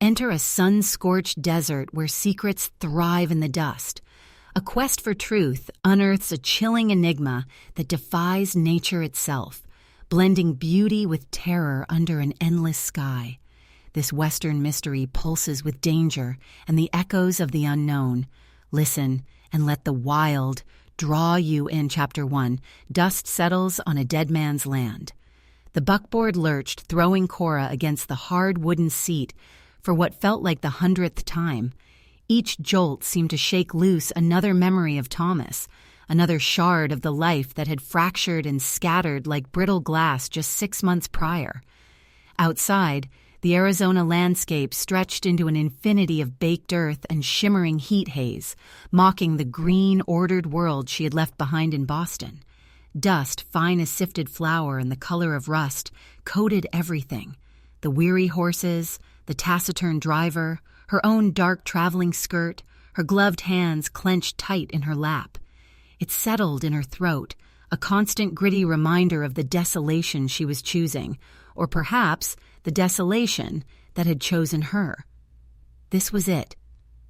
Enter a sun-scorched desert where secrets thrive in the dust. A quest for truth unearths a chilling enigma that defies nature itself, blending beauty with terror under an endless sky. This Western mystery pulses with danger and the echoes of the unknown. Listen and let the wild draw you in. Chapter 1. Dust settles on a dead man's land. The buckboard lurched, throwing Cora against the hard wooden seat for what felt like the 100th time. Each jolt seemed to shake loose another memory of Thomas, another shard of the life that had fractured and scattered like brittle glass just 6 months prior. Outside, the Arizona landscape stretched into an infinity of baked earth and shimmering heat haze, mocking the green, ordered world she had left behind in Boston. Dust, fine as sifted flour and the color of rust, coated everything. The weary horses, the taciturn driver, her own dark traveling skirt, her gloved hands clenched tight in her lap. It settled in her throat, a constant gritty reminder of the desolation she was choosing, or perhaps the desolation that had chosen her. This was it.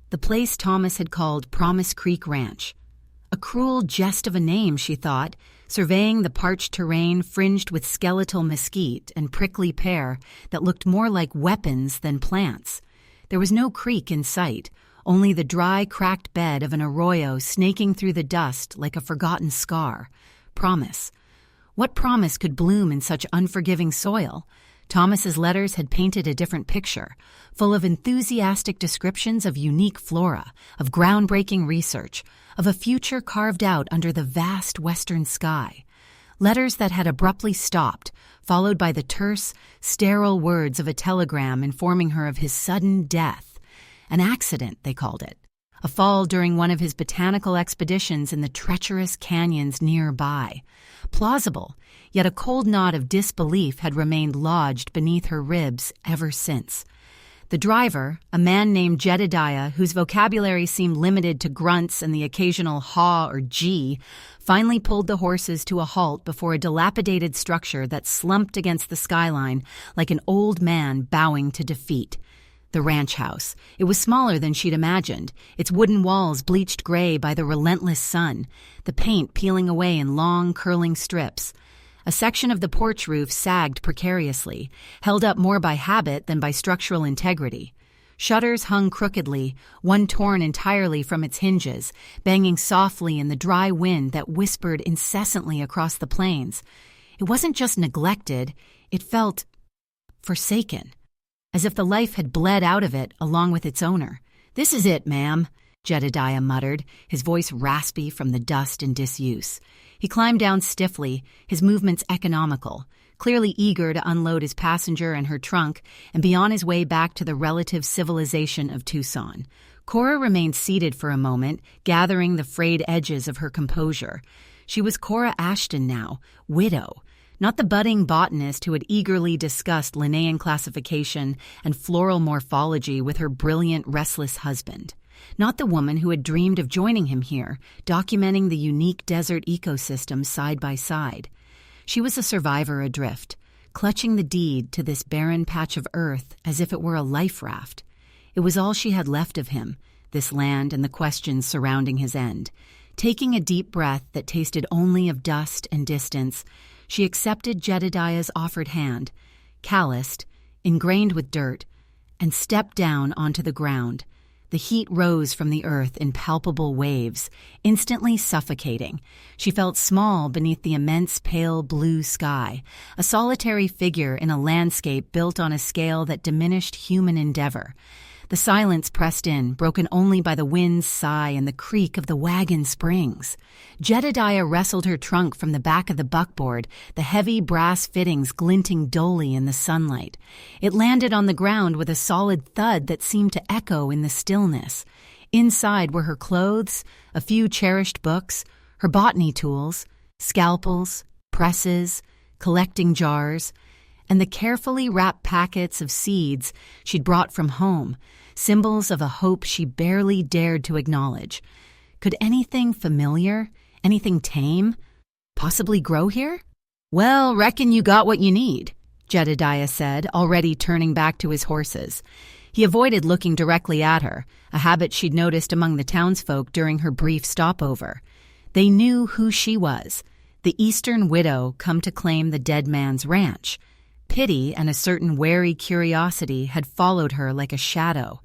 The place Thomas had called Promise Creek Ranch. A cruel jest of a name, she thought, surveying the parched terrain fringed with skeletal mesquite and prickly pear that looked more like weapons than plants. There was no creek in sight, only the dry, cracked bed of an arroyo snaking through the dust like a forgotten scar. Promise. What promise could bloom in such unforgiving soil? Thomas's letters had painted a different picture, full of enthusiastic descriptions of unique flora, of groundbreaking research, of a future carved out under the vast western sky. Letters that had abruptly stopped, followed by the terse, sterile words of a telegram informing her of his sudden death. An accident, they called it. A fall during one of his botanical expeditions in the treacherous canyons nearby. Plausible, yet a cold knot of disbelief had remained lodged beneath her ribs ever since. The driver, a man named Jedediah, whose vocabulary seemed limited to grunts and the occasional haw or gee, finally pulled the horses to a halt before a dilapidated structure that slumped against the skyline like an old man bowing to defeat. The ranch house. It was smaller than she'd imagined, its wooden walls bleached gray by the relentless sun, the paint peeling away in long, curling strips. A section of the porch roof sagged precariously, held up more by habit than by structural integrity. Shutters hung crookedly, one torn entirely from its hinges, banging softly in the dry wind that whispered incessantly across the plains. It wasn't just neglected, it felt forsaken, as if the life had bled out of it along with its owner. "This is it, ma'am," Jedediah muttered, his voice raspy from the dust and disuse. He climbed down stiffly, his movements economical, clearly eager to unload his passenger and her trunk and be on his way back to the relative civilization of Tucson. Cora remained seated for a moment, gathering the frayed edges of her composure. She was Cora Ashton now, widow, not the budding botanist who had eagerly discussed Linnaean classification and floral morphology with her brilliant, restless husband. Not the woman who had dreamed of joining him here, documenting the unique desert ecosystem side by side. She was a survivor adrift, clutching the deed to this barren patch of earth as if it were a life raft. It was all she had left of him, this land and the questions surrounding his end. Taking a deep breath that tasted only of dust and distance, she accepted Jedediah's offered hand, calloused, ingrained with dirt, and stepped down onto the ground. The heat rose from the earth in palpable waves, instantly suffocating. She felt small beneath the immense pale blue sky, a solitary figure in a landscape built on a scale that diminished human endeavor. The silence pressed in, broken only by the wind's sigh and the creak of the wagon springs. Jedediah wrestled her trunk from the back of the buckboard, the heavy brass fittings glinting dully in the sunlight. It landed on the ground with a solid thud that seemed to echo in the stillness. Inside were her clothes, a few cherished books, her botany tools, scalpels, presses, collecting jars, and the carefully wrapped packets of seeds she'd brought from home, symbols of a hope she barely dared to acknowledge. Could anything familiar, anything tame, possibly grow here? "Well, reckon you got what you need," Jedediah said, already turning back to his horses. He avoided looking directly at her, a habit she'd noticed among the townsfolk during her brief stopover. They knew who she was, the Eastern widow come to claim the dead man's ranch. Pity and a certain wary curiosity had followed her like a shadow.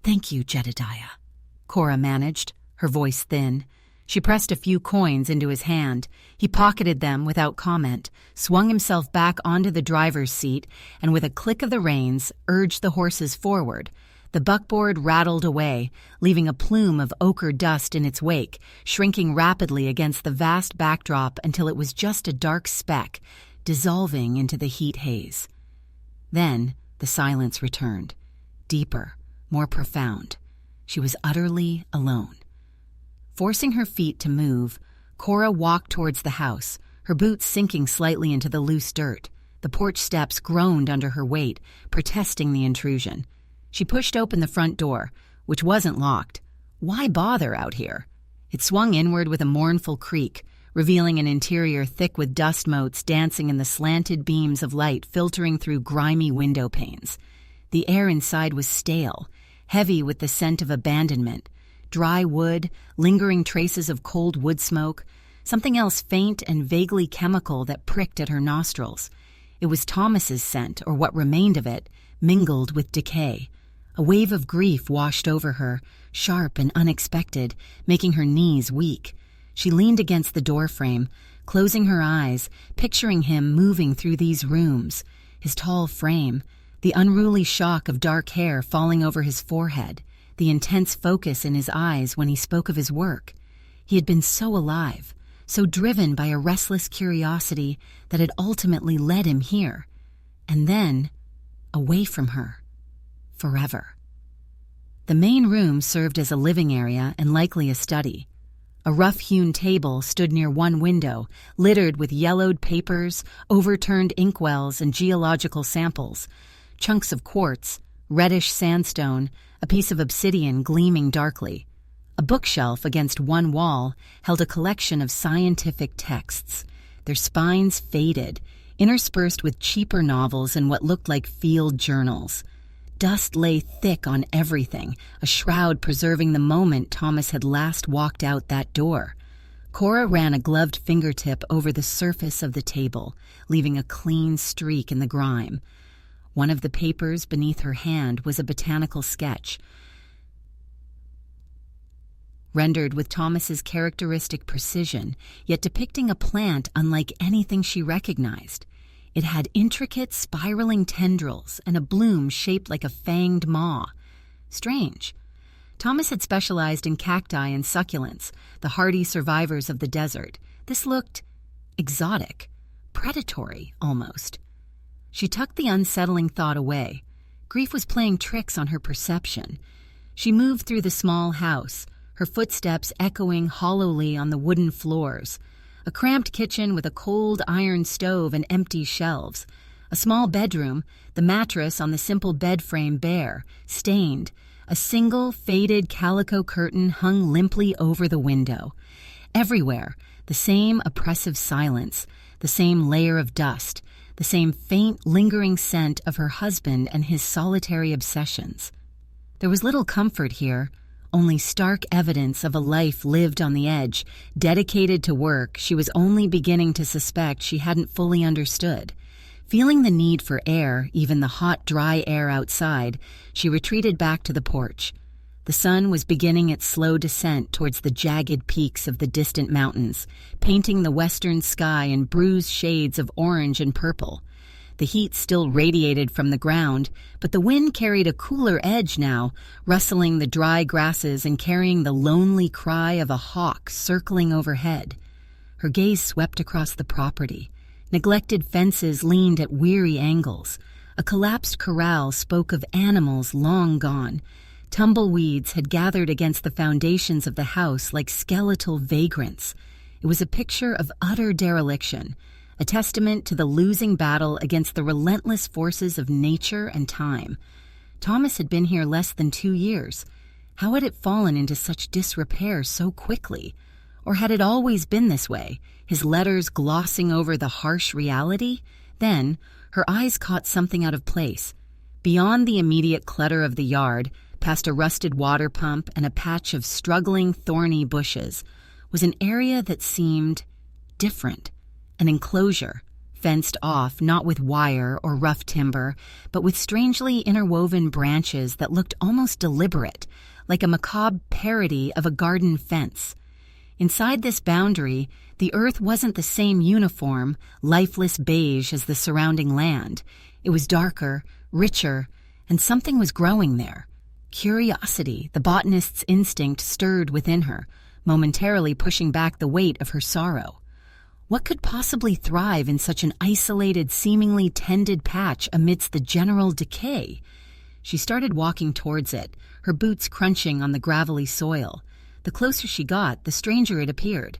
"Thank you, Jedediah," Cora managed, her voice thin. She pressed a few coins into his hand. He pocketed them without comment, swung himself back onto the driver's seat, and with a click of the reins, urged the horses forward. The buckboard rattled away, leaving a plume of ochre dust in its wake, shrinking rapidly against the vast backdrop until it was just a dark speck, dissolving into the heat haze. Then the silence returned, deeper, more profound. She was utterly alone. Forcing her feet to move, Cora walked towards the house, her boots sinking slightly into the loose dirt. The porch steps groaned under her weight, protesting the intrusion. She pushed open the front door, which wasn't locked. Why bother out here? It swung inward with a mournful creak, revealing an interior thick with dust motes dancing in the slanted beams of light filtering through grimy window panes. The air inside was stale, heavy with the scent of abandonment. Dry wood, lingering traces of cold wood smoke, something else faint and vaguely chemical that pricked at her nostrils. It was Thomas's scent, or what remained of it, mingled with decay. A wave of grief washed over her, sharp and unexpected, making her knees weak. She leaned against the doorframe, closing her eyes, picturing him moving through these rooms, his tall frame, the unruly shock of dark hair falling over his forehead, the intense focus in his eyes when he spoke of his work. He had been so alive, so driven by a restless curiosity that had ultimately led him here. And then, away from her. Forever. The main room served as a living area and likely a study. A rough-hewn table stood near one window, littered with yellowed papers, overturned inkwells, and geological samples. Chunks of quartz, reddish sandstone, a piece of obsidian gleaming darkly. A bookshelf against one wall held a collection of scientific texts, their spines faded, interspersed with cheaper novels and what looked like field journals. Dust lay thick on everything, a shroud preserving the moment Thomas had last walked out that door. Cora ran a gloved fingertip over the surface of the table, leaving a clean streak in the grime. One of the papers beneath her hand was a botanical sketch, rendered with Thomas's characteristic precision, yet depicting a plant unlike anything she recognized. It had intricate, spiraling tendrils and a bloom shaped like a fanged maw. Strange. Thomas had specialized in cacti and succulents, the hardy survivors of the desert. This looked exotic, predatory, almost. She tucked the unsettling thought away. Grief was playing tricks on her perception. She moved through the small house, her footsteps echoing hollowly on the wooden floors. A cramped kitchen with a cold iron stove and empty shelves. A small bedroom, the mattress on the simple bed frame bare, stained. A single faded calico curtain hung limply over the window. Everywhere, the same oppressive silence, the same layer of dust, the same faint, lingering scent of her husband and his solitary obsessions. There was little comfort here, only stark evidence of a life lived on the edge, dedicated to work she was only beginning to suspect she hadn't fully understood. Feeling the need for air, even the hot, dry air outside, she retreated back to the porch. The sun was beginning its slow descent towards the jagged peaks of the distant mountains, painting the western sky in bruised shades of orange and purple. The heat still radiated from the ground, but the wind carried a cooler edge now, rustling the dry grasses and carrying the lonely cry of a hawk circling overhead. Her gaze swept across the property. Neglected fences leaned at weary angles. A collapsed corral spoke of animals long gone. Tumbleweeds had gathered against the foundations of the house like skeletal vagrants. It was a picture of utter dereliction, a testament to the losing battle against the relentless forces of nature and time. Thomas had been here less than 2 years. How had it fallen into such disrepair so quickly? Or had it always been this way, his letters glossing over the harsh reality? Then, her eyes caught something out of place. Beyond the immediate clutter of the yard, past a rusted water pump and a patch of struggling, thorny bushes, was an area that seemed different. An enclosure, fenced off not with wire or rough timber, but with strangely interwoven branches that looked almost deliberate, like a macabre parody of a garden fence. Inside this boundary, the earth wasn't the same uniform, lifeless beige as the surrounding land. It was darker, richer, and something was growing there. Curiosity, the botanist's instinct, stirred within her, momentarily pushing back the weight of her sorrow. What could possibly thrive in such an isolated, seemingly tended patch amidst the general decay? She started walking towards it, her boots crunching on the gravelly soil. The closer she got, the stranger it appeared.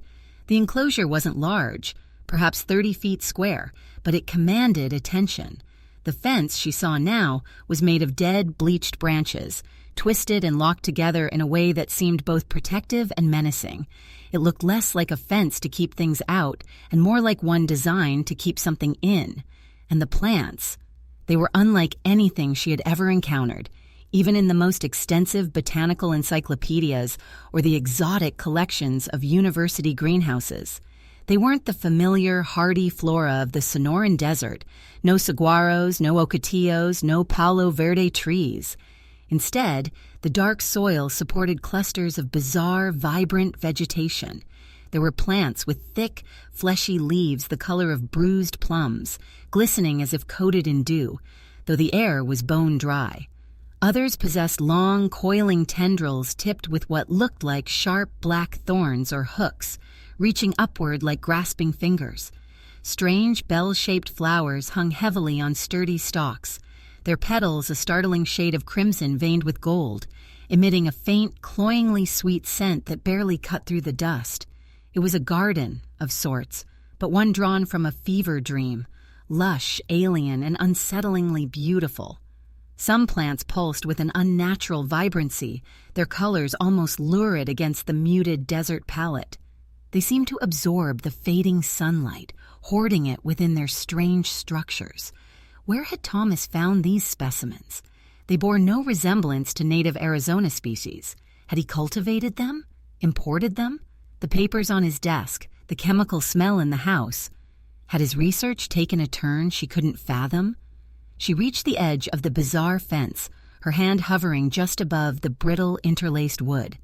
The enclosure wasn't large, perhaps 30 feet square, but it commanded attention. The fence she saw now was made of dead, bleached branches, twisted and locked together in a way that seemed both protective and menacing. It looked less like a fence to keep things out and more like one designed to keep something in. And the plants, they were unlike anything she had ever encountered, even in the most extensive botanical encyclopedias or the exotic collections of university greenhouses. They weren't the familiar, hardy flora of the Sonoran Desert, no saguaros, no ocotillos, no palo verde trees. Instead, the dark soil supported clusters of bizarre, vibrant vegetation. There were plants with thick, fleshy leaves the color of bruised plums, glistening as if coated in dew, though the air was bone dry. Others possessed long, coiling tendrils tipped with what looked like sharp black thorns or hooks, reaching upward like grasping fingers. Strange, bell-shaped flowers hung heavily on sturdy stalks, their petals a startling shade of crimson veined with gold, emitting a faint, cloyingly sweet scent that barely cut through the dust. It was a garden, of sorts, but one drawn from a fever dream, lush, alien, and unsettlingly beautiful. Some plants pulsed with an unnatural vibrancy, their colors almost lurid against the muted desert palette. They seemed to absorb the fading sunlight, hoarding it within their strange structures. Where had Thomas found these specimens? They bore no resemblance to native Arizona species. Had he cultivated them? Imported them? The papers on his desk, the chemical smell in the house. Had his research taken a turn she couldn't fathom? She reached the edge of the bizarre fence, her hand hovering just above the brittle, interlaced wood.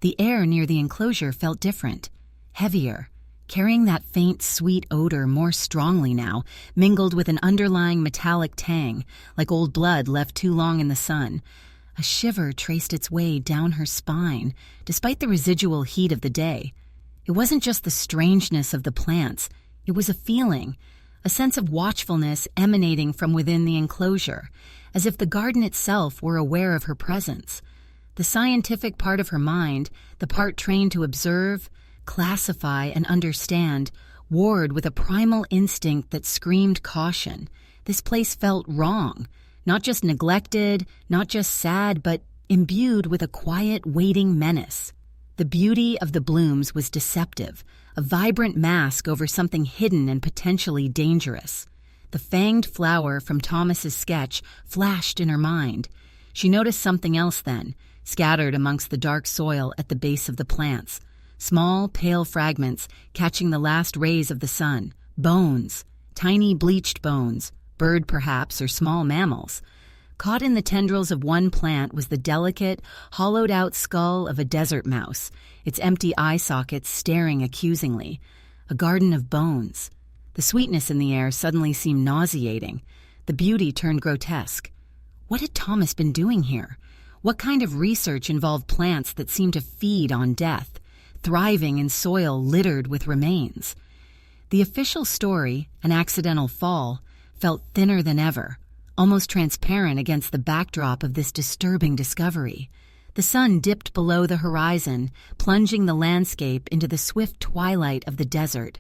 The air near the enclosure felt different, heavier, carrying that faint, sweet odor more strongly now, mingled with an underlying metallic tang, like old blood left too long in the sun. A shiver traced its way down her spine, despite the residual heat of the day. It wasn't just the strangeness of the plants, it was a feeling, a sense of watchfulness emanating from within the enclosure, as if the garden itself were aware of her presence. The scientific part of her mind, the part trained to observe, classify, and understand, warred with a primal instinct that screamed caution. This place felt wrong, not just neglected, not just sad, but imbued with a quiet, waiting menace. The beauty of the blooms was deceptive, a vibrant mask over something hidden and potentially dangerous. The fanged flower from Thomas's sketch flashed in her mind. She noticed something else then, scattered amongst the dark soil at the base of the plants. Small, pale fragments catching the last rays of the sun. Bones, tiny bleached bones, bird perhaps or small mammals. Caught in the tendrils of one plant was the delicate, hollowed-out skull of a desert mouse, its empty eye sockets staring accusingly. A garden of bones. The sweetness in the air suddenly seemed nauseating. The beauty turned grotesque. What had Thomas been doing here? What kind of research involved plants that seemed to feed on death, thriving in soil littered with remains? The official story, an accidental fall, felt thinner than ever, almost transparent against the backdrop of this disturbing discovery. The sun dipped below the horizon, plunging the landscape into the swift twilight of the desert.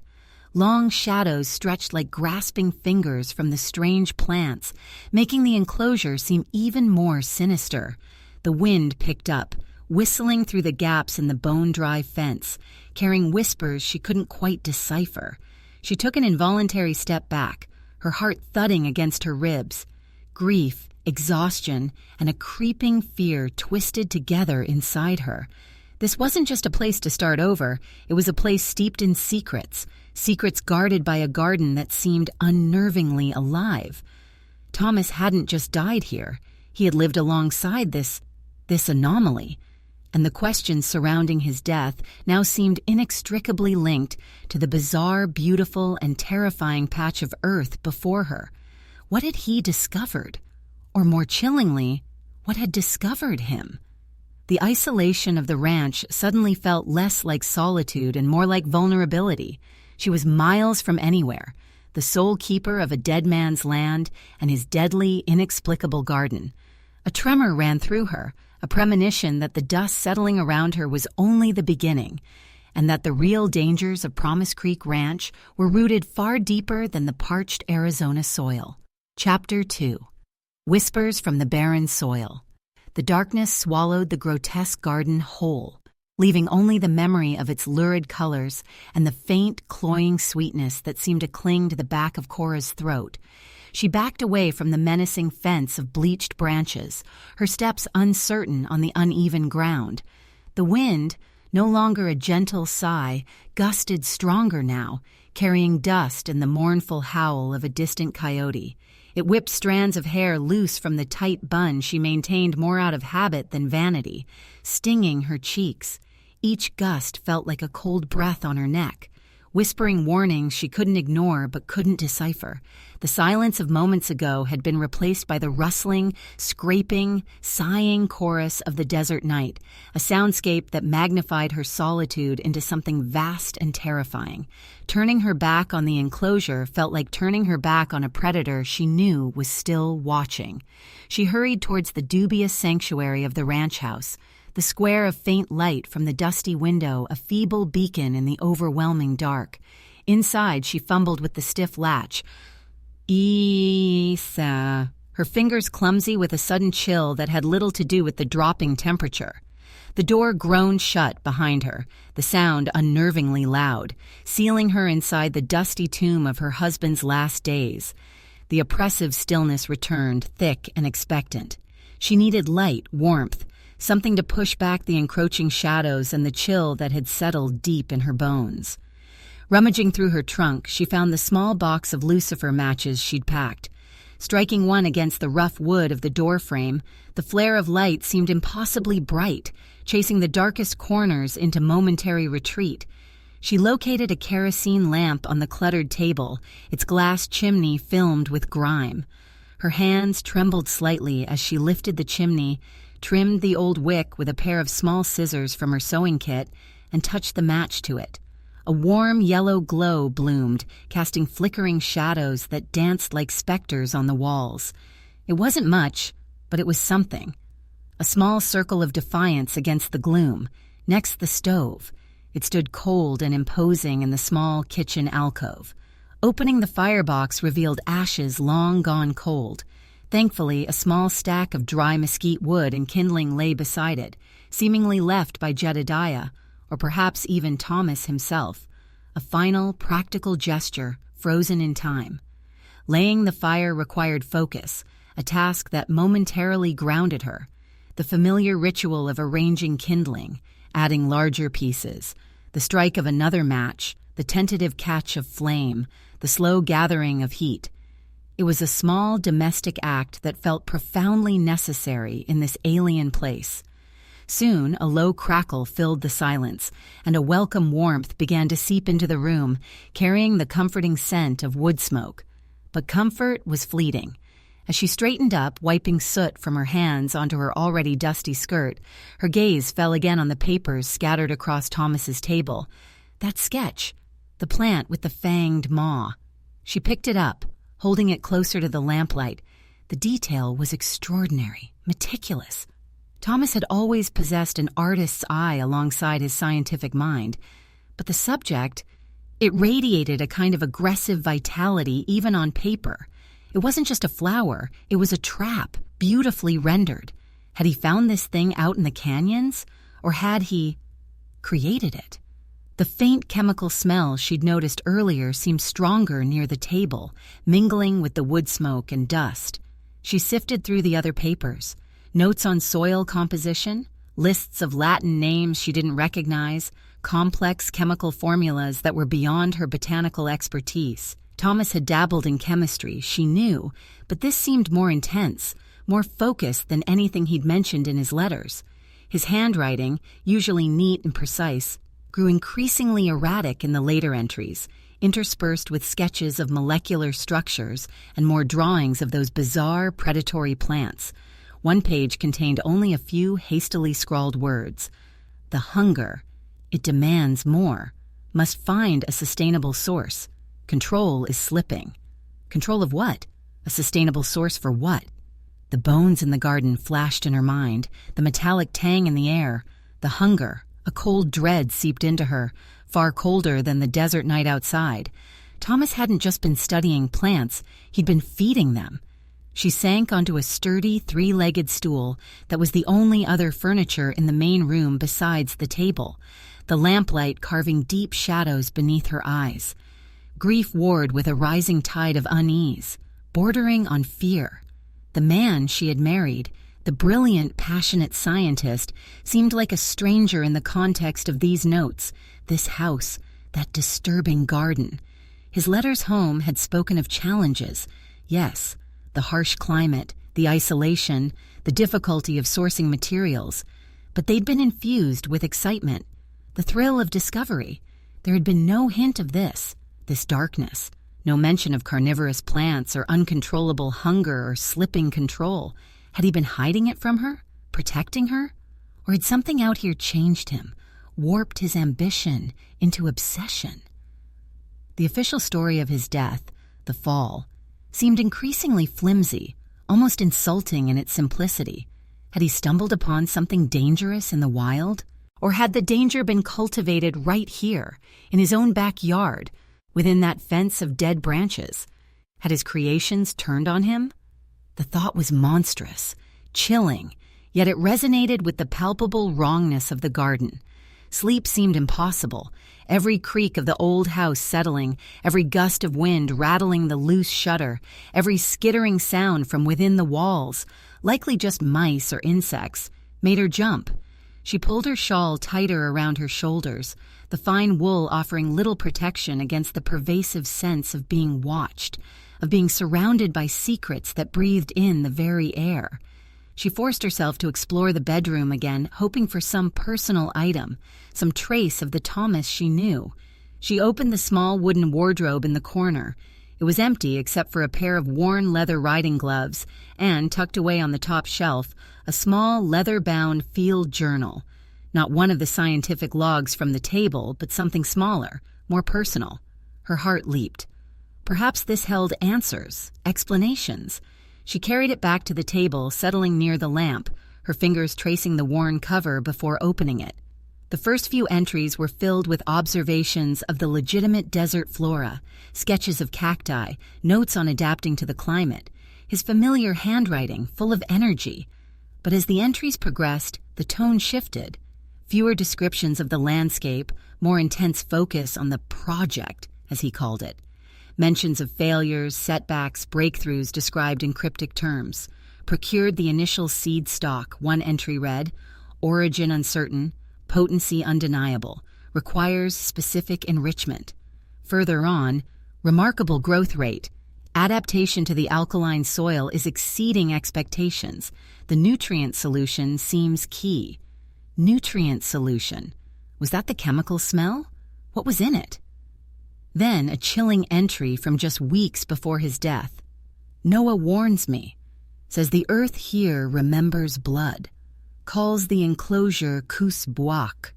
Long shadows stretched like grasping fingers from the strange plants, making the enclosure seem even more sinister. The wind picked up, whistling through the gaps in the bone-dry fence, carrying whispers she couldn't quite decipher. She took an involuntary step back, her heart thudding against her ribs. Grief, exhaustion, and a creeping fear twisted together inside her. This wasn't just a place to start over, it was a place steeped in secrets, secrets guarded by a garden that seemed unnervingly alive. Thomas hadn't just died here, he had lived alongside this anomaly, and the questions surrounding his death now seemed inextricably linked to the bizarre, beautiful, and terrifying patch of earth before her. What had he discovered? Or more chillingly, what had discovered him? The isolation of the ranch suddenly felt less like solitude and more like vulnerability. She was miles from anywhere, the sole keeper of a dead man's land and his deadly, inexplicable garden. A tremor ran through her, a premonition that the dust settling around her was only the beginning, and that the real dangers of Promise Creek Ranch were rooted far deeper than the parched Arizona soil. Chapter 2. Whispers from the Barren Soil. The darkness swallowed the grotesque garden whole, leaving only the memory of its lurid colors and the faint, cloying sweetness that seemed to cling to the back of Cora's throat. She backed away from the menacing fence of bleached branches, her steps uncertain on the uneven ground. The wind, no longer a gentle sigh, gusted stronger now, carrying dust and the mournful howl of a distant coyote. It whipped strands of hair loose from the tight bun she maintained more out of habit than vanity, stinging her cheeks. Each gust felt like a cold breath on her neck, whispering warnings she couldn't ignore but couldn't decipher. The silence of moments ago had been replaced by the rustling, scraping, sighing chorus of the desert night, a soundscape that magnified her solitude into something vast and terrifying. Turning her back on the enclosure felt like turning her back on a predator she knew was still watching. She hurried towards the dubious sanctuary of the ranch house, the square of faint light from the dusty window a feeble beacon in the overwhelming dark. Inside, she fumbled with the stiff latch. Isa. Her fingers clumsy with a sudden chill that had little to do with the dropping temperature. The door groaned shut behind her, the sound unnervingly loud, sealing her inside the dusty tomb of her husband's last days. The oppressive stillness returned, thick and expectant. She needed light, warmth, something to push back the encroaching shadows and the chill that had settled deep in her bones. Rummaging through her trunk, she found the small box of lucifer matches she'd packed. Striking one against the rough wood of the door frame, the flare of light seemed impossibly bright, chasing the darkest corners into momentary retreat. She located a kerosene lamp on the cluttered table, its glass chimney filmed with grime. Her hands trembled slightly as she lifted the chimney, trimmed the old wick with a pair of small scissors from her sewing kit, and touched the match to it. A warm yellow glow bloomed, casting flickering shadows that danced like specters on the walls. It wasn't much, but it was something. A small circle of defiance against the gloom, next the stove. It stood cold and imposing in the small kitchen alcove. Opening the firebox revealed ashes long gone cold. Thankfully, a small stack of dry mesquite wood and kindling lay beside it, seemingly left by Jedediah, or perhaps even Thomas himself. A final, practical gesture, frozen in time. Laying the fire required focus, a task that momentarily grounded her. The familiar ritual of arranging kindling, adding larger pieces, the strike of another match, the tentative catch of flame, the slow gathering of heat. It was a small domestic act that felt profoundly necessary in this alien place. Soon, a low crackle filled the silence, and a welcome warmth began to seep into the room, carrying the comforting scent of wood smoke. But comfort was fleeting. As she straightened up, wiping soot from her hands onto her already dusty skirt, her gaze fell again on the papers scattered across Thomas's table. That sketch, the plant with the fanged maw. She picked it up, holding it closer to the lamplight. The detail was extraordinary, meticulous. Thomas had always possessed an artist's eye alongside his scientific mind, but the subject, it radiated a kind of aggressive vitality even on paper. It wasn't just a flower, it was a trap, beautifully rendered. Had he found this thing out in the canyons, or had he created it? The faint chemical smell she'd noticed earlier seemed stronger near the table, mingling with the wood smoke and dust. She sifted through the other papers, notes on soil composition, lists of Latin names she didn't recognize, complex chemical formulas that were beyond her botanical expertise. Thomas had dabbled in chemistry, she knew, but this seemed more intense, more focused than anything he'd mentioned in his letters. His handwriting, usually neat and precise, grew increasingly erratic in the later entries, interspersed with sketches of molecular structures and more drawings of those bizarre predatory plants. One page contained only a few hastily scrawled words. The hunger. It demands more. Must find a sustainable source. Control is slipping. Control of what? A sustainable source for what? The bones in the garden flashed in her mind, the metallic tang in the air, the hunger. A cold dread seeped into her, far colder than the desert night outside. Thomas hadn't just been studying plants, he'd been feeding them. She sank onto a sturdy, three-legged stool that was the only other furniture in the main room besides the table, the lamplight carving deep shadows beneath her eyes. Grief warred with a rising tide of unease, bordering on fear. The man she had married, the brilliant, passionate scientist, seemed like a stranger in the context of these notes, this house, that disturbing garden. His letters home had spoken of challenges, yes, the harsh climate, the isolation, the difficulty of sourcing materials, but they'd been infused with excitement, the thrill of discovery. There had been no hint of this darkness, no mention of carnivorous plants or uncontrollable hunger or slipping control. Had he been hiding it from her, protecting her? Or had something out here changed him, warped his ambition into obsession? The official story of his death, the fall, seemed increasingly flimsy, almost insulting in its simplicity. Had he stumbled upon something dangerous in the wild? Or had the danger been cultivated right here, in his own backyard, within that fence of dead branches? Had his creations turned on him? The thought was monstrous, chilling, yet it resonated with the palpable wrongness of the garden. Sleep seemed impossible, every creak of the old house settling, every gust of wind rattling the loose shutter, every skittering sound from within the walls, likely just mice or insects, made her jump. She pulled her shawl tighter around her shoulders, the fine wool offering little protection against the pervasive sense of being watched, of being surrounded by secrets that breathed in the very air. She forced herself to explore the bedroom again, hoping for some personal item, some trace of the Thomas she knew. She opened the small wooden wardrobe in the corner. It was empty except for a pair of worn leather riding gloves and, tucked away on the top shelf, a small leather-bound field journal. Not one of the scientific logs from the table, but something smaller, more personal. Her heart leaped. Perhaps this held answers, explanations. She carried it back to the table, settling near the lamp, her fingers tracing the worn cover before opening it. The first few entries were filled with observations of the legitimate desert flora, sketches of cacti, notes on adapting to the climate, his familiar handwriting full of energy. But as the entries progressed, the tone shifted. Fewer descriptions of the landscape, more intense focus on the project, as he called it. Mentions of failures, setbacks, breakthroughs described in cryptic terms. Procured the initial seed stock, one entry read. Origin uncertain. Potency undeniable. Requires specific enrichment. Further on, remarkable growth rate. Adaptation to the alkaline soil is exceeding expectations. The nutrient solution seems key. Nutrient solution. Was that the chemical smell? What was in it? Then a chilling entry from just weeks before his death. Noah warns me. Says the earth here remembers blood. Calls the enclosure Kus-Buak,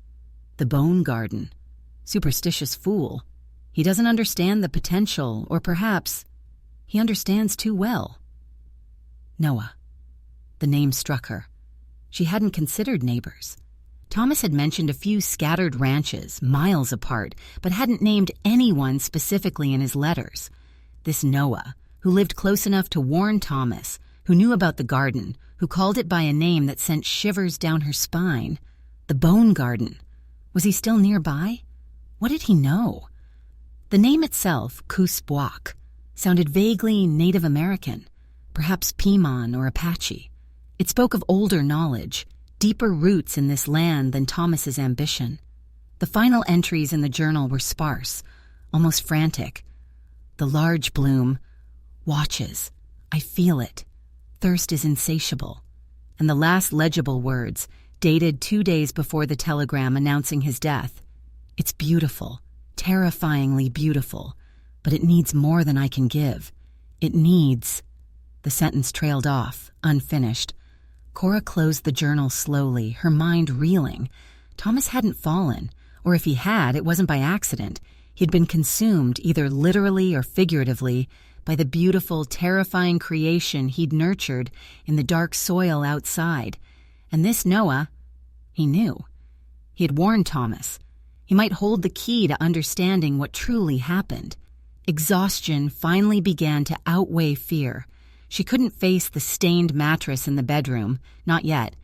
the bone garden. Superstitious fool. He doesn't understand the potential, or perhaps he understands too well. Noah. The name struck her. She hadn't considered neighbors. Thomas had mentioned a few scattered ranches, miles apart, but hadn't named anyone specifically in his letters. This Noah, who lived close enough to warn Thomas, who knew about the garden, who called it by a name that sent shivers down her spine. The Bone Garden. Was he still nearby? What did he know? The name itself, Kus-Buak, sounded vaguely Native American. perhaps Piman or Apache. It spoke of older knowledge, deeper roots in this land than Thomas's ambition. The final entries in the journal were sparse, almost frantic. The large bloom, watches, I feel it. Thirst is insatiable. And the last legible words, dated 2 days before the telegram announcing his death. It's beautiful, terrifyingly beautiful, but it needs more than I can give. It needs... The sentence trailed off, unfinished. Cora closed the journal slowly, her mind reeling. Thomas hadn't fallen, or if he had, it wasn't by accident. He'd been consumed, either literally or figuratively, by the beautiful, terrifying creation he'd nurtured in the dark soil outside. And this Noah, he knew. He had warned Thomas. He might hold the key to understanding what truly happened. Exhaustion finally began to outweigh fear. She couldn't face the stained mattress in the bedroom, not yet.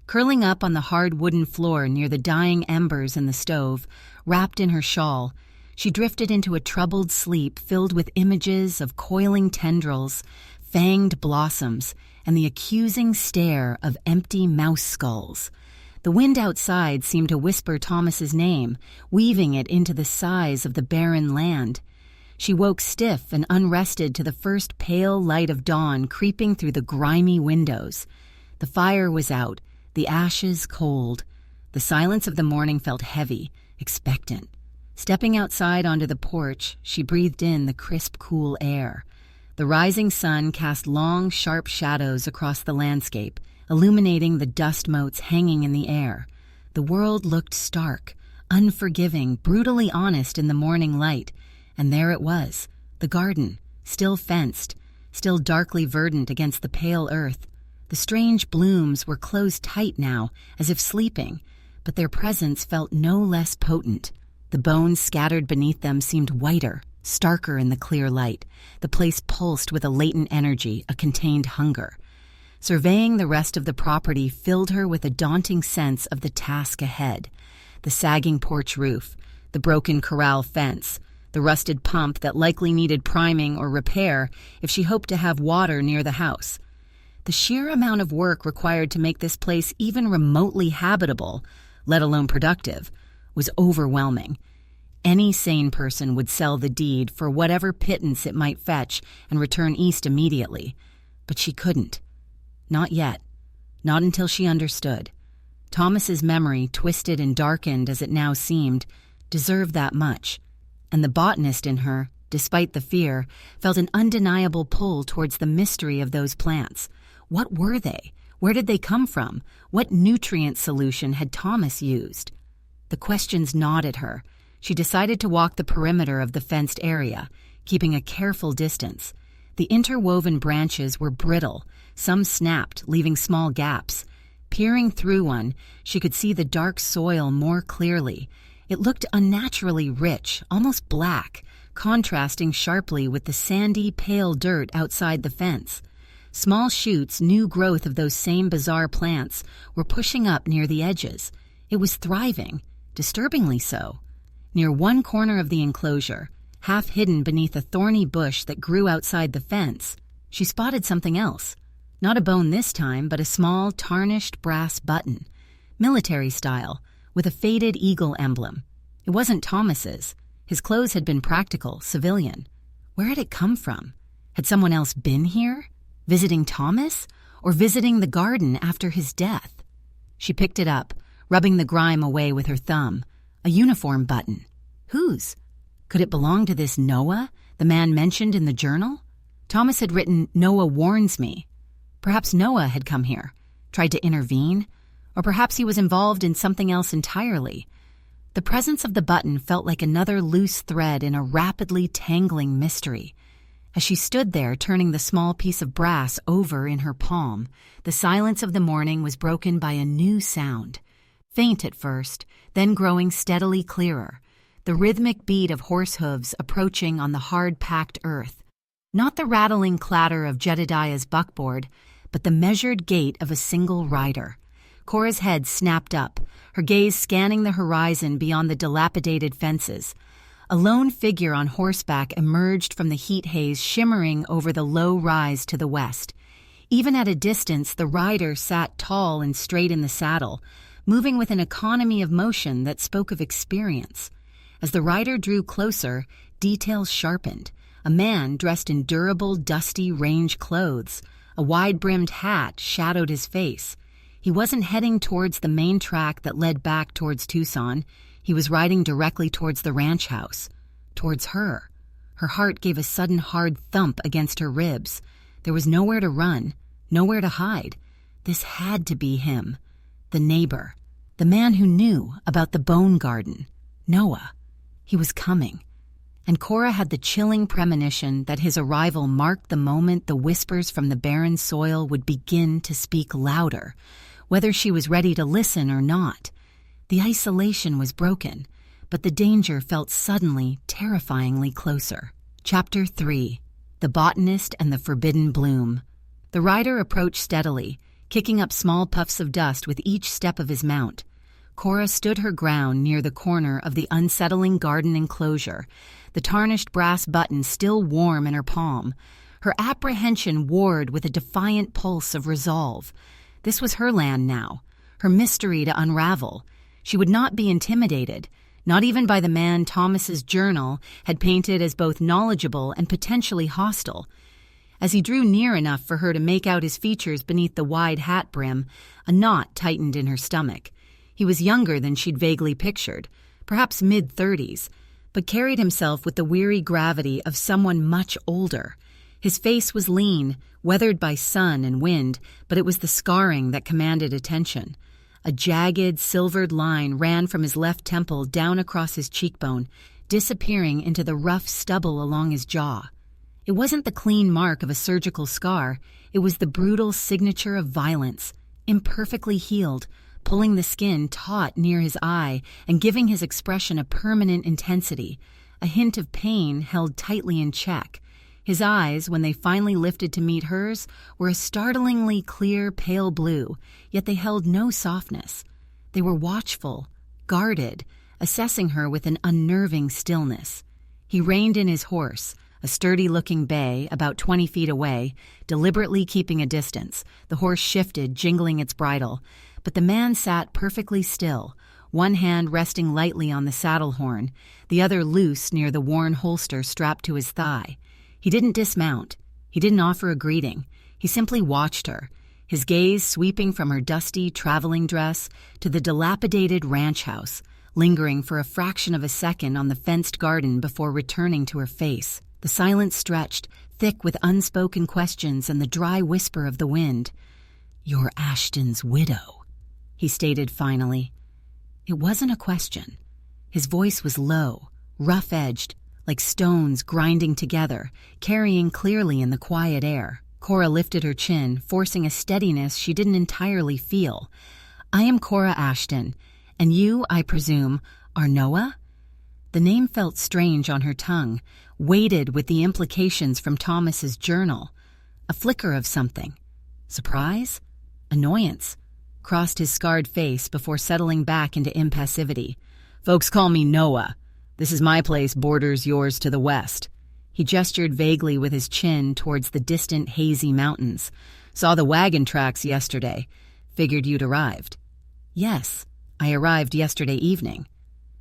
Curling up on the hard wooden floor near the dying embers in the stove, wrapped in her shawl, she drifted into a troubled sleep filled with images of coiling tendrils, fanged blossoms, and the accusing stare of empty mouse skulls. The wind outside seemed to whisper Thomas's name, weaving it into the sighs of the barren land. She woke stiff and unrested to the first pale light of dawn creeping through the grimy windows. The fire was out, the ashes cold. The silence of the morning felt heavy, expectant. Stepping outside onto the porch, she breathed in the crisp, cool air. The rising sun cast long, sharp shadows across the landscape, illuminating the dust motes hanging in the air. The world looked stark, unforgiving, brutally honest in the morning light. And there it was, the garden, still fenced, still darkly verdant against the pale earth. The strange blooms were closed tight now, as if sleeping, but their presence felt no less potent. The bones scattered beneath them seemed whiter, starker in the clear light. The place pulsed with a latent energy, a contained hunger. Surveying the rest of the property filled her with a daunting sense of the task ahead. The sagging porch roof, the broken corral fence, the rusted pump that likely needed priming or repair if she hoped to have water near the house. The sheer amount of work required to make this place even remotely habitable, let alone productive, was overwhelming. Any sane person would sell the deed for whatever pittance it might fetch and return east immediately. But she couldn't. Not yet. Not until she understood. Thomas's memory, twisted and darkened as it now seemed, deserved that much. And the botanist in her, despite the fear, felt an undeniable pull towards the mystery of those plants. What were they? Where did they come from? What nutrient solution had Thomas used? The questions gnawed at her. She decided to walk the perimeter of the fenced area, keeping a careful distance. The interwoven branches were brittle. Some snapped, leaving small gaps. Peering through one, she could see the dark soil more clearly. It looked unnaturally rich, almost black, contrasting sharply with the sandy, pale dirt outside the fence. Small shoots, new growth of those same bizarre plants, were pushing up near the edges. It was thriving, disturbingly so. Near one corner of the enclosure, half hidden beneath a thorny bush that grew outside the fence, she spotted something else. Not a bone this time, but a small, tarnished brass button, military style, with a faded eagle emblem. It wasn't Thomas's. His clothes had been practical, civilian. Where had it come from? Had someone else been here? Visiting Thomas? Or visiting the garden after his death? She picked it up, rubbing the grime away with her thumb. A uniform button. Whose? Could it belong to this Noah, the man mentioned in the journal? Thomas had written, "Noah warns me." Perhaps Noah had come here, tried to intervene, or perhaps he was involved in something else entirely. The presence of the button felt like another loose thread in a rapidly tangling mystery. As she stood there, turning the small piece of brass over in her palm, the silence of the morning was broken by a new sound. Faint at first, then growing steadily clearer. The rhythmic beat of horse hooves approaching on the hard-packed earth. Not the rattling clatter of Jedediah's buckboard, but the measured gait of a single rider. Cora's head snapped up, her gaze scanning the horizon beyond the dilapidated fences. A lone figure on horseback emerged from the heat haze shimmering over the low rise to the west. Even at a distance, the rider sat tall and straight in the saddle, moving with an economy of motion that spoke of experience. As the rider drew closer, details sharpened. A man dressed in durable, dusty range clothes. A wide-brimmed hat shadowed his face. He wasn't heading towards the main track that led back towards Tucson. He was riding directly towards the ranch house. Towards her. Her heart gave a sudden hard thump against her ribs. There was nowhere to run, nowhere to hide. This had to be him. The neighbor. The man who knew about the bone garden. Noah. He was coming. And Cora had the chilling premonition that his arrival marked the moment the whispers from the barren soil would begin to speak louder, whether she was ready to listen or not. The isolation was broken, but the danger felt suddenly, terrifyingly closer. Chapter 3. The Botanist and the Forbidden Bloom. The rider approached steadily, kicking up small puffs of dust with each step of his mount. Cora stood her ground near the corner of the unsettling garden enclosure, the tarnished brass button still warm in her palm. Her apprehension warred with a defiant pulse of resolve. This was her land now, her mystery to unravel. She would not be intimidated, not even by the man Thomas's journal had painted as both knowledgeable and potentially hostile. As he drew near enough for her to make out his features beneath the wide hat brim, a knot tightened in her stomach. He was younger than she'd vaguely pictured, perhaps mid-30s, but carried himself with the weary gravity of someone much older. His face was lean, weathered by sun and wind, but it was the scarring that commanded attention. A jagged, silvered line ran from his left temple down across his cheekbone, disappearing into the rough stubble along his jaw. It wasn't the clean mark of a surgical scar, it was the brutal signature of violence, imperfectly healed, pulling the skin taut near his eye and giving his expression a permanent intensity, a hint of pain held tightly in check. His eyes, when they finally lifted to meet hers, were a startlingly clear pale blue, yet they held no softness. They were watchful, guarded, assessing her with an unnerving stillness. He reined in his horse, a sturdy-looking bay about 20 feet away, deliberately keeping a distance. The horse shifted, jingling its bridle, but the man sat perfectly still, one hand resting lightly on the saddle horn, the other loose near the worn holster strapped to his thigh. He didn't dismount. He didn't offer a greeting. He simply watched her, his gaze sweeping from her dusty traveling dress to the dilapidated ranch house, lingering for a fraction of a second on the fenced garden before returning to her face. The silence stretched, thick with unspoken questions and the dry whisper of the wind. "You're Ashton's widow," he stated finally. It wasn't a question. His voice was low, rough-edged, like stones grinding together, carrying clearly in the quiet air. Cora lifted her chin, forcing a steadiness she didn't entirely feel. "I am Cora Ashton, and you, I presume, are Noah?" The name felt strange on her tongue, weighted with the implications from Thomas's journal. A flicker of something. Surprise? Annoyance? Crossed his scarred face before settling back into impassivity. "Folks call me Noah. This is my place, borders yours to the west." He gestured vaguely with his chin towards the distant hazy mountains. "Saw the wagon tracks yesterday. Figured you'd arrived." "Yes, I arrived yesterday evening."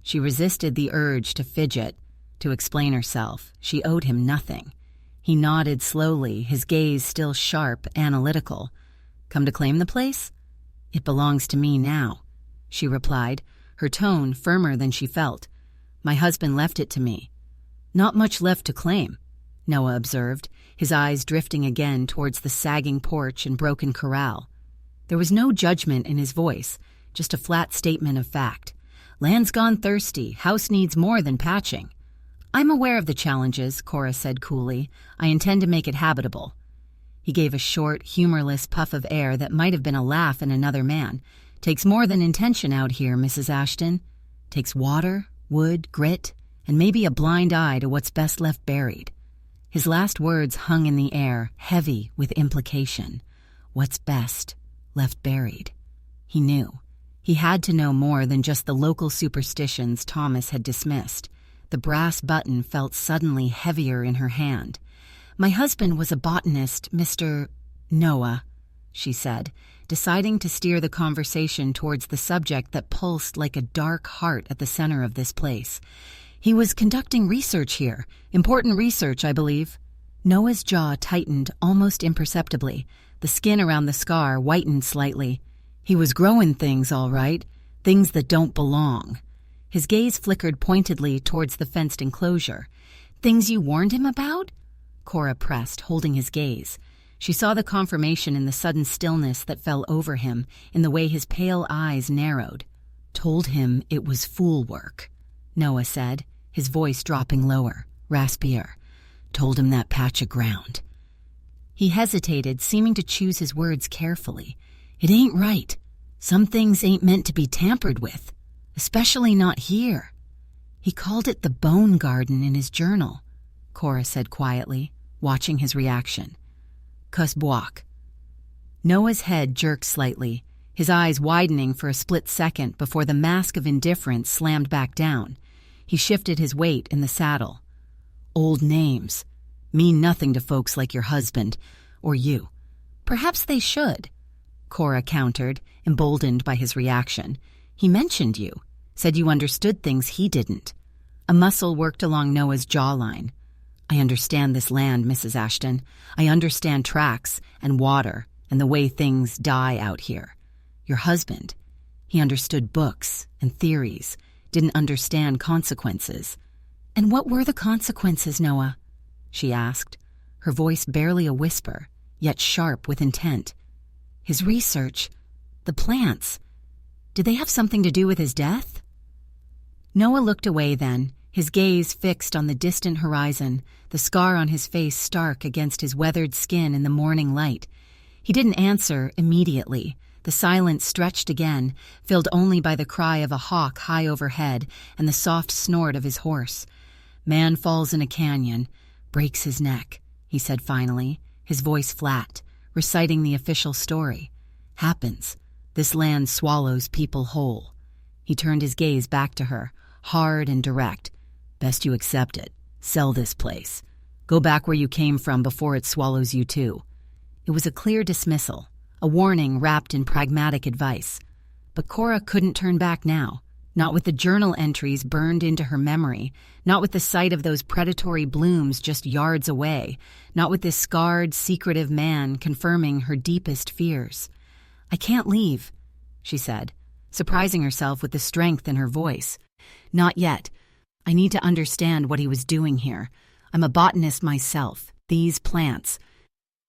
She resisted the urge to fidget, to explain herself. She owed him nothing. He nodded slowly, his gaze still sharp, analytical. "Come to claim the place?" "It belongs to me now," she replied, her tone firmer than she felt. "My husband left it to me." "Not much left to claim," Noah observed, his eyes drifting again towards the sagging porch and broken corral. There was no judgment in his voice, just a flat statement of fact. "Land's gone thirsty, house needs more than patching." "I'm aware of the challenges," Cora said coolly. "I intend to make it habitable." He gave a short, humorless puff of air that might have been a laugh in another man. "Takes more than intention out here, Mrs. Ashton. Takes water, wood, grit, and maybe a blind eye to what's best left buried." His last words hung in the air, heavy with implication. What's best left buried? He knew. He had to know more than just the local superstitions Thomas had dismissed. The brass button felt suddenly heavier in her hand. "My husband was a botanist, Mr. Noah, she said, deciding to steer the conversation towards the subject that pulsed like a dark heart at the center of this place. He was conducting research here. Important research, I believe. Noah's jaw tightened almost imperceptibly. The skin around the scar whitened slightly. He was growing things, all right. Things that don't belong. His gaze flickered pointedly towards the fenced enclosure. Things you warned him about? Cora pressed, holding his gaze. She saw the confirmation in the sudden stillness that fell over him, in the way his pale eyes narrowed. Told him it was fool work, Noah said, his voice dropping lower, raspier. Told him that patch of ground. He hesitated, seeming to choose his words carefully. It ain't right. Some things ain't meant to be tampered with, especially not here. He called it the Bone Garden in his journal, Cora said quietly, watching his reaction. Cuss Buak. Noah's head jerked slightly, his eyes widening for a split second before the mask of indifference slammed back down. He shifted his weight in the saddle. Old names mean nothing to folks like your husband, or you. Perhaps they should, Cora countered, emboldened by his reaction. He mentioned you, said you understood things he didn't. A muscle worked along Noah's jawline. I understand this land, Mrs. Ashton. I understand tracks and water and the way things die out here. Your husband, he understood books and theories, didn't understand consequences. And what were the consequences, Noah? She asked, her voice barely a whisper, yet sharp with intent. His research, the plants, did they have something to do with his death? Noah looked away then, his gaze fixed on the distant horizon, the scar on his face stark against his weathered skin in the morning light. He didn't answer immediately. The silence stretched again, filled only by the cry of a hawk high overhead and the soft snort of his horse. Man falls in a canyon, breaks his neck, he said finally, his voice flat, reciting the official story. Happens. This land swallows people whole. He turned his gaze back to her, hard and direct. Best you accept it. Sell this place. Go back where you came from before it swallows you too. It was a clear dismissal, a warning wrapped in pragmatic advice. But Cora couldn't turn back now, not with the journal entries burned into her memory, not with the sight of those predatory blooms just yards away, not with this scarred, secretive man confirming her deepest fears. I can't leave, she said, surprising herself with the strength in her voice. Not yet. I need to understand what he was doing here. I'm a botanist myself. These plants.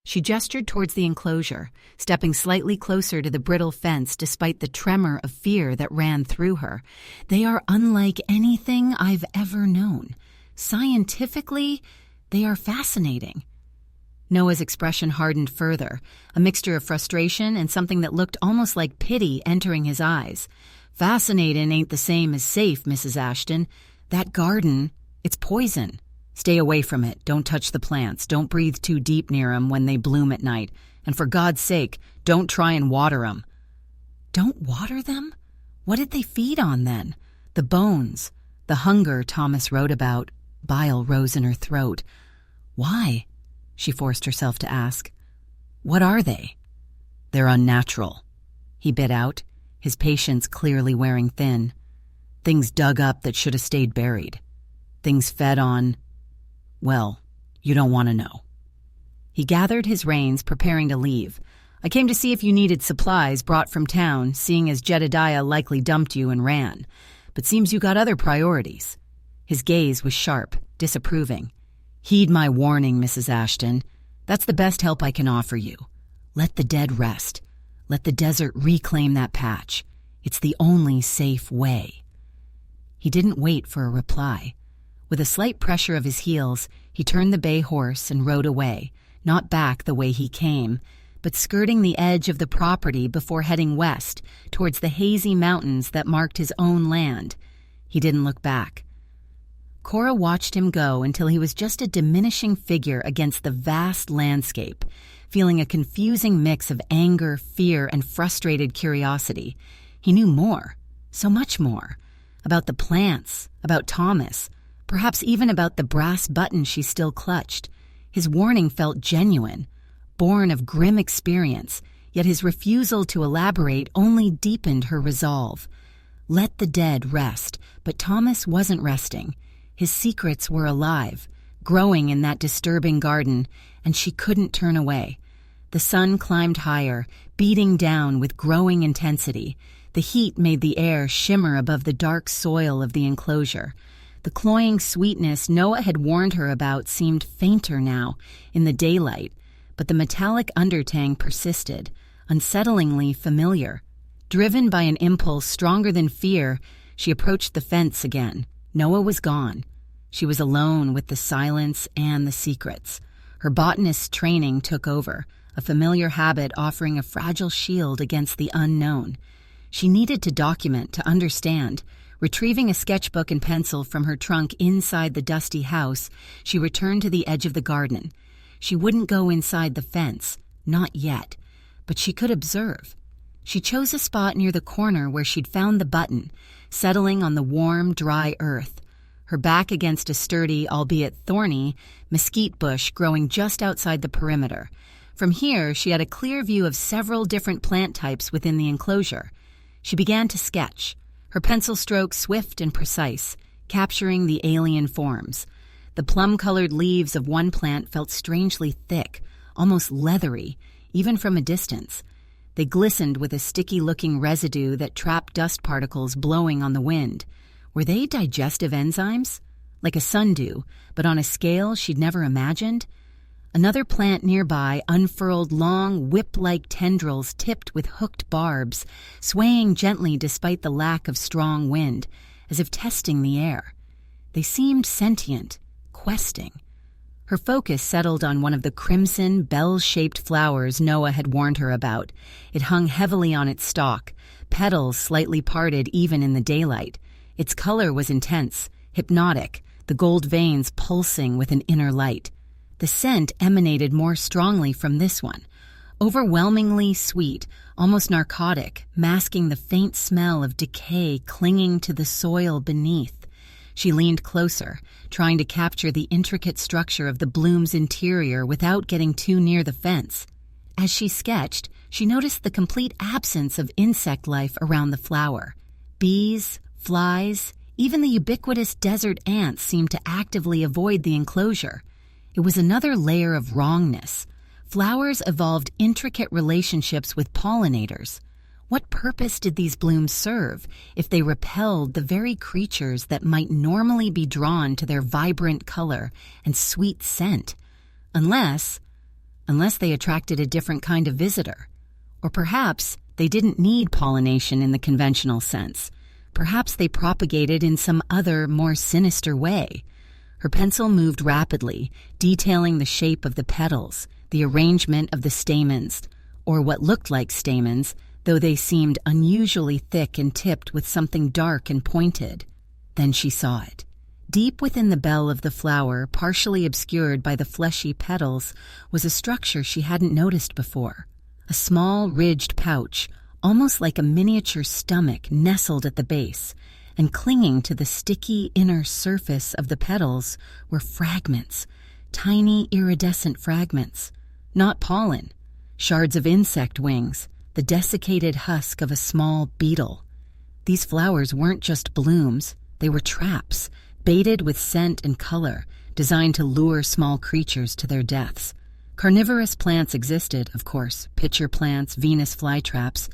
She gestured towards the enclosure, stepping slightly closer to the brittle fence despite the tremor of fear that ran through her. They are unlike anything I've ever known. Scientifically, they are fascinating. Noah's expression hardened further, a mixture of frustration and something that looked almost like pity entering his eyes. Fascinating ain't the same as safe, Mrs. Ashton. That garden, it's poison. Stay away from it. Don't touch the plants. Don't breathe too deep near 'em when they bloom at night. And for God's sake, don't try and water 'em. Don't water them? What did they feed on then? The bones, the hunger Thomas wrote about. Bile rose in her throat. Why? She forced herself to ask. What are they? They're unnatural, he bit out, his patience clearly wearing thin. Things dug up that should have stayed buried. Things fed on... Well, you don't want to know. He gathered his reins, preparing to leave. I came to see if you needed supplies brought from town, seeing as Jedediah likely dumped you and ran. But seems you got other priorities. His gaze was sharp, disapproving. Heed my warning, Mrs. Ashton. That's the best help I can offer you. Let the dead rest. Let the desert reclaim that patch. It's the only safe way. He didn't wait for a reply. With a slight pressure of his heels, he turned the bay horse and rode away, not back the way he came, but skirting the edge of the property before heading west towards the hazy mountains that marked his own land. He didn't look back. Cora watched him go until he was just a diminishing figure against the vast landscape, feeling a confusing mix of anger, fear, and frustrated curiosity. He knew more, so much more, about the plants, about Thomas, perhaps even about the brass button she still clutched. His warning felt genuine. born of grim experience, yet his refusal to elaborate only deepened her resolve. Let the dead rest, but Thomas wasn't resting. His secrets were alive, growing in that disturbing garden, and she couldn't turn away. The sun climbed higher, beating down with growing intensity. The heat made the air shimmer above the dark soil of the enclosure. The cloying sweetness Noah had warned her about seemed fainter now, in the daylight, but the metallic undertang persisted, unsettlingly familiar. Driven by an impulse stronger than fear, she approached the fence again. Noah was gone. She was alone with the silence and the secrets. Her botanist training took over, a familiar habit offering a fragile shield against the unknown. She needed to document, to understand. Retrieving a sketchbook and pencil from her trunk inside the dusty house, she returned to the edge of the garden. She wouldn't go inside the fence, not yet, but she could observe. She chose a spot near the corner where she'd found the button, settling on the warm, dry earth, her back against a sturdy, albeit thorny, mesquite bush growing just outside the perimeter. From here, she had a clear view of several different plant types within the enclosure. She began to sketch, her pencil stroke swift and precise, capturing the alien forms. The plum-colored leaves of one plant felt strangely thick, almost leathery, even from a distance. They glistened with a sticky-looking residue that trapped dust particles blowing on the wind. Were they digestive enzymes? Like a sundew, but on a scale she'd never imagined? Another plant nearby unfurled long, whip-like tendrils tipped with hooked barbs, swaying gently despite the lack of strong wind, as if testing the air. They seemed sentient, questing. Her focus settled on one of the crimson, bell-shaped flowers Noah had warned her about. It hung heavily on its stalk, petals slightly parted even in the daylight. Its color was intense, hypnotic, the gold veins pulsing with an inner light. The scent emanated more strongly from this one, overwhelmingly sweet, almost narcotic, masking the faint smell of decay clinging to the soil beneath. She leaned closer, trying to capture the intricate structure of the bloom's interior without getting too near the fence. As she sketched, she noticed the complete absence of insect life around the flower. Bees, flies, even the ubiquitous desert ants seemed to actively avoid the enclosure. It was another layer of wrongness. Flowers evolved intricate relationships with pollinators. What purpose did these blooms serve if they repelled the very creatures that might normally be drawn to their vibrant color and sweet scent? Unless they attracted a different kind of visitor. Or perhaps they didn't need pollination in the conventional sense. Perhaps they propagated in some other, more sinister way. Her pencil moved rapidly, detailing the shape of the petals, the arrangement of the stamens, or what looked like stamens, though they seemed unusually thick and tipped with something dark and pointed. Then she saw it. Deep within the bell of the flower, partially obscured by the fleshy petals, was a structure she hadn't noticed before. A small, ridged pouch, almost like a miniature stomach, nestled at the base, and clinging to the sticky inner surface of the petals were fragments, tiny iridescent fragments. Not pollen, shards of insect wings, the desiccated husk of a small beetle. These flowers weren't just blooms, they were traps, baited with scent and color, designed to lure small creatures to their deaths. Carnivorous plants existed, of course, pitcher plants, Venus flytraps,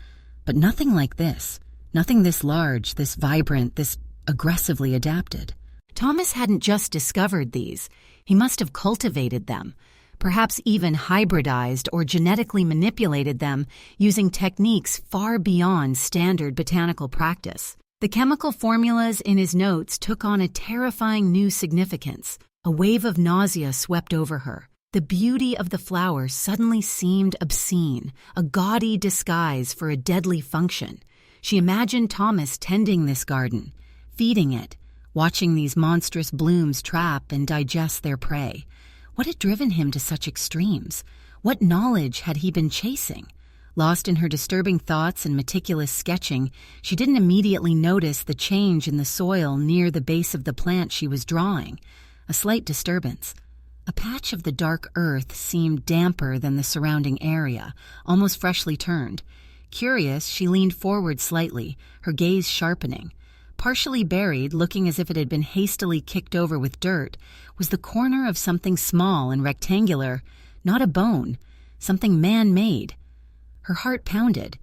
but nothing like this. Nothing this large, this vibrant, this aggressively adapted. Thomas hadn't just discovered these. He must have cultivated them, perhaps even hybridized or genetically manipulated them using techniques far beyond standard botanical practice. The chemical formulas in his notes took on a terrifying new significance. A wave of nausea swept over her. The beauty of the flower suddenly seemed obscene, a gaudy disguise for a deadly function. She imagined Thomas tending this garden, feeding it, watching these monstrous blooms trap and digest their prey. What had driven him to such extremes? What knowledge had he been chasing? Lost in her disturbing thoughts and meticulous sketching, she didn't immediately notice the change in the soil near the base of the plant she was drawing. A slight disturbance. A patch of the dark earth seemed damper than the surrounding area, almost freshly turned. Curious, she leaned forward slightly, her gaze sharpening. Partially buried, looking as if it had been hastily kicked over with dirt, was the corner of something small and rectangular, not a bone, something man-made. Her heart pounded.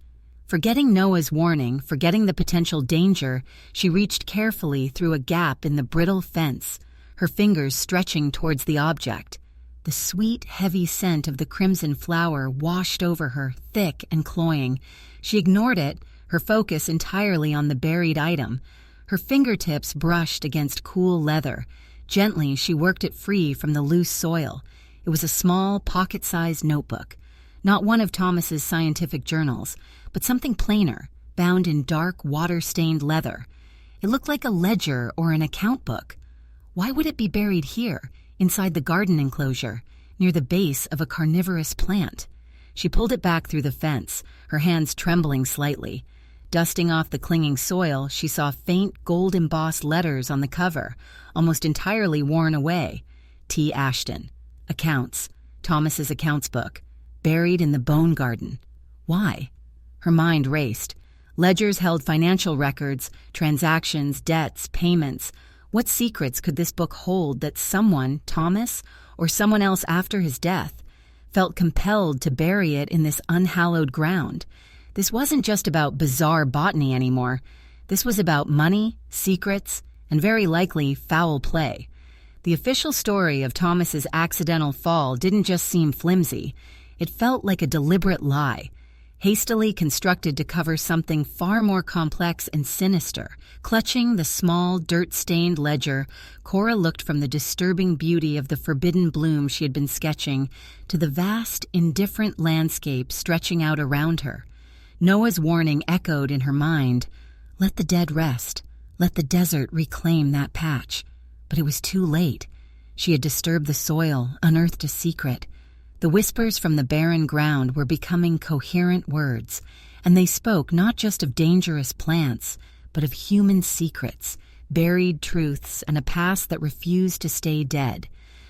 Forgetting Noah's warning, forgetting the potential danger, she reached carefully through a gap in the brittle fence, her fingers stretching towards the object. The sweet, heavy scent of the crimson flower washed over her, thick and cloying. She ignored it, her focus entirely on the buried item. Her fingertips brushed against cool leather. Gently, she worked it free from the loose soil. It was a small, pocket-sized notebook. Not one of Thomas's scientific journals, but something plainer, bound in dark, water-stained leather. It looked like a ledger or an account book. Why would it be buried here, inside the garden enclosure, near the base of a carnivorous plant? She pulled it back through the fence, her hands trembling slightly. Dusting off the clinging soil, she saw faint gold-embossed letters on the cover, almost entirely worn away. T. Ashton. Accounts. Thomas's accounts book. Buried in the bone garden. Why? Her mind raced. Ledgers held financial records, transactions, debts, payments. What secrets could this book hold that someone, Thomas, or someone else after his death, felt compelled to bury it in this unhallowed ground? This wasn't just about bizarre botany anymore. This was about money, secrets, and very likely foul play. The official story of Thomas's accidental fall didn't just seem flimsy. It felt like a deliberate lie, hastily constructed to cover something far more complex and sinister. Clutching the small, dirt-stained ledger, Cora looked from the disturbing beauty of the forbidden bloom she had been sketching to the vast, indifferent landscape stretching out around her. Noah's warning echoed in her mind. Let the dead rest. Let the desert reclaim that patch. But it was too late. She had disturbed the soil, unearthed a secret. The whispers from the barren ground were becoming coherent words, and they spoke not just of dangerous plants, but of human secrets, buried truths, and a past that refused to stay dead.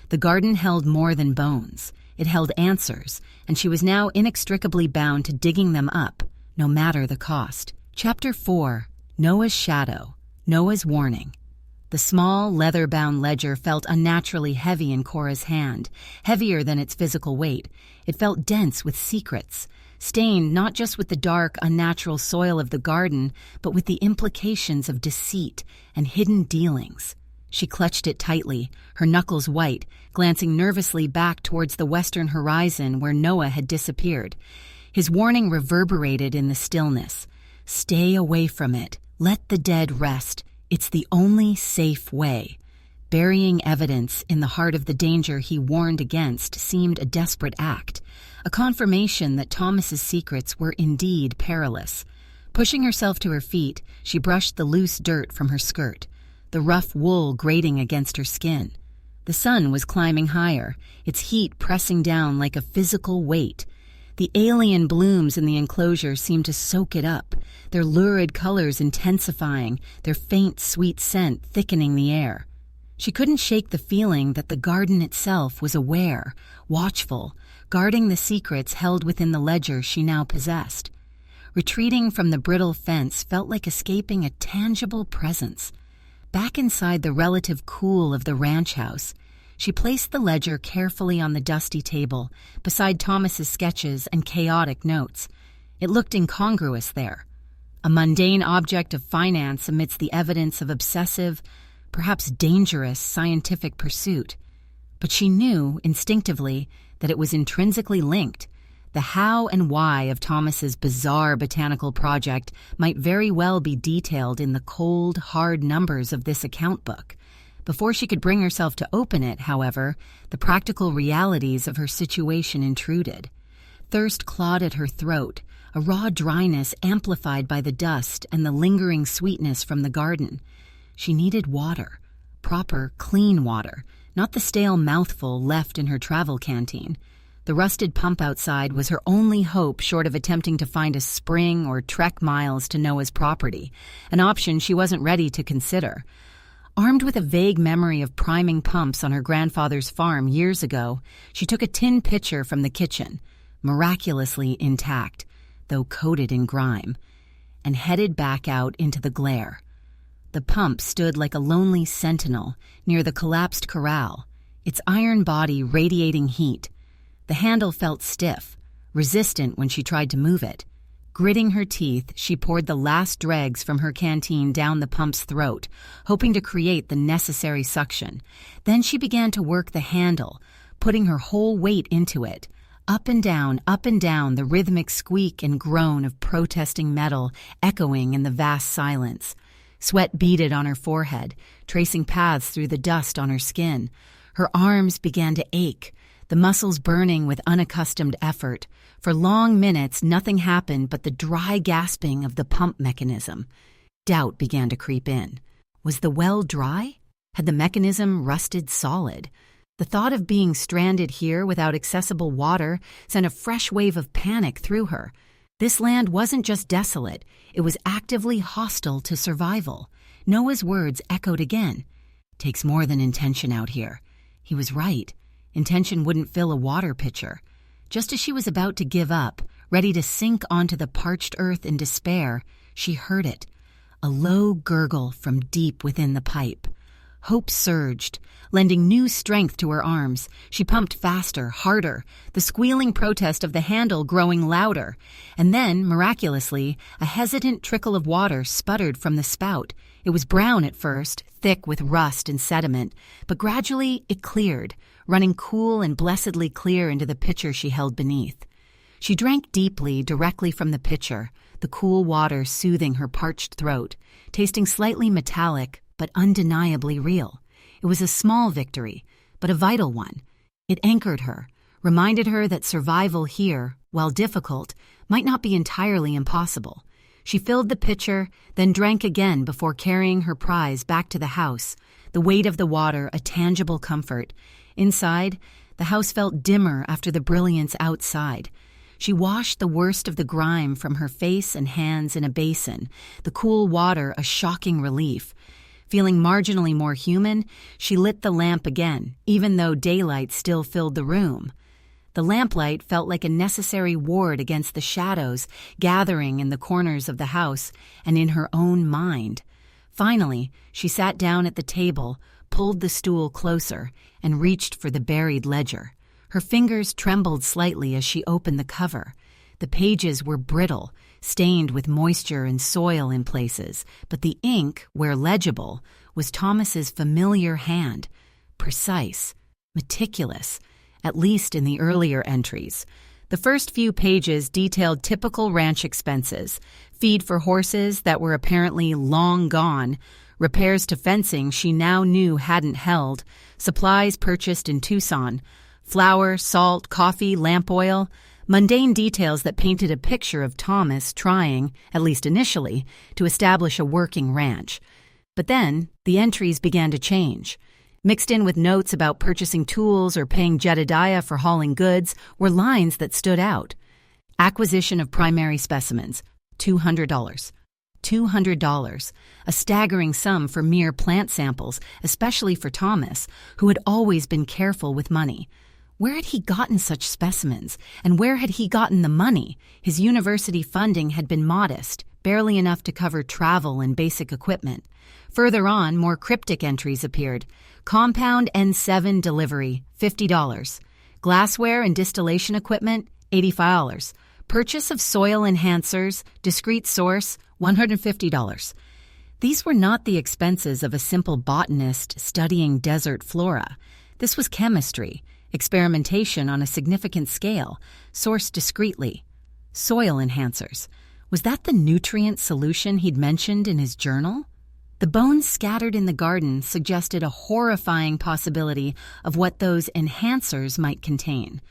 The garden held more than bones. It held answers, and she was now inextricably bound to digging them up, no matter the cost. Chapter 4. Noah's Shadow. Noah's Warning. The small, leather-bound ledger felt unnaturally heavy in Cora's hand, heavier than its physical weight. It felt dense with secrets, stained not just with the dark, unnatural soil of the garden, but with the implications of deceit and hidden dealings. She clutched it tightly, her knuckles white, glancing nervously back towards the western horizon where Noah had disappeared. His warning reverberated in the stillness. Stay away from it. Let the dead rest. It's the only safe way. Burying evidence in the heart of the danger he warned against seemed a desperate act, a confirmation that Thomas's secrets were indeed perilous. Pushing herself to her feet, she brushed the loose dirt from her skirt, the rough wool grating against her skin. The sun was climbing higher, its heat pressing down like a physical weight. The alien blooms in the enclosure seemed to soak it up, their lurid colors intensifying, their faint, sweet scent thickening the air. She couldn't shake the feeling that the garden itself was aware, watchful, guarding the secrets held within the ledger she now possessed. Retreating from the brittle fence felt like escaping a tangible presence. Back inside the relative cool of the ranch house, she placed the ledger carefully on the dusty table, beside Thomas's sketches and chaotic notes. It looked incongruous there. A mundane object of finance amidst the evidence of obsessive, perhaps dangerous, scientific pursuit. But she knew, instinctively, that it was intrinsically linked. The how and why of Thomas's bizarre botanical project might very well be detailed in the cold, hard numbers of this account book. Before she could bring herself to open it, however, the practical realities of her situation intruded. Thirst clawed at her throat, a raw dryness amplified by the dust and the lingering sweetness from the garden. She needed water, proper, clean water, not the stale mouthful left in her travel canteen. The rusted pump outside was her only hope short of attempting to find a spring or trek miles to Noah's property, an option she wasn't ready to consider. Armed with a vague memory of priming pumps on her grandfather's farm years ago, she took a tin pitcher from the kitchen, miraculously intact, though coated in grime, and headed back out into the glare. The pump stood like a lonely sentinel near the collapsed corral, its iron body radiating heat. The handle felt stiff, resistant when she tried to move it. Gritting her teeth, she poured the last dregs from her canteen down the pump's throat, hoping to create the necessary suction. Then she began to work the handle, putting her whole weight into it. Up and down, the rhythmic squeak and groan of protesting metal echoing in the vast silence. Sweat beaded on her forehead, tracing paths through the dust on her skin. Her arms began to ache, the muscles burning with unaccustomed effort. For long minutes, nothing happened but the dry gasping of the pump mechanism. Doubt began to creep in. Was the well dry? Had the mechanism rusted solid? The thought of being stranded here without accessible water sent a fresh wave of panic through her. This land wasn't just desolate, it was actively hostile to survival. Noah's words echoed again. Takes more than intention out here. He was right. Intention wouldn't fill a water pitcher. Just as she was about to give up, ready to sink onto the parched earth in despair, she heard it. A low gurgle from deep within the pipe. Hope surged, lending new strength to her arms. She pumped faster, harder, the squealing protest of the handle growing louder. And then, miraculously, a hesitant trickle of water sputtered from the spout. It was brown at first, thick with rust and sediment, but gradually it cleared, running cool and blessedly clear into the pitcher she held beneath. She drank deeply directly from the pitcher, the cool water soothing her parched throat, tasting slightly metallic but undeniably real. It was a small victory, but a vital one. It anchored her, reminded her that survival here, while difficult, might not be entirely impossible. She filled the pitcher, then drank again before carrying her prize back to the house, the weight of the water a tangible comfort. Inside, the house felt dimmer after the brilliance outside. She washed the worst of the grime from her face and hands in a basin, the cool water a shocking relief. Feeling marginally more human, she lit the lamp again, even though daylight still filled the room. The lamplight felt like a necessary ward against the shadows gathering in the corners of the house and in her own mind. Finally, she sat down at the table, pulled the stool closer, and reached for the buried ledger. Her fingers trembled slightly as she opened the cover. The pages were brittle, stained with moisture and soil in places, but the ink, where legible, was Thomas's familiar hand, precise, meticulous, at least in the earlier entries. The first few pages detailed typical ranch expenses, feed for horses that were apparently long gone, repairs to fencing she now knew hadn't held, supplies purchased in Tucson, flour, salt, coffee, lamp oil, mundane details that painted a picture of Thomas trying, at least initially, to establish a working ranch. But then, the entries began to change. Mixed in with notes about purchasing tools or paying Jedediah for hauling goods were lines that stood out. Acquisition of primary specimens, $200. $200, a staggering sum for mere plant samples, especially for Thomas, who had always been careful with money. Where had he gotten such specimens, and where had he gotten the money? His university funding had been modest, barely enough to cover travel and basic equipment. Further on, more cryptic entries appeared. Compound N7 delivery, $50. Glassware and distillation equipment, $85. Purchase of soil enhancers, discrete source, $150. These were not the expenses of a simple botanist studying desert flora. This was chemistry, experimentation on a significant scale, sourced discreetly. Soil enhancers. Was that the nutrient solution he'd mentioned in his journal? The bones scattered in the garden suggested a horrifying possibility of what those enhancers might contain.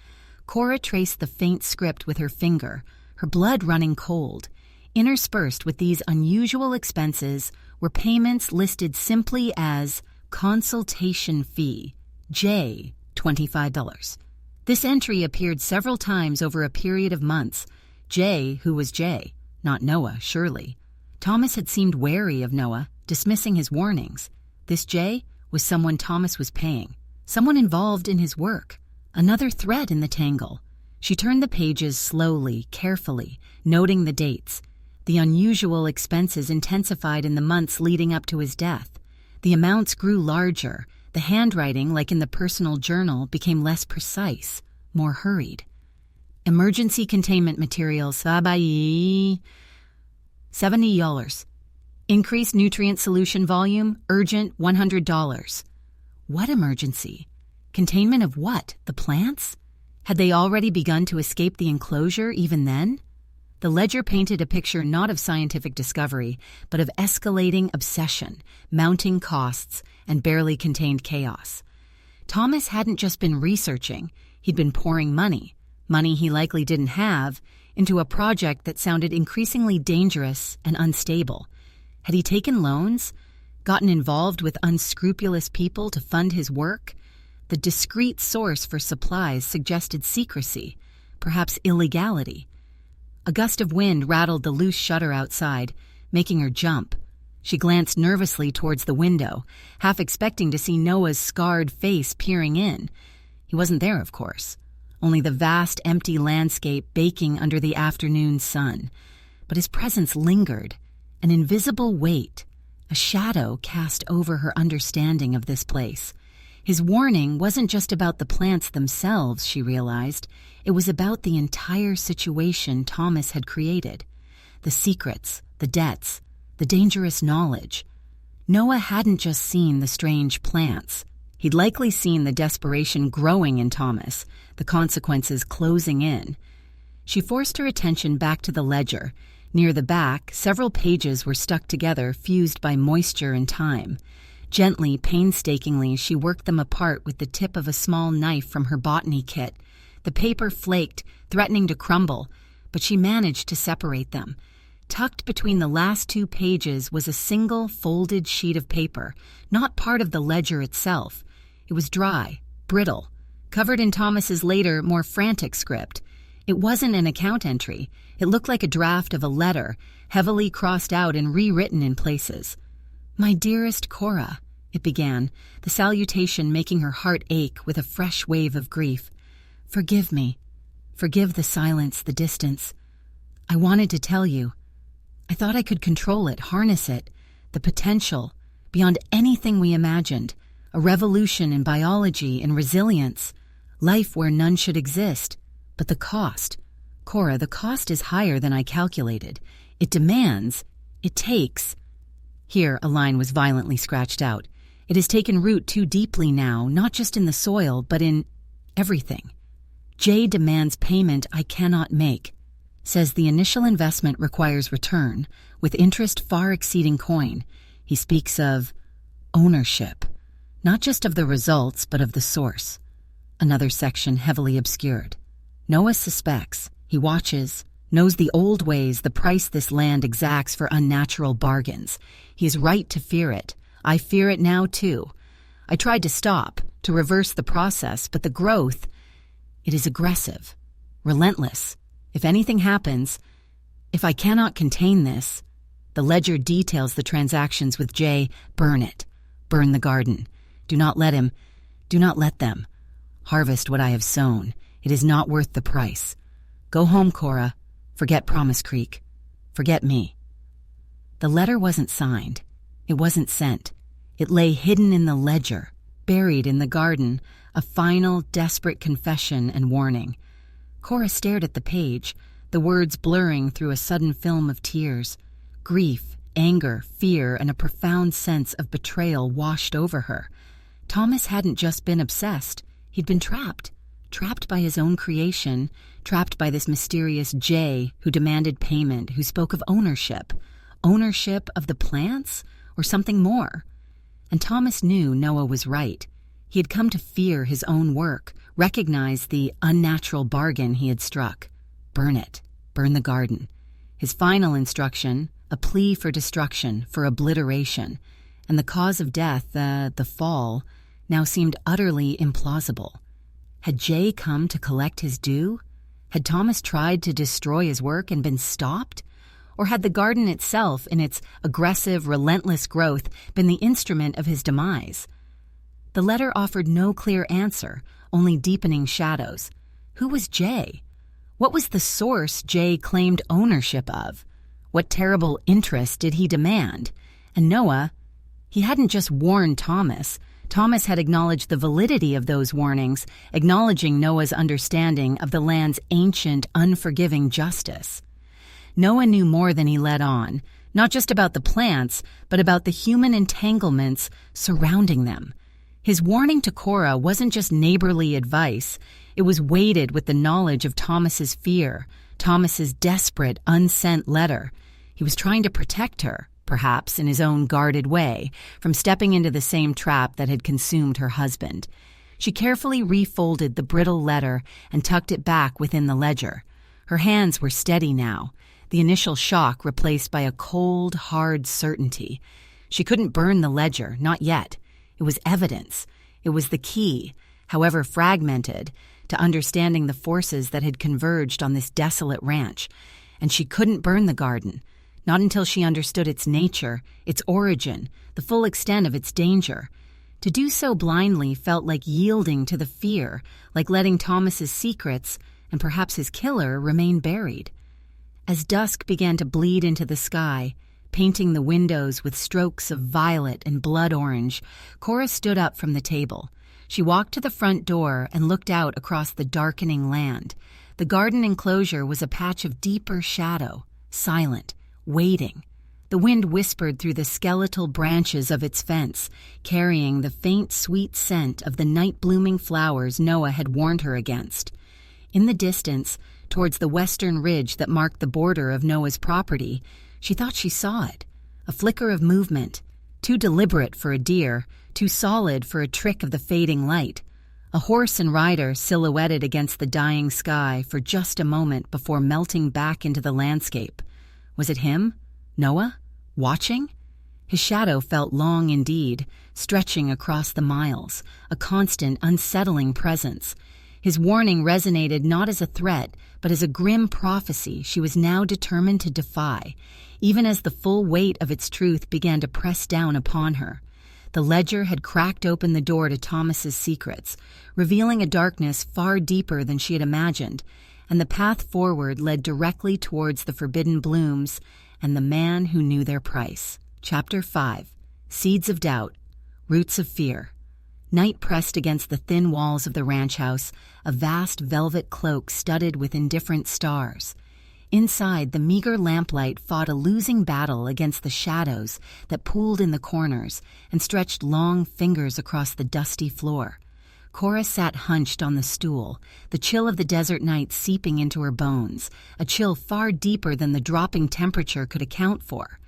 Cora traced the faint script with her finger, her blood running cold. Interspersed with these unusual expenses were payments listed simply as consultation fee, J, $25. This entry appeared several times over a period of months. J, who was J? Not Noah, surely. Thomas had seemed wary of Noah, dismissing his warnings. This Jay was someone Thomas was paying, someone involved in his work, another thread in the tangle. She turned the pages slowly, carefully, noting the dates. The unusual expenses intensified in the months leading up to his death. The amounts grew larger. The handwriting, like in the personal journal, became less precise, more hurried. Emergency containment materials, $70. Increased nutrient solution volume, urgent, $100. What emergency? Containment of what? The plants? Had they already begun to escape the enclosure even then? The ledger painted a picture not of scientific discovery, but of escalating obsession, mounting costs, and barely contained chaos. Thomas hadn't just been researching, he'd been pouring money he likely didn't have, into a project that sounded increasingly dangerous and unstable. Had he taken loans? Gotten involved with unscrupulous people to fund his work? The discreet source for supplies suggested secrecy, perhaps illegality. A gust of wind rattled the loose shutter outside, making her jump. She glanced nervously towards the window, half expecting to see Noah's scarred face peering in. He wasn't there, of course. Only the vast, empty landscape baking under the afternoon sun. But his presence lingered, an invisible weight, a shadow cast over her understanding of this place. His warning wasn't just about the plants themselves, she realized. It was about the entire situation Thomas had created. The secrets, the debts, the dangerous knowledge. Noah hadn't just seen the strange plants. He'd likely seen the desperation growing in Thomas, the consequences closing in. She forced her attention back to the ledger. Near the back, several pages were stuck together, fused by moisture and time. Gently, painstakingly, she worked them apart with the tip of a small knife from her botany kit. The paper flaked, threatening to crumble, but she managed to separate them. Tucked between the last two pages was a single folded sheet of paper, not part of the ledger itself. It was dry, brittle, covered in Thomas's later, more frantic script. It wasn't an account entry. It looked like a draft of a letter, heavily crossed out and rewritten in places. "My dearest Cora," it began, the salutation making her heart ache with a fresh wave of grief. "Forgive me. Forgive the silence, the distance. I wanted to tell you. I thought I could control it, harness it, the potential, beyond anything we imagined, a revolution in biology and resilience, life where none should exist. But the cost, Cora, the cost is higher than I calculated. It demands, it takes." Here a line was violently scratched out. "It has taken root too deeply now, not just in the soil, but in everything. Jay demands payment I cannot make. Says the initial investment requires return, with interest far exceeding coin. He speaks of ownership, not just of the results, but of the source." Another section heavily obscured. "Noah suspects. He watches, knows the old ways, the price this land exacts for unnatural bargains. He is right to fear it. I fear it now, too. I tried to stop, to reverse the process, but the growth, it is aggressive, relentless. If anything happens, if I cannot contain this," the ledger details the transactions with Jay. "Burn it. Burn the garden. Do not let them harvest what I have sown. It is not worth the price. Go home, Cora. Forget Promise Creek. Forget me." The letter wasn't signed. It wasn't sent. It lay hidden in the ledger, buried in the garden, a final, desperate confession and warning. Cora stared at the page, the words blurring through a sudden film of tears. Grief, anger, fear, and a profound sense of betrayal washed over her. Thomas hadn't just been obsessed. He'd been trapped by his own creation, trapped by this mysterious Jay who demanded payment, who spoke of ownership of the plants or something more. And Thomas knew Noah was right. He had come to fear his own work, recognize the unnatural bargain he had struck. Burn it. Burn the garden. His final instruction, a plea for destruction, for obliteration. And the cause of death, the fall, now seemed utterly implausible. Had Jay come to collect his due? Had Thomas tried to destroy his work and been stopped? Or had the garden itself, in its aggressive, relentless growth, been the instrument of his demise? The letter offered no clear answer, only deepening shadows. Who was Jay? What was the source Jay claimed ownership of? What terrible interest did he demand? And Noah, he hadn't just warned Thomas. Thomas had acknowledged the validity of those warnings, acknowledging Noah's understanding of the land's ancient, unforgiving justice. Noah knew more than he let on, not just about the plants, but about the human entanglements surrounding them. His warning to Korah wasn't just neighborly advice. It was weighted with the knowledge of Thomas's fear, Thomas's desperate, unsent letter. He was trying to protect her, perhaps in his own guarded way, from stepping into the same trap that had consumed her husband. She carefully refolded the brittle letter and tucked it back within the ledger. Her hands were steady now, the initial shock replaced by a cold, hard certainty. She couldn't burn the ledger, not yet. It was evidence. It was the key, however fragmented, to understanding the forces that had converged on this desolate ranch. And she couldn't burn the garden, not until she understood its nature, its origin, the full extent of its danger. To do so blindly felt like yielding to the fear, like letting Thomas's secrets, and perhaps his killer, remain buried. As dusk began to bleed into the sky, painting the windows with strokes of violet and blood orange, Korah stood up from the table. She walked to the front door and looked out across the darkening land. The garden enclosure was a patch of deeper shadow, silent, waiting. The wind whispered through the skeletal branches of its fence, carrying the faint, sweet scent of the night-blooming flowers Noah had warned her against. In the distance, towards the western ridge that marked the border of Noah's property, she thought she saw it. A flicker of movement, too deliberate for a deer, too solid for a trick of the fading light. A horse and rider silhouetted against the dying sky for just a moment before melting back into the landscape. Was it him? Noah? Watching? His shadow felt long indeed, stretching across the miles, a constant, unsettling presence. His warning resonated not as a threat, but as a grim prophecy she was now determined to defy, even as the full weight of its truth began to press down upon her. The ledger had cracked open the door to Thomas's secrets, revealing a darkness far deeper than she had imagined, and the path forward led directly towards the forbidden blooms and the man who knew their price. Chapter 5. Seeds of Doubt, Roots of Fear. Night pressed against the thin walls of the ranch house, a vast velvet cloak studded with indifferent stars. Inside, the meager lamplight fought a losing battle against the shadows that pooled in the corners and stretched long fingers across the dusty floor. Korah sat hunched on the stool, the chill of the desert night seeping into her bones, a chill far deeper than the dropping temperature could account for.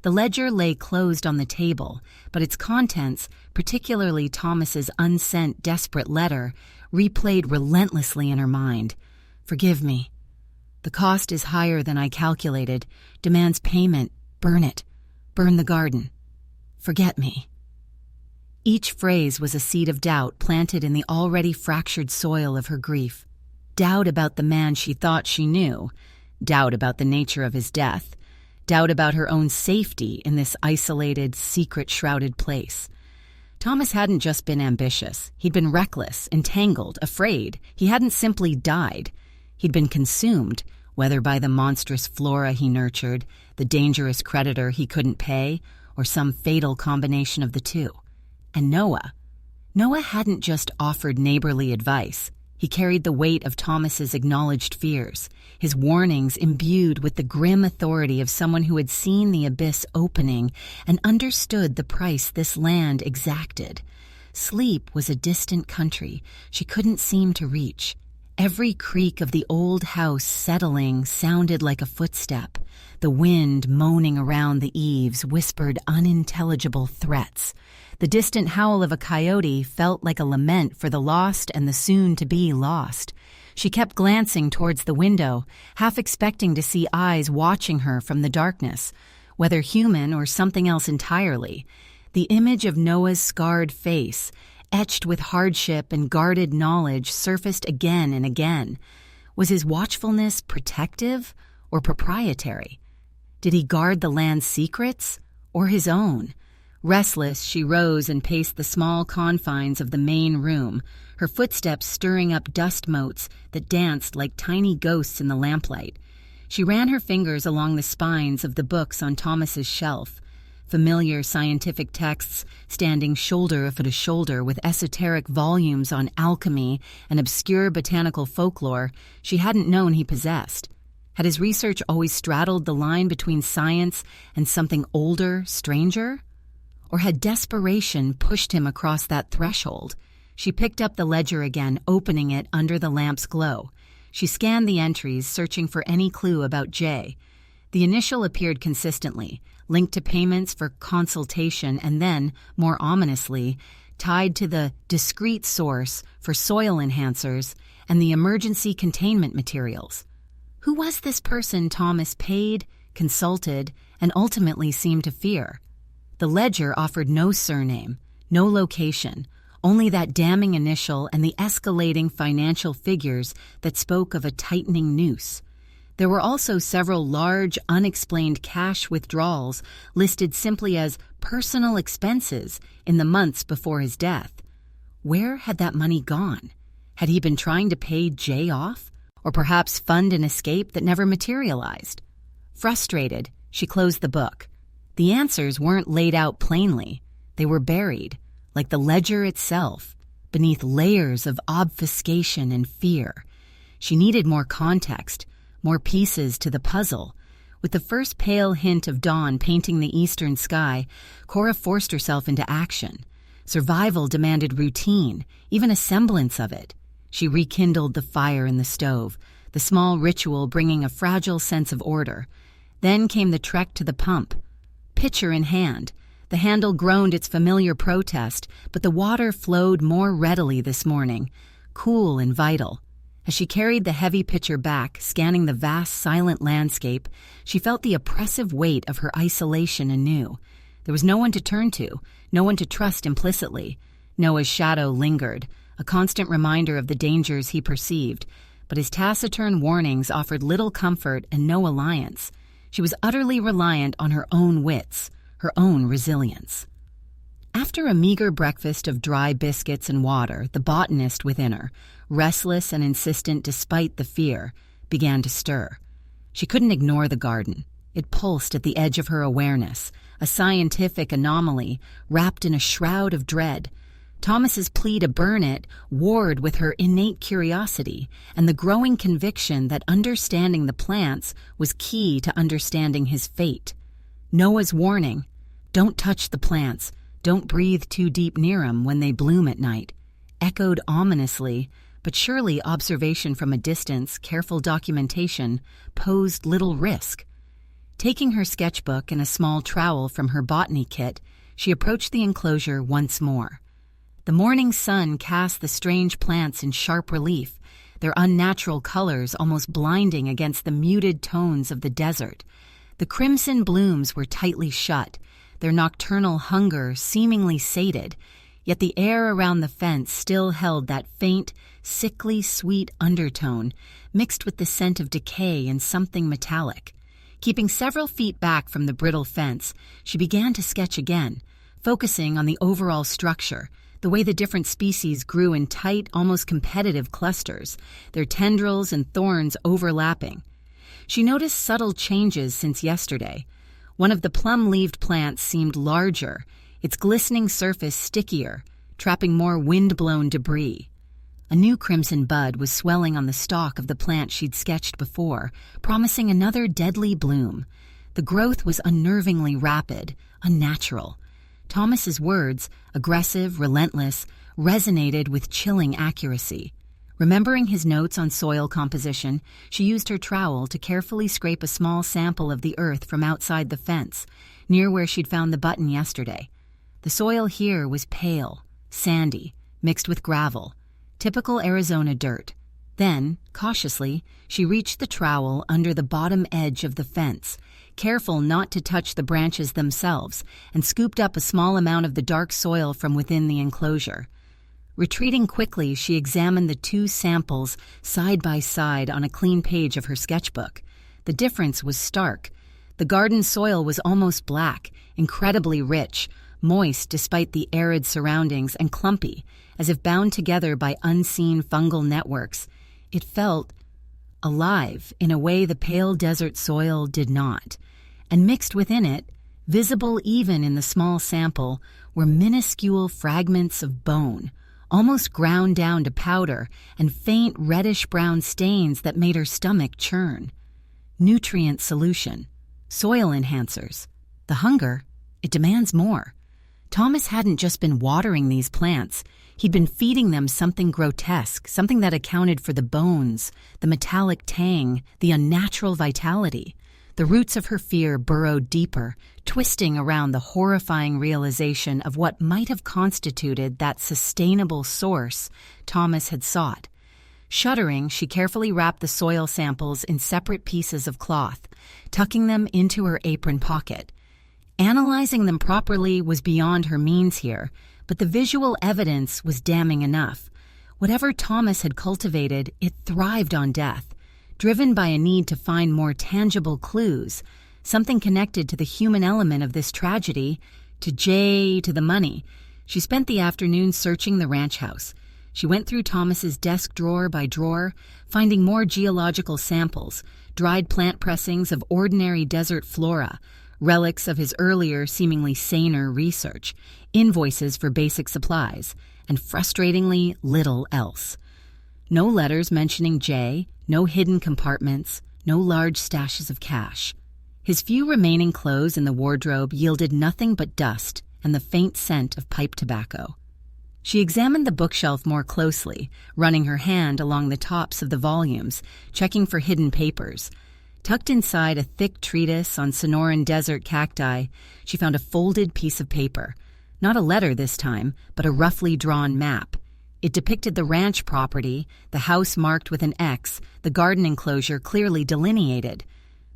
The ledger lay closed on the table, but its contents, particularly Thomas's unsent, desperate letter, replayed relentlessly in her mind. "Forgive me. The cost is higher than I calculated. Demands payment. Burn it. Burn the garden. Forget me." Each phrase was a seed of doubt planted in the already fractured soil of her grief. Doubt about the man she thought she knew. Doubt about the nature of his death. Doubt about her own safety in this isolated, secret-shrouded place. Thomas hadn't just been ambitious. He'd been reckless, entangled, afraid. He hadn't simply died. He'd been consumed, whether by the monstrous flora he nurtured, the dangerous creditor he couldn't pay, or some fatal combination of the two. And Noah hadn't just offered neighborly advice. He carried the weight of Thomas's acknowledged fears, his warnings imbued with the grim authority of someone who had seen the abyss opening and understood the price this land exacted. Sleep was a distant country she couldn't seem to reach. Every creak of the old house settling sounded like a footstep. The wind moaning around the eaves whispered unintelligible threats. The distant howl of a coyote felt like a lament for the lost and the soon-to-be lost. She kept glancing towards the window, half expecting to see eyes watching her from the darkness, whether human or something else entirely. The image of Noah's scarred face, etched with hardship and guarded knowledge, surfaced again and again. Was his watchfulness protective or proprietary? Did he guard the land's secrets or his own? Restless, she rose and paced the small confines of the main room, her footsteps stirring up dust motes that danced like tiny ghosts in the lamplight. She ran her fingers along the spines of the books on Thomas's shelf, familiar scientific texts standing shoulder to shoulder with esoteric volumes on alchemy and obscure botanical folklore she hadn't known he possessed. Had his research always straddled the line between science and something older, stranger? Or had desperation pushed him across that threshold? She picked up the ledger again, opening it under the lamp's glow. She scanned the entries, searching for any clue about Jay. The initial appeared consistently, linked to payments for consultation and then, more ominously, tied to the discrete source for soil enhancers and the emergency containment materials. Who was this person Thomas paid, consulted, and ultimately seemed to fear? The ledger offered no surname, no location, only that damning initial and the escalating financial figures that spoke of a tightening noose. There were also several large, unexplained cash withdrawals listed simply as personal expenses in the months before his death. Where had that money gone? Had he been trying to pay Jay off? Or perhaps fund an escape that never materialized? Frustrated, she closed the book. The answers weren't laid out plainly. They were buried, like the ledger itself, beneath layers of obfuscation and fear. She needed more context, more pieces to the puzzle. With the first pale hint of dawn painting the eastern sky, Cora forced herself into action. Survival demanded routine, even a semblance of it. She rekindled the fire in the stove, the small ritual bringing a fragile sense of order. Then came the trek to the pump. Pitcher in hand, the handle groaned its familiar protest, but the water flowed more readily this morning, cool and vital. As she carried the heavy pitcher back, scanning the vast, silent landscape, she felt the oppressive weight of her isolation anew. There was no one to turn to, no one to trust implicitly. Noah's shadow lingered, a constant reminder of the dangers he perceived, but his taciturn warnings offered little comfort and no alliance. She was utterly reliant on her own wits, her own resilience. After a meager breakfast of dry biscuits and water, the botanist within her, restless and insistent despite the fear, began to stir. She couldn't ignore the garden. It pulsed at the edge of her awareness, a scientific anomaly wrapped in a shroud of dread. Thomas's plea to burn it warred with her innate curiosity and the growing conviction that understanding the plants was key to understanding his fate. Noah's warning, "Don't touch the plants, don't breathe too deep near 'em when they bloom at night," echoed ominously, but surely observation from a distance, careful documentation, posed little risk. Taking her sketchbook and a small trowel from her botany kit, she approached the enclosure once more. The morning sun cast the strange plants in sharp relief, their unnatural colors almost blinding against the muted tones of the desert. The crimson blooms were tightly shut, their nocturnal hunger seemingly sated, yet the air around the fence still held that faint, sickly sweet undertone, mixed with the scent of decay and something metallic. Keeping several feet back from the brittle fence, she began to sketch again, focusing on the overall structure, the way the different species grew in tight, almost competitive clusters, their tendrils and thorns overlapping. She noticed subtle changes since yesterday. One of the plum-leaved plants seemed larger, its glistening surface stickier, trapping more wind-blown debris. A new crimson bud was swelling on the stalk of the plant she'd sketched before, promising another deadly bloom. The growth was unnervingly rapid, unnatural. Thomas's words, aggressive, relentless, resonated with chilling accuracy. Remembering his notes on soil composition, she used her trowel to carefully scrape a small sample of the earth from outside the fence, near where she'd found the button yesterday. The soil here was pale, sandy, mixed with gravel, typical Arizona dirt. Then, cautiously, she reached the trowel under the bottom edge of the fence, careful not to touch the branches themselves, and scooped up a small amount of the dark soil from within the enclosure. Retreating quickly, she examined the two samples side by side on a clean page of her sketchbook. The difference was stark. The garden soil was almost black, incredibly rich, moist despite the arid surroundings, and clumpy, as if bound together by unseen fungal networks. It felt alive in a way the pale desert soil did not. And mixed within it, visible even in the small sample, were minuscule fragments of bone, almost ground down to powder, and faint reddish-brown stains that made her stomach churn. Nutrient solution. Soil enhancers. The hunger, it demands more. Thomas hadn't just been watering these plants. He'd been feeding them something grotesque, something that accounted for the bones, the metallic tang, the unnatural vitality. The roots of her fear burrowed deeper, twisting around the horrifying realization of what might have constituted that sustainable source Thomas had sought. Shuddering, she carefully wrapped the soil samples in separate pieces of cloth, tucking them into her apron pocket. Analyzing them properly was beyond her means here, but the visual evidence was damning enough. Whatever Thomas had cultivated, it thrived on death, driven by a need to find more tangible clues, something connected to the human element of this tragedy, to Jay, to the money. She spent the afternoon searching the ranch house. She went through Thomas's desk drawer by drawer, finding more geological samples, dried plant pressings of ordinary desert flora, relics of his earlier, seemingly saner research, invoices for basic supplies, and frustratingly little else. No letters mentioning Jay, no hidden compartments, no large stashes of cash. His few remaining clothes in the wardrobe yielded nothing but dust and the faint scent of pipe tobacco. She examined the bookshelf more closely, running her hand along the tops of the volumes, checking for hidden papers. Tucked inside a thick treatise on Sonoran desert cacti, she found a folded piece of paper. Not a letter this time, but a roughly drawn map. It depicted the ranch property, the house marked with an X, the garden enclosure clearly delineated.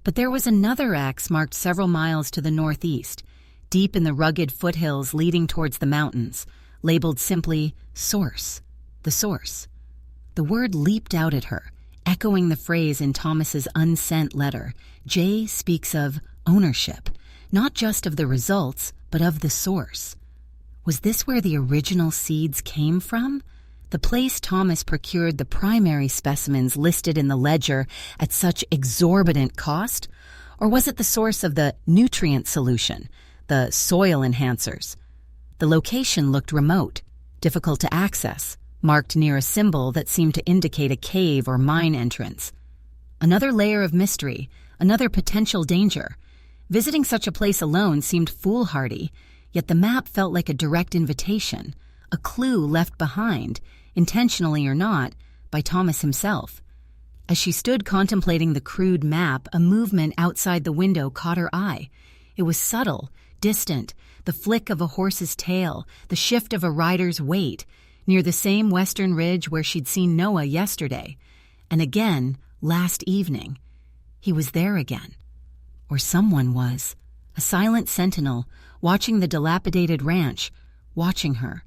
But there was another X marked several miles to the northeast, deep in the rugged foothills leading towards the mountains, labeled simply Source, the Source. The word leaped out at her, echoing the phrase in Thomas's unsent letter. Jay speaks of ownership, not just of the results, but of the source. Was this where the original seeds came from? The place Thomas procured the primary specimens listed in the ledger at such exorbitant cost? Or was it the source of the nutrient solution, the soil enhancers? The location looked remote, difficult to access, marked near a symbol that seemed to indicate a cave or mine entrance. Another layer of mystery, another potential danger. Visiting such a place alone seemed foolhardy, yet the map felt like a direct invitation, a clue left behind, intentionally or not, by Thomas himself. As she stood contemplating the crude map, a movement outside the window caught her eye. It was subtle, distant, the flick of a horse's tail, the shift of a rider's weight, near the same western ridge where she'd seen Noah yesterday, and again last evening. He was there again. Or someone was. A silent sentinel, watching the dilapidated ranch, watching her.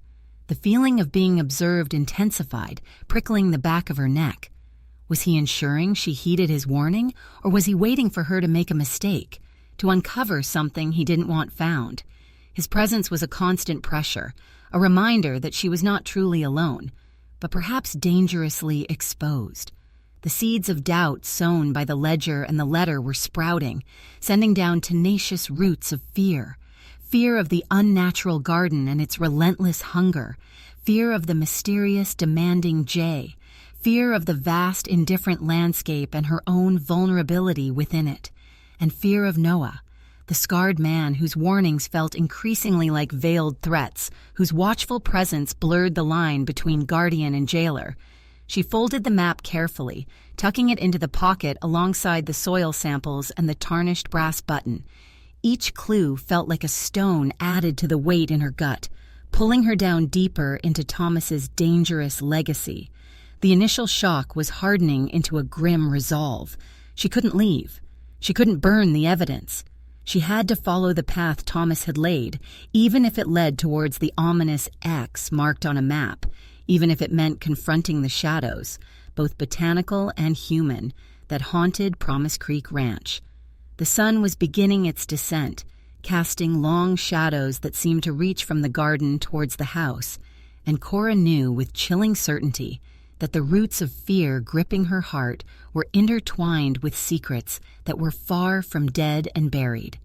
The feeling of being observed intensified, prickling the back of her neck. Was he ensuring she heeded his warning, or was he waiting for her to make a mistake, to uncover something he didn't want found? His presence was a constant pressure, a reminder that she was not truly alone, but perhaps dangerously exposed. The seeds of doubt sown by the ledger and the letter were sprouting, sending down tenacious roots of fear. Fear of the unnatural garden and its relentless hunger. Fear of the mysterious, demanding Jay. Fear of the vast, indifferent landscape and her own vulnerability within it. And fear of Noah, the scarred man whose warnings felt increasingly like veiled threats, whose watchful presence blurred the line between guardian and jailer. She folded the map carefully, tucking it into the pocket alongside the soil samples and the tarnished brass button. Each clue felt like a stone added to the weight in her gut, pulling her down deeper into Thomas's dangerous legacy. The initial shock was hardening into a grim resolve. She couldn't leave. She couldn't burn the evidence. She had to follow the path Thomas had laid, even if it led towards the ominous X marked on a map, even if it meant confronting the shadows, both botanical and human, that haunted Promise Creek Ranch. The sun was beginning its descent, casting long shadows that seemed to reach from the garden towards the house, and Cora knew with chilling certainty that the roots of fear gripping her heart were intertwined with secrets that were far from dead and buried.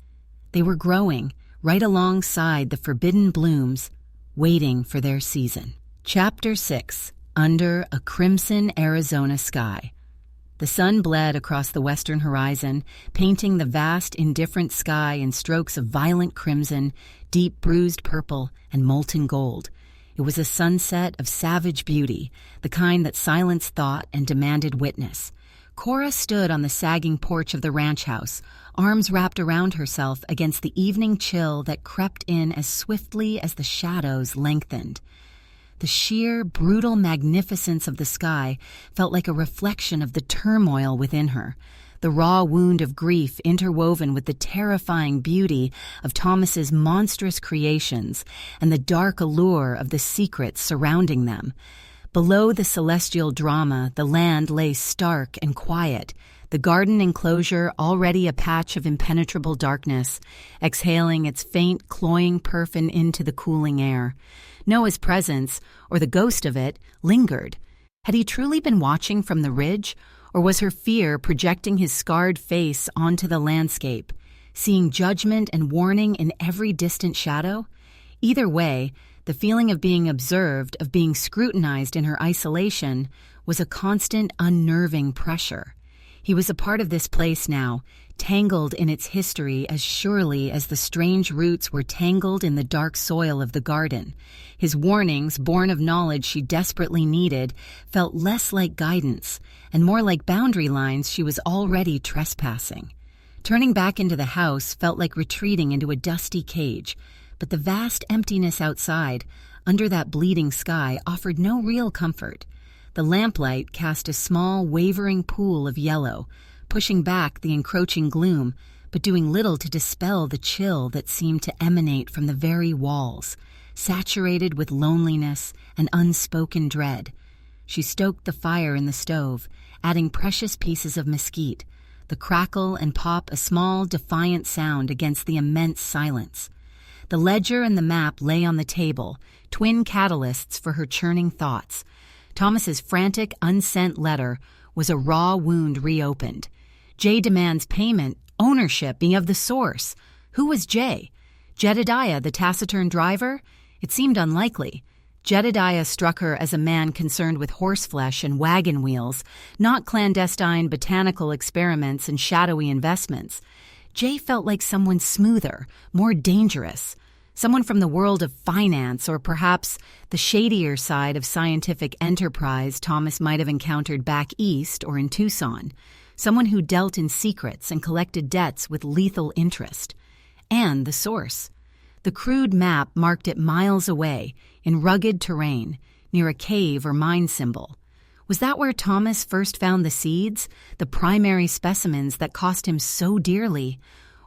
They were growing right alongside the forbidden blooms, waiting for their season. Chapter 6. Under a Crimson Arizona Sky. The sun bled across the western horizon, painting the vast, indifferent sky in strokes of violent crimson, deep bruised purple, and molten gold. It was a sunset of savage beauty, the kind that silenced thought and demanded witness. Cora stood on the sagging porch of the ranch house, arms wrapped around herself against the evening chill that crept in as swiftly as the shadows lengthened. The sheer, brutal magnificence of the sky felt like a reflection of the turmoil within her, the raw wound of grief interwoven with the terrifying beauty of Thomas's monstrous creations and the dark allure of the secrets surrounding them. Below the celestial drama, the land lay stark and quiet, the garden enclosure already a patch of impenetrable darkness, exhaling its faint, cloying perfume into the cooling air. Noah's presence, or the ghost of it, lingered. Had he truly been watching from the ridge, or was her fear projecting his scarred face onto the landscape, seeing judgment and warning in every distant shadow? Either way, the feeling of being observed, of being scrutinized in her isolation, was a constant, unnerving pressure. He was a part of this place now, tangled in its history as surely as the strange roots were tangled in the dark soil of the garden. His warnings, born of knowledge she desperately needed, felt less like guidance and more like boundary lines she was already trespassing. Turning back into the house felt like retreating into a dusty cage, but the vast emptiness outside, under that bleeding sky, offered no real comfort. The lamplight cast a small, wavering pool of yellow, pushing back the encroaching gloom, but doing little to dispel the chill that seemed to emanate from the very walls, saturated with loneliness and unspoken dread. She stoked the fire in the stove, adding precious pieces of mesquite, the crackle and pop a small, defiant sound against the immense silence. The ledger and the map lay on the table, twin catalysts for her churning thoughts. Thomas's frantic, unsent letter was a raw wound reopened. Jay demands payment, ownership be of the source. Who was Jay? Jedediah, the taciturn driver? It seemed unlikely. Jedediah struck her as a man concerned with horseflesh and wagon wheels, not clandestine botanical experiments and shadowy investments. Jay felt like someone smoother, more dangerous, someone from the world of finance or perhaps the shadier side of scientific enterprise Thomas might have encountered back east or in Tucson, someone who dealt in secrets and collected debts with lethal interest. And the source. The crude map marked it miles away, in rugged terrain, near a cave or mine symbol. Was that where Thomas first found the seeds, the primary specimens that cost him so dearly?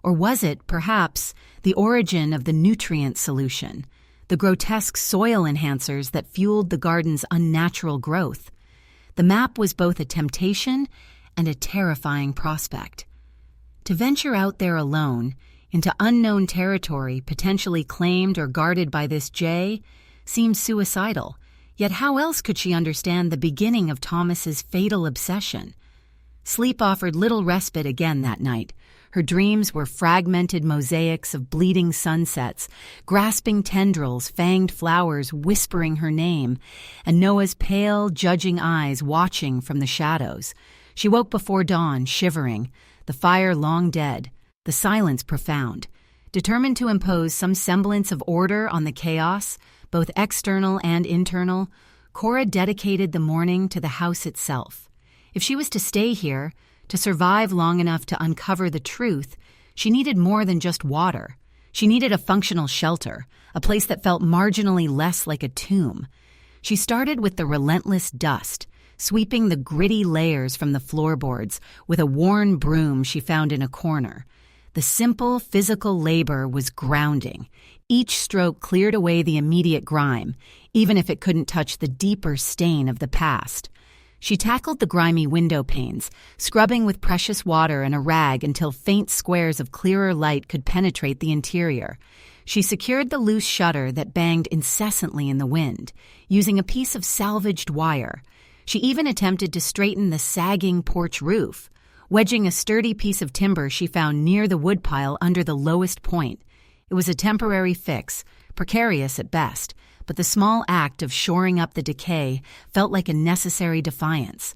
Or was it, perhaps, the origin of the nutrient solution, the grotesque soil enhancers that fueled the garden's unnatural growth? The map was both a temptation and a terrifying prospect. To venture out there alone, into unknown territory potentially claimed or guarded by this Jay, seemed suicidal. Yet how else could she understand the beginning of Thomas's fatal obsession? Sleep offered little respite again that night. Her dreams were fragmented mosaics of bleeding sunsets, grasping tendrils, fanged flowers whispering her name, and Noah's pale, judging eyes watching from the shadows. She woke before dawn, shivering, the fire long dead, the silence profound. Determined to impose some semblance of order on the chaos, both external and internal, Cora dedicated the morning to the house itself. If she was to stay here, to survive long enough to uncover the truth, she needed more than just water. She needed a functional shelter, a place that felt marginally less like a tomb. She started with the relentless dust, sweeping the gritty layers from the floorboards with a worn broom she found in a corner. The simple physical labor was grounding. Each stroke cleared away the immediate grime, even if it couldn't touch the deeper stain of the past. She tackled the grimy window panes, scrubbing with precious water and a rag until faint squares of clearer light could penetrate the interior. She secured the loose shutter that banged incessantly in the wind, using a piece of salvaged wire. She even attempted to straighten the sagging porch roof, wedging a sturdy piece of timber she found near the woodpile under the lowest point. It was a temporary fix, precarious at best, but the small act of shoring up the decay felt like a necessary defiance.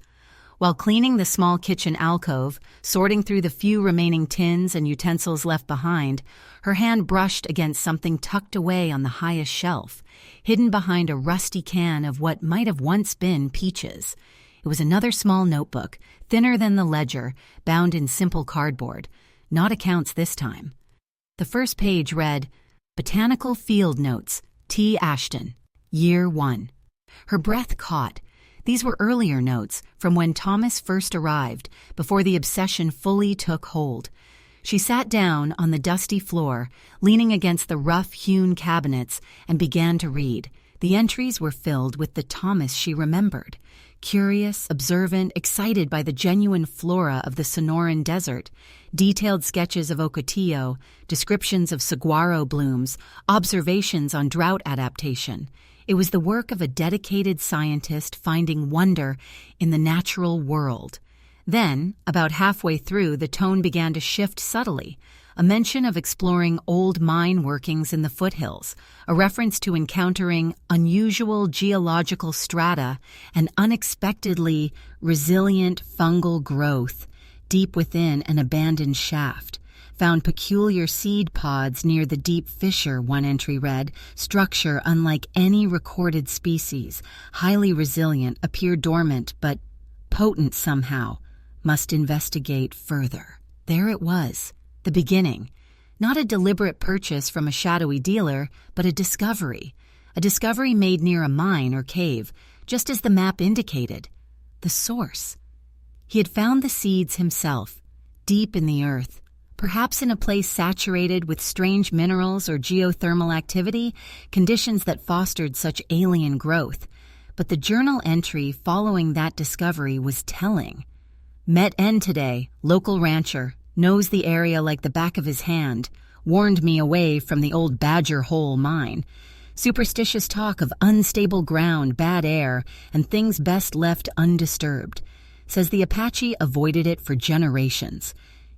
While cleaning the small kitchen alcove, sorting through the few remaining tins and utensils left behind, her hand brushed against something tucked away on the highest shelf, hidden behind a rusty can of what might have once been peaches. It was another small notebook, thinner than the ledger, bound in simple cardboard. Not accounts this time. The first page read, Botanical Field Notes, T. Ashton, Year 1. Her breath caught. These were earlier notes from when Thomas first arrived, before the obsession fully took hold. She sat down on the dusty floor, leaning against the rough-hewn cabinets, and began to read. The entries were filled with the Thomas she remembered. Curious, observant, excited by the genuine flora of the Sonoran Desert, detailed sketches of Ocotillo, descriptions of saguaro blooms, observations on drought adaptation. It was the work of a dedicated scientist finding wonder in the natural world. Then, about halfway through, the tone began to shift subtly. A mention of exploring old mine workings in the foothills, a reference to encountering unusual geological strata and unexpectedly resilient fungal growth deep within an abandoned shaft. Found peculiar seed pods near the deep fissure, one entry read, structure unlike any recorded species, highly resilient, appear dormant but potent somehow. Must investigate further. There it was. The beginning. Not a deliberate purchase from a shadowy dealer, but a discovery made near a mine or cave, just as the map indicated. The source. He had found the seeds himself, deep in the earth, perhaps in a place saturated with strange minerals or geothermal activity, conditions that fostered such alien growth. But the journal entry following that discovery was telling. Met N today, local rancher. Knows the area like the back of his hand, warned me away from the old Badger Hole mine. Superstitious talk of unstable ground, bad air, and things best left undisturbed. Says the Apache avoided it for generations.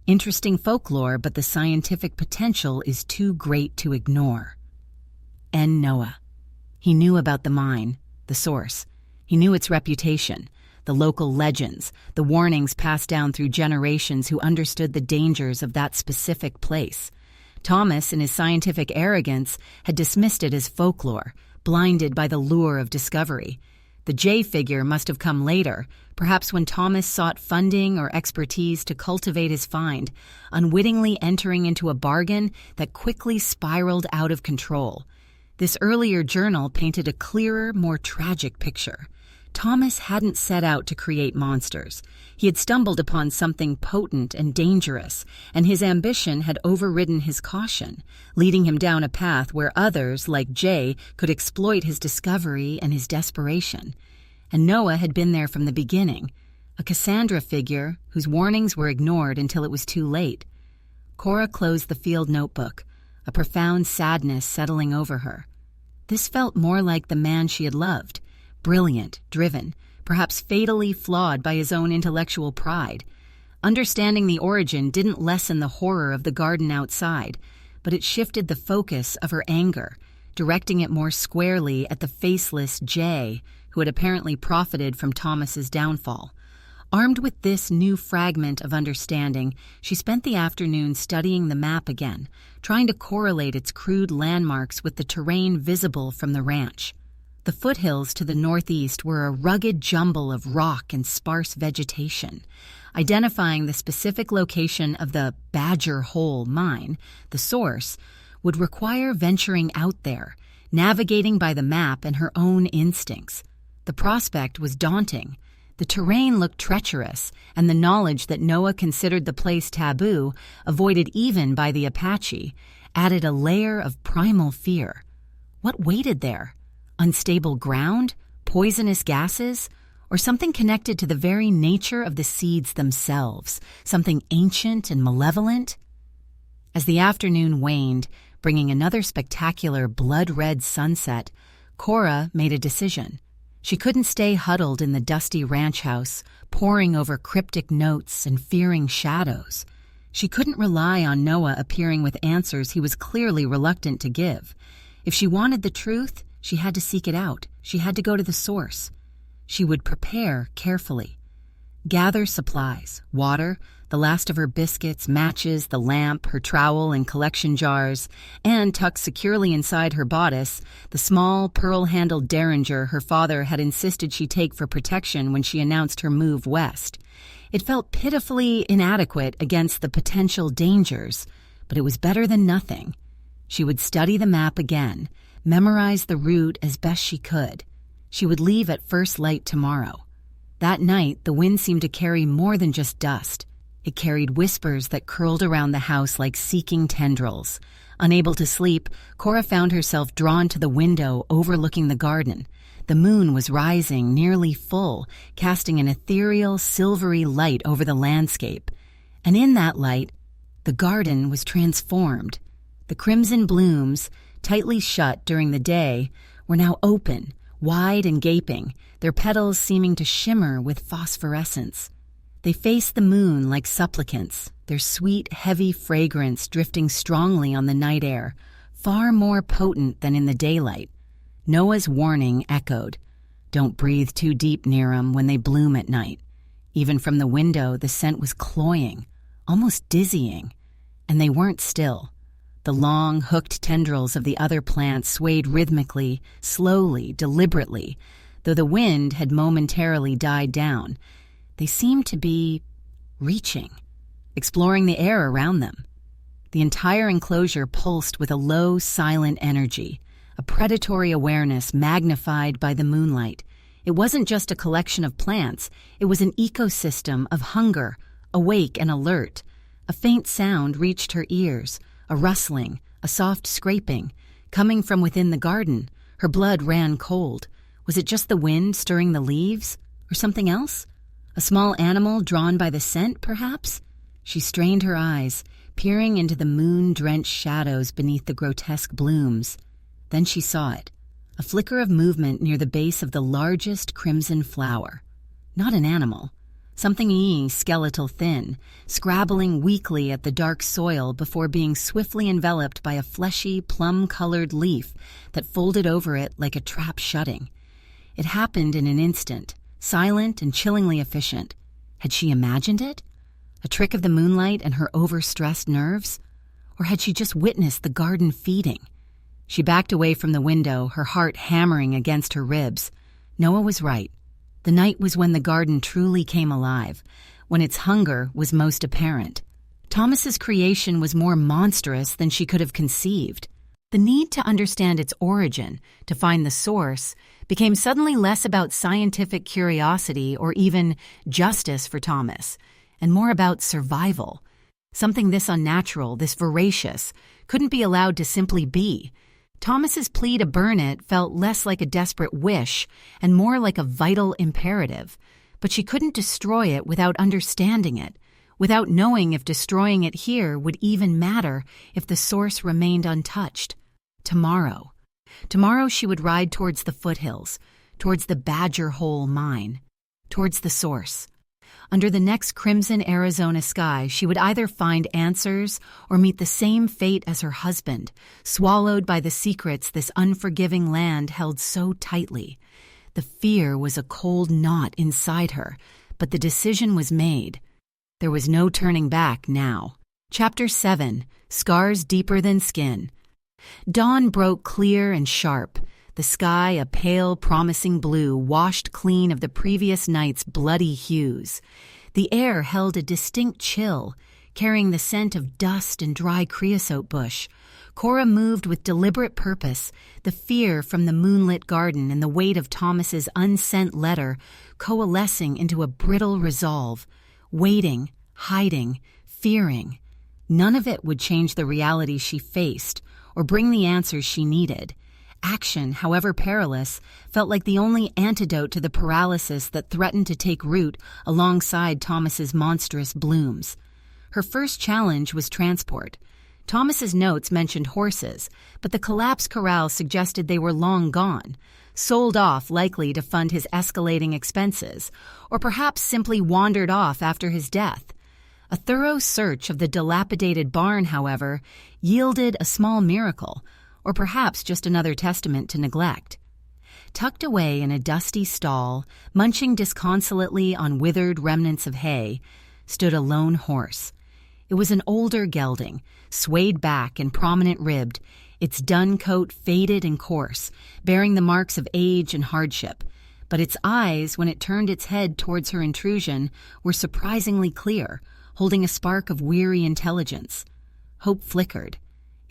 Interesting folklore, but the scientific potential is too great to ignore. N. Noah. He knew about the mine, the source. He knew its reputation. The local legends, the warnings passed down through generations who understood the dangers of that specific place. Thomas, in his scientific arrogance, had dismissed it as folklore, blinded by the lure of discovery. The J figure must have come later, perhaps when Thomas sought funding or expertise to cultivate his find, unwittingly entering into a bargain that quickly spiraled out of control. This earlier journal painted a clearer, more tragic picture. Thomas hadn't set out to create monsters. He had stumbled upon something potent and dangerous, and his ambition had overridden his caution, leading him down a path where others, like Jay, could exploit his discovery and his desperation. And Noah had been there from the beginning, a Cassandra figure whose warnings were ignored until it was too late. Cora closed the field notebook, a profound sadness settling over her. This felt more like the man she had loved. Brilliant, driven, perhaps fatally flawed by his own intellectual pride. Understanding the origin didn't lessen the horror of the garden outside, but it shifted the focus of her anger, directing it more squarely at the faceless Jay, who had apparently profited from Thomas's downfall. Armed with this new fragment of understanding, she spent the afternoon studying the map again, trying to correlate its crude landmarks with the terrain visible from the ranch. The foothills to the northeast were a rugged jumble of rock and sparse vegetation. Identifying the specific location of the Badger Hole mine, the source, would require venturing out there, navigating by the map and her own instincts. The prospect was daunting. The terrain looked treacherous, and the knowledge that Noah considered the place taboo, avoided even by the Apache, added a layer of primal fear. What waited there? Unstable ground? Poisonous gases? or something connected to the very nature of the seeds themselves, something ancient and malevolent? As the afternoon waned, bringing another spectacular blood-red sunset, Cora made a decision. She couldn't stay huddled in the dusty ranch house, poring over cryptic notes and fearing shadows. She couldn't rely on Noah appearing with answers he was clearly reluctant to give. If she wanted the truth, she had to seek it out. She had to go to the source. She would prepare carefully. Gather supplies, water, the last of her biscuits, matches, the lamp, her trowel and collection jars, and tucked securely inside her bodice, the small, pearl-handled derringer her father had insisted she take for protection when she announced her move west. It felt pitifully inadequate against the potential dangers, but it was better than nothing. She would study the map again, memorize the route as best she could. She would leave at first light tomorrow. That night, the wind seemed to carry more than just dust. It carried whispers that curled around the house like seeking tendrils. Unable to sleep, Cora found herself drawn to the window overlooking the garden. The moon was rising, nearly full, casting an ethereal, silvery light over the landscape. And in that light, the garden was transformed. The crimson blooms, tightly shut during the day, were now open, wide and gaping, their petals seeming to shimmer with phosphorescence. They faced the moon like supplicants, their sweet, heavy fragrance drifting strongly on the night air, far more potent than in the daylight. Noah's warning echoed. Don't breathe too deep near 'em when they bloom at night. Even from the window, the scent was cloying, almost dizzying. And they weren't still. The long, hooked tendrils of the other plants swayed rhythmically, slowly, deliberately. Though the wind had momentarily died down, they seemed to be reaching, exploring the air around them. The entire enclosure pulsed with a low, silent energy, a predatory awareness magnified by the moonlight. It wasn't just a collection of plants, it was an ecosystem of hunger, awake and alert. A faint sound reached her ears, a rustling, a soft scraping, coming from within the garden. Her blood ran cold. Was it just the wind stirring the leaves, or something else? A small animal drawn by the scent, perhaps? She strained her eyes, peering into the moon-drenched shadows beneath the grotesque blooms. Then she saw it, a flicker of movement near the base of the largest crimson flower. Not an animal. Something skeletal thin, scrabbling weakly at the dark soil before being swiftly enveloped by a fleshy, plum-colored leaf that folded over it like a trap shutting. It happened in an instant, silent and chillingly efficient. Had she imagined it? A trick of the moonlight and her overstressed nerves? Or had she just witnessed the garden feeding? She backed away from the window, her heart hammering against her ribs. Noah was right. The night was when the garden truly came alive, when its hunger was most apparent. Thomas's creation was more monstrous than she could have conceived. The need to understand its origin, to find the source, became suddenly less about scientific curiosity or even justice for Thomas, and more about survival. Something this unnatural, this voracious, couldn't be allowed to simply be. Thomas's plea to burn it felt less like a desperate wish and more like a vital imperative. But she couldn't destroy it without understanding it, without knowing if destroying it here would even matter if the source remained untouched. Tomorrow she would ride towards the foothills, towards the Badger Hole mine, towards the source. Under the next crimson Arizona sky, she would either find answers or meet the same fate as her husband, swallowed by the secrets this unforgiving land held so tightly. The fear was a cold knot inside her, but the decision was made. There was no turning back now. Chapter 7, Scars Deeper Than Skin. Dawn broke clear and sharp. The sky, a pale, promising blue, washed clean of the previous night's bloody hues. The air held a distinct chill, carrying the scent of dust and dry creosote bush. Cora moved with deliberate purpose, the fear from the moonlit garden and the weight of Thomas's unsent letter coalescing into a brittle resolve. Waiting, hiding, fearing. None of it would change the reality she faced or bring the answers she needed. Action, however perilous, felt like the only antidote to the paralysis that threatened to take root alongside Thomas's monstrous blooms. Her first challenge was transport. Thomas's notes mentioned horses, but the collapsed corral suggested they were long gone, sold off likely to fund his escalating expenses, or perhaps simply wandered off after his death. A thorough search of the dilapidated barn, however, yielded a small miracle, or perhaps just another testament to neglect. Tucked away in a dusty stall, munching disconsolately on withered remnants of hay, stood a lone horse. It was an older gelding, swayed back and prominent-ribbed, its dun coat faded and coarse, bearing the marks of age and hardship. But its eyes, when it turned its head towards her intrusion, were surprisingly clear, holding a spark of weary intelligence. Hope flickered.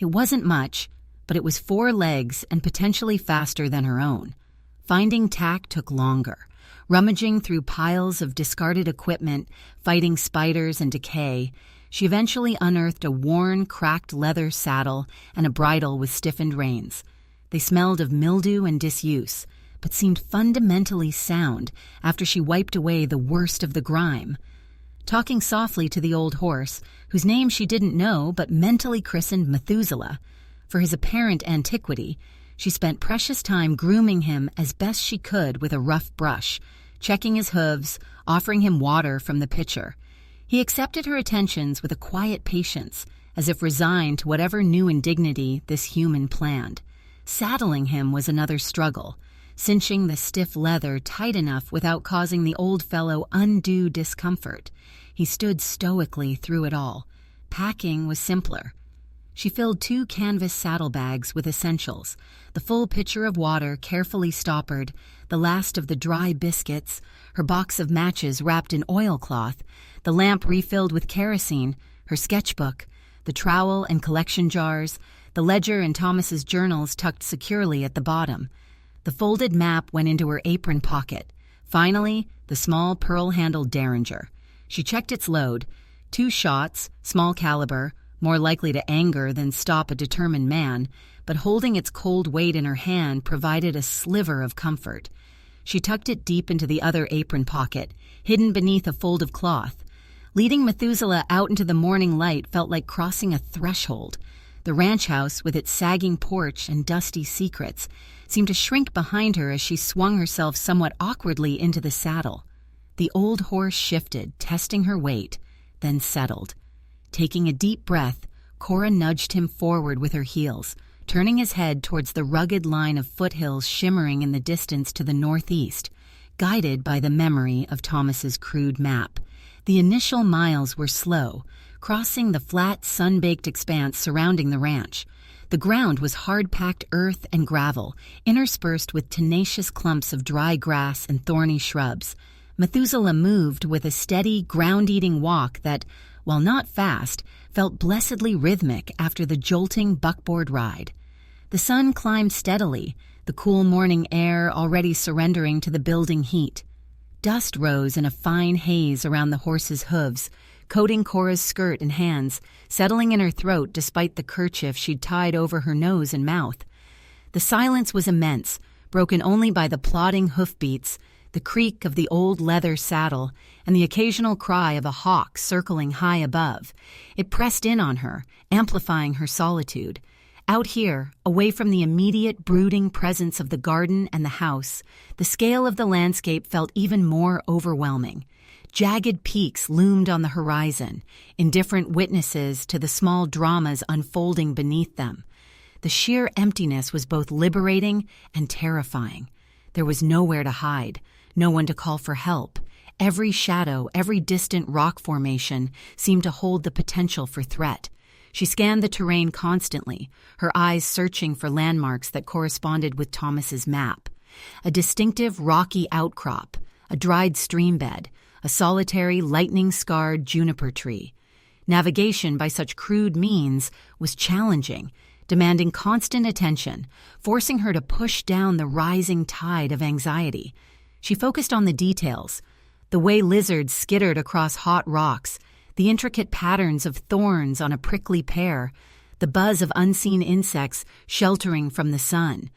It wasn't much, but it was 4 legs and potentially faster than her own. Finding tack took longer. Rummaging through piles of discarded equipment, fighting spiders and decay, she eventually unearthed a worn, cracked leather saddle and a bridle with stiffened reins. They smelled of mildew and disuse, but seemed fundamentally sound after she wiped away the worst of the grime. Talking softly to the old horse, whose name she didn't know but mentally christened Methuselah, for his apparent antiquity, she spent precious time grooming him as best she could with a rough brush, checking his hooves, offering him water from the pitcher. He accepted her attentions with a quiet patience, as if resigned to whatever new indignity this human planned. Saddling him was another struggle, cinching the stiff leather tight enough without causing the old fellow undue discomfort. He stood stoically through it all. Packing was simpler. She filled 2 canvas saddlebags with essentials, the full pitcher of water carefully stoppered, the last of the dry biscuits, her box of matches wrapped in oilcloth, the lamp refilled with kerosene, her sketchbook, the trowel and collection jars, the ledger and Thomas's journals tucked securely at the bottom. The folded map went into her apron pocket. Finally, the small pearl-handled derringer. She checked its load. 2 shots, small caliber, more likely to anger than stop a determined man, but holding its cold weight in her hand provided a sliver of comfort. She tucked it deep into the other apron pocket, hidden beneath a fold of cloth. Leading Methuselah out into the morning light felt like crossing a threshold. The ranch house, with its sagging porch and dusty secrets, seemed to shrink behind her as she swung herself somewhat awkwardly into the saddle. The old horse shifted, testing her weight, then settled. Taking a deep breath, Cora nudged him forward with her heels, turning his head towards the rugged line of foothills shimmering in the distance to the northeast, guided by the memory of Thomas's crude map. The initial miles were slow, crossing the flat, sun-baked expanse surrounding the ranch. The ground was hard-packed earth and gravel, interspersed with tenacious clumps of dry grass and thorny shrubs. Methuselah moved with a steady, ground-eating walk that, while not fast, felt blessedly rhythmic after the jolting buckboard ride. The sun climbed steadily, the cool morning air already surrendering to the building heat. Dust rose in a fine haze around the horse's hooves, coating Cora's skirt and hands, settling in her throat despite the kerchief she'd tied over her nose and mouth. The silence was immense, broken only by the plodding hoofbeats, the creak of the old leather saddle, and the occasional cry of a hawk circling high above. It pressed in on her, amplifying her solitude. Out here, away from the immediate brooding presence of the garden and the house, the scale of the landscape felt even more overwhelming. Jagged peaks loomed on the horizon, indifferent witnesses to the small dramas unfolding beneath them. The sheer emptiness was both liberating and terrifying. There was nowhere to hide, no one to call for help. Every shadow, every distant rock formation seemed to hold the potential for threat. She scanned the terrain constantly, her eyes searching for landmarks that corresponded with Thomas's map. A distinctive rocky outcrop, a dried stream bed, a solitary lightning-scarred juniper tree. Navigation by such crude means was challenging, demanding constant attention, forcing her to push down the rising tide of anxiety. She focused on the details, the way lizards skittered across hot rocks, the intricate patterns of thorns on a prickly pear, the buzz of unseen insects sheltering from the sun.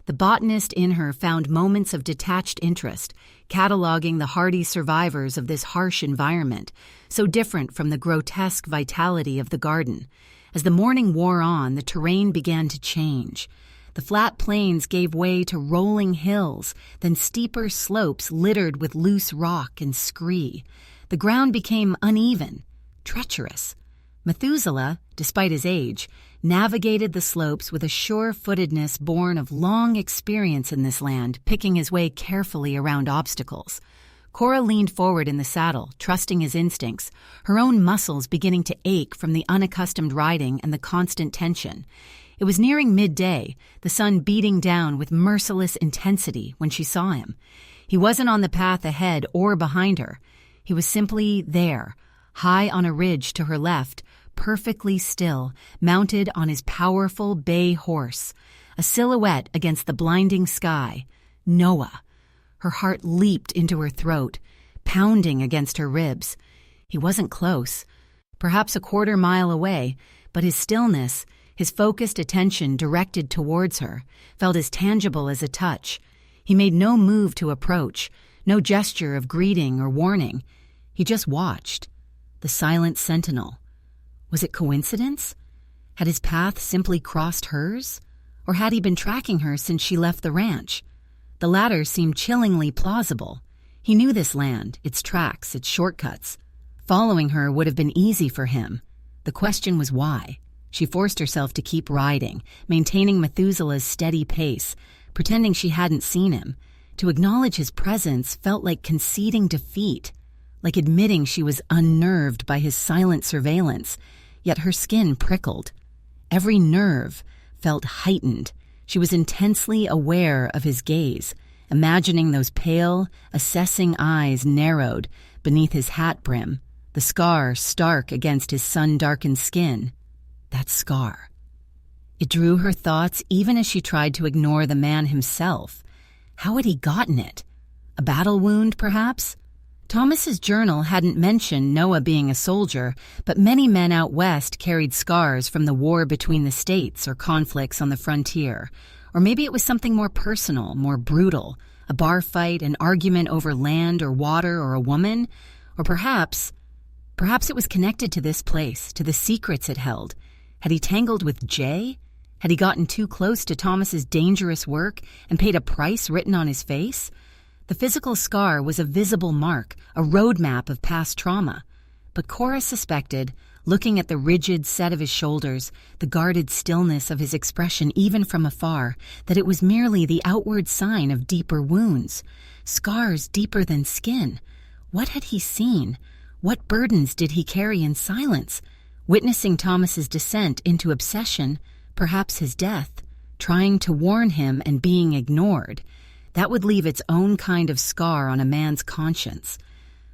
The botanist in her found moments of detached interest, cataloging the hardy survivors of this harsh environment, so different from the grotesque vitality of the garden. As the morning wore on, the terrain began to change. The flat plains gave way to rolling hills, then steeper slopes littered with loose rock and scree. The ground became uneven, treacherous. Methuselah, despite his age, navigated the slopes with a sure-footedness born of long experience in this land, picking his way carefully around obstacles. Cora leaned forward in the saddle, trusting his instincts, her own muscles beginning to ache from the unaccustomed riding and the constant tension. It was nearing midday, the sun beating down with merciless intensity when she saw him. He wasn't on the path ahead or behind her. He was simply there, high on a ridge to her left, perfectly still, mounted on his powerful bay horse, a silhouette against the blinding sky. Noah. Her heart leaped into her throat, pounding against her ribs. He wasn't close, perhaps a quarter mile away, but his stillness, his focused attention directed towards her, felt as tangible as a touch. He made no move to approach, no gesture of greeting or warning. He just watched, the silent sentinel. Was it coincidence? Had his path simply crossed hers? Or had he been tracking her since she left the ranch? The latter seemed chillingly plausible. He knew this land, its tracks, its shortcuts. Following her would have been easy for him. The question was why. She forced herself to keep riding, maintaining Methuselah's steady pace, pretending she hadn't seen him. To acknowledge his presence felt like conceding defeat, like admitting she was unnerved by his silent surveillance, yet her skin prickled. Every nerve felt heightened. She was intensely aware of his gaze, imagining those pale, assessing eyes narrowed beneath his hat brim, the scar stark against his sun-darkened skin. That scar. It drew her thoughts even as she tried to ignore the man himself. How had he gotten it? A battle wound, perhaps? Thomas's journal hadn't mentioned Noah being a soldier, but many men out west carried scars from the war between the states or conflicts on the frontier. Or maybe it was something more personal, more brutal, a bar fight, an argument over land or water or a woman. Or perhaps it was connected to this place, to the secrets it held. Had he tangled with Jay? Had he gotten too close to Thomas's dangerous work and paid a price written on his face? The physical scar was a visible mark, a roadmap of past trauma. But Cora suspected, looking at the rigid set of his shoulders, the guarded stillness of his expression even from afar, that it was merely the outward sign of deeper wounds. Scars deeper than skin. What had he seen? What burdens did he carry in silence? Witnessing Thomas's descent into obsession, perhaps his death, trying to warn him and being ignored. That would leave its own kind of scar on a man's conscience.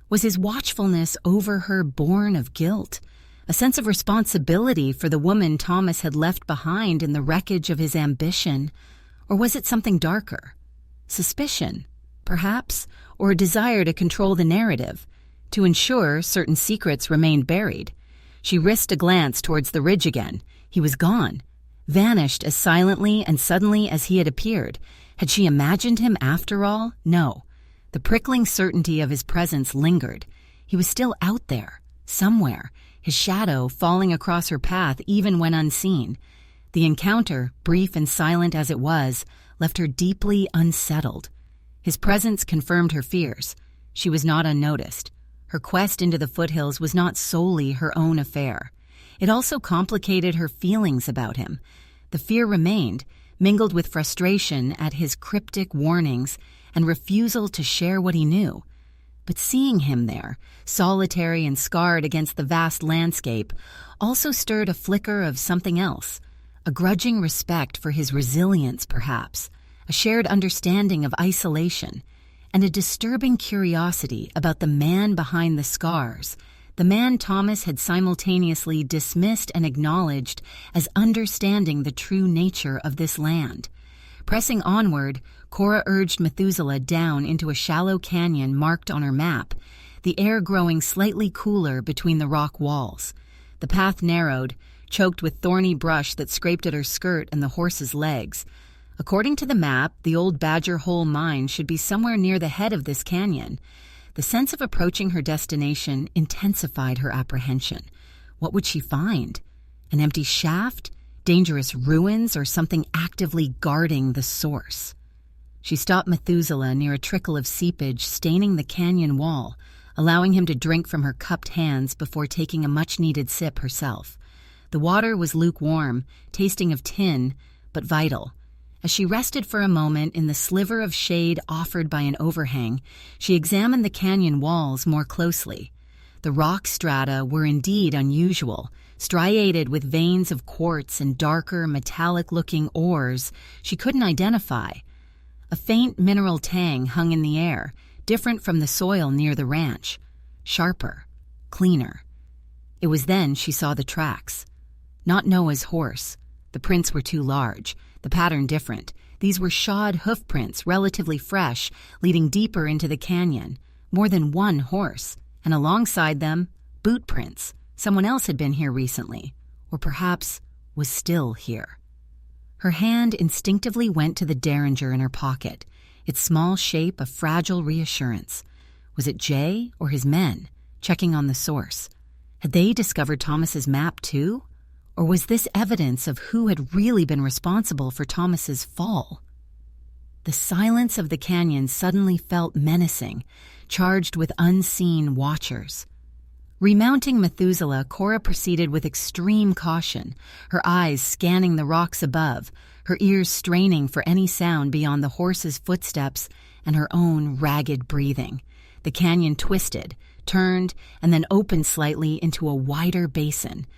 Was his watchfulness over her born of guilt? A sense of responsibility for the woman Thomas had left behind in the wreckage of his ambition? Or was it something darker? Suspicion, perhaps, or a desire to control the narrative, to ensure certain secrets remained buried. She risked a glance towards the ridge again. He was gone, vanished as silently and suddenly as he had appeared. Had she imagined him after all? No. The prickling certainty of his presence lingered. He was still out there, somewhere, his shadow falling across her path even when unseen. The encounter, brief and silent as it was, left her deeply unsettled. His presence confirmed her fears. She was not unnoticed. Her quest into the foothills was not solely her own affair. It also complicated her feelings about him. The fear remained, mingled with frustration at his cryptic warnings and refusal to share what he knew. But seeing him there, solitary and scarred against the vast landscape, also stirred a flicker of something else, a grudging respect for his resilience, perhaps, a shared understanding of isolation, and a disturbing curiosity about the man behind the scars, the man Thomas had simultaneously dismissed and acknowledged as understanding the true nature of this land. Pressing onward, Cora urged Methuselah down into a shallow canyon marked on her map, the air growing slightly cooler between the rock walls. The path narrowed, choked with thorny brush that scraped at her skirt and the horse's legs. According to the map, the old Badger Hole mine should be somewhere near the head of this canyon. The sense of approaching her destination intensified her apprehension. What would she find? An empty shaft? Dangerous ruins? Or something actively guarding the source? She stopped Methuselah near a trickle of seepage staining the canyon wall, allowing him to drink from her cupped hands before taking a much-needed sip herself. The water was lukewarm, tasting of tin, but vital. As she rested for a moment in the sliver of shade offered by an overhang, she examined the canyon walls more closely. The rock strata were indeed unusual, striated with veins of quartz and darker, metallic-looking ores she couldn't identify. A faint mineral tang hung in the air, different from the soil near the ranch. Sharper, cleaner. It was then she saw the tracks. Not Noah's horse. The prints were too large, the pattern different. These were shod hoof prints, relatively fresh, leading deeper into the canyon. More than one horse, and alongside them, boot prints. Someone else had been here recently, or perhaps was still here. Her hand instinctively went to the derringer in her pocket, its small shape a fragile reassurance. Was it Jay or his men, checking on the source? Had they discovered Thomas's map too? Or was this evidence of who had really been responsible for Thomas's fall? The silence of the canyon suddenly felt menacing, charged with unseen watchers. Remounting Methuselah, Cora proceeded with extreme caution, her eyes scanning the rocks above, her ears straining for any sound beyond the horse's footsteps and her own ragged breathing. The canyon twisted, turned, and then opened slightly into a wider basin.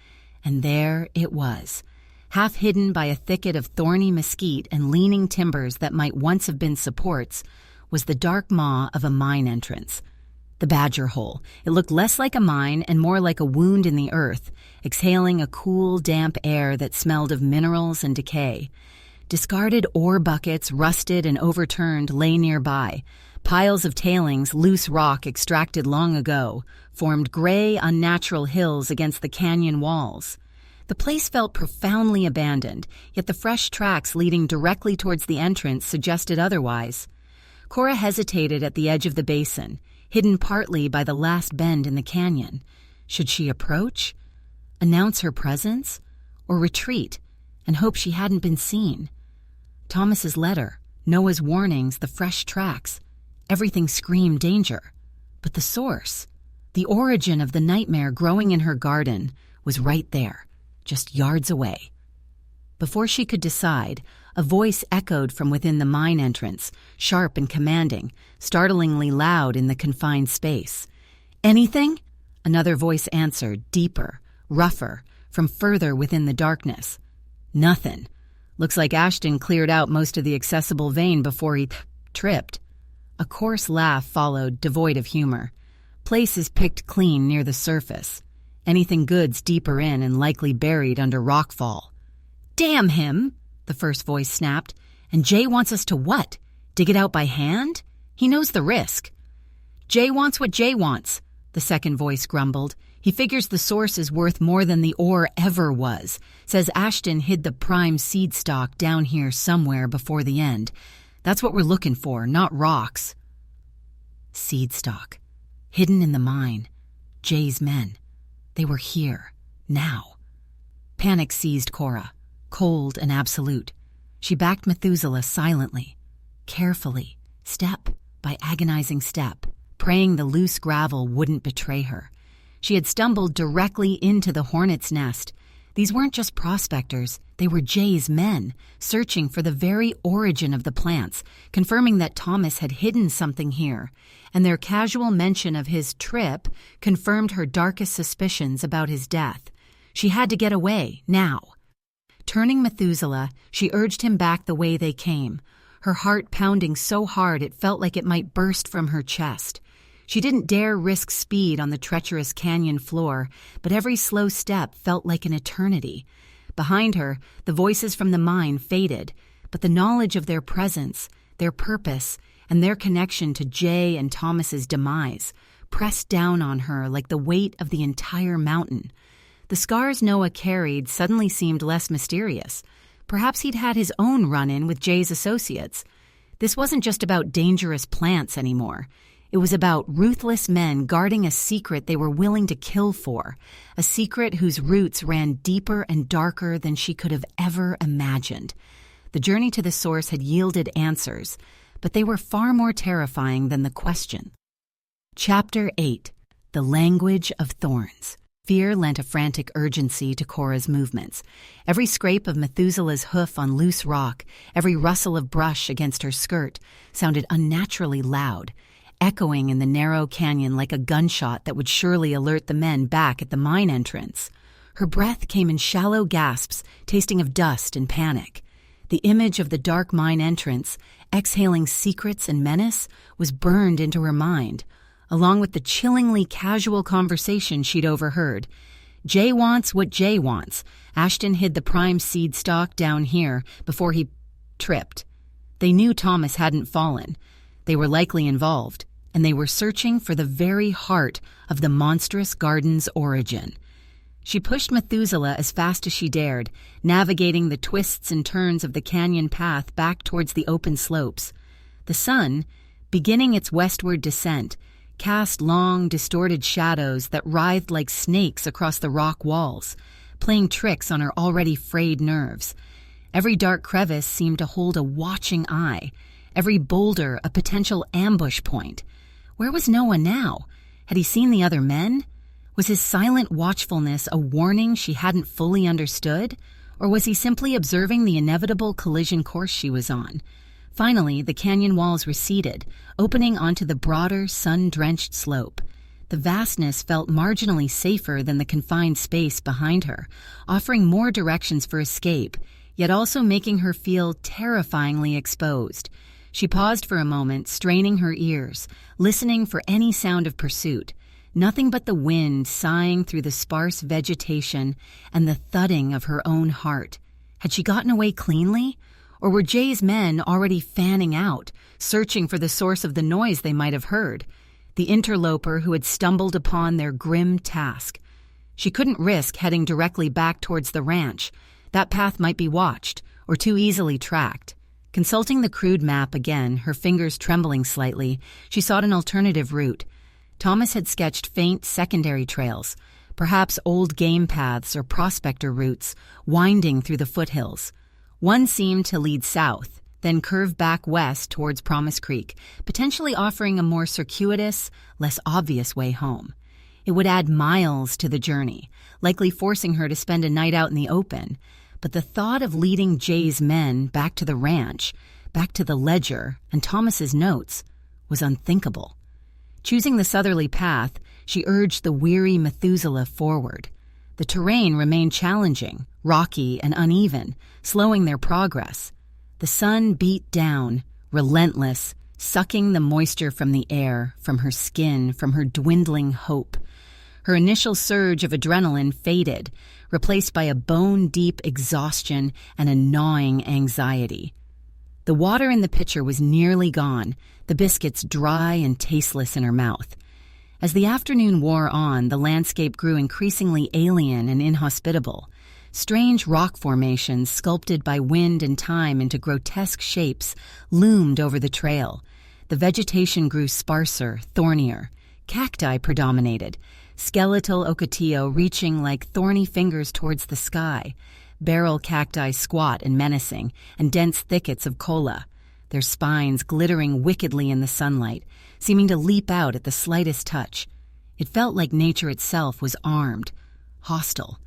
And there it was, half hidden by a thicket of thorny mesquite and leaning timbers that might once have been supports, was the dark maw of a mine entrance. The Badger Hole. It looked less like a mine and more like a wound in the earth, exhaling a cool, damp air that smelled of minerals and decay. Discarded ore buckets, rusted and overturned, lay nearby. Piles of tailings, loose rock extracted long ago, formed gray, unnatural hills against the canyon walls. The place felt profoundly abandoned, yet the fresh tracks leading directly towards the entrance suggested otherwise. Cora hesitated at the edge of the basin, hidden partly by the last bend in the canyon. Should she approach, announce her presence, or retreat and hope she hadn't been seen? Thomas's letter, Noah's warnings, the fresh tracks, everything screamed danger. But the source, the origin of the nightmare growing in her garden, was right there, just yards away. Before she could decide, a voice echoed from within the mine entrance, sharp and commanding, startlingly loud in the confined space. "Anything?" Another voice answered, deeper, rougher, from further within the darkness. "Nothing. Looks like Ashton cleared out most of the accessible vein before he tripped." A coarse laugh followed, devoid of humor. "Place is picked clean near the surface. Anything good's deeper in and likely buried under rockfall." "Damn him!" the first voice snapped. "And Jay wants us to what? Dig it out by hand? He knows the risk." "Jay wants what Jay wants," the second voice grumbled. "He figures the source is worth more than the ore ever was. Says Ashton hid the prime seed stock down here somewhere before the end. That's what we're looking for, not rocks." Seed stock. Hidden in the mine. Jay's men. They were here. Now. Panic seized Cora, cold and absolute. She backed Methuselah silently, carefully, step by agonizing step, praying the loose gravel wouldn't betray her. She had stumbled directly into the hornet's nest. These weren't just prospectors, they were Jay's men, searching for the very origin of the plants, confirming that Thomas had hidden something here, and their casual mention of his trip confirmed her darkest suspicions about his death. She had to get away, now. Turning Methuselah, she urged him back the way they came, her heart pounding so hard it felt like it might burst from her chest. She didn't dare risk speed on the treacherous canyon floor, but every slow step felt like an eternity. Behind her, the voices from the mine faded, but the knowledge of their presence, their purpose, and their connection to Jay and Thomas's demise pressed down on her like the weight of the entire mountain. The scars Noah carried suddenly seemed less mysterious, Perhaps he'd had his own run-in with Jay's associates. This wasn't just about dangerous plants anymore. It was about ruthless men guarding a secret they were willing to kill for, a secret whose roots ran deeper and darker than she could have ever imagined. The journey to the source had yielded answers, but they were far more terrifying than the question. Chapter 8. The Language of Thorns. Fear lent a frantic urgency to Cora's movements. Every scrape of Methuselah's hoof on loose rock, every rustle of brush against her skirt, sounded unnaturally loud, echoing in the narrow canyon like a gunshot that would surely alert the men back at the mine entrance. Her breath came in shallow gasps, tasting of dust and panic. The image of the dark mine entrance, exhaling secrets and menace, was burned into her mind, along with the chillingly casual conversation she'd overheard. Jay wants what Jay wants. Ashton hid the prime seed stock down here before he tripped. They knew Thomas hadn't fallen. They were likely involved, and they were searching for the very heart of the monstrous garden's origin. She pushed Methuselah as fast as she dared, navigating the twists and turns of the canyon path back towards the open slopes. The sun, beginning its westward descent, cast long, distorted shadows that writhed like snakes across the rock walls, playing tricks on her already frayed nerves. Every dark crevice seemed to hold a watching eye, every boulder a potential ambush point. Where was Noah now? Had he seen the other men? Was his silent watchfulness a warning she hadn't fully understood? Or was he simply observing the inevitable collision course she was on? Finally, the canyon walls receded, opening onto the broader, sun-drenched slope. The vastness felt marginally safer than the confined space behind her, offering more directions for escape, yet also making her feel terrifyingly exposed. She paused for a moment, straining her ears, listening for any sound of pursuit. Nothing but the wind sighing through the sparse vegetation and the thudding of her own heart. Had she gotten away cleanly? Or were Jay's men already fanning out, searching for the source of the noise they might have heard? The interloper who had stumbled upon their grim task. She couldn't risk heading directly back towards the ranch. That path might be watched, or too easily tracked. Consulting the crude map again, her fingers trembling slightly, she sought an alternative route. Thomas had sketched faint secondary trails, perhaps old game paths or prospector routes, winding through the foothills. One seemed to lead south, then curve back west towards Promise Creek, potentially offering a more circuitous, less obvious way home. It would add miles to the journey, likely forcing her to spend a night out in the open, but the thought of leading Jay's men back to the ranch, back to the ledger, and Thomas's notes was unthinkable. Choosing the southerly path, she urged the weary Methuselah forward. The terrain remained challenging, rocky and uneven, slowing their progress. The sun beat down, relentless, sucking the moisture from the air, from her skin, from her dwindling hope. Her initial surge of adrenaline faded, replaced by a bone-deep exhaustion and a gnawing anxiety. The water in the pitcher was nearly gone, the biscuits dry and tasteless in her mouth. As the afternoon wore on, the landscape grew increasingly alien and inhospitable. Strange rock formations, sculpted by wind and time into grotesque shapes, loomed over the trail. The vegetation grew sparser, thornier. Cacti predominated, skeletal ocotillo reaching like thorny fingers towards the sky, barrel cacti squat and menacing, and dense thickets of cola, their spines glittering wickedly in the sunlight, seeming to leap out at the slightest touch. It felt like nature itself was armed, hostile.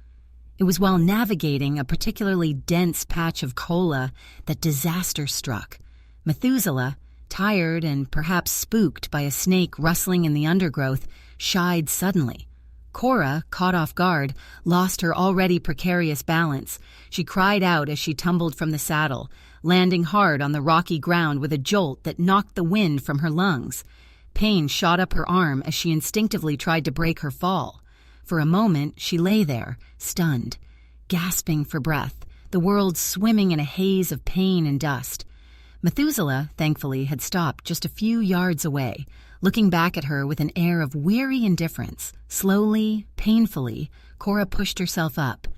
It was while navigating a particularly dense patch of cola that disaster struck. Methuselah, tired and perhaps spooked by a snake rustling in the undergrowth, shied suddenly. Cora, caught off guard, lost her already precarious balance. She cried out as she tumbled from the saddle, landing hard on the rocky ground with a jolt that knocked the wind from her lungs. Pain shot up her arm as she instinctively tried to break her fall. For a moment, she lay there, stunned, gasping for breath, the world swimming in a haze of pain and dust. Methuselah, thankfully, had stopped just a few yards away, looking back at her with an air of weary indifference. Slowly, painfully, Cora pushed herself up,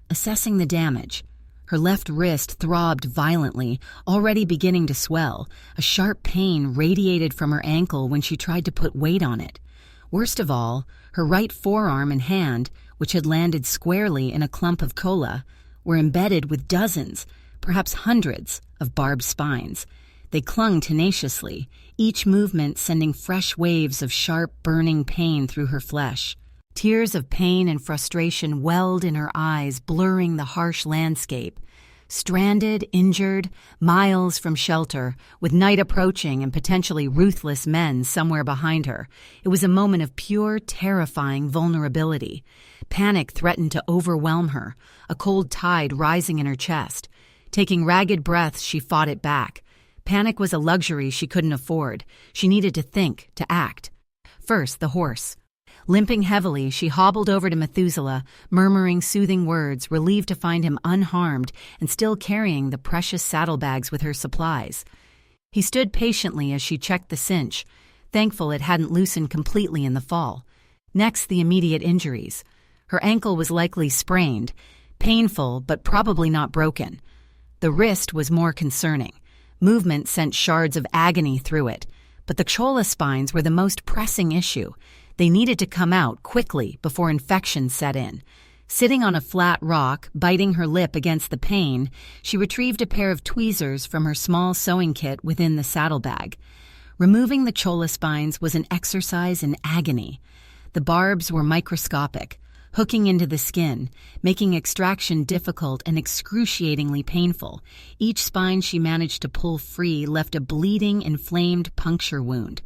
assessing the damage. Her left wrist throbbed violently, already beginning to swell. A sharp pain radiated from her ankle when she tried to put weight on it. Worst of all, her right forearm and hand, which had landed squarely in a clump of cola, were embedded with dozens, perhaps hundreds, of barbed spines. They clung tenaciously, each movement sending fresh waves of sharp, burning pain through her flesh. Tears of pain and frustration welled in her eyes, blurring the harsh landscape. Stranded, injured, miles from shelter, with night approaching and potentially ruthless men somewhere behind her, it was a moment of pure, terrifying vulnerability. Panic threatened to overwhelm her, a cold tide rising in her chest. Taking ragged breaths, she fought it back. Panic was a luxury she couldn't afford. She needed to think, to act. First, the horse. Limping heavily, she hobbled over to Methuselah, murmuring soothing words, relieved to find him unharmed and still carrying the precious saddlebags with her supplies. He stood patiently as she checked the cinch, thankful it hadn't loosened completely in the fall. Next, the immediate injuries. Her ankle was likely sprained, painful but probably not broken. The wrist was more concerning. Movement sent shards of agony through it, but the cholla spines were the most pressing issue. They needed to come out quickly before infection set in. Sitting on a flat rock, biting her lip against the pain, she retrieved a pair of tweezers from her small sewing kit within the saddlebag. Removing the cholla spines was an exercise in agony. The barbs were microscopic, hooking into the skin, making extraction difficult and excruciatingly painful. Each spine she managed to pull free left a bleeding, inflamed puncture wound.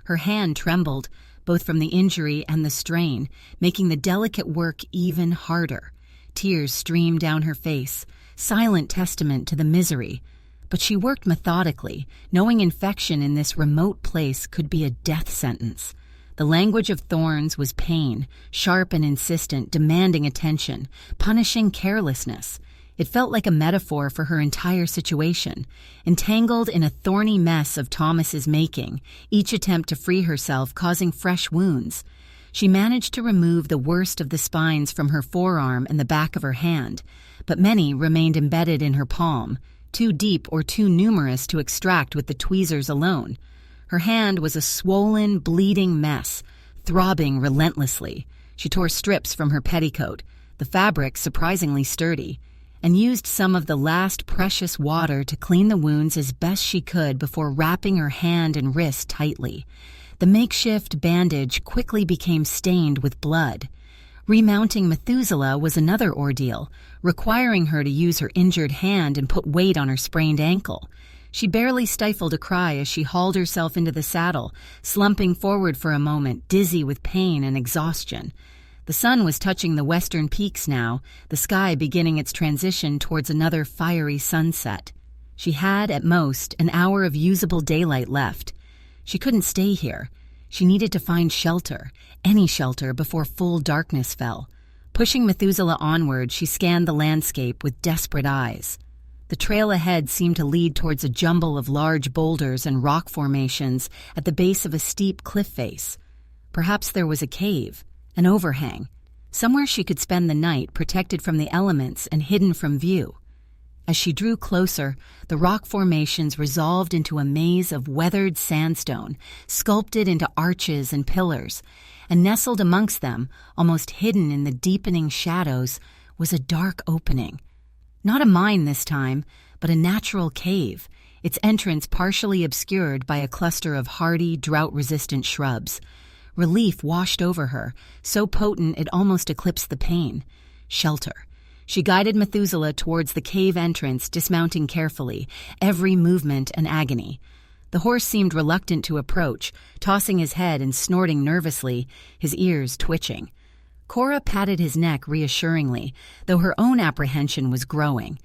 Her hand trembled, both from the injury and the strain, making the delicate work even harder. Tears streamed down her face, silent testament to the misery. But she worked methodically, knowing infection in this remote place could be a death sentence. The language of thorns was pain, sharp and insistent, demanding attention, punishing carelessness. It felt like a metaphor for her entire situation, entangled in a thorny mess of Thomas's making, each attempt to free herself causing fresh wounds. She managed to remove the worst of the spines from her forearm and the back of her hand, but many remained embedded in her palm, too deep or too numerous to extract with the tweezers alone. Her hand was a swollen, bleeding mess, throbbing relentlessly. She tore strips from her petticoat, the fabric surprisingly sturdy, and used some of the last precious water to clean the wounds as best she could before wrapping her hand and wrist tightly. The makeshift bandage quickly became stained with blood. Remounting Methuselah was another ordeal, requiring her to use her injured hand and put weight on her sprained ankle. She barely stifled a cry as she hauled herself into the saddle, slumping forward for a moment, dizzy with pain and exhaustion. The sun was touching the western peaks now, the sky beginning its transition towards another fiery sunset. She had, at most, an hour of usable daylight left. She couldn't stay here. She needed to find shelter, any shelter, before full darkness fell. Pushing Methuselah onward, she scanned the landscape with desperate eyes. The trail ahead seemed to lead towards a jumble of large boulders and rock formations at the base of a steep cliff face. Perhaps there was a cave, an overhang, somewhere she could spend the night protected from the elements and hidden from view. As she drew closer, the rock formations resolved into a maze of weathered sandstone, sculpted into arches and pillars, and nestled amongst them, almost hidden in the deepening shadows, was a dark opening. Not a mine this time, but a natural cave, its entrance partially obscured by a cluster of hardy, drought-resistant shrubs. Relief washed over her, so potent it almost eclipsed the pain. Shelter. She guided Methuselah towards the cave entrance, dismounting carefully, every movement an agony. The horse seemed reluctant to approach, tossing his head and snorting nervously, his ears twitching. Cora patted his neck reassuringly, though her own apprehension was growing.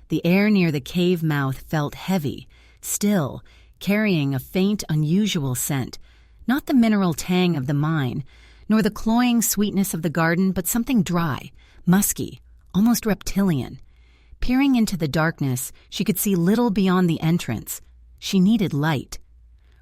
The air near the cave mouth felt heavy, still, carrying a faint, unusual scent. Not the mineral tang of the mine, nor the cloying sweetness of the garden, but something dry, musky, almost reptilian. Peering into the darkness, she could see little beyond the entrance. She needed light.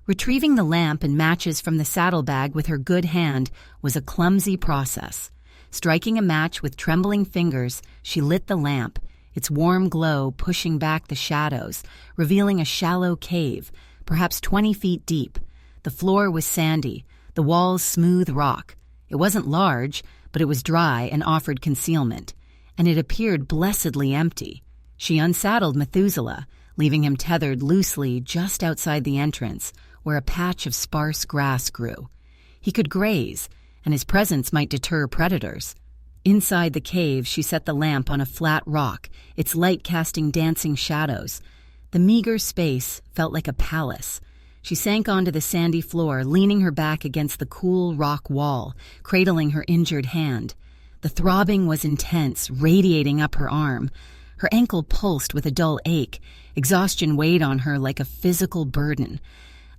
Retrieving the lamp and matches from the saddlebag with her good hand was a clumsy process. Striking a match with trembling fingers, she lit the lamp, its warm glow pushing back the shadows, revealing a shallow cave, perhaps 20 feet deep. The floor was sandy, the walls smooth rock. It wasn't large, but it was dry and offered concealment, and it appeared blessedly empty. She unsaddled Methuselah, leaving him tethered loosely just outside the entrance, where a patch of sparse grass grew. He could graze, and his presence might deter predators. Inside the cave, she set the lamp on a flat rock, its light casting dancing shadows. The meager space felt like a palace. She sank onto the sandy floor, leaning her back against the cool rock wall, cradling her injured hand. The throbbing was intense, radiating up her arm. Her ankle pulsed with a dull ache. Exhaustion weighed on her like a physical burden.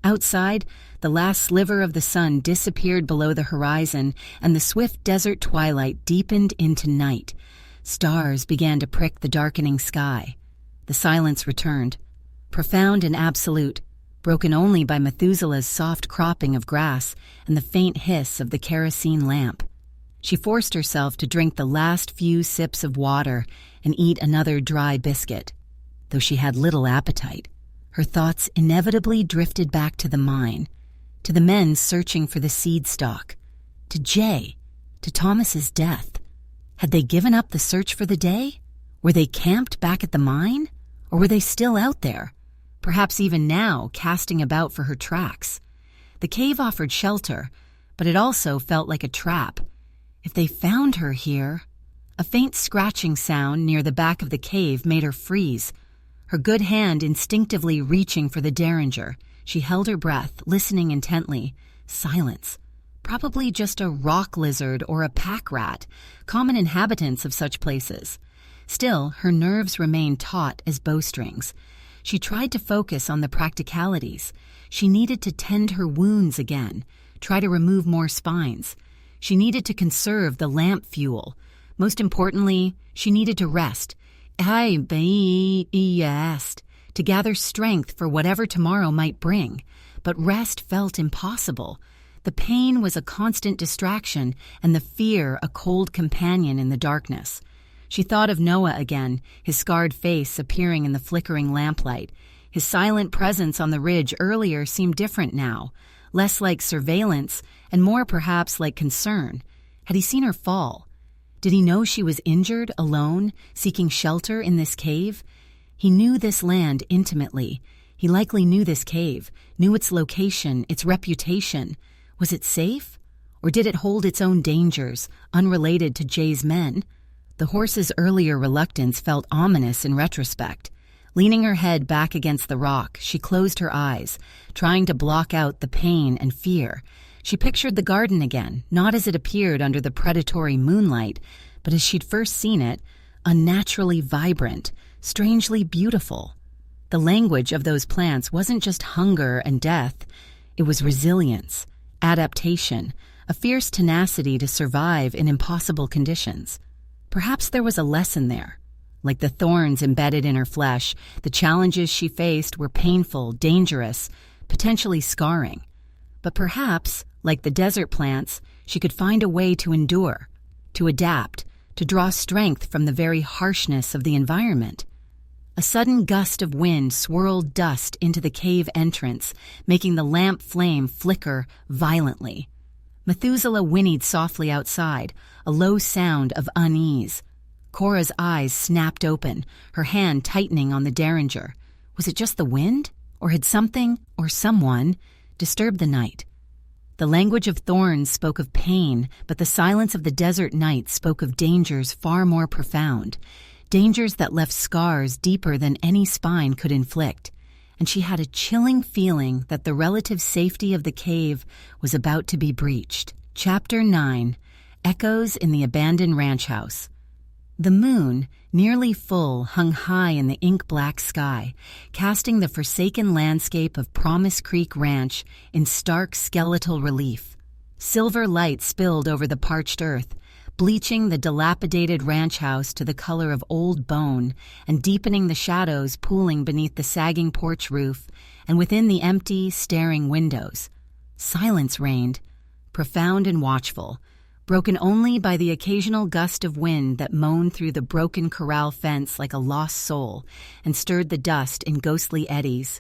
Outside, the last sliver of the sun disappeared below the horizon, and the swift desert twilight deepened into night. Stars began to prick the darkening sky. The silence returned, profound and absolute, broken only by Methuselah's soft cropping of grass and the faint hiss of the kerosene lamp. She forced herself to drink the last few sips of water and eat another dry biscuit. Though she had little appetite, her thoughts inevitably drifted back to the mine, to the men searching for the seed stock, to Jay, to Thomas's death. Had they given up the search for the day? Were they camped back at the mine? Or were they still out there, perhaps even now casting about for her tracks? The cave offered shelter, but it also felt like a trap. If they found her here... A faint scratching sound near the back of the cave made her freeze. Her good hand instinctively reaching for the derringer, she held her breath, listening intently. Silence. Probably just a rock lizard or a pack rat, common inhabitants of such places. Still, her nerves remained taut as bowstrings. She tried to focus on the practicalities. She needed to tend her wounds again, try to remove more spines. She needed to conserve the lamp fuel. Most importantly, she needed to rest. To gather strength for whatever tomorrow might bring. But rest felt impossible. The pain was a constant distraction, and the fear a cold companion in the darkness. She thought of Noah again, his scarred face appearing in the flickering lamplight. His silent presence on the ridge earlier seemed different now, less like surveillance and more perhaps like concern. Had he seen her fall? Did he know she was injured, alone, seeking shelter in this cave? He knew this land intimately. He likely knew this cave, knew its location, its reputation. Was it safe? Or did it hold its own dangers, unrelated to Jay's men? The horse's earlier reluctance felt ominous in retrospect. Leaning her head back against the rock, she closed her eyes, trying to block out the pain and fear. She pictured the garden again, not as it appeared under the predatory moonlight, but as she'd first seen it, unnaturally vibrant, strangely beautiful. The language of those plants wasn't just hunger and death. It was resilience, adaptation, a fierce tenacity to survive in impossible conditions. Perhaps there was a lesson there. Like the thorns embedded in her flesh, the challenges she faced were painful, dangerous, potentially scarring. But perhaps, like the desert plants, she could find a way to endure, to adapt, to draw strength from the very harshness of the environment. A sudden gust of wind swirled dust into the cave entrance, making the lamp flame flicker violently. Methuselah whinnied softly outside, a low sound of unease. Cora's eyes snapped open, her hand tightening on the derringer. Was it just the wind? Or had something, or someone, disturbed the night? The language of thorns spoke of pain, but the silence of the desert night spoke of dangers far more profound, dangers that left scars deeper than any spine could inflict. And she had a chilling feeling that the relative safety of the cave was about to be breached. Chapter 9. Echoes in the Abandoned Ranch House. The moon, nearly full, hung high in the ink-black sky, casting the forsaken landscape of Promise Creek Ranch in stark skeletal relief. Silver light spilled over the parched earth, bleaching the dilapidated ranch house to the color of old bone and deepening the shadows pooling beneath the sagging porch roof and within the empty, staring windows. Silence reigned, profound and watchful, broken only by the occasional gust of wind that moaned through the broken corral fence like a lost soul and stirred the dust in ghostly eddies.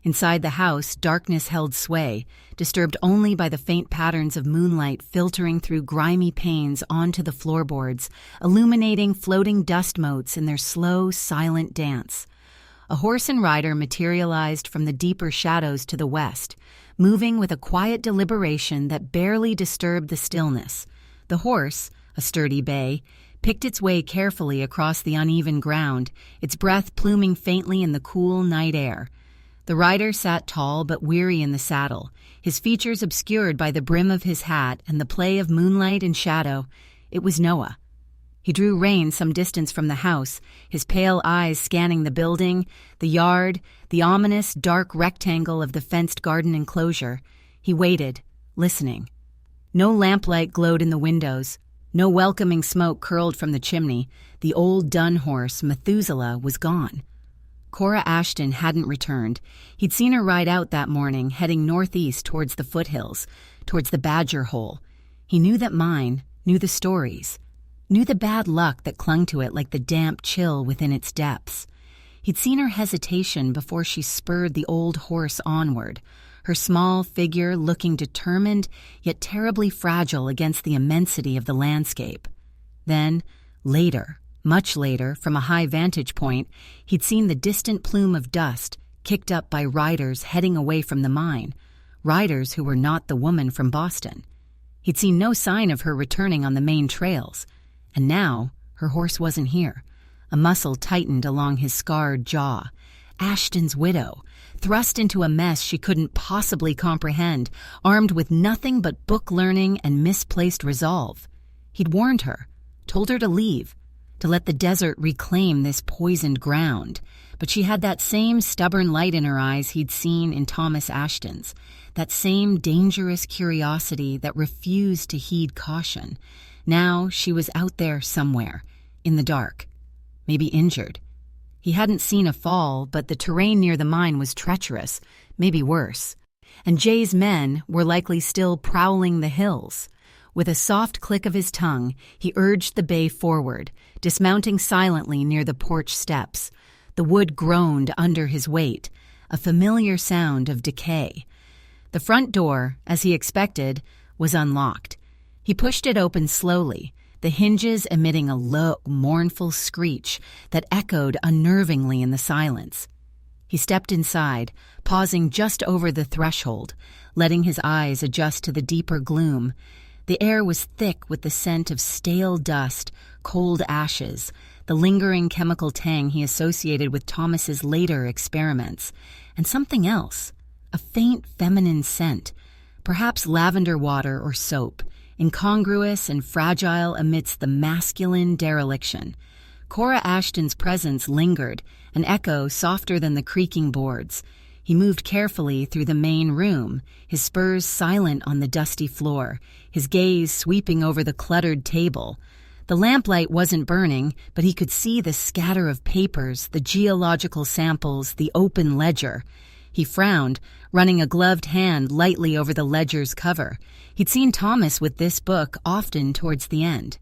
Inside the house, darkness held sway, disturbed only by the faint patterns of moonlight filtering through grimy panes onto the floorboards, illuminating floating dust motes in their slow, silent dance. A horse and rider materialized from the deeper shadows to the west, moving with a quiet deliberation that barely disturbed the stillness. The horse, a sturdy bay, picked its way carefully across the uneven ground, its breath pluming faintly in the cool night air. The rider sat tall but weary in the saddle, his features obscured by the brim of his hat and the play of moonlight and shadow. It was Noah. He drew rein some distance from the house, his pale eyes scanning the building, the yard, the ominous, dark rectangle of the fenced garden enclosure. He waited, listening. No lamplight glowed in the windows. No welcoming smoke curled from the chimney. The old dun horse, Methuselah, was gone. Cora Ashton hadn't returned. He'd seen her ride out that morning, heading northeast towards the foothills, towards the Badger Hole. He knew that mine, knew the stories, knew the bad luck that clung to it like the damp chill within its depths. He'd seen her hesitation before she spurred the old horse onward, her small figure looking determined yet terribly fragile against the immensity of the landscape. Then, later, much later, from a high vantage point, he'd seen the distant plume of dust kicked up by riders heading away from the mine, riders who were not the woman from Boston. He'd seen no sign of her returning on the main trails, and now her horse wasn't here. A muscle tightened along his scarred jaw. Ashton's widow, thrust into a mess she couldn't possibly comprehend, armed with nothing but book learning and misplaced resolve. He'd warned her, told her to leave, to let the desert reclaim this poisoned ground, but she had that same stubborn light in her eyes he'd seen in Thomas Ashton's, that same dangerous curiosity that refused to heed caution. Now she was out there somewhere, in the dark, maybe injured. He hadn't seen a fall, but the terrain near the mine was treacherous, maybe worse. And Jay's men were likely still prowling the hills. With a soft click of his tongue, he urged the bay forward, dismounting silently near the porch steps. The wood groaned under his weight, a familiar sound of decay. The front door, as he expected, was unlocked. He pushed it open slowly, the hinges emitting a low, mournful screech that echoed unnervingly in the silence. He stepped inside, pausing just over the threshold, letting his eyes adjust to the deeper gloom. The air was thick with the scent of stale dust, cold ashes, the lingering chemical tang he associated with Thomas's later experiments, and something else, a faint feminine scent, perhaps lavender water or soap, incongruous and fragile amidst the masculine dereliction. Cora Ashton's presence lingered, an echo softer than the creaking boards. He moved carefully through the main room, his spurs silent on the dusty floor, his gaze sweeping over the cluttered table. The lamplight wasn't burning, but he could see the scatter of papers, the geological samples, the open ledger. He frowned, running a gloved hand lightly over the ledger's cover. He'd seen Thomas with this book often towards the end,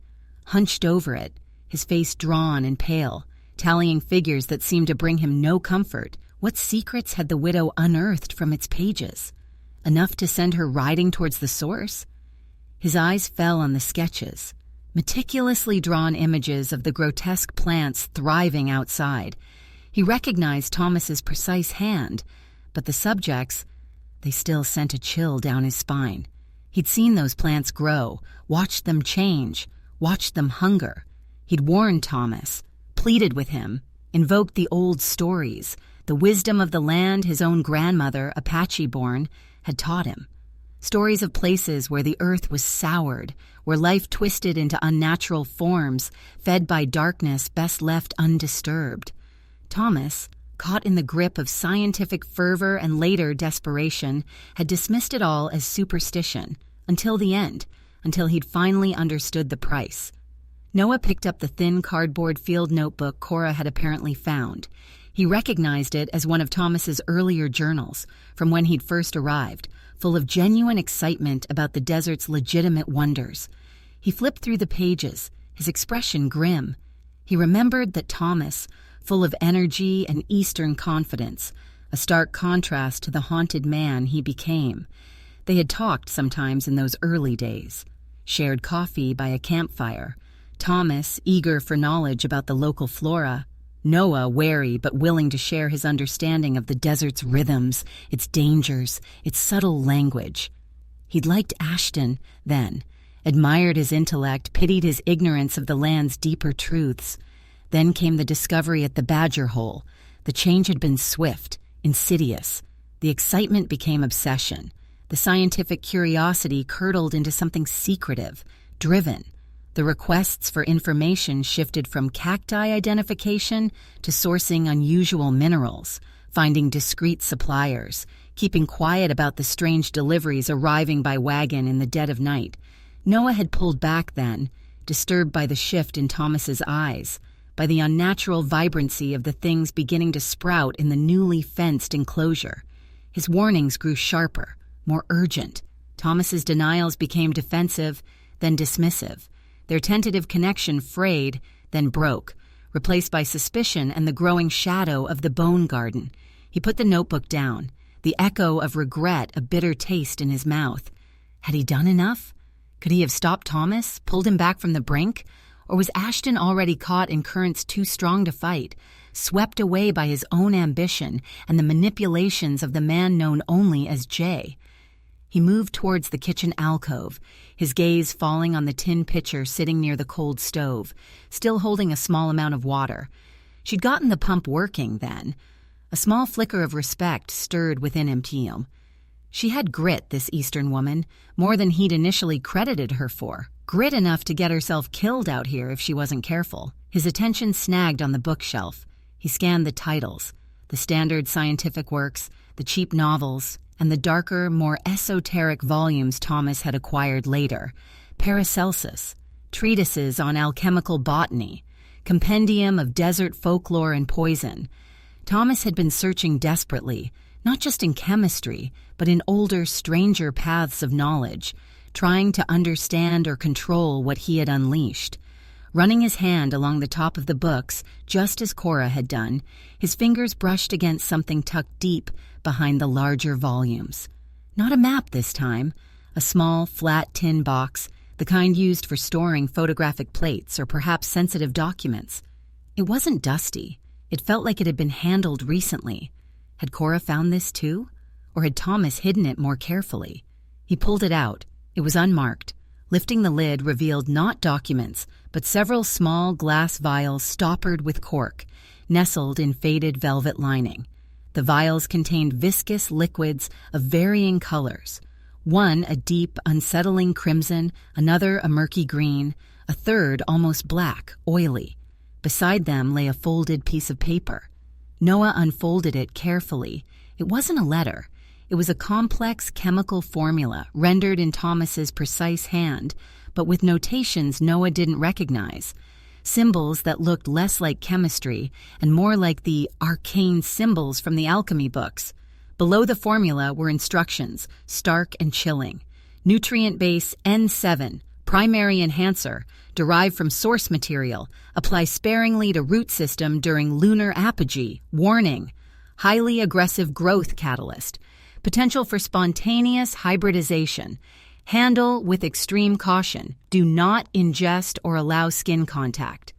hunched over it, his face drawn and pale, tallying figures that seemed to bring him no comfort. What secrets had the widow unearthed from its pages? Enough to send her riding towards the source? His eyes fell on the sketches, meticulously drawn images of the grotesque plants thriving outside. He recognized Thomas's precise hand, but the subjects, they still sent a chill down his spine. He'd seen those plants grow, watched them change, watched them hunger. He'd warned Thomas, pleaded with him, invoked the old stories, the wisdom of the land his own grandmother, Apache-born, had taught him. Stories of places where the earth was soured, where life twisted into unnatural forms, fed by darkness best left undisturbed. Thomas, caught in the grip of scientific fervor and later desperation, had dismissed it all as superstition, until the end, until he'd finally understood the price. Noah picked up the thin cardboard field notebook Cora had apparently found. He recognized it as one of Thomas's earlier journals, from when he'd first arrived, full of genuine excitement about the desert's legitimate wonders. He flipped through the pages, his expression grim. He remembered that Thomas, full of energy and Eastern confidence, a stark contrast to the haunted man he became. They had talked sometimes in those early days, shared coffee by a campfire, Thomas eager for knowledge about the local flora, Noah wary but willing to share his understanding of the desert's rhythms, its dangers, its subtle language. He'd liked Ashton then, admired his intellect, pitied his ignorance of the land's deeper truths. Then came the discovery at the Badger Hole. The change had been swift, insidious. The excitement became obsession. The scientific curiosity curdled into something secretive, driven. The requests for information shifted from cacti identification to sourcing unusual minerals, finding discreet suppliers, keeping quiet about the strange deliveries arriving by wagon in the dead of night. Noah had pulled back then, disturbed by the shift in Thomas's eyes, by the unnatural vibrancy of the things beginning to sprout in the newly fenced enclosure. His warnings grew sharper, more urgent. Thomas's denials became defensive, then dismissive. Their tentative connection frayed, then broke, replaced by suspicion and the growing shadow of the bone garden. He put the notebook down, the echo of regret a bitter taste in his mouth. Had he done enough? Could he have stopped Thomas, pulled him back from the brink? Or was Ashton already caught in currents too strong to fight, swept away by his own ambition and the manipulations of the man known only as Jay? He moved towards the kitchen alcove, his gaze falling on the tin pitcher sitting near the cold stove, still holding a small amount of water. She'd gotten the pump working then. A small flicker of respect stirred within him. She had grit, this Eastern woman, more than he'd initially credited her for. Grit enough to get herself killed out here if she wasn't careful. His attention snagged on the bookshelf. He scanned the titles, the standard scientific works, the cheap novels, and the darker, more esoteric volumes Thomas had acquired later. Paracelsus, treatises on alchemical botany, compendium of desert folklore and poison. Thomas had been searching desperately, not just in chemistry, but in older, stranger paths of knowledge, trying to understand or control what he had unleashed. Running his hand along the top of the books, just as Cora had done, his fingers brushed against something tucked deep behind the larger volumes. Not a map this time, a small, flat tin box, the kind used for storing photographic plates or perhaps sensitive documents. It wasn't dusty. It felt like it had been handled recently. Had Cora found this too? Or had Thomas hidden it more carefully? He pulled it out. It was unmarked. Lifting the lid revealed not documents, but several small glass vials stoppered with cork, nestled in faded velvet lining. The vials contained viscous liquids of varying colors. One a deep, unsettling crimson, another a murky green, a third almost black, oily. Beside them lay a folded piece of paper. Noah unfolded it carefully. It wasn't a letter. It was a complex chemical formula rendered in Thomas's precise hand, but with notations Noah didn't recognize. Symbols that looked less like chemistry and more like the arcane symbols from the alchemy books. Below the formula were instructions, stark and chilling. Nutrient base N7, primary enhancer, derived from source material, apply sparingly to root system during lunar apogee. Warning, highly aggressive growth catalyst. Potential for spontaneous hybridization. Handle with extreme caution. Do not ingest or allow skin contact.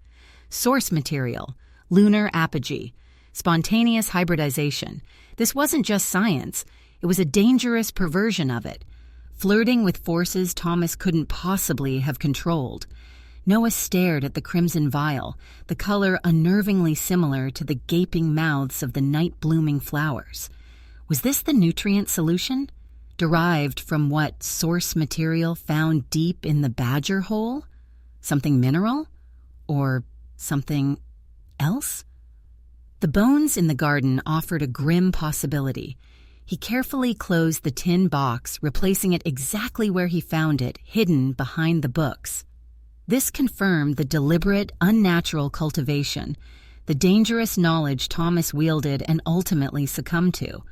Source material, lunar apogee. Spontaneous hybridization. This wasn't just science. It was a dangerous perversion of it. Flirting with forces Thomas couldn't possibly have controlled. Noah stared at the crimson vial, the color unnervingly similar to the gaping mouths of the night-blooming flowers. Was this the nutrient solution? Derived from what source material found deep in the Badger Hole? Something mineral? Or something else? The bones in the garden offered a grim possibility. He carefully closed the tin box, replacing it exactly where he found it, hidden behind the books. This confirmed the deliberate, unnatural cultivation, the dangerous knowledge Thomas wielded and ultimately succumbed to.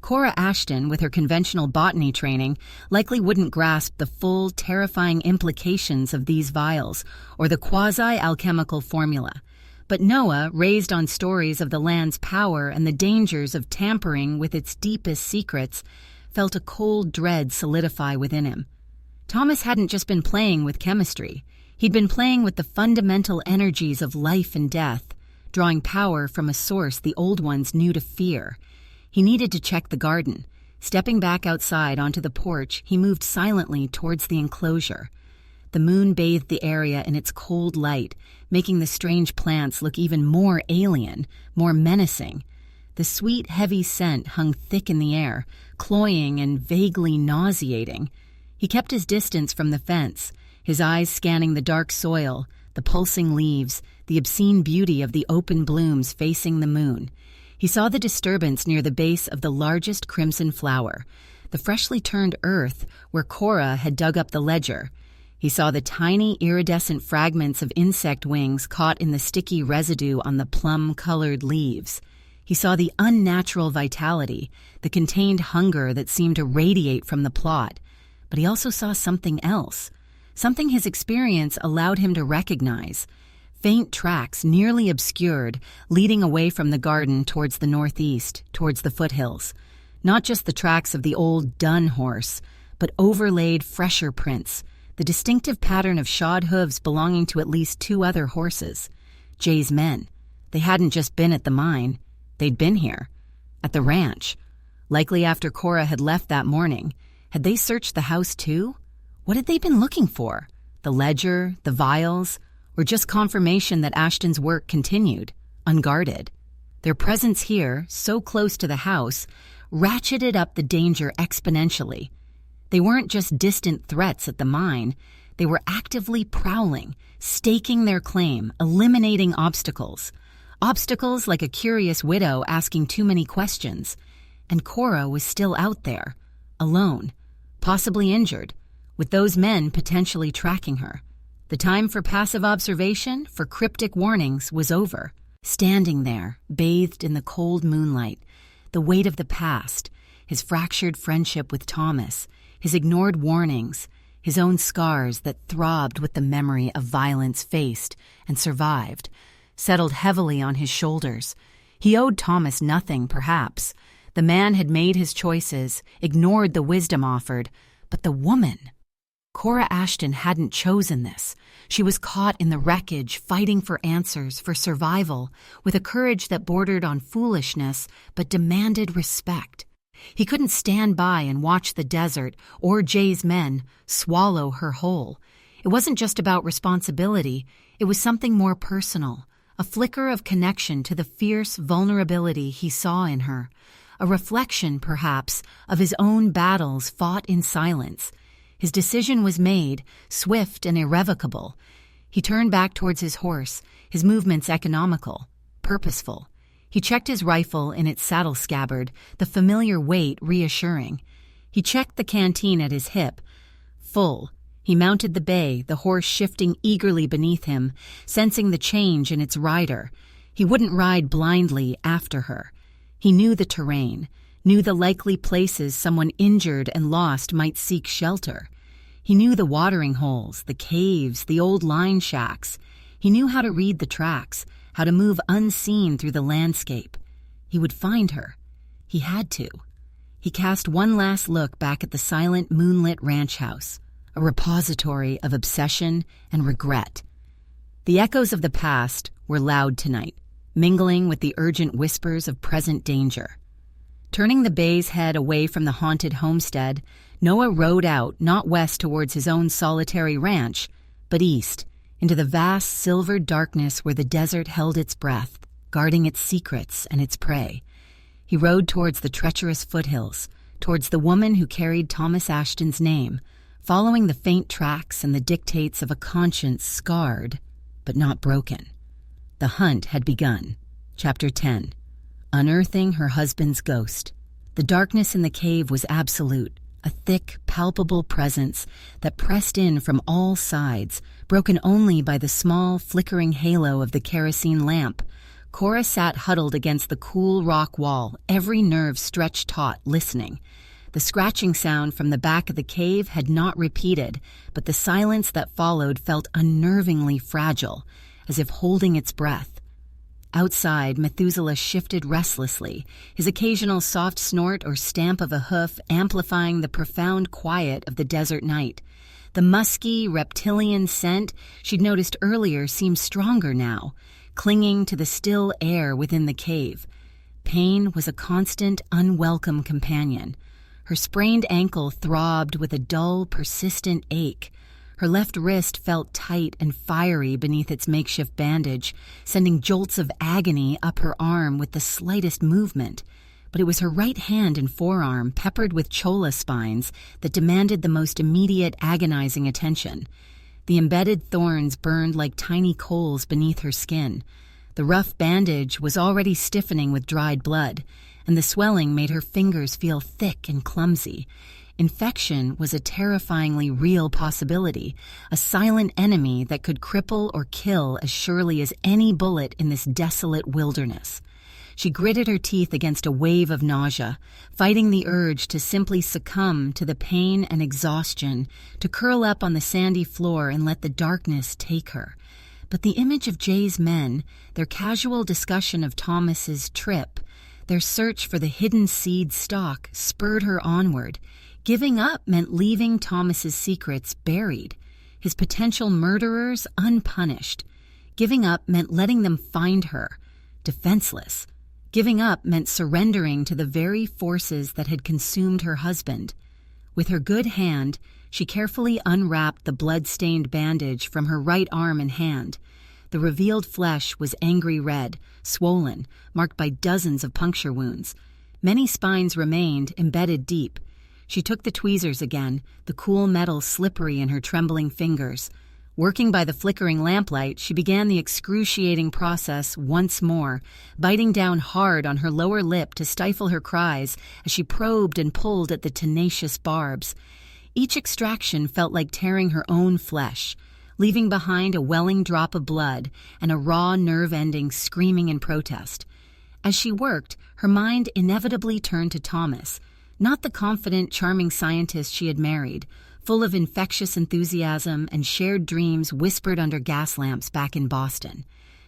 Cora Ashton, with her conventional botany training, likely wouldn't grasp the full, terrifying implications of these vials or the quasi-alchemical formula. But Noah, raised on stories of the land's power and the dangers of tampering with its deepest secrets, felt a cold dread solidify within him. Thomas hadn't just been playing with chemistry. He'd been playing with the fundamental energies of life and death, drawing power from a source the old ones knew to fear. He needed to check the garden. Stepping back outside onto the porch, he moved silently towards the enclosure. The moon bathed the area in its cold light, making the strange plants look even more alien, more menacing. The sweet, heavy scent hung thick in the air, cloying and vaguely nauseating. He kept his distance from the fence, his eyes scanning the dark soil, the pulsing leaves, the obscene beauty of the open blooms facing the moon. He saw the disturbance near the base of the largest crimson flower, the freshly turned earth where Cora had dug up the ledger. He saw the tiny iridescent fragments of insect wings caught in the sticky residue on the plum-colored leaves. He saw the unnatural vitality, the contained hunger that seemed to radiate from the plot. But he also saw something else, something his experience allowed him to recognize. Faint tracks, nearly obscured, leading away from the garden towards the northeast, towards the foothills. Not just the tracks of the old dun horse, but overlaid fresher prints, the distinctive pattern of shod hooves belonging to at least 2 other horses. Jay's men. They hadn't just been at the mine. They'd been here. At the ranch. Likely after Cora had left that morning. Had they searched the house too? What had they been looking for? The ledger, the vials, or just confirmation that Ashton's work continued, unguarded? Their presence here, so close to the house, ratcheted up the danger exponentially. They weren't just distant threats at the mine. They were actively prowling, staking their claim, eliminating obstacles. Obstacles like a curious widow asking too many questions. And Cora was still out there, alone, possibly injured, with those men potentially tracking her. The time for passive observation, for cryptic warnings, was over. Standing there, bathed in the cold moonlight, the weight of the past, his fractured friendship with Thomas, his ignored warnings, his own scars that throbbed with the memory of violence faced and survived, settled heavily on his shoulders. He owed Thomas nothing, perhaps. The man had made his choices, ignored the wisdom offered, but the woman... Cora Ashton hadn't chosen this. She was caught in the wreckage, fighting for answers, for survival, with a courage that bordered on foolishness but demanded respect. He couldn't stand by and watch the desert or Jay's men swallow her whole. It wasn't just about responsibility. It was something more personal, a flicker of connection to the fierce vulnerability he saw in her, a reflection, perhaps, of his own battles fought in silence. His decision was made, swift and irrevocable. He turned back towards his horse, his movements economical, purposeful. He checked his rifle in its saddle scabbard, the familiar weight reassuring. He checked the canteen at his hip. Full. He mounted the bay, the horse shifting eagerly beneath him, sensing the change in its rider. He wouldn't ride blindly after her. He knew the terrain, knew the likely places someone injured and lost might seek shelter. He knew the watering holes, the caves, the old line shacks. He knew how to read the tracks, how to move unseen through the landscape. He would find her. He had to. He cast one last look back at the silent, moonlit ranch house, a repository of obsession and regret. The echoes of the past were loud tonight, mingling with the urgent whispers of present danger. Turning the bay's head away from the haunted homestead, Noah rode out, not west towards his own solitary ranch, but east, into the vast silver darkness where the desert held its breath, guarding its secrets and its prey. He rode towards the treacherous foothills, towards the woman who carried Thomas Ashton's name, following the faint tracks and the dictates of a conscience scarred, but not broken. The hunt had begun. Chapter 10. Unearthing her husband's ghost. The darkness in the cave was absolute, a thick, palpable presence that pressed in from all sides, broken only by the small, flickering halo of the kerosene lamp. Cora sat huddled against the cool rock wall, every nerve stretched taut, listening. The scratching sound from the back of the cave had not repeated, but the silence that followed felt unnervingly fragile, as if holding its breath. Outside, Methuselah shifted restlessly, his occasional soft snort or stamp of a hoof amplifying the profound quiet of the desert night. The musky, reptilian scent she'd noticed earlier seemed stronger now, clinging to the still air within the cave. Pain was a constant, unwelcome companion. Her sprained ankle throbbed with a dull, persistent ache. Her left wrist felt tight and fiery beneath its makeshift bandage, sending jolts of agony up her arm with the slightest movement. But it was her right hand and forearm, peppered with cholla spines, that demanded the most immediate, agonizing attention. The embedded thorns burned like tiny coals beneath her skin. The rough bandage was already stiffening with dried blood, and the swelling made her fingers feel thick and clumsy. Infection was a terrifyingly real possibility, a silent enemy that could cripple or kill as surely as any bullet in this desolate wilderness. She gritted her teeth against a wave of nausea, fighting the urge to simply succumb to the pain and exhaustion, to curl up on the sandy floor and let the darkness take her. But the image of Jay's men, their casual discussion of Thomas's trip, their search for the hidden seed stalk, spurred her onward. Giving up meant leaving Thomas's secrets buried, his potential murderers unpunished. Giving up meant letting them find her, defenseless. Giving up meant surrendering to the very forces that had consumed her husband. With her good hand, she carefully unwrapped the blood-stained bandage from her right arm and hand. The revealed flesh was angry red, swollen, marked by dozens of puncture wounds. Many spines remained, embedded deep. She took the tweezers again, the cool metal slippery in her trembling fingers. Working by the flickering lamplight, she began the excruciating process once more, biting down hard on her lower lip to stifle her cries as she probed and pulled at the tenacious barbs. Each extraction felt like tearing her own flesh, leaving behind a welling drop of blood and a raw nerve ending screaming in protest. As she worked, her mind inevitably turned to Thomas, not the confident, charming scientist she had married, full of infectious enthusiasm and shared dreams whispered under gas lamps back in Boston.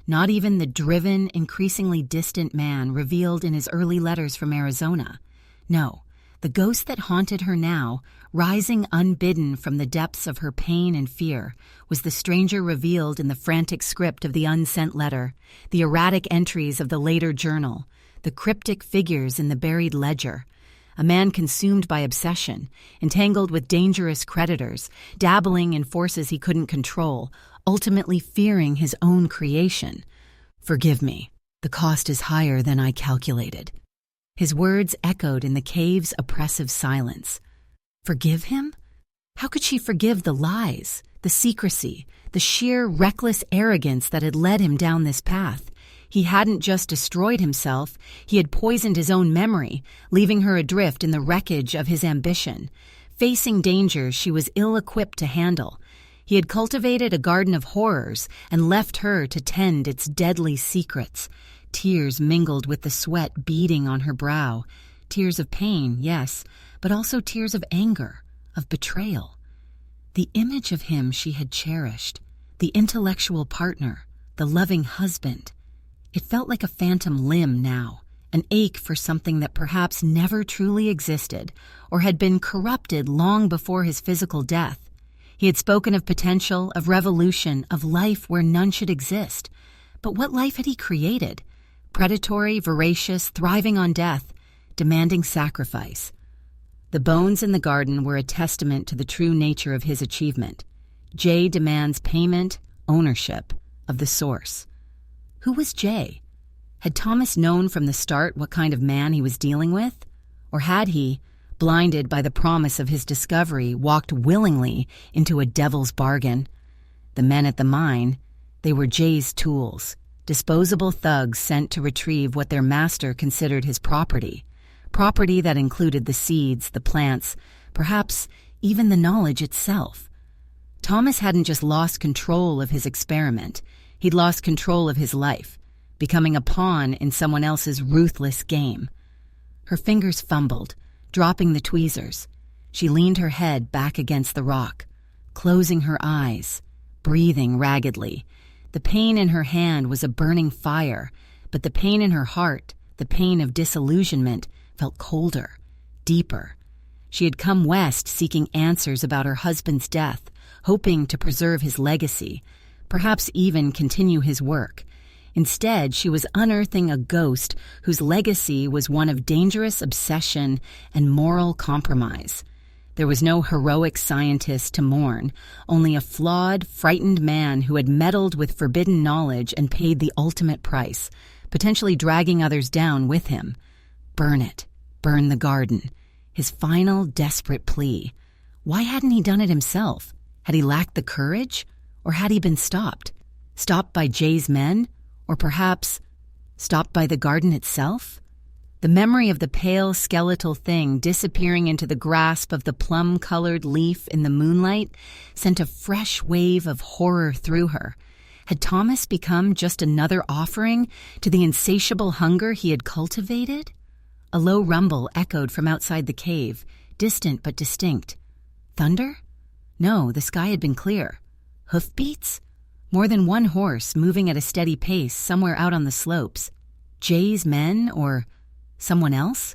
Not even the driven, increasingly distant man revealed in his early letters from Arizona. No, the ghost that haunted her now, rising unbidden from the depths of her pain and fear, was the stranger revealed in the frantic script of the unsent letter, the erratic entries of the later journal, the cryptic figures in the buried ledger. A man consumed by obsession, entangled with dangerous creditors, dabbling in forces he couldn't control, ultimately fearing his own creation. "Forgive me. The cost is higher than I calculated." His words echoed in the cave's oppressive silence. Forgive him? How could she forgive the lies, the secrecy, the sheer reckless arrogance that had led him down this path? He hadn't just destroyed himself, he had poisoned his own memory, leaving her adrift in the wreckage of his ambition. Facing dangers she was ill-equipped to handle. He had cultivated a garden of horrors and left her to tend its deadly secrets. Tears mingled with the sweat beading on her brow. Tears of pain, yes, but also tears of anger, of betrayal. The image of him she had cherished, the intellectual partner, the loving husband. It felt like a phantom limb now, an ache for something that perhaps never truly existed or had been corrupted long before his physical death. He had spoken of potential, of revolution, of life where none should exist. But what life had he created? Predatory, voracious, thriving on death, demanding sacrifice. The bones in the garden were a testament to the true nature of his achievement. Jay demands payment, ownership of the source. Who was Jay? Had Thomas known from the start what kind of man he was dealing with? Or had he, blinded by the promise of his discovery, walked willingly into a devil's bargain? The men at the mine, they were Jay's tools, disposable thugs sent to retrieve what their master considered his property. Property that included the seeds, the plants, perhaps even the knowledge itself. Thomas hadn't just lost control of his experiment. He'd lost control of his life. becoming a pawn in someone else's ruthless game. Her fingers fumbled, dropping the tweezers. She leaned her head back against the rock, closing her eyes, breathing raggedly. The pain in her hand was a burning fire, but the pain in her heart, the pain of disillusionment, felt colder, deeper. She had come west seeking answers about her husband's death, hoping to preserve his legacy, perhaps even continue his work. Instead, she was unearthing a ghost whose legacy was one of dangerous obsession and moral compromise. There was no heroic scientist to mourn, only a flawed, frightened man who had meddled with forbidden knowledge and paid the ultimate price, potentially dragging others down with him. Burn it. Burn the garden. His final, desperate plea. Why hadn't he done it himself? Had he lacked the courage? Or had he been stopped? Stopped by Jay's men? Or perhaps stopped by the garden itself? The memory of the pale, skeletal thing disappearing into the grasp of the plum-colored leaf in the moonlight sent a fresh wave of horror through her. Had Thomas become just another offering to the insatiable hunger he had cultivated? A low rumble echoed from outside the cave, distant but distinct. Thunder? No, the sky had been clear. Hoofbeats? More than one horse moving at a steady pace somewhere out on the slopes. Jay's men, or someone else?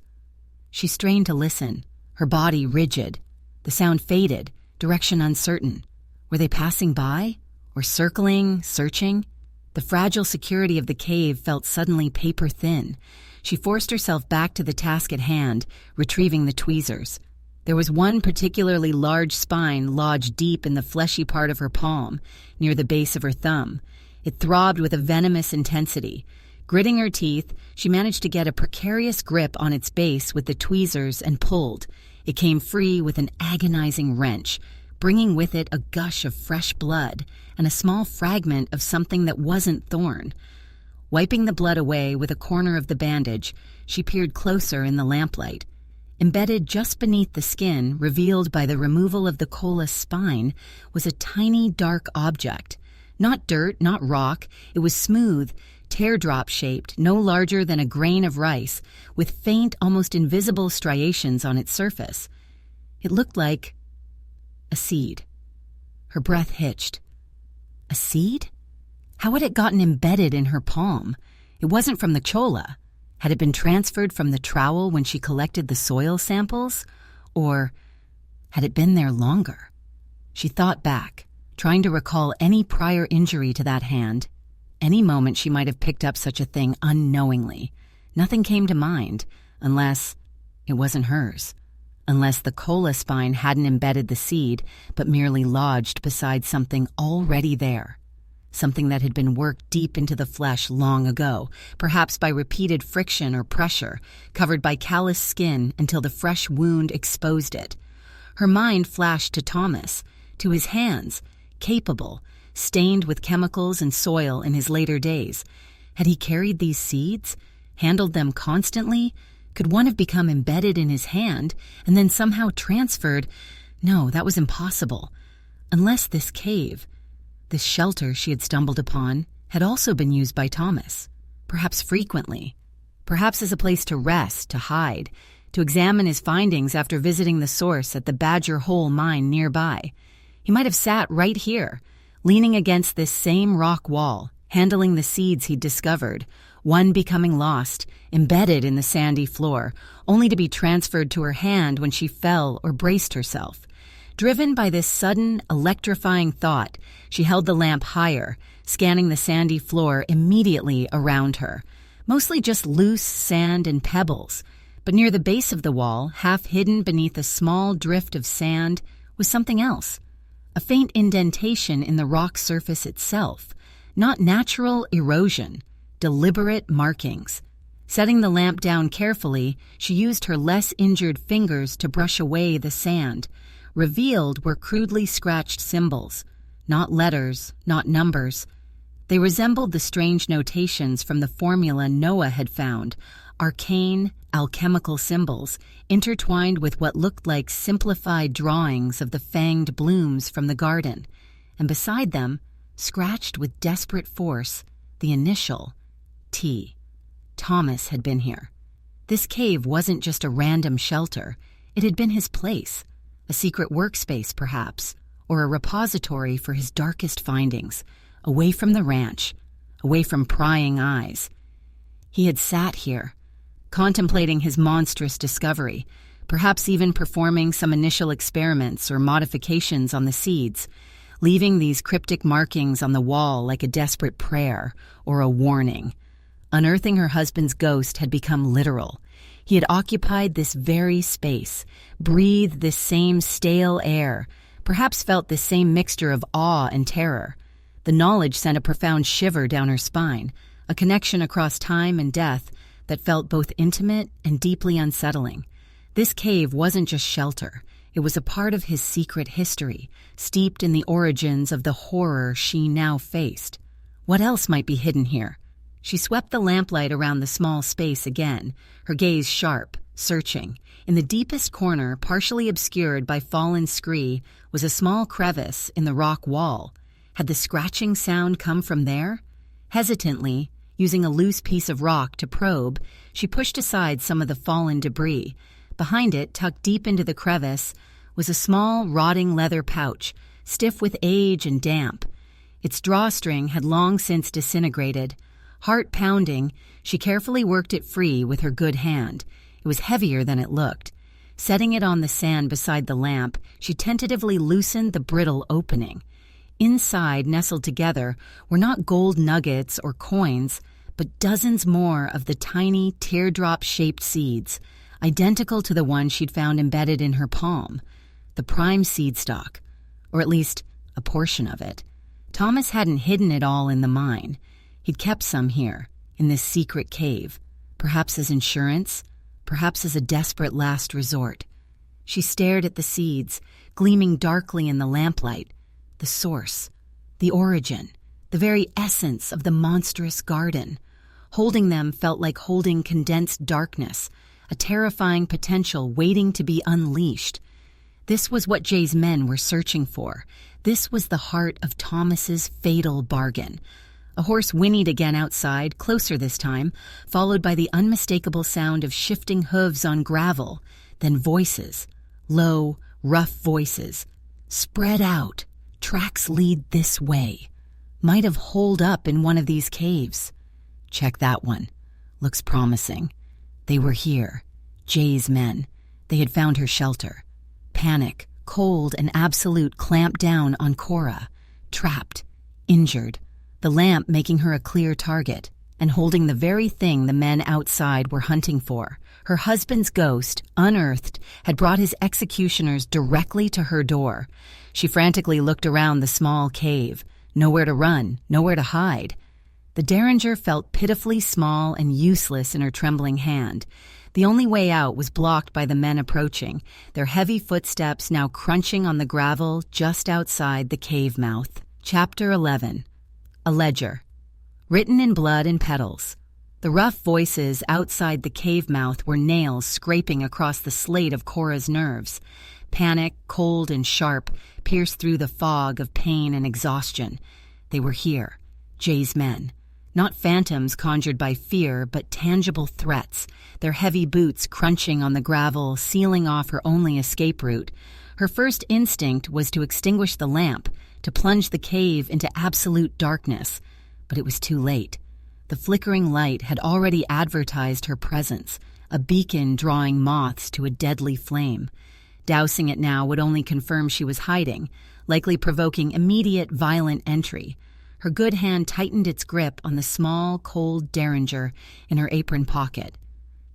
She strained to listen, her body rigid. The sound faded, direction uncertain. Were they passing by? Or circling, searching? The fragile security of the cave felt suddenly paper-thin. She forced herself back to the task at hand, retrieving the tweezers. There was one particularly large spine lodged deep in the fleshy part of her palm, near the base of her thumb. It throbbed with a venomous intensity. Gritting her teeth, she managed to get a precarious grip on its base with the tweezers and pulled. It came free with an agonizing wrench, bringing with it a gush of fresh blood and a small fragment of something that wasn't thorn. Wiping the blood away with a corner of the bandage, she peered closer in the lamplight. Embedded just beneath the skin, revealed by the removal of the cola spine, was a tiny dark object. Not dirt, not rock. It was smooth, teardrop-shaped, no larger than a grain of rice, with faint, almost invisible striations on its surface. It looked like a seed. Her breath hitched. A seed? How had it gotten embedded in her palm? It wasn't from the cholla. Had it been transferred from the trowel when she collected the soil samples? Or had it been there longer? She thought back, trying to recall any prior injury to that hand. Any moment she might have picked up such a thing unknowingly. Nothing came to mind, unless it wasn't hers. Unless the cola spine hadn't embedded the seed, but merely lodged beside something already there. Something that had been worked deep into the flesh long ago, perhaps by repeated friction or pressure, covered by callous skin until the fresh wound exposed it. Her mind flashed to Thomas, to his hands, capable, stained with chemicals and soil in his later days. Had he carried these seeds, handled them constantly? Could one have become embedded in his hand and then somehow transferred? No, that was impossible. Unless this cave, this shelter she had stumbled upon, had also been used by Thomas, perhaps frequently, perhaps as a place to rest, to hide, to examine his findings after visiting the source at the Badger Hole mine nearby. He might have sat right here, leaning against this same rock wall, handling the seeds he'd discovered, one becoming lost, embedded in the sandy floor, only to be transferred to her hand when she fell or braced herself. Driven by this sudden, electrifying thought, she held the lamp higher, scanning the sandy floor immediately around her. Mostly just loose sand and pebbles, but near the base of the wall, half hidden beneath a small drift of sand, was something else. A faint indentation in the rock surface itself. Not natural erosion, deliberate markings. Setting the lamp down carefully, she used her less injured fingers to brush away the sand. Revealed were crudely scratched symbols, not letters, not numbers. They resembled the strange notations from the formula Noah had found, arcane, alchemical symbols, intertwined with what looked like simplified drawings of the fanged blooms from the garden, and beside them, scratched with desperate force, the initial T. Thomas had been here. This cave wasn't just a random shelter. It had been his place, a secret workspace perhaps, or a repository for his darkest findings, away from the ranch, away from prying eyes. He had sat here, contemplating his monstrous discovery, perhaps even performing some initial experiments or modifications on the seeds, leaving these cryptic markings on the wall like a desperate prayer or a warning. Unearthing her husband's ghost had become literal. He had occupied this very space, breathed this same stale air, perhaps felt this same mixture of awe and terror. The knowledge sent a profound shiver down her spine, a connection across time and death that felt both intimate and deeply unsettling. This cave wasn't just shelter. It was a part of his secret history, steeped in the origins of the horror she now faced. What else might be hidden here? She swept the lamplight around the small space again, her gaze sharp, searching. In the deepest corner, partially obscured by fallen scree, was a small crevice in the rock wall. Had the scratching sound come from there? Hesitantly, using a loose piece of rock to probe, she pushed aside some of the fallen debris. Behind it, tucked deep into the crevice, was a small, rotting leather pouch, stiff with age and damp. Its drawstring had long since disintegrated. Heart pounding, she carefully worked it free with her good hand. It was heavier than it looked. Setting it on the sand beside the lamp, she tentatively loosened the brittle opening. Inside, nestled together, were not gold nuggets or coins, but dozens more of the tiny, teardrop-shaped seeds, identical to the one she'd found embedded in her palm. The prime seed stock, or at least a portion of it. Thomas hadn't hidden it all in the mine. He'd kept some here, in this secret cave, perhaps as insurance, perhaps as a desperate last resort. She stared at the seeds, gleaming darkly in the lamplight. The source, the origin, the very essence of the monstrous garden. Holding them felt like holding condensed darkness, a terrifying potential waiting to be unleashed. This was what Jay's men were searching for. This was the heart of Thomas's fatal bargain. A horse whinnied again outside, closer this time, followed by the unmistakable sound of shifting hooves on gravel, then voices, low, rough voices. Spread out. Tracks lead this way. Might have holed up in one of these caves. Check that one. Looks promising. They were here. Jay's men. They had found her shelter. Panic, cold, and absolute clamped down on Cora. Trapped. Injured. The lamp making her a clear target, and holding the very thing the men outside were hunting for. Her husband's ghost, unearthed, had brought his executioners directly to her door. She frantically looked around the small cave. Nowhere to run, nowhere to hide. The derringer felt pitifully small and useless in her trembling hand. The only way out was blocked by the men approaching, their heavy footsteps now crunching on the gravel just outside the cave mouth. Chapter 11. A ledger. Written in blood and petals. The rough voices outside the cave mouth were nails scraping across the slate of Cora's nerves. Panic, cold and sharp, pierced through the fog of pain and exhaustion. They were here, Jay's men. Not phantoms conjured by fear, but tangible threats, their heavy boots crunching on the gravel, sealing off her only escape route. Her first instinct was to extinguish the lamp, to plunge the cave into absolute darkness. But it was too late. The flickering light had already advertised her presence, a beacon drawing moths to a deadly flame. Dousing it now would only confirm she was hiding, likely provoking immediate violent entry. Her good hand tightened its grip on the small, cold derringer in her apron pocket.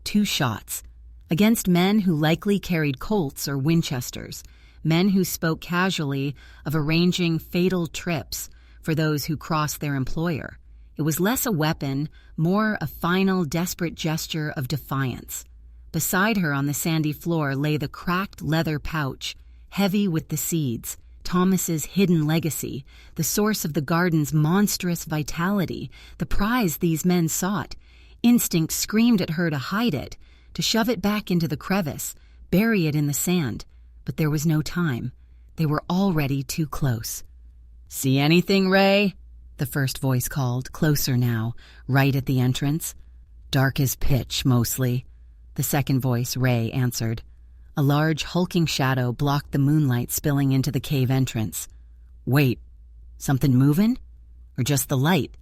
2 shots. Against men who likely carried Colts or Winchesters, men who spoke casually of arranging fatal trips for those who crossed their employer. It was less a weapon, more a final, desperate gesture of defiance. Beside her on the sandy floor lay the cracked leather pouch, heavy with the seeds, Thomas's hidden legacy, the source of the garden's monstrous vitality, the prize these men sought. Instinct screamed at her to hide it, to shove it back into the crevice, bury it in the sand. But there was no time. They were already too close. "See anything, Ray?" the first voice called, closer now, right at the entrance. "Dark as pitch, mostly," the second voice, Ray, answered. A large, hulking shadow blocked the moonlight spilling into the cave entrance. "Wait, something moving? Or just the light?"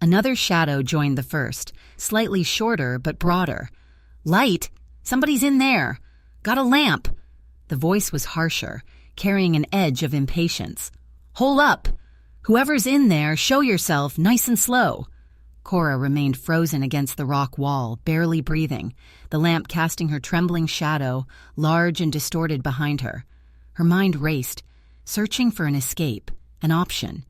Another shadow joined the first, slightly shorter but broader. "Light? Somebody's in there! Got a lamp!" The voice was harsher, carrying an edge of impatience. "Hole up! Whoever's in there, show yourself, nice and slow." Cora remained frozen against the rock wall, barely breathing, the lamp casting her trembling shadow, large and distorted behind her. Her mind raced, searching for an escape, an option.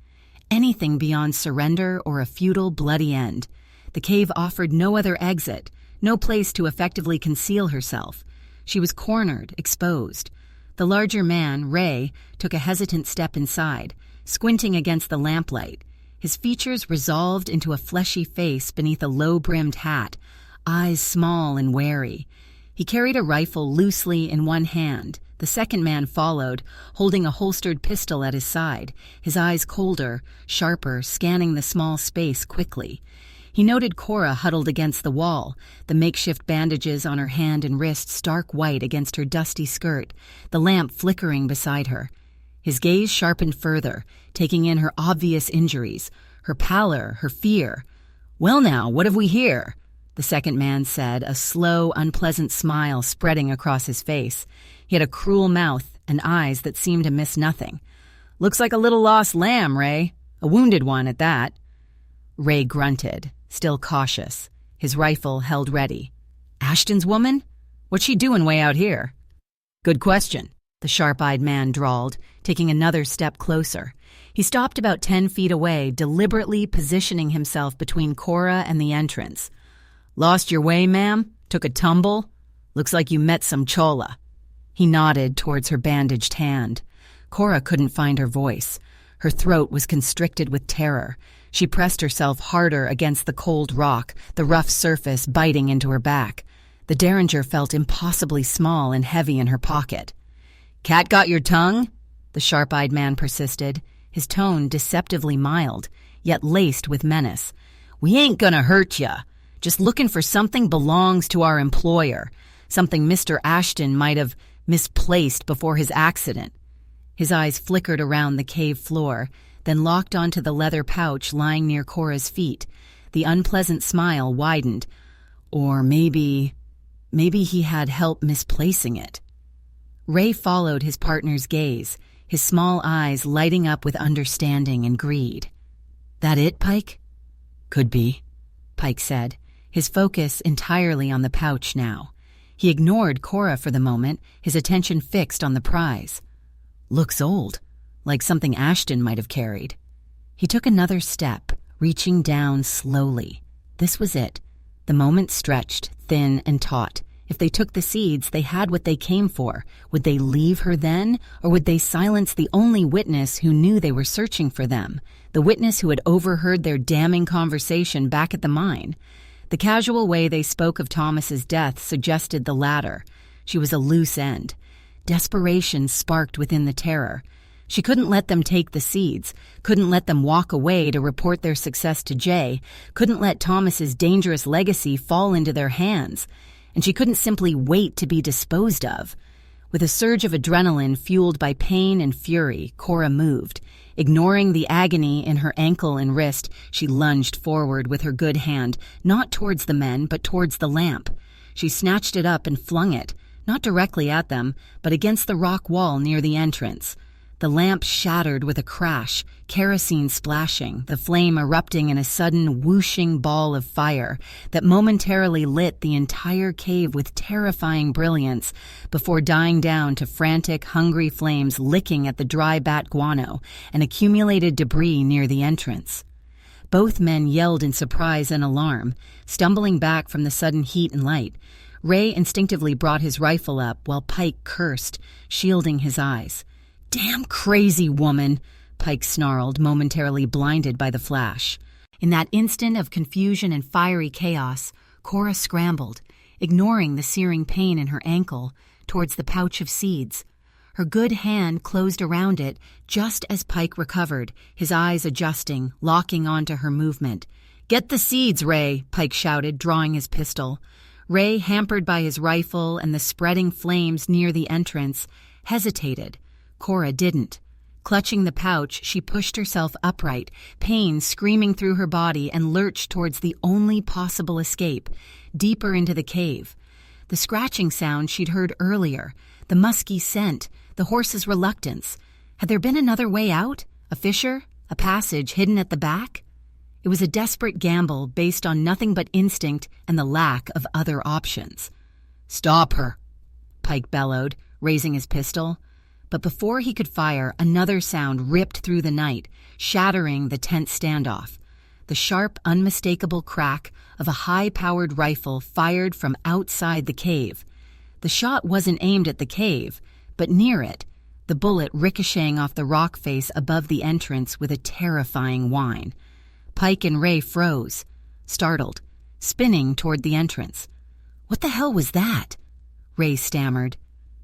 Anything beyond surrender or a futile, bloody end. The cave offered no other exit, no place to effectively conceal herself. She was cornered, exposed. The larger man, Ray, took a hesitant step inside, squinting against the lamplight. His features resolved into a fleshy face beneath a low-brimmed hat, eyes small and wary. He carried a rifle loosely in one hand. The second man followed, holding a holstered pistol at his side, his eyes colder, sharper, scanning the small space quickly. He noted Cora huddled against the wall, the makeshift bandages on her hand and wrist stark white against her dusty skirt, the lamp flickering beside her. His gaze sharpened further, taking in her obvious injuries, her pallor, her fear. "Well now, what have we here?" the second man said, a slow, unpleasant smile spreading across his face. He had a cruel mouth and eyes that seemed to miss nothing. "Looks like a little lost lamb, Ray. A wounded one at that." Ray grunted, still cautious, his rifle held ready. "Ashton's woman? What's she doing way out here?" "Good question," the sharp-eyed man drawled, taking another step closer. He stopped about 10 feet away, deliberately positioning himself between Cora and the entrance. "Lost your way, ma'am? Took a tumble? Looks like you met some chola." He nodded towards her bandaged hand. Cora couldn't find her voice. Her throat was constricted with terror. She pressed herself harder against the cold rock, the rough surface biting into her back. The derringer felt impossibly small and heavy in her pocket. "Cat got your tongue?" the sharp-eyed man persisted, his tone deceptively mild, yet laced with menace. "We ain't gonna hurt ya. Just looking for something belongs to our employer, something Mr. Ashton might have misplaced before his accident." His eyes flickered around the cave floor, then locked onto the leather pouch lying near Cora's feet. The unpleasant smile widened. Or maybe he had help misplacing it. Ray followed his partner's gaze, his small eyes lighting up with understanding and greed. "That it, Pike?" "Could be," Pike said, his focus entirely on the pouch now. He ignored Cora for the moment, his attention fixed on the prize. "Looks old, like something Ashton might have carried." He took another step, reaching down slowly. This was it. The moment stretched, thin and taut. If they took the seeds, they had what they came for. Would they leave her then, or would they silence the only witness who knew they were searching for them, the witness who had overheard their damning conversation back at the mine? The casual way they spoke of Thomas's death suggested the latter. She was a loose end. Desperation sparked within the terror. She couldn't let them take the seeds, couldn't let them walk away to report their success to Jay, couldn't let Thomas's dangerous legacy fall into their hands. And she couldn't simply wait to be disposed of. With a surge of adrenaline fueled by pain and fury, Cora moved. Ignoring the agony in her ankle and wrist, she lunged forward with her good hand, not towards the men, but towards the lamp. She snatched it up and flung it, not directly at them, but against the rock wall near the entrance. The lamp shattered with a crash, kerosene splashing, the flame erupting in a sudden whooshing ball of fire that momentarily lit the entire cave with terrifying brilliance before dying down to frantic, hungry flames licking at the dry bat guano and accumulated debris near the entrance. Both men yelled in surprise and alarm, stumbling back from the sudden heat and light. Ray instinctively brought his rifle up while Pike cursed, shielding his eyes. "Damn crazy woman," Pike snarled, momentarily blinded by the flash. In that instant of confusion and fiery chaos, Cora scrambled, ignoring the searing pain in her ankle, towards the pouch of seeds. Her good hand closed around it just as Pike recovered, his eyes adjusting, locking onto her movement. "Get the seeds, Ray," Pike shouted, drawing his pistol. Ray, hampered by his rifle and the spreading flames near the entrance, hesitated. Cora didn't. Clutching the pouch, she pushed herself upright, pain screaming through her body, and lurched towards the only possible escape, deeper into the cave. The scratching sound she'd heard earlier, the musky scent, the horse's reluctance. Had there been another way out? A fissure? A passage hidden at the back? It was a desperate gamble based on nothing but instinct and the lack of other options. "Stop her," Pike bellowed, raising his pistol. But before he could fire, another sound ripped through the night, shattering the tense standoff. The sharp, unmistakable crack of a high-powered rifle fired from outside the cave. The shot wasn't aimed at the cave, but near it, the bullet ricocheting off the rock face above the entrance with a terrifying whine. Pike and Ray froze, startled, spinning toward the entrance. "What the hell was that?" Ray stammered,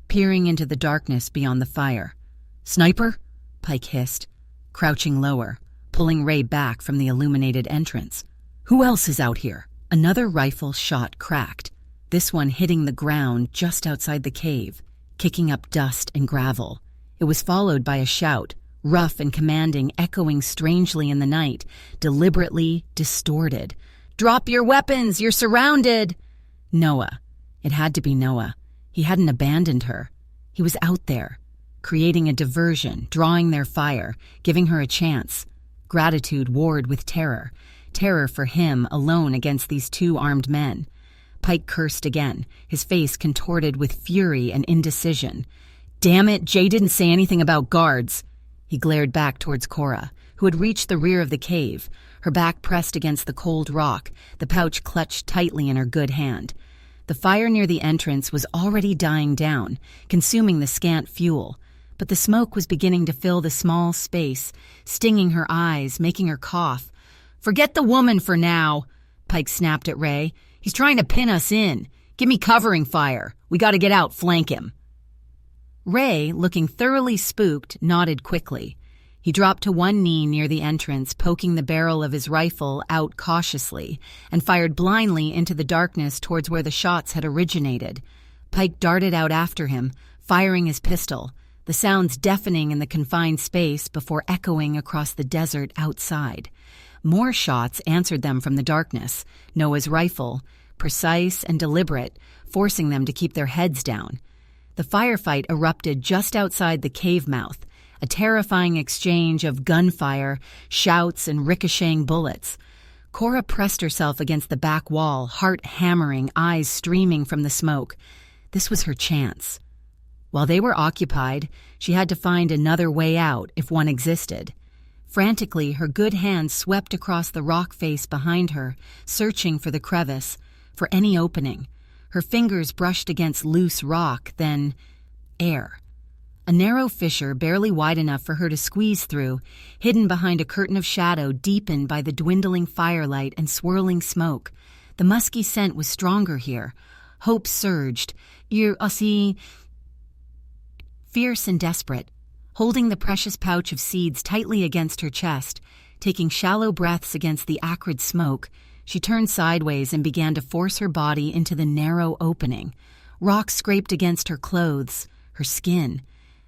peering into the darkness beyond the fire. "Sniper?" Pike hissed, crouching lower, pulling Ray back from the illuminated entrance. "Who else is out here?" Another rifle shot cracked, this one hitting the ground just outside the cave, kicking up dust and gravel. It was followed by a shout, rough and commanding, echoing strangely in the night, deliberately distorted. "Drop your weapons! You're surrounded!" Noah. It had to be Noah. He hadn't abandoned her. He was out there, creating a diversion, drawing their fire, giving her a chance. Gratitude warred with terror. Terror for him alone against these two armed men. Pike cursed again, his face contorted with fury and indecision. "Damn it, Jay didn't say anything about guards." He glared back towards Cora, who had reached the rear of the cave, her back pressed against the cold rock, the pouch clutched tightly in her good hand. The fire near the entrance was already dying down, consuming the scant fuel, but the smoke was beginning to fill the small space, stinging her eyes, making her cough. "Forget the woman for now," Pike snapped at Ray. "He's trying to pin us in. Give me covering fire. We gotta get out, flank him." Ray, looking thoroughly spooked, nodded quickly. He dropped to one knee near the entrance, poking the barrel of his rifle out cautiously, and fired blindly into the darkness towards where the shots had originated. Pike darted out after him, firing his pistol, the sounds deafening in the confined space before echoing across the desert outside. More shots answered them from the darkness, Noah's rifle, precise and deliberate, forcing them to keep their heads down. The firefight erupted just outside the cave mouth, a terrifying exchange of gunfire, shouts, and ricocheting bullets. Cora pressed herself against the back wall, heart hammering, eyes streaming from the smoke. This was her chance. While they were occupied, she had to find another way out, if one existed. Frantically, her good hand swept across the rock face behind her, searching for the crevice, for any opening. Her fingers brushed against loose rock, then air. A narrow fissure barely wide enough for her to squeeze through, hidden behind a curtain of shadow deepened by the dwindling firelight and swirling smoke. The musky scent was stronger here. Hope surged. Fierce and desperate, holding the precious pouch of seeds tightly against her chest, taking shallow breaths against the acrid smoke, she turned sideways and began to force her body into the narrow opening. Rocks scraped against her clothes, her skin.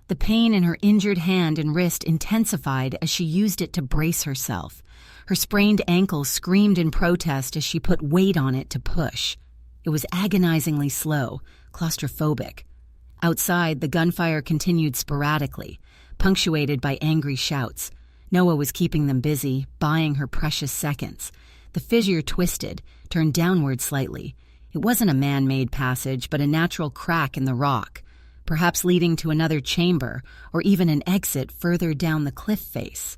The pain in her injured hand and wrist intensified as she used it to brace herself. Her sprained ankle screamed in protest as she put weight on it to push. It was agonizingly slow, claustrophobic. Outside, the gunfire continued sporadically, punctuated by angry shouts. Noah was keeping them busy, buying her precious seconds. The fissure twisted, turned downward slightly. It wasn't a man-made passage, but a natural crack in the rock, perhaps leading to another chamber or even an exit further down the cliff face.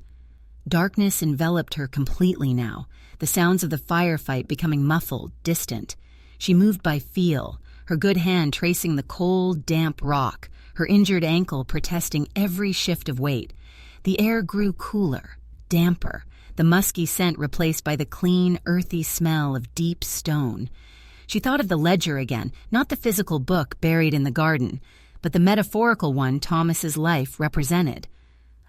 Darkness enveloped her completely now, the sounds of the firefight becoming muffled, distant. She moved by feel, her good hand tracing the cold, damp rock, her injured ankle protesting every shift of weight. The air grew cooler, damper, the musky scent replaced by the clean, earthy smell of deep stone. She thought of the ledger again, not the physical book buried in the garden, but the metaphorical one Thomas's life represented.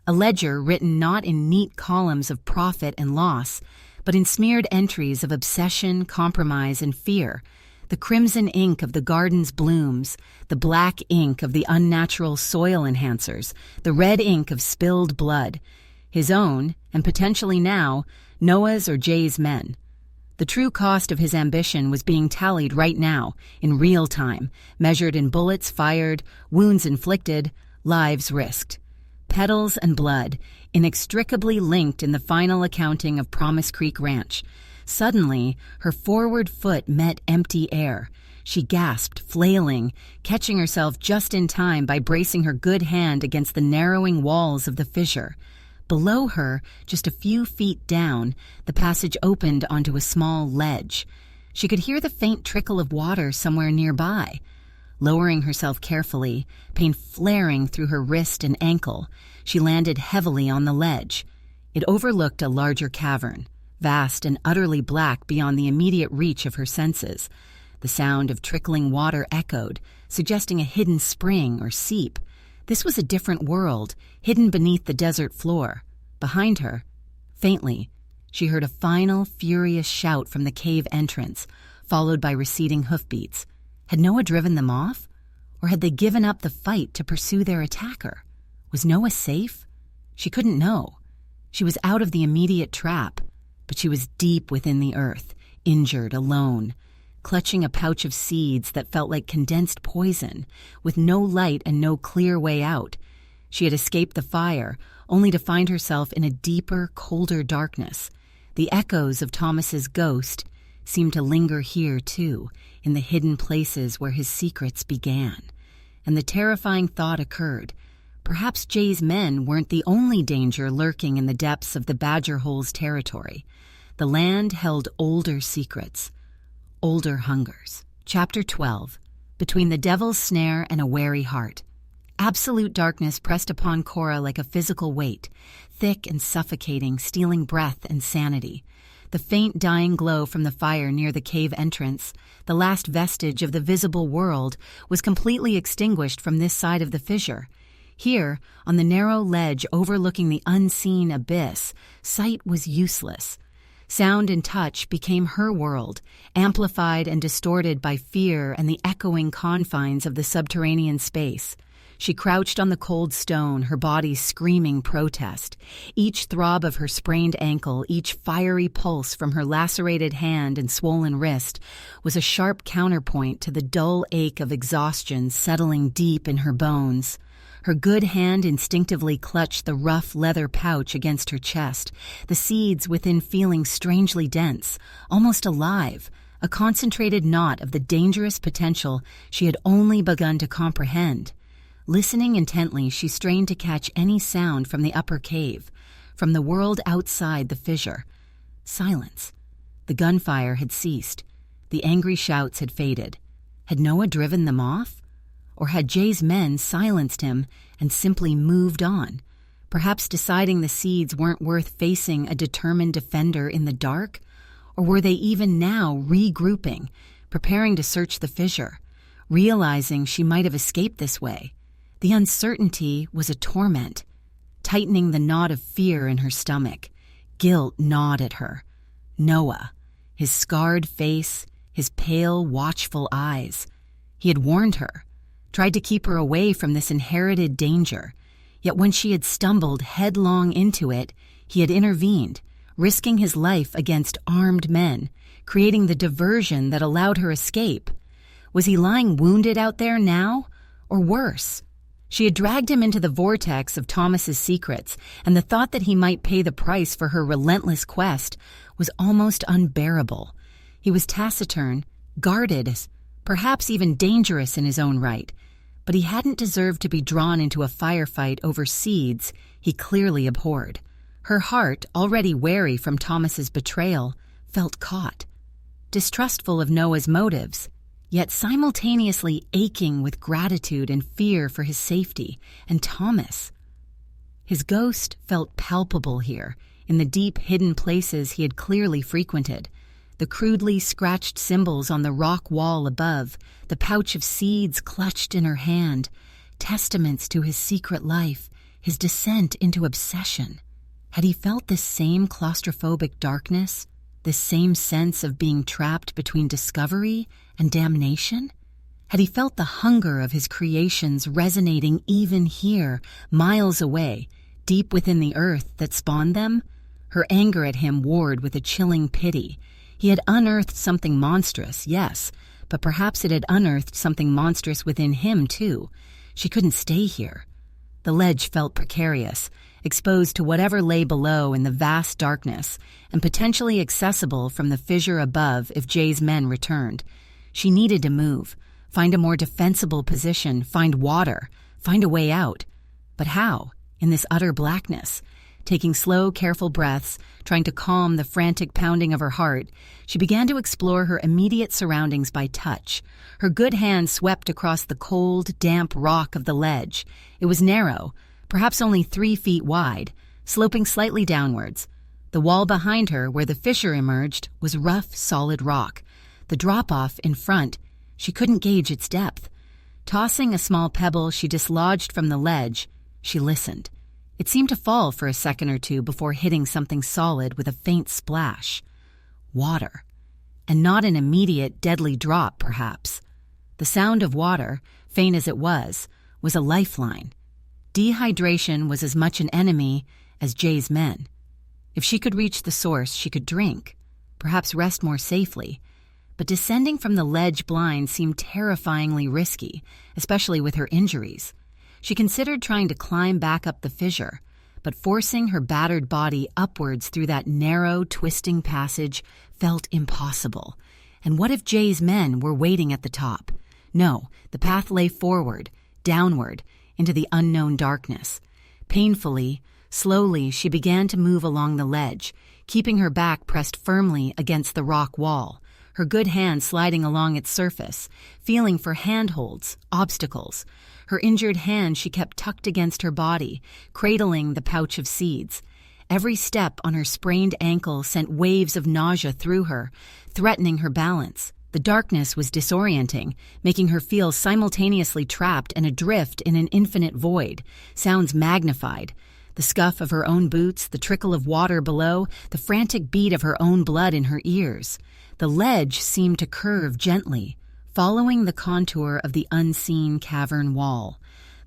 A ledger written not in neat columns of profit and loss, but in smeared entries of obsession, compromise, and fear, the crimson ink of the garden's blooms, the black ink of the unnatural soil enhancers, the red ink of spilled blood, his own, and potentially now, Noah's or Jay's men. The true cost of his ambition was being tallied right now, in real time, measured in bullets fired, wounds inflicted, lives risked. Petals and blood, inextricably linked in the final accounting of Promise Creek Ranch. Suddenly, her forward foot met empty air. She gasped, flailing, catching herself just in time by bracing her good hand against the narrowing walls of the fissure. Below her, just a few feet down, the passage opened onto a small ledge. She could hear the faint trickle of water somewhere nearby. Lowering herself carefully, pain flaring through her wrist and ankle, she landed heavily on the ledge. It overlooked a larger cavern, vast and utterly black beyond the immediate reach of her senses. The sound of trickling water echoed, suggesting a hidden spring or seep. This was a different world, hidden beneath the desert floor. Behind her, faintly, she heard a final, furious shout from the cave entrance, followed by receding hoofbeats. Had Noah driven them off? Or had they given up the fight to pursue their attacker? Was Noah safe? She couldn't know. She was out of the immediate trap, but she was deep within the earth, injured, alone, clutching a pouch of seeds that felt like condensed poison, with no light and no clear way out. She had escaped the fire, only to find herself in a deeper, colder darkness. The echoes of Thomas's ghost seemed to linger here, too, in the hidden places where his secrets began. And the terrifying thought occurred. Perhaps Jay's men weren't the only danger lurking in the depths of the Badger Hole's territory. The land held older secrets, older hungers. Chapter 12. Between the Devil's Snare and a Wary Heart. Absolute darkness pressed upon Cora like a physical weight, thick and suffocating, stealing breath and sanity. The faint dying glow from the fire near the cave entrance, the last vestige of the visible world, was completely extinguished from this side of the fissure. Here, on the narrow ledge overlooking the unseen abyss, sight was useless. Sound and touch became her world, amplified and distorted by fear and the echoing confines of the subterranean space. She crouched on the cold stone, her body screaming protest. Each throb of her sprained ankle, each fiery pulse from her lacerated hand and swollen wrist was a sharp counterpoint to the dull ache of exhaustion settling deep in her bones. Her good hand instinctively clutched the rough leather pouch against her chest, the seeds within feeling strangely dense, almost alive, a concentrated knot of the dangerous potential she had only begun to comprehend. Listening intently, she strained to catch any sound from the upper cave, from the world outside the fissure. Silence. The gunfire had ceased. The angry shouts had faded. Had Noah driven them off? Or had Jay's men silenced him and simply moved on, perhaps deciding the seeds weren't worth facing a determined defender in the dark? Or were they even now regrouping, preparing to search the fissure, realizing she might have escaped this way? The uncertainty was a torment, tightening the knot of fear in her stomach. Guilt gnawed at her. Noah, his scarred face, his pale, watchful eyes. He had warned her, tried to keep her away from this inherited danger. Yet when she had stumbled headlong into it, he had intervened, risking his life against armed men, creating the diversion that allowed her escape. Was he lying wounded out there now? Or worse? She had dragged him into the vortex of Thomas's secrets, and the thought that he might pay the price for her relentless quest was almost unbearable. He was taciturn, guarded, perhaps even dangerous in his own right, but he hadn't deserved to be drawn into a firefight over seeds he clearly abhorred. Her heart, already wary from Thomas's betrayal, felt caught, distrustful of Noah's motives, yet simultaneously aching with gratitude and fear for his safety and Thomas. His ghost felt palpable here, in the deep hidden places he had clearly frequented. The crudely scratched symbols on the rock wall above, the pouch of seeds clutched in her hand. testaments to his secret life, his descent into obsession. Had he felt this same claustrophobic darkness, this same sense of being trapped between discovery and damnation? Had he felt the hunger of his creations resonating even here, miles away, deep within the earth that spawned them? Her anger at him warred with a chilling pity. He had unearthed something monstrous, yes, but perhaps it had unearthed something monstrous within him, too. She couldn't stay here. The ledge felt precarious, exposed to whatever lay below in the vast darkness, and potentially accessible from the fissure above if Jay's men returned. She needed to move, find a more defensible position, find water, find a way out. But how? In this utter blackness? Taking slow, careful breaths, trying to calm the frantic pounding of her heart, she began to explore her immediate surroundings by touch. Her good hand swept across the cold, damp rock of the ledge. It was narrow, perhaps only 3 feet wide, sloping slightly downwards. The wall behind her, where the fissure emerged, was rough, solid rock. The drop-off in front, she couldn't gauge its depth. Tossing a small pebble she dislodged from the ledge, she listened. It seemed to fall for a second or two before hitting something solid with a faint splash. Water. And not an immediate, deadly drop, perhaps. The sound of water, faint as it was a lifeline. Dehydration was as much an enemy as Jay's men. If she could reach the source, she could drink, perhaps rest more safely. But descending from the ledge blind seemed terrifyingly risky, especially with her injuries. She considered trying to climb back up the fissure, but forcing her battered body upwards through that narrow, twisting passage felt impossible. And what if Jay's men were waiting at the top? No, the path lay forward, downward, into the unknown darkness. Painfully, slowly, she began to move along the ledge, keeping her back pressed firmly against the rock wall, her good hand sliding along its surface, feeling for handholds, obstacles. Her injured hand she kept tucked against her body, cradling the pouch of seeds. Every step on her sprained ankle sent waves of nausea through her, threatening her balance. The darkness was disorienting, making her feel simultaneously trapped and adrift in an infinite void, sounds magnified. The scuff of her own boots, the trickle of water below, the frantic beat of her own blood in her ears. The ledge seemed to curve gently, following the contour of the unseen cavern wall.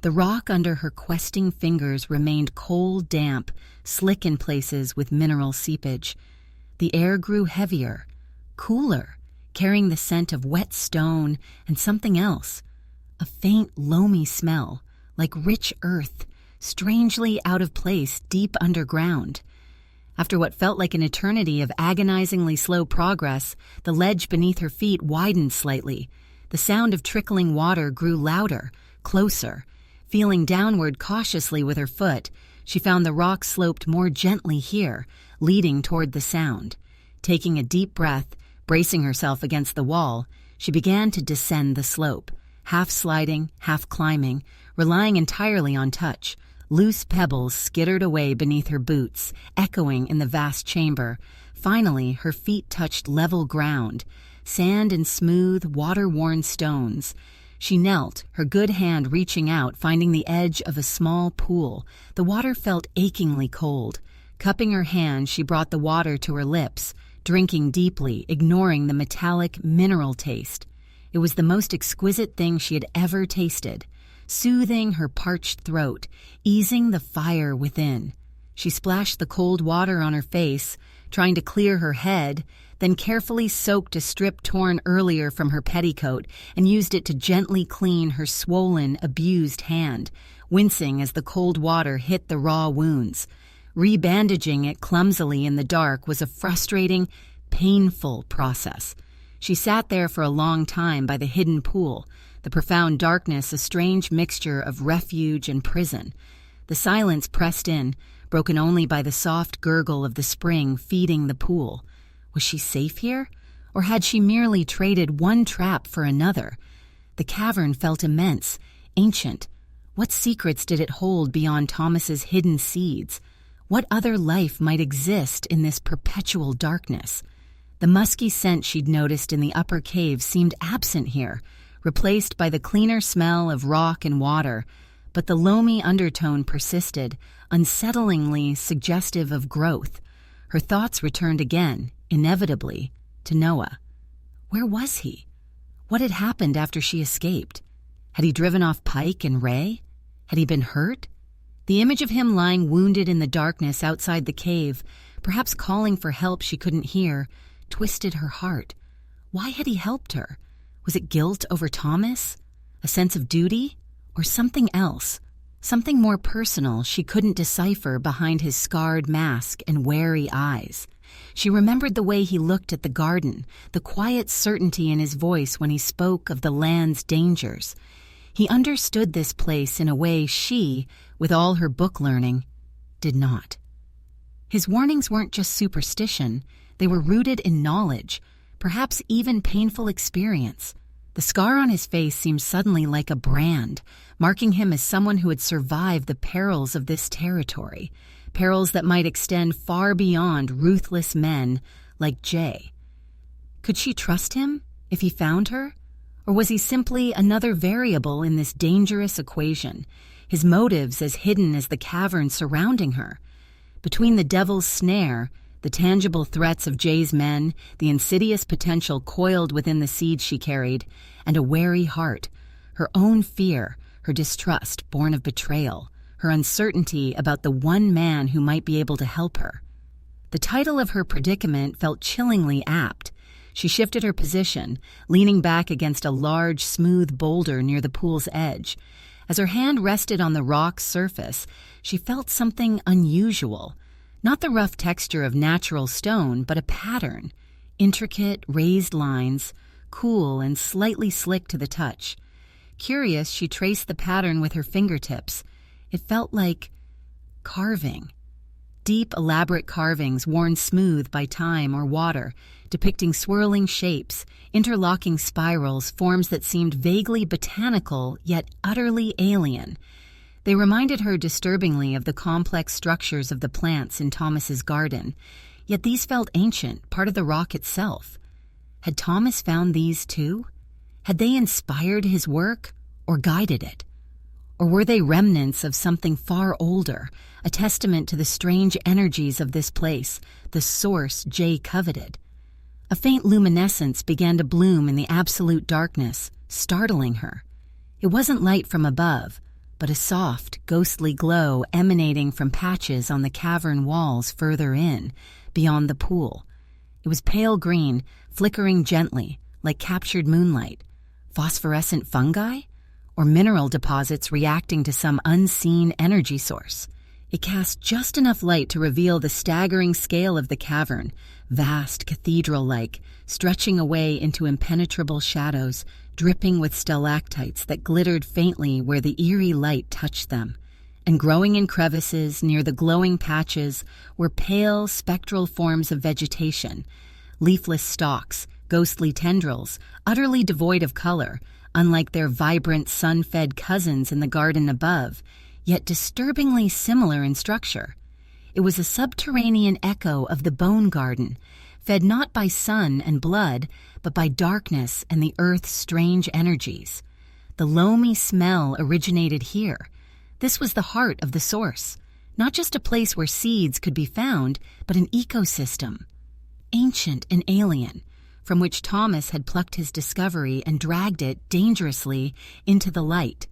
The rock under her questing fingers remained cold, damp, slick in places with mineral seepage. The air grew heavier, cooler, carrying the scent of wet stone and something else. A faint, loamy smell, like rich earth, strangely out of place deep underground. After what felt like an eternity of agonizingly slow progress, the ledge beneath her feet widened slightly. The sound of trickling water grew louder, closer. Feeling downward cautiously with her foot, she found the rock sloped more gently here, leading toward the sound. Taking a deep breath, bracing herself against the wall, she began to descend the slope, half sliding, half climbing, relying entirely on touch. Loose pebbles skittered away beneath her boots, echoing in the vast chamber. Finally, her feet touched level ground, sand and smooth, water-worn stones. She knelt, her good hand reaching out, finding the edge of a small pool. The water felt achingly cold. Cupping her hand, she brought the water to her lips, drinking deeply, ignoring the metallic, mineral taste. It was the most exquisite thing she had ever tasted, soothing her parched throat, easing the fire within. She splashed the cold water on her face, trying to clear her head, then carefully soaked a strip torn earlier from her petticoat and used it to gently clean her swollen, abused hand, wincing as the cold water hit the raw wounds. Rebandaging it clumsily in the dark was a frustrating, painful process. She sat there for a long time by the hidden pool, the profound darkness a strange mixture of refuge and prison. The silence pressed in, broken only by the soft gurgle of the spring feeding the pool. Was she safe here? Or had she merely traded one trap for another? The cavern felt immense, ancient. What secrets did it hold beyond Thomas's hidden seeds? What other life might exist in this perpetual darkness? The musky scent she'd noticed in the upper cave seemed absent here, replaced by the cleaner smell of rock and water, but the loamy undertone persisted, unsettlingly suggestive of growth. Her thoughts returned again, inevitably, to Noah. Where was he? What had happened after she escaped? Had he driven off Pike and Ray? Had he been hurt? The image of him lying wounded in the darkness outside the cave, perhaps calling for help she couldn't hear, twisted her heart. Why had he helped her? Was it guilt over Thomas? A sense of duty? Or something else? Something more personal she couldn't decipher behind his scarred mask and wary eyes. She remembered the way he looked at the garden, the quiet certainty in his voice when he spoke of the land's dangers. He understood this place in a way she, with all her book learning, did not. His warnings weren't just superstition, they were rooted in knowledge, perhaps even painful experience. The scar on his face seemed suddenly like a brand, marking him as someone who had survived the perils of this territory, perils that might extend far beyond ruthless men like Jay. Could she trust him if he found her? Or was he simply another variable in this dangerous equation, his motives as hidden as the cavern surrounding her? Between the devil's snare, the tangible threats of Jay's men, the insidious potential coiled within the seed she carried, and a wary heart, her own fear, her distrust born of betrayal, her uncertainty about the one man who might be able to help her. The title of her predicament felt chillingly apt. She shifted her position, leaning back against a large, smooth boulder near the pool's edge. As her hand rested on the rock's surface, she felt something unusual. Not the rough texture of natural stone, but a pattern. Intricate, raised lines, cool and slightly slick to the touch. Curious, she traced the pattern with her fingertips. It felt like carving. Deep, elaborate carvings worn smooth by time or water, depicting swirling shapes, interlocking spirals, forms that seemed vaguely botanical yet utterly alien. They reminded her disturbingly of the complex structures of the plants in Thomas's garden, yet these felt ancient, part of the rock itself. Had Thomas found these too? Had they inspired his work or guided it? Or were they remnants of something far older, a testament to the strange energies of this place, the source Jay coveted? A faint luminescence began to bloom in the absolute darkness, startling her. It wasn't light from above, but a soft, ghostly glow emanating from patches on the cavern walls further in, beyond the pool. It was pale green, flickering gently, like captured moonlight. Phosphorescent fungi? Or mineral deposits reacting to some unseen energy source. It cast just enough light to reveal the staggering scale of the cavern, vast, cathedral-like, stretching away into impenetrable shadows, dripping with stalactites that glittered faintly where the eerie light touched them. And growing in crevices near the glowing patches were pale, spectral forms of vegetation, leafless stalks, ghostly tendrils, utterly devoid of color, unlike their vibrant, sun-fed cousins in the garden above, yet disturbingly similar in structure. It was a subterranean echo of the bone garden, fed not by sun and blood, but by darkness and the earth's strange energies. The loamy smell originated here. This was the heart of the source, not just a place where seeds could be found, but an ecosystem. Ancient and alien, from which Thomas had plucked his discovery and dragged it dangerously into the light.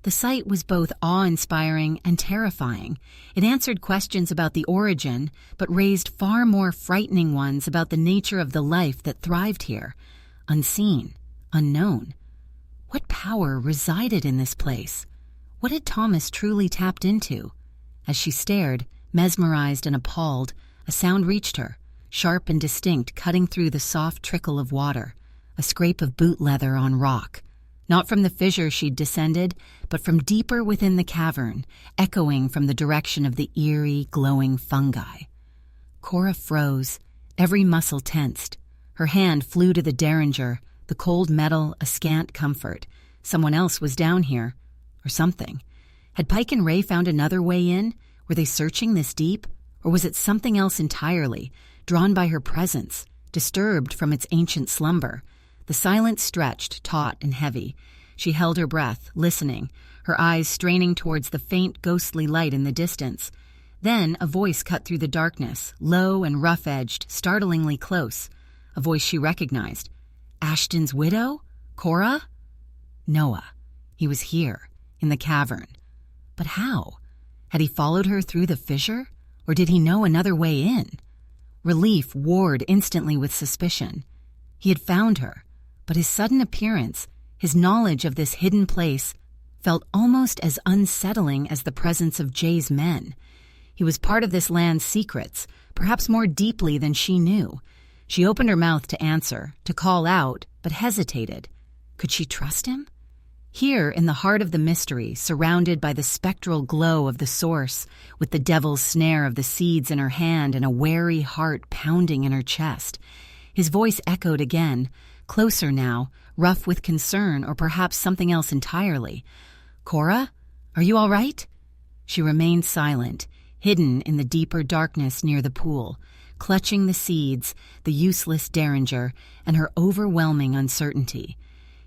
The sight was both awe-inspiring and terrifying. It answered questions about the origin, but raised far more frightening ones about the nature of the life that thrived here. Unseen, unknown. What power resided in this place? What had Thomas truly tapped into? As she stared, mesmerized and appalled, a sound reached her, sharp and distinct, cutting through the soft trickle of water, a scrape of boot leather on rock. Not from the fissure she'd descended, but from deeper within the cavern, echoing from the direction of the eerie, glowing fungi. Cora froze, every muscle tensed. Her hand flew to the derringer, the cold metal a scant comfort. Someone else was down here. Or something. Had Pike and Ray found another way in? Were they searching this deep? Or was it something else entirely, drawn by her presence, disturbed from its ancient slumber? The silence stretched, taut and heavy. She held her breath, listening, her eyes straining towards the faint, ghostly light in the distance. Then a voice cut through the darkness, low and rough-edged, startlingly close. A voice she recognized. Ashton's widow? Cora? Noah. He was here, in the cavern. But how? Had he followed her through the fissure? Or did he know another way in? Relief warred instantly with suspicion. He had found her, but his sudden appearance, his knowledge of this hidden place, felt almost as unsettling as the presence of Jay's men. He was part of this land's secrets, perhaps more deeply than she knew. She opened her mouth to answer, to call out, but hesitated. Could she trust him? Here, in the heart of the mystery, surrounded by the spectral glow of the source, with the devil's snare of the seeds in her hand and a wary heart pounding in her chest, his voice echoed again, closer now, rough with concern or perhaps something else entirely. Cora, are you all right? She remained silent, hidden in the deeper darkness near the pool, clutching the seeds, the useless derringer, and her overwhelming uncertainty.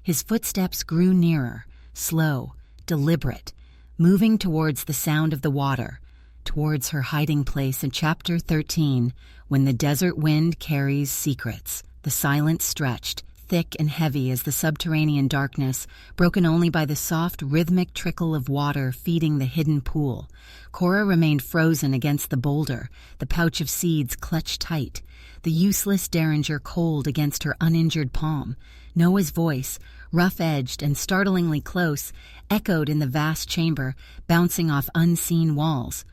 His footsteps grew nearer, slow, deliberate, moving towards the sound of the water, towards her hiding place in Chapter 13, when the desert wind carries secrets. The silence stretched, thick and heavy as the subterranean darkness, broken only by the soft, rhythmic trickle of water feeding the hidden pool. Cora remained frozen against the boulder, the pouch of seeds clutched tight, the useless derringer cold against her uninjured palm. Noah's voice, rough-edged and startlingly close, echoed in the vast chamber, bouncing off unseen walls.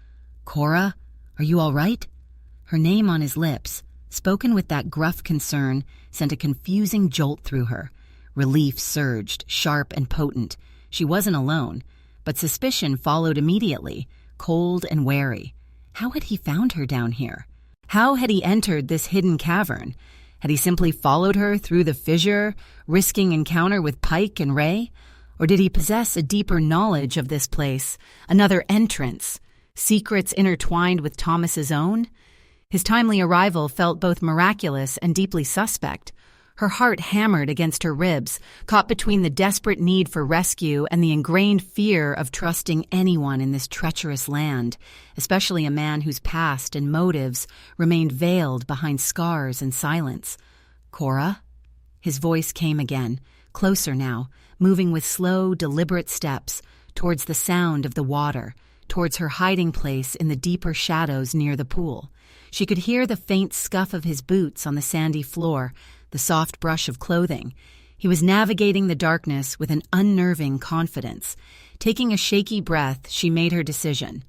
Cora, are you all right? Her name on his lips, spoken with that gruff concern, sent a confusing jolt through her. Relief surged, sharp and potent. She wasn't alone, but suspicion followed immediately, cold and wary. How had he found her down here? How had he entered this hidden cavern? Had he simply followed her through the fissure, risking encounter with Pike and Ray? Or did he possess a deeper knowledge of this place, another entrance, secrets intertwined with Thomas's own? His timely arrival felt both miraculous and deeply suspect. Her heart hammered against her ribs, caught between the desperate need for rescue and the ingrained fear of trusting anyone in this treacherous land, especially a man whose past and motives remained veiled behind scars and silence. Cora? His voice came again, closer now, moving with slow, deliberate steps towards the sound of the water, towards her hiding place in the deeper shadows near the pool. She could hear the faint scuff of his boots on the sandy floor, the soft brush of clothing. He was navigating the darkness with an unnerving confidence. Taking a shaky breath, she made her decision.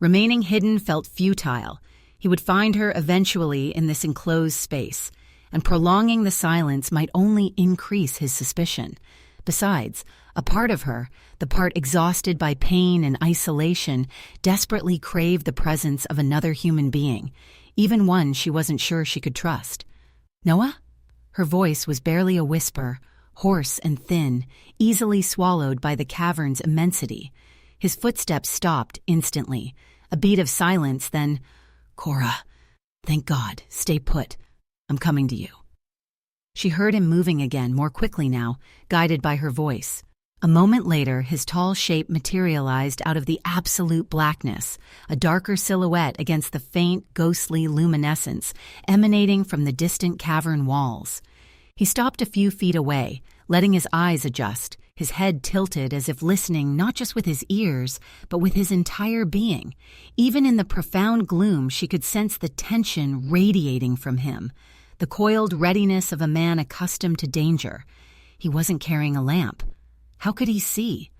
Remaining hidden felt futile. He would find her eventually in this enclosed space, and prolonging the silence might only increase his suspicion. Besides, a part of her, the part exhausted by pain and isolation, desperately craved the presence of another human being, even one she wasn't sure she could trust. Noah? Her voice was barely a whisper, hoarse and thin, easily swallowed by the cavern's immensity. His footsteps stopped instantly. A beat of silence, then, Cora, thank God, stay put. I'm coming to you. She heard him moving again, more quickly now, guided by her voice. A moment later, his tall shape materialized out of the absolute blackness, a darker silhouette against the faint, ghostly luminescence emanating from the distant cavern walls. He stopped a few feet away, letting his eyes adjust, his head tilted as if listening not just with his ears, but with his entire being. Even in the profound gloom, she could sense the tension radiating from him, the coiled readiness of a man accustomed to danger. He wasn't carrying a lamp. How could he see?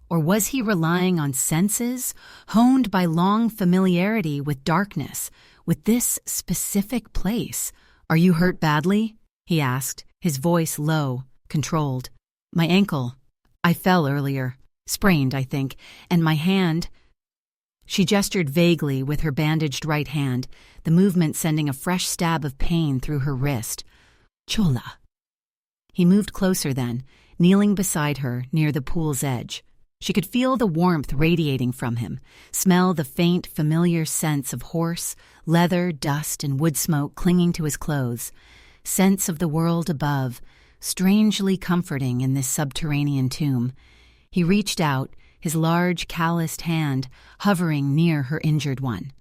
Or was he relying on senses, honed by long familiarity with darkness, with this specific place? Are you hurt badly? He asked, his voice low, controlled. My ankle. I fell earlier. Sprained, I think. And my hand... She gestured vaguely with her bandaged right hand, the movement sending a fresh stab of pain through her wrist. Chola. He moved closer then, kneeling beside her near the pool's edge. She could feel the warmth radiating from him, smell the faint, familiar scents of horse, leather, dust, and wood smoke clinging to his clothes, sense of the world above, strangely comforting in this subterranean tomb. He reached out, his large, calloused hand hovering near her injured one.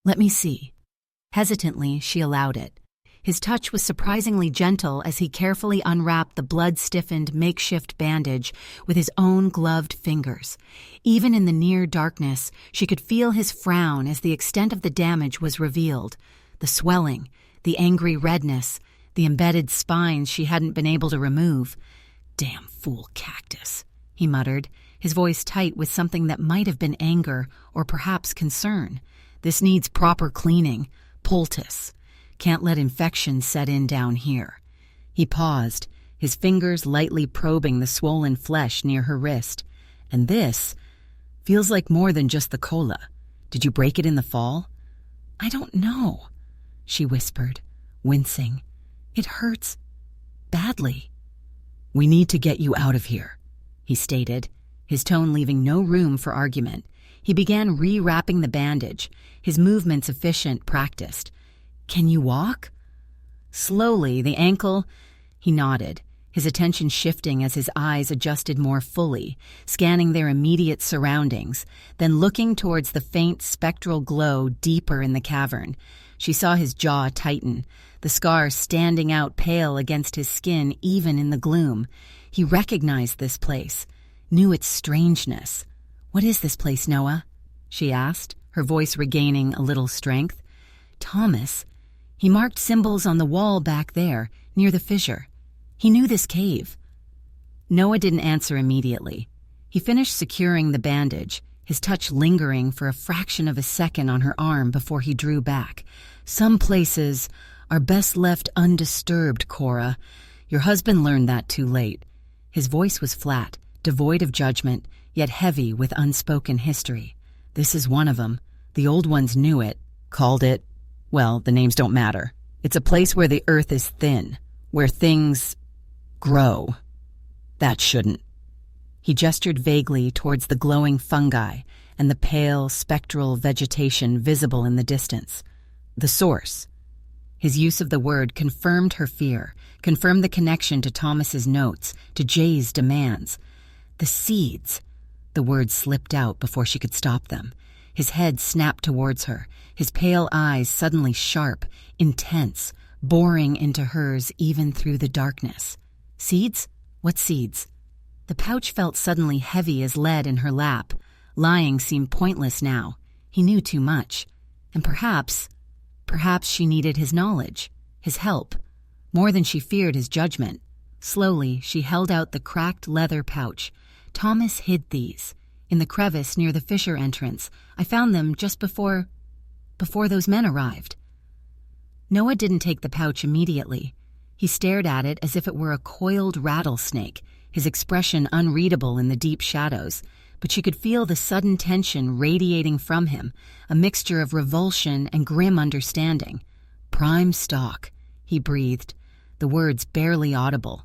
"Let me see." Hesitantly, she allowed it. His touch was surprisingly gentle as he carefully unwrapped the blood-stiffened makeshift bandage with his own gloved fingers. Even in the near darkness, she could feel his frown as the extent of the damage was revealed. The swelling, the angry redness, the embedded spines she hadn't been able to remove. "Damn fool cactus," he muttered, his voice tight with something that might have been anger or perhaps concern. "This needs proper cleaning. Poultice. Can't let infection set in down here." He paused, his fingers lightly probing the swollen flesh near her wrist. "And this feels like more than just the cola. Did you break it in the fall?" "I don't know," she whispered, wincing. "It hurts badly." "We need to get you out of here," he stated, his tone leaving no room for argument. He began rewrapping the bandage, his movements efficient, practiced. "Can you walk?" Slowly, the ankle. He nodded, his attention shifting as his eyes adjusted more fully, scanning their immediate surroundings, then looking towards the faint spectral glow deeper in the cavern. She saw his jaw tighten, the scar standing out pale against his skin even in the gloom. He recognized this place, knew its strangeness. "What is this place, Noah?" she asked, her voice regaining a little strength. "Thomas. He marked symbols on the wall back there, near the fissure. He knew this cave." Noah didn't answer immediately. He finished securing the bandage, his touch lingering for a fraction of a second on her arm before he drew back. "Some places are best left undisturbed, Cora. Your husband learned that too late." His voice was flat, devoid of judgment, yet heavy with unspoken history. "This is one of them. The old ones knew it, called it, well, the names don't matter. It's a place where the earth is thin, where things grow. That shouldn't." He gestured vaguely towards the glowing fungi and the pale, spectral vegetation visible in the distance. "The source." His use of the word confirmed her fear, confirmed the connection to Thomas's notes, to Jay's demands. "The seeds." The words slipped out before she could stop them. His head snapped towards her, his pale eyes suddenly sharp, intense, boring into hers even through the darkness. "Seeds? What seeds?" The pouch felt suddenly heavy as lead in her lap. Lying seemed pointless now. He knew too much. And perhaps she needed his knowledge, his help, more than she feared his judgment. Slowly, she held out the cracked leather pouch. "Thomas hid these in the crevice near the fissure entrance. I found them just before those men arrived." Noah didn't take the pouch immediately. He stared at it as if it were a coiled rattlesnake, his expression unreadable in the deep shadows, but she could feel the sudden tension radiating from him, a mixture of revulsion and grim understanding. "Prime stock," he breathed, the words barely audible.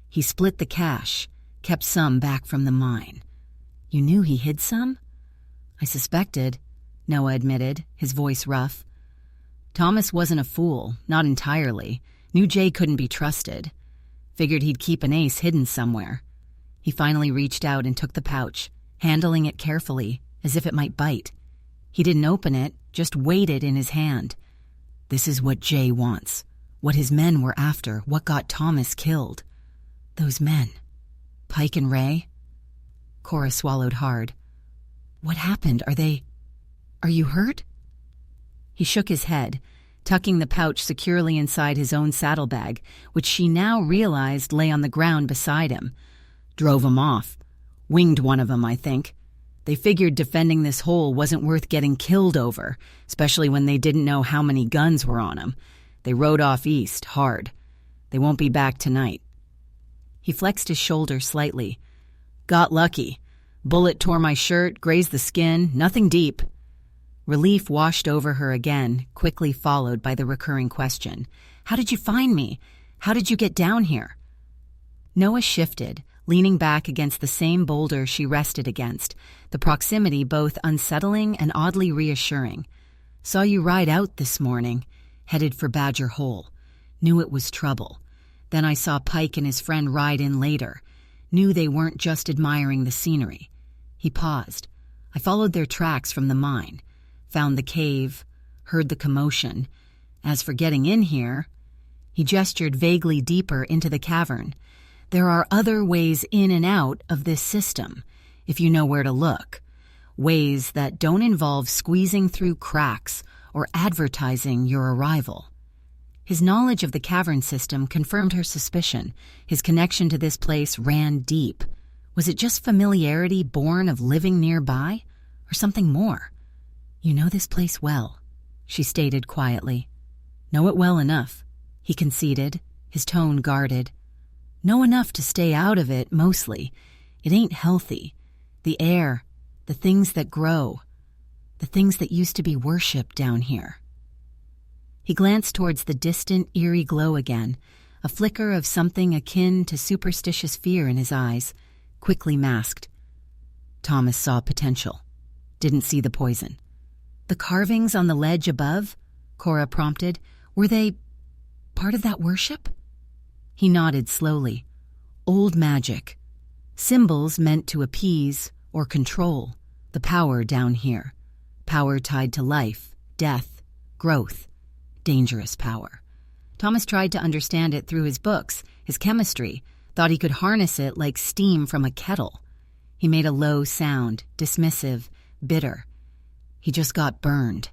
"He split the cash, kept some back from the mine." "You knew he hid some?" "I suspected," Noah admitted, his voice rough. "Thomas wasn't a fool, not entirely. Knew Jay couldn't be trusted. Figured he'd keep an ace hidden somewhere." He finally reached out and took the pouch, handling it carefully, as if it might bite. He didn't open it, just weighed it in his hand. "This is what Jay wants, what his men were after, what got Thomas killed." "Those men, Pike and Ray?" Cora swallowed hard. "What happened? Are you hurt?" He shook his head, tucking the pouch securely inside his own saddlebag, which she now realized lay on the ground beside him. "Drove 'em off. Winged one of 'em, I think. They figured defending this hole wasn't worth getting killed over, especially when they didn't know how many guns were on 'em. They rode off east, hard. They won't be back tonight." He flexed his shoulder slightly. "Got lucky. Bullet tore my shirt, grazed the skin, nothing deep." Relief washed over her again, quickly followed by the recurring question. "How did you find me? How did you get down here?" Noah shifted, leaning back against the same boulder she rested against, the proximity both unsettling and oddly reassuring. "Saw you ride out this morning, headed for Badger Hole. Knew it was trouble. Then I saw Pike and his friend ride in later. Knew they weren't just admiring the scenery. He paused. I followed their tracks from the mine. Found the cave. Heard the commotion. As for getting in here, he gestured vaguely deeper into the cavern. There are other ways in and out of this system, if you know where to look. Ways that don't involve squeezing through cracks or advertising your arrival. His knowledge of the cavern system confirmed her suspicion. His connection to this place ran deep. Was it just familiarity born of living nearby, or something more? You know this place well, she stated quietly. Know it well enough, he conceded, his tone guarded. Know enough to stay out of it, mostly. It ain't healthy. The air, the things that grow, the things that used to be worshipped down here. He glanced towards the distant, eerie glow again, a flicker of something akin to superstitious fear in his eyes, quickly masked. Thomas saw potential. Didn't see the poison. The carvings on the ledge above, Cora prompted, were they part of that worship? He nodded slowly. Old magic. Symbols meant to appease or control the power down here. Power tied to life, death, growth. Dangerous power. Thomas tried to understand it through his books, his chemistry, thought he could harness it like steam from a kettle. He made a low sound, dismissive, bitter. He just got burned.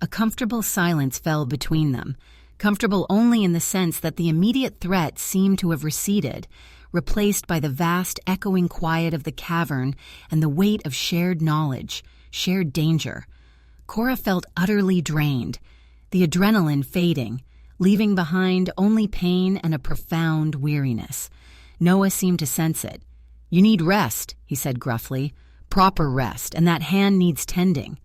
A comfortable silence fell between them, comfortable only in the sense that the immediate threat seemed to have receded, replaced by the vast echoing quiet of the cavern and the weight of shared knowledge, shared danger. Cora felt utterly drained, the adrenaline fading, leaving behind only pain and a profound weariness. Noah seemed to sense it. You need rest, he said gruffly. Proper rest, and that hand needs tending.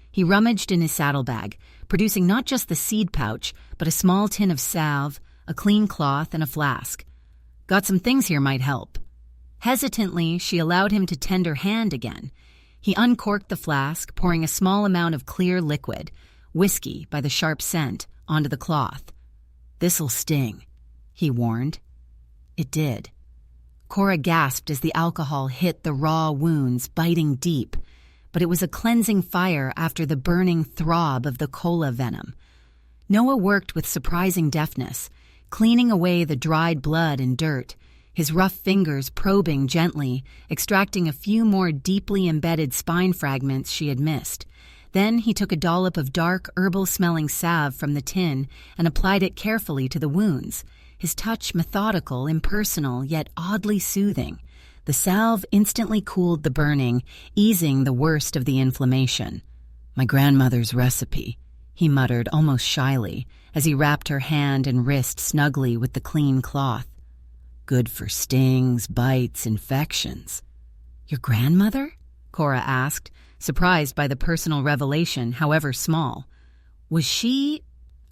He rummaged in his saddlebag, producing not just the seed pouch, but a small tin of salve, a clean cloth, and a flask. Got some things here might help. Hesitantly, she allowed him to tend her hand again. He uncorked the flask, pouring a small amount of clear liquid, whiskey by the sharp scent, onto the cloth. This'll sting, he warned. It did. Cora gasped as the alcohol hit the raw wounds, biting deep, but it was a cleansing fire after the burning throb of the cola venom. Noah worked with surprising deftness, cleaning away the dried blood and dirt, his rough fingers probing gently, extracting a few more deeply embedded spine fragments she had missed. Then he took a dollop of dark, herbal-smelling salve from the tin and applied it carefully to the wounds, his touch methodical, impersonal, yet oddly soothing. The salve instantly cooled the burning, easing the worst of the inflammation. My grandmother's recipe, he muttered almost shyly as he wrapped her hand and wrist snugly with the clean cloth. Good for stings, bites, infections. Your grandmother? Cora asked, surprised by the personal revelation, however small. Was she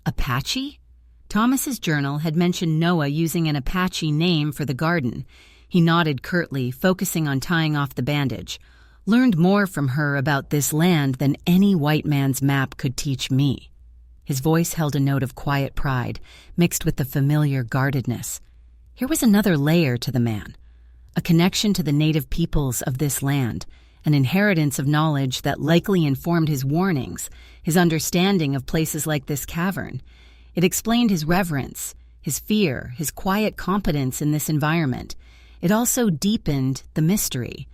Apache? Thomas's journal had mentioned Noah using an Apache name for the garden. He nodded curtly, focusing on tying off the bandage. Learned more from her about this land than any white man's map could teach me. His voice held a note of quiet pride, mixed with the familiar guardedness. Here was another layer to the man, a connection to the native peoples of this land, an inheritance of knowledge that likely informed his warnings, his understanding of places like this cavern. It explained his reverence, his fear, his quiet competence in this environment. It also deepened the mystery.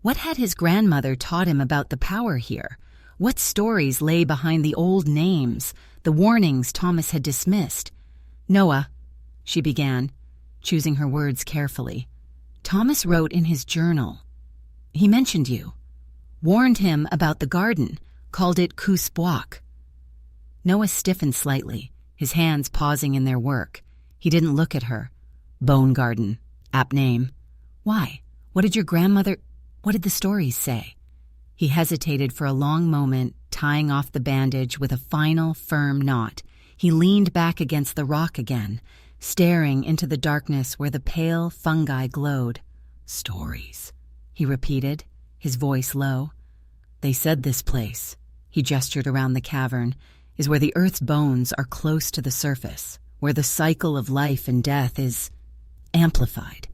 What had his grandmother taught him about the power here? What stories lay behind the old names, the warnings Thomas had dismissed? Noah, she began, choosing her words carefully. Thomas wrote in his journal. He mentioned you. Warned him about the garden, called it Kuspoak. Noah stiffened slightly, his hands pausing in their work. He didn't look at her. Bone garden, apt name. Why? What did the stories say? He hesitated for a long moment, tying off the bandage with a final, firm knot. He leaned back against the rock again, staring into the darkness where the pale fungi glowed. Stories, he repeated, his voice low. They said this place, he gestured around the cavern, is where the earth's bones are close to the surface, where the cycle of life and death is amplified.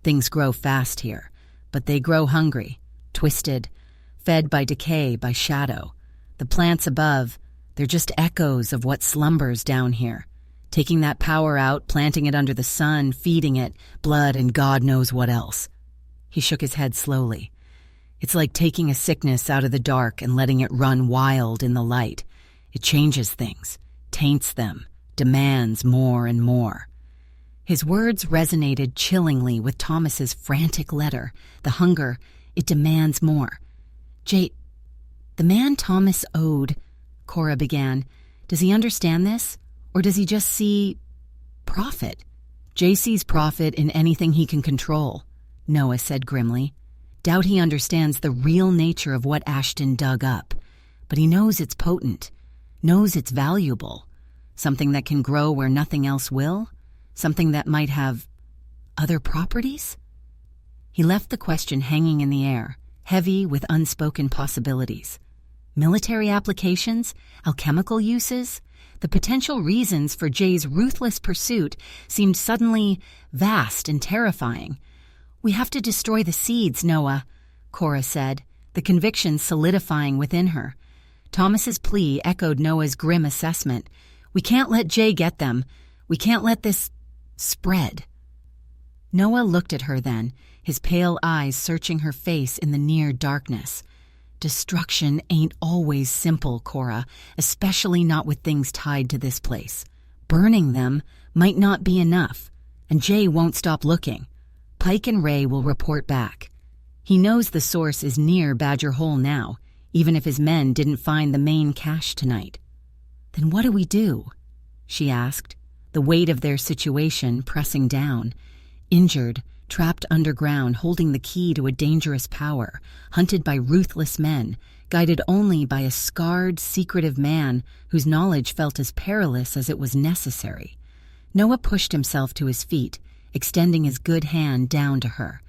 Things grow fast here, but they grow hungry, twisted, fed by decay, by shadow. The plants above, they're just echoes of what slumbers down here, taking that power out, planting it under the sun, feeding it blood and God knows what else. He shook his head slowly. It's like taking a sickness out of the dark and letting it run wild in the light. It changes things, taints them, demands more and more. His words resonated chillingly with Thomas's frantic letter. The hunger, it demands more. Jay, the man Thomas owed, Cora began. Does he understand this? Or does he just see profit? Jay sees profit in anything he can control, Noah said grimly. Doubt he understands the real nature of what Ashton dug up. But he knows it's potent, knows it's valuable. Something that can grow where nothing else will? Something that might have other properties? He left the question hanging in the air, heavy with unspoken possibilities. Military applications? Alchemical uses? The potential reasons for Jay's ruthless pursuit seemed suddenly vast and terrifying. We have to destroy the seeds, Noah, Cora said, the conviction solidifying within her. Thomas's plea echoed Noah's grim assessment. We can't let Jay get them. We can't let this spread. Noah looked at her then, his pale eyes searching her face in the near darkness. Destruction ain't always simple, Cora, especially not with things tied to this place. Burning them might not be enough, and Jay won't stop looking. Pike and Ray will report back. He knows the source is near Badger Hole now, even if his men didn't find the main cache tonight. Then what do we do? She asked, the weight of their situation pressing down. Injured, trapped underground, holding the key to a dangerous power, hunted by ruthless men, guided only by a scarred, secretive man whose knowledge felt as perilous as it was necessary. Noah pushed himself to his feet, extending his good hand down to her.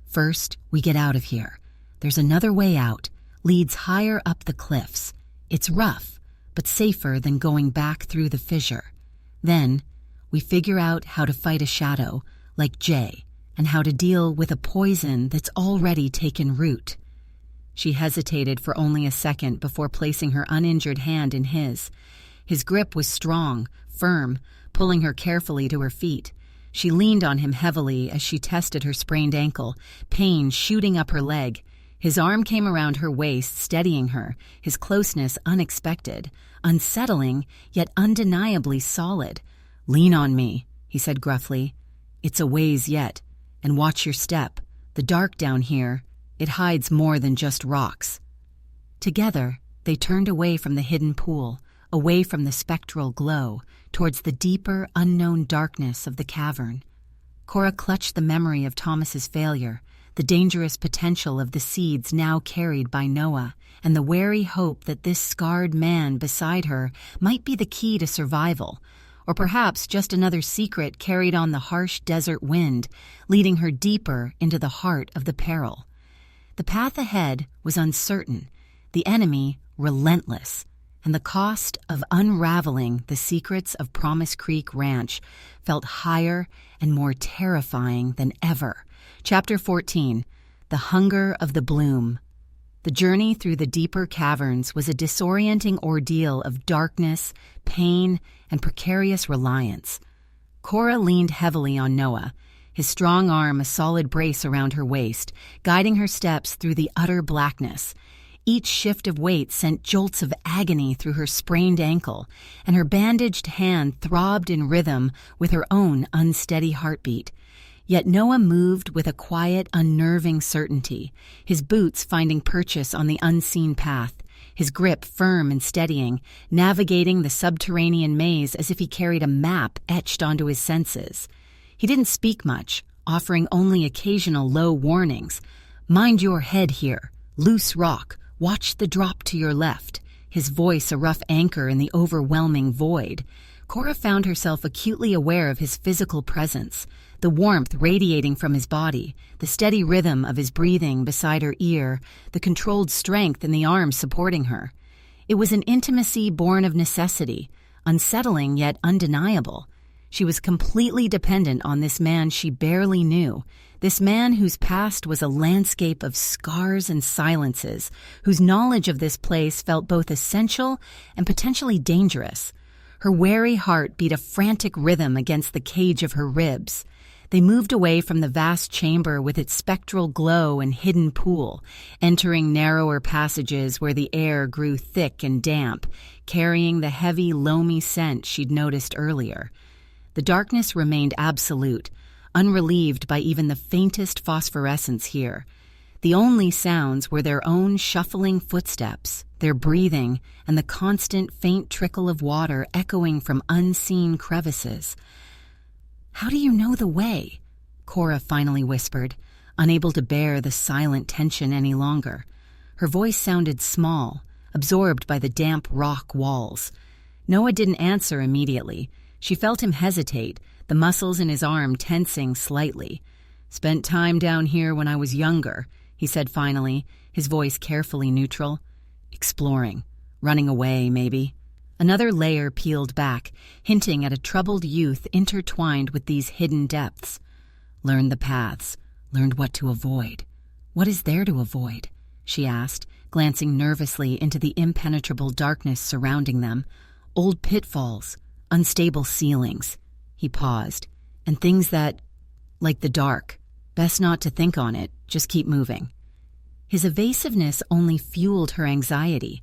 First, we get out of here. There's another way out, leads higher up the cliffs. It's rough, but safer than going back through the fissure. Then, we figure out how to fight a shadow, like Jay, and how to deal with a poison that's already taken root. She hesitated for only a second before placing her uninjured hand in his. His grip was strong, firm, pulling her carefully to her feet. She leaned on him heavily as she tested her sprained ankle, pain shooting up her leg. His arm came around her waist, steadying her, his closeness unexpected, unsettling, yet undeniably solid. "Lean on me," he said gruffly. "It's a ways yet, and watch your step. The dark down here, it hides more than just rocks." Together, they turned away from the hidden pool, away from the spectral glow, towards the deeper, unknown darkness of the cavern. Cora clutched the memory of Thomas's failure, the dangerous potential of the seeds now carried by Noah, and the wary hope that this scarred man beside her might be the key to survival, or perhaps just another secret carried on the harsh desert wind, leading her deeper into the heart of the peril. The path ahead was uncertain, the enemy relentless, and the cost of unraveling the secrets of Promise Creek Ranch felt higher and more terrifying than ever. Chapter 14, The Hunger of the Bloom. The journey through the deeper caverns was a disorienting ordeal of darkness, pain, and precarious reliance. Cora leaned heavily on Noah, his strong arm a solid brace around her waist, guiding her steps through the utter blackness. Each shift of weight sent jolts of agony through her sprained ankle, and her bandaged hand throbbed in rhythm with her own unsteady heartbeat. Yet Noah moved with a quiet, unnerving certainty, his boots finding purchase on the unseen path, his grip firm and steadying, navigating the subterranean maze as if he carried a map etched onto his senses. He didn't speak much, offering only occasional low warnings. "Mind your head here. Loose rock. Watch the drop to your left," his voice a rough anchor in the overwhelming void. Cora found herself acutely aware of his physical presence, the warmth radiating from his body, the steady rhythm of his breathing beside her ear, the controlled strength in the arms supporting her. It was an intimacy born of necessity, unsettling yet undeniable, She was completely dependent on this man she barely knew, this man whose past was a landscape of scars and silences, whose knowledge of this place felt both essential and potentially dangerous. Her wary heart beat a frantic rhythm against the cage of her ribs. They moved away from the vast chamber with its spectral glow and hidden pool, entering narrower passages where the air grew thick and damp, carrying the heavy, loamy scent she'd noticed earlier. The darkness remained absolute, unrelieved by even the faintest phosphorescence here. The only sounds were their own shuffling footsteps, their breathing, and the constant faint trickle of water echoing from unseen crevices. "How do you know the way?" Cora finally whispered, unable to bear the silent tension any longer. Her voice sounded small, absorbed by the damp rock walls. Noah didn't answer immediately. She felt him hesitate, the muscles in his arm tensing slightly. "Spent time down here when I was younger," he said finally, his voice carefully neutral. "Exploring. Running away, maybe." Another layer peeled back, hinting at a troubled youth intertwined with these hidden depths. "Learned the paths, learned what to avoid." "What is there to avoid?" she asked, glancing nervously into the impenetrable darkness surrounding them. "Old pitfalls, unstable ceilings." He paused. "And things that, like the dark. Best not to think on it, just keep moving." His evasiveness only fueled her anxiety.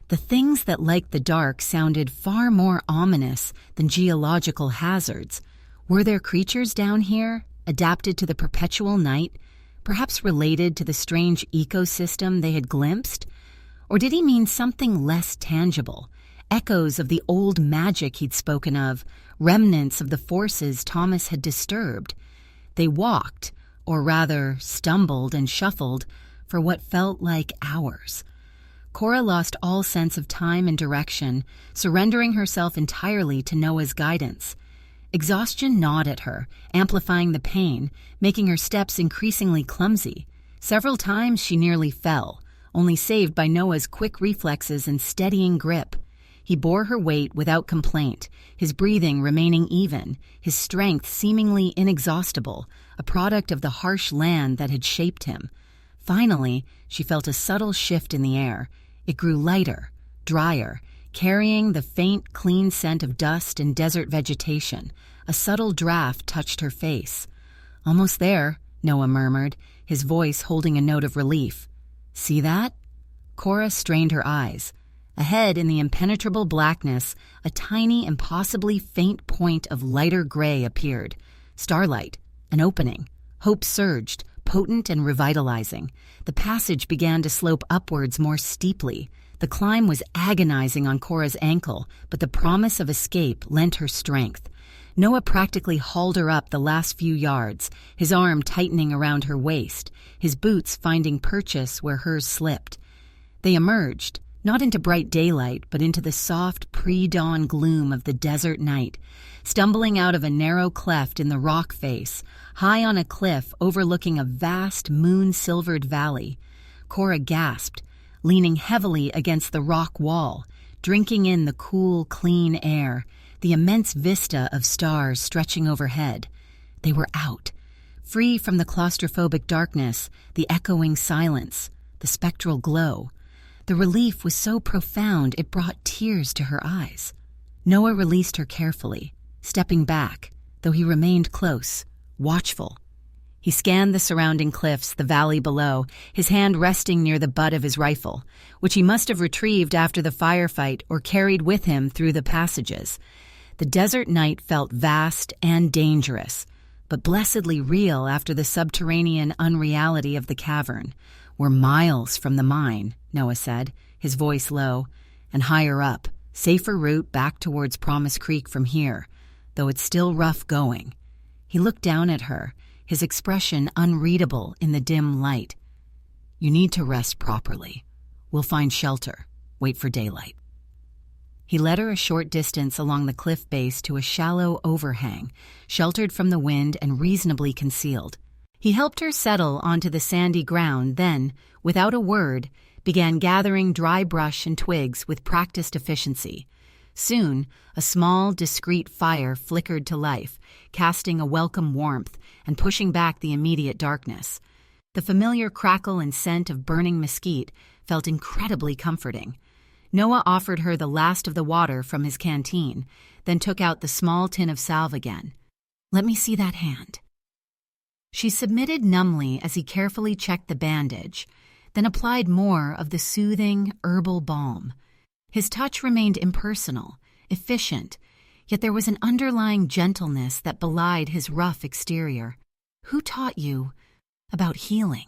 The things that, like the dark, sounded far more ominous than geological hazards. Were there creatures down here, adapted to the perpetual night, perhaps related to the strange ecosystem they had glimpsed? Or did he mean something less tangible? Echoes of the old magic he'd spoken of, remnants of the forces Thomas had disturbed. They walked, or rather stumbled and shuffled, for what felt like hours. Cora lost all sense of time and direction, surrendering herself entirely to Noah's guidance. Exhaustion gnawed at her, amplifying the pain, making her steps increasingly clumsy. Several times she nearly fell, only saved by Noah's quick reflexes and steadying grip. He bore her weight without complaint, his breathing remaining even, his strength seemingly inexhaustible, a product of the harsh land that had shaped him. Finally, she felt a subtle shift in the air. It grew lighter, drier, carrying the faint, clean scent of dust and desert vegetation. A subtle draft touched her face. "Almost there," Noah murmured, his voice holding a note of relief. "See that?" Cora strained her eyes. Ahead in the impenetrable blackness, a tiny, impossibly faint point of lighter gray appeared. Starlight, an opening. Hope surged, potent and revitalizing. The passage began to slope upwards more steeply. The climb was agonizing on Cora's ankle, but the promise of escape lent her strength. Noah practically hauled her up the last few yards, his arm tightening around her waist, his boots finding purchase where hers slipped. They emerged, not into bright daylight, but into the soft pre-dawn gloom of the desert night, stumbling out of a narrow cleft in the rock face, high on a cliff overlooking a vast moon-silvered valley. Cora gasped, leaning heavily against the rock wall, drinking in the cool, clean air, the immense vista of stars stretching overhead. They were out, free from the claustrophobic darkness, the echoing silence, the spectral glow. The relief was so profound it brought tears to her eyes. Noah released her carefully, stepping back, though he remained close, watchful. He scanned the surrounding cliffs, the valley below, his hand resting near the butt of his rifle, which he must have retrieved after the firefight or carried with him through the passages. The desert night felt vast and dangerous, but blessedly real after the subterranean unreality of the cavern. "We're miles from the mine," Noah said, his voice low, "and higher up, safer route back towards Promise Creek from here, though it's still rough going." He looked down at her, his expression unreadable in the dim light. "You need to rest properly. We'll find shelter. Wait for daylight." He led her a short distance along the cliff base to a shallow overhang, sheltered from the wind and reasonably concealed. He helped her settle onto the sandy ground, then, without a word, began gathering dry brush and twigs with practiced efficiency. Soon, a small, discreet fire flickered to life, casting a welcome warmth and pushing back the immediate darkness. The familiar crackle and scent of burning mesquite felt incredibly comforting. Noah offered her the last of the water from his canteen, then took out the small tin of salve again. "Let me see that hand." She submitted numbly as he carefully checked the bandage, then applied more of the soothing, herbal balm. His touch remained impersonal, efficient, yet there was an underlying gentleness that belied his rough exterior. "Who taught you about healing?"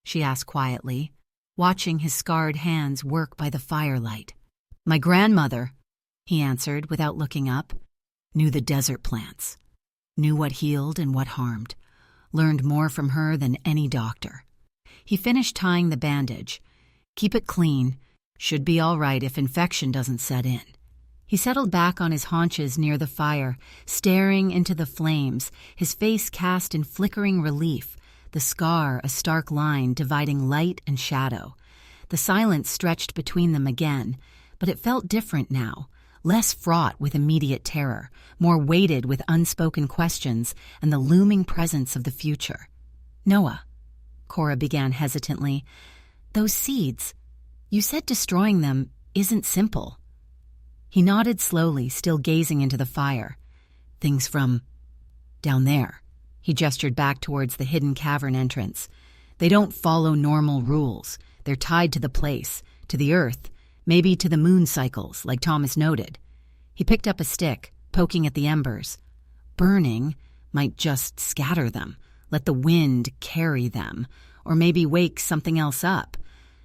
she asked quietly, watching his scarred hands work by the firelight. "My grandmother," he answered without looking up, "knew the desert plants, knew what healed and what harmed, learned more from her than any doctor." He finished tying the bandage. "Keep it clean. Should be all right if infection doesn't set in." He settled back on his haunches near the fire, staring into the flames, his face cast in flickering relief, the scar a stark line dividing light and shadow. The silence stretched between them again, but it felt different now, less fraught with immediate terror, more weighted with unspoken questions and the looming presence of the future. "Noah," Cora began hesitantly, "those seeds, you said destroying them isn't simple." He nodded slowly, still gazing into the fire. "Things from down there." He gestured back towards the hidden cavern entrance. "They don't follow normal rules. They're tied to the place, to the earth, maybe to the moon cycles, like Thomas noted." He picked up a stick, poking at the embers. "Burning might just scatter them, let the wind carry them, or maybe wake something else up.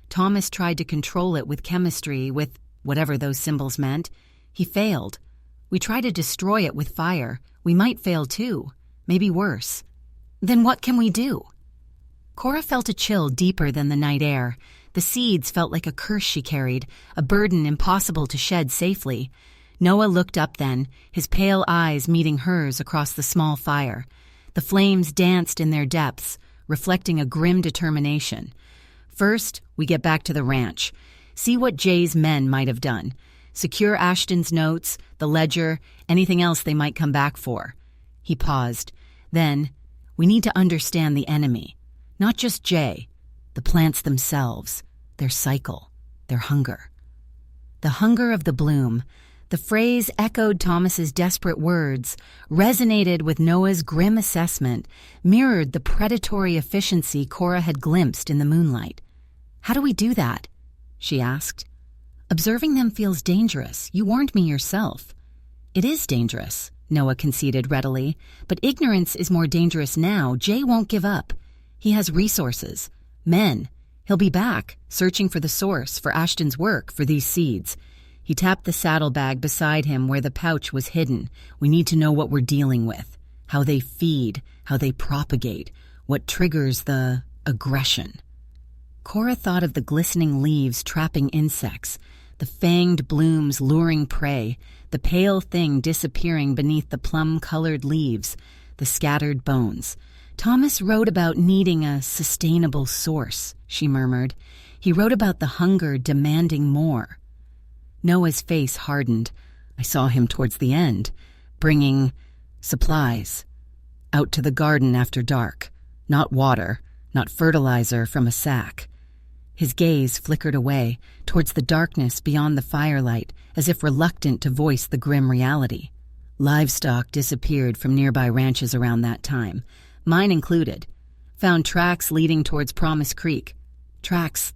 Thomas tried to control it with chemistry, with whatever those symbols meant. He failed. We try to destroy it with fire. We might fail too. Maybe worse. Then what can we do?" Cora felt a chill deeper than the night air. The seeds felt like a curse she carried, a burden impossible to shed safely. Noah looked up then, his pale eyes meeting hers across the small fire. The flames danced in their depths, reflecting a grim determination. "First, we get back to the ranch. See what Jay's men might have done. Secure Ashton's notes, the ledger, anything else they might come back for." He paused. "Then, we need to understand the enemy. Not just Jay, the plants themselves, their cycle, their hunger." The hunger of the bloom. The phrase echoed Thomas's desperate words, resonated with Noah's grim assessment, mirrored the predatory efficiency Cora had glimpsed in the moonlight. "How do we do that?" she asked. "Observing them feels dangerous. You warned me yourself." "It is dangerous," Noah conceded readily, "but ignorance is more dangerous now. Jay won't give up. He has resources, men. He'll be back, searching for the source, for Ashton's work, for these seeds." He tapped the saddlebag beside him where the pouch was hidden. "We need to know what we're dealing with, how they feed, how they propagate, what triggers the aggression." Cora thought of the glistening leaves trapping insects, the fanged blooms luring prey, the pale thing disappearing beneath the plum-colored leaves, the scattered bones. "Thomas wrote about needing a sustainable source," she murmured. "He wrote about the hunger demanding more." Noah's face hardened. "I saw him towards the end, bringing supplies out to the garden after dark. Not water, not fertilizer from a sack." His gaze flickered away, towards the darkness beyond the firelight, as if reluctant to voice the grim reality. "Livestock disappeared from nearby ranches around that time, mine included. Found tracks leading towards Promise Creek. Tracks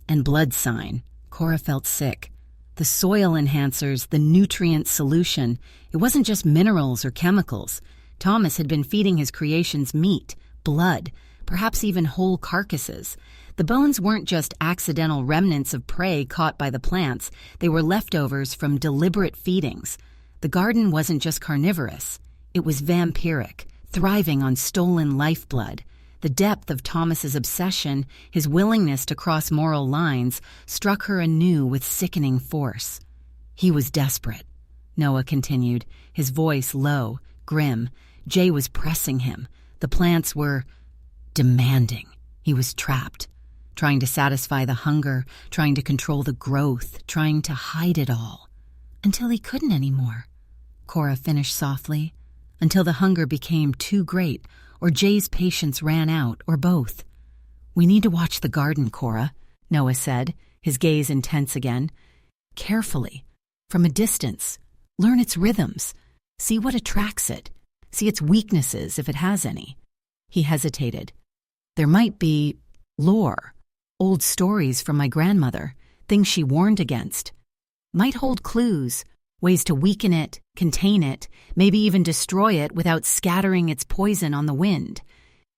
and blood sign." Cora felt sick. The soil enhancers, the nutrient solution. It wasn't just minerals or chemicals. Thomas had been feeding his creations meat, blood, perhaps even whole carcasses. The bones weren't just accidental remnants of prey caught by the plants. They were leftovers from deliberate feedings. The garden wasn't just carnivorous. It was vampiric, thriving on stolen lifeblood. The depth of Thomas's obsession, his willingness to cross moral lines, struck her anew with sickening force. "He was desperate," Noah continued, his voice low, grim. Jay was pressing him. The plants were demanding. He was trapped, trying to satisfy the hunger, trying to control the growth, trying to hide it all. Until he couldn't anymore, Cora finished softly. Until the hunger became too great, or Jay's patience ran out, or both. "We need to watch the garden, Cora," Noah said, his gaze intense again. "Carefully, from a distance. Learn its rhythms. See what attracts it. See its weaknesses, if it has any." He hesitated. "There might be lore, old stories from my grandmother, things she warned against. Might hold clues, ways to weaken it, contain it, maybe even destroy it without scattering its poison on the wind."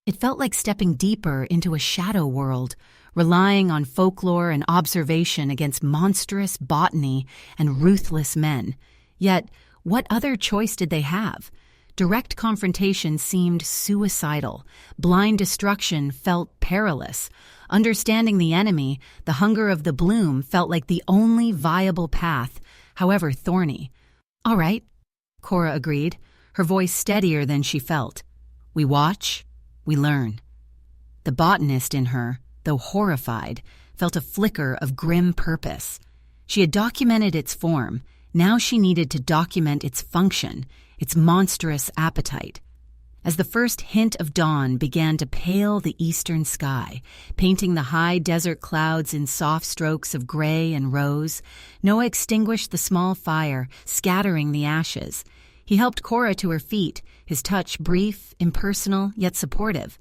It felt like stepping deeper into a shadow world, relying on folklore and observation against monstrous botany and ruthless men. Yet, what other choice did they have? Direct confrontation seemed suicidal. Blind destruction felt perilous. Understanding the enemy, the hunger of the bloom, felt like the only viable path, however thorny. "All right," Cora agreed, her voice steadier than she felt. "We watch, we learn." The botanist in her, though horrified, felt a flicker of grim purpose. She had documented its form. Now she needed to document its function, its monstrous appetite. As the first hint of dawn began to pale the eastern sky, painting the high desert clouds in soft strokes of gray and rose, Noah extinguished the small fire, scattering the ashes. He helped Cora to her feet, his touch brief, impersonal, yet supportive.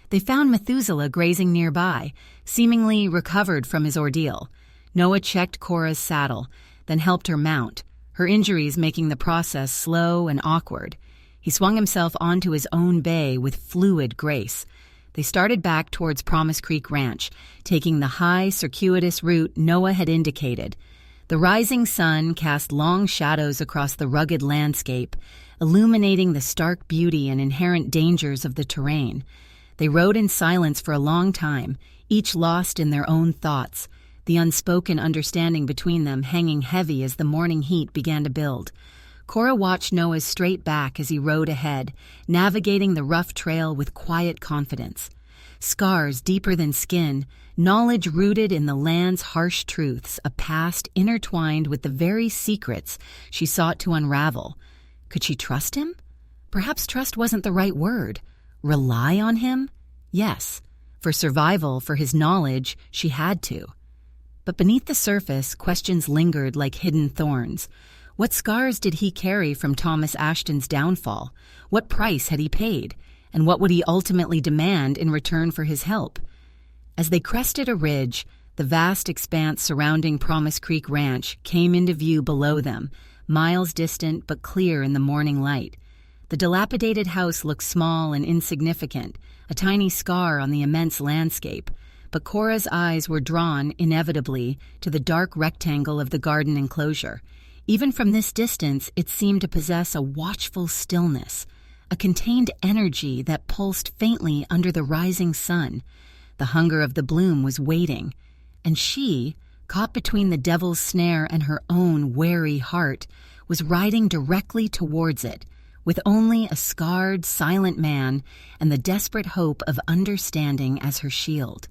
They found Methuselah grazing nearby, seemingly recovered from his ordeal. Noah checked Cora's saddle, then helped her mount, her injuries making the process slow and awkward. He swung himself onto his own bay with fluid grace. They started back towards Promise Creek Ranch, taking the high, circuitous route Noah had indicated. The rising sun cast long shadows across the rugged landscape, illuminating the stark beauty and inherent dangers of the terrain. They rode in silence for a long time, each lost in their own thoughts, the unspoken understanding between them hanging heavy as the morning heat began to build. Cora watched Noah's straight back as he rode ahead, navigating the rough trail with quiet confidence. Scars deeper than skin, knowledge rooted in the land's harsh truths, a past intertwined with the very secrets she sought to unravel. Could she trust him? Perhaps trust wasn't the right word. Rely on him? Yes. For survival, for his knowledge, she had to. But beneath the surface, questions lingered like hidden thorns. What scars did he carry from Thomas Ashton's downfall? What price had he paid? And what would he ultimately demand in return for his help? As they crested a ridge, the vast expanse surrounding Promise Creek Ranch came into view below them, miles distant but clear in the morning light. The dilapidated house looked small and insignificant, a tiny scar on the immense landscape, but Cora's eyes were drawn, inevitably, to the dark rectangle of the garden enclosure. Even from this distance, it seemed to possess a watchful stillness, a contained energy that pulsed faintly under the rising sun. The hunger of the bloom was waiting, and she, caught between the devil's snare and her own wary heart, was riding directly towards it, with only a scarred, silent man and the desperate hope of understanding as her shield.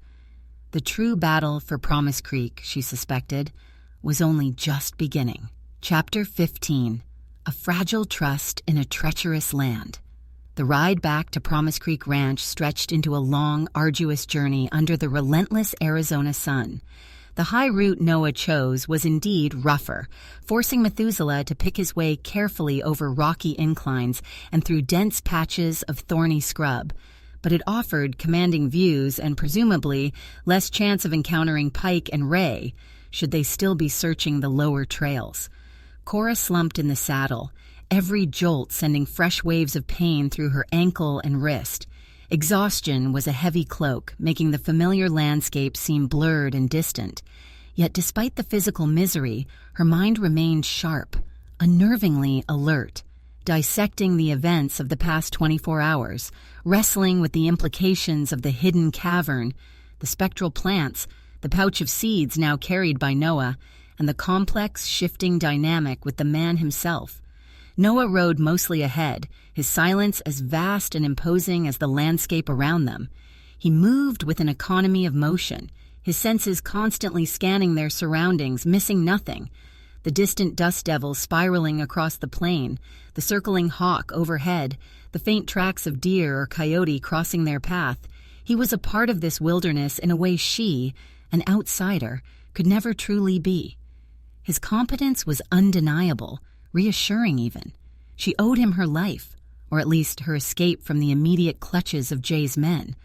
The true battle for Promise Creek, she suspected, was only just beginning. Chapter 15. A Fragile Trust in a Treacherous Land. The ride back to Promise Creek Ranch stretched into a long, arduous journey under the relentless Arizona sun. The high route Noah chose was indeed rougher, forcing Methuselah to pick his way carefully over rocky inclines and through dense patches of thorny scrub. But it offered commanding views and presumably less chance of encountering Pike and Ray, should they still be searching the lower trails. Cora slumped in the saddle, every jolt sending fresh waves of pain through her ankle and wrist. Exhaustion was a heavy cloak, making the familiar landscape seem blurred and distant. Yet despite the physical misery, her mind remained sharp, unnervingly alert, dissecting the events of the past 24 hours, wrestling with the implications of the hidden cavern, the spectral plants, the pouch of seeds now carried by Noah, and the complex, shifting dynamic with the man himself. Noah rode mostly ahead, his silence as vast and imposing as the landscape around them. He moved with an economy of motion, his senses constantly scanning their surroundings, missing nothing. the distant dust devils spiraling across the plain, the circling hawk overhead, the faint tracks of deer or coyote crossing their path. He was a part of this wilderness in a way she, an outsider, could never truly be. His competence was undeniable, reassuring even. She owed him her life, or at least her escape from the immediate clutches of Jay's men.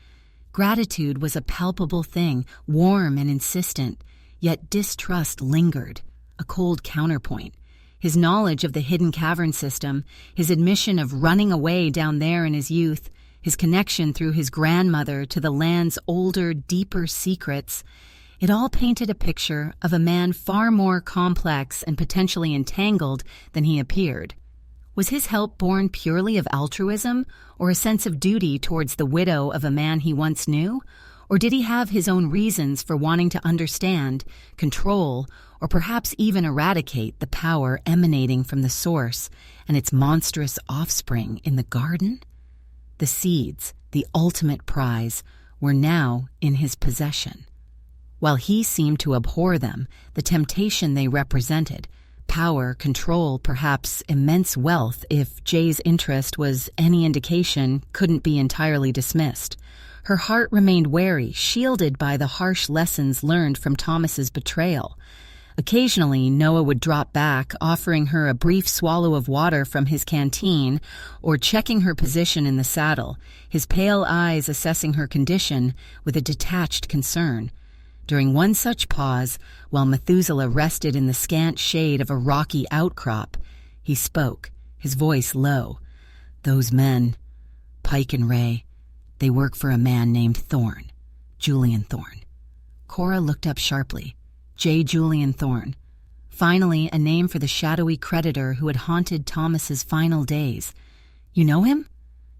Gratitude was a palpable thing, warm and insistent, yet distrust lingered, a cold counterpoint. His knowledge of the hidden cavern system, his admission of running away down there in his youth, his connection through his grandmother to the land's older, deeper secrets, it all painted a picture of a man far more complex and potentially entangled than he appeared. Was his help born purely of altruism, or a sense of duty towards the widow of a man he once knew? Or did he have his own reasons for wanting to understand, control, or perhaps even eradicate the power emanating from the source and its monstrous offspring in the garden? The seeds, the ultimate prize, were now in his possession. While he seemed to abhor them, the temptation they represented, power, control, perhaps immense wealth, if Jay's interest was any indication, couldn't be entirely dismissed. Her heart remained wary, shielded by the harsh lessons learned from Thomas's betrayal. Occasionally, Noah would drop back, offering her a brief swallow of water from his canteen or checking her position in the saddle, his pale eyes assessing her condition with a detached concern. During one such pause, while Methuselah rested in the scant shade of a rocky outcrop, he spoke, his voice low. "Those men, Pike and Ray, they work for a man named Thorne, Julian Thorne." Cora looked up sharply. J. Julian Thorne. Finally, a name for the shadowy creditor who had haunted Thomas's final days. "You know him?"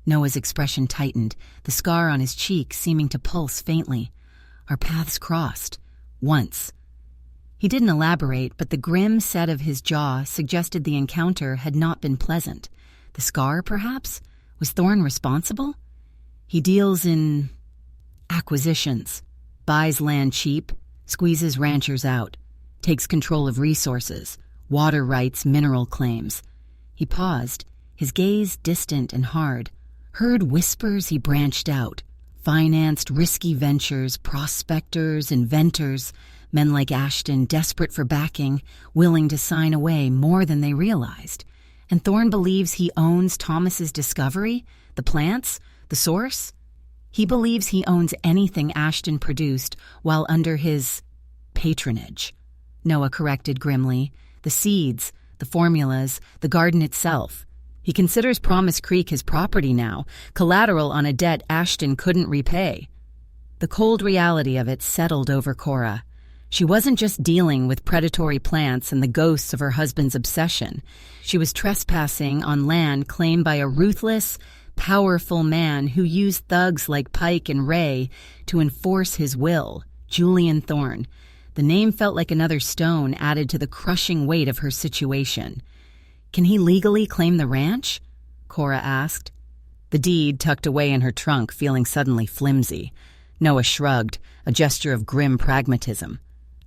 Noah's expression tightened, the scar on his cheek seeming to pulse faintly. "Our paths crossed. Once." He didn't elaborate, but the grim set of his jaw suggested the encounter had not been pleasant. The scar, perhaps? Was Thorne responsible? "He deals in acquisitions, buys land cheap, squeezes ranchers out, takes control of resources, water rights, mineral claims." He paused, his gaze distant and hard. Heard whispers, he branched out. Financed risky ventures, prospectors, inventors, men like Ashton desperate for backing, willing to sign away more than they realized. And Thorne believes he owns Thomas's discovery, the plants, the source. He believes he owns anything Ashton produced while under his patronage. Noah corrected grimly. The seeds, the formulas, the garden itself. He considers Promise Creek his property now, collateral on a debt Ashton couldn't repay. The cold reality of it settled over Cora. She wasn't just dealing with predatory plants and the ghosts of her husband's obsession. She was trespassing on land claimed by a ruthless, powerful man who used thugs like Pike and Ray to enforce his will, Julian Thorne. The name felt like another stone added to the crushing weight of her situation. "Can he legally claim the ranch?" Cora asked. The deed tucked away in her trunk, feeling suddenly flimsy. Noah shrugged, a gesture of grim pragmatism.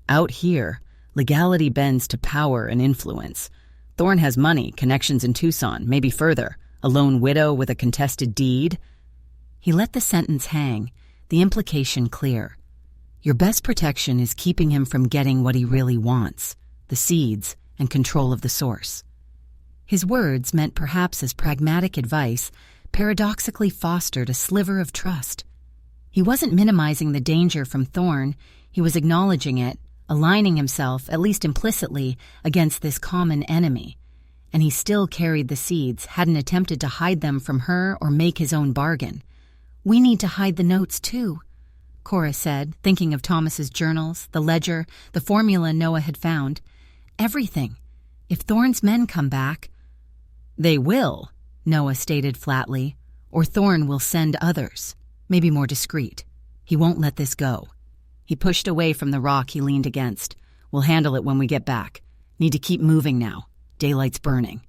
"Out here, legality bends to power and influence. Thorne has money, connections in Tucson, maybe further. A lone widow with a contested deed." He let the sentence hang, the implication clear. Your best protection is keeping him from getting what he really wants, the seeds and control of the source. His words, meant perhaps as pragmatic advice, paradoxically fostered a sliver of trust. He wasn't minimizing the danger from Thorne, he was acknowledging it, aligning himself, at least implicitly, against this common enemy. And he still carried the seeds, hadn't attempted to hide them from her or make his own bargain. "We need to hide the notes, too," Cora said, thinking of Thomas's journals, the ledger, the formula Noah had found. "Everything. If Thorne's men come back—" "They will," Noah stated flatly, "or Thorne will send others, maybe more discreet. He won't let this go." He pushed away from the rock he leaned against. "We'll handle it when we get back. Need to keep moving now. Daylight's burning."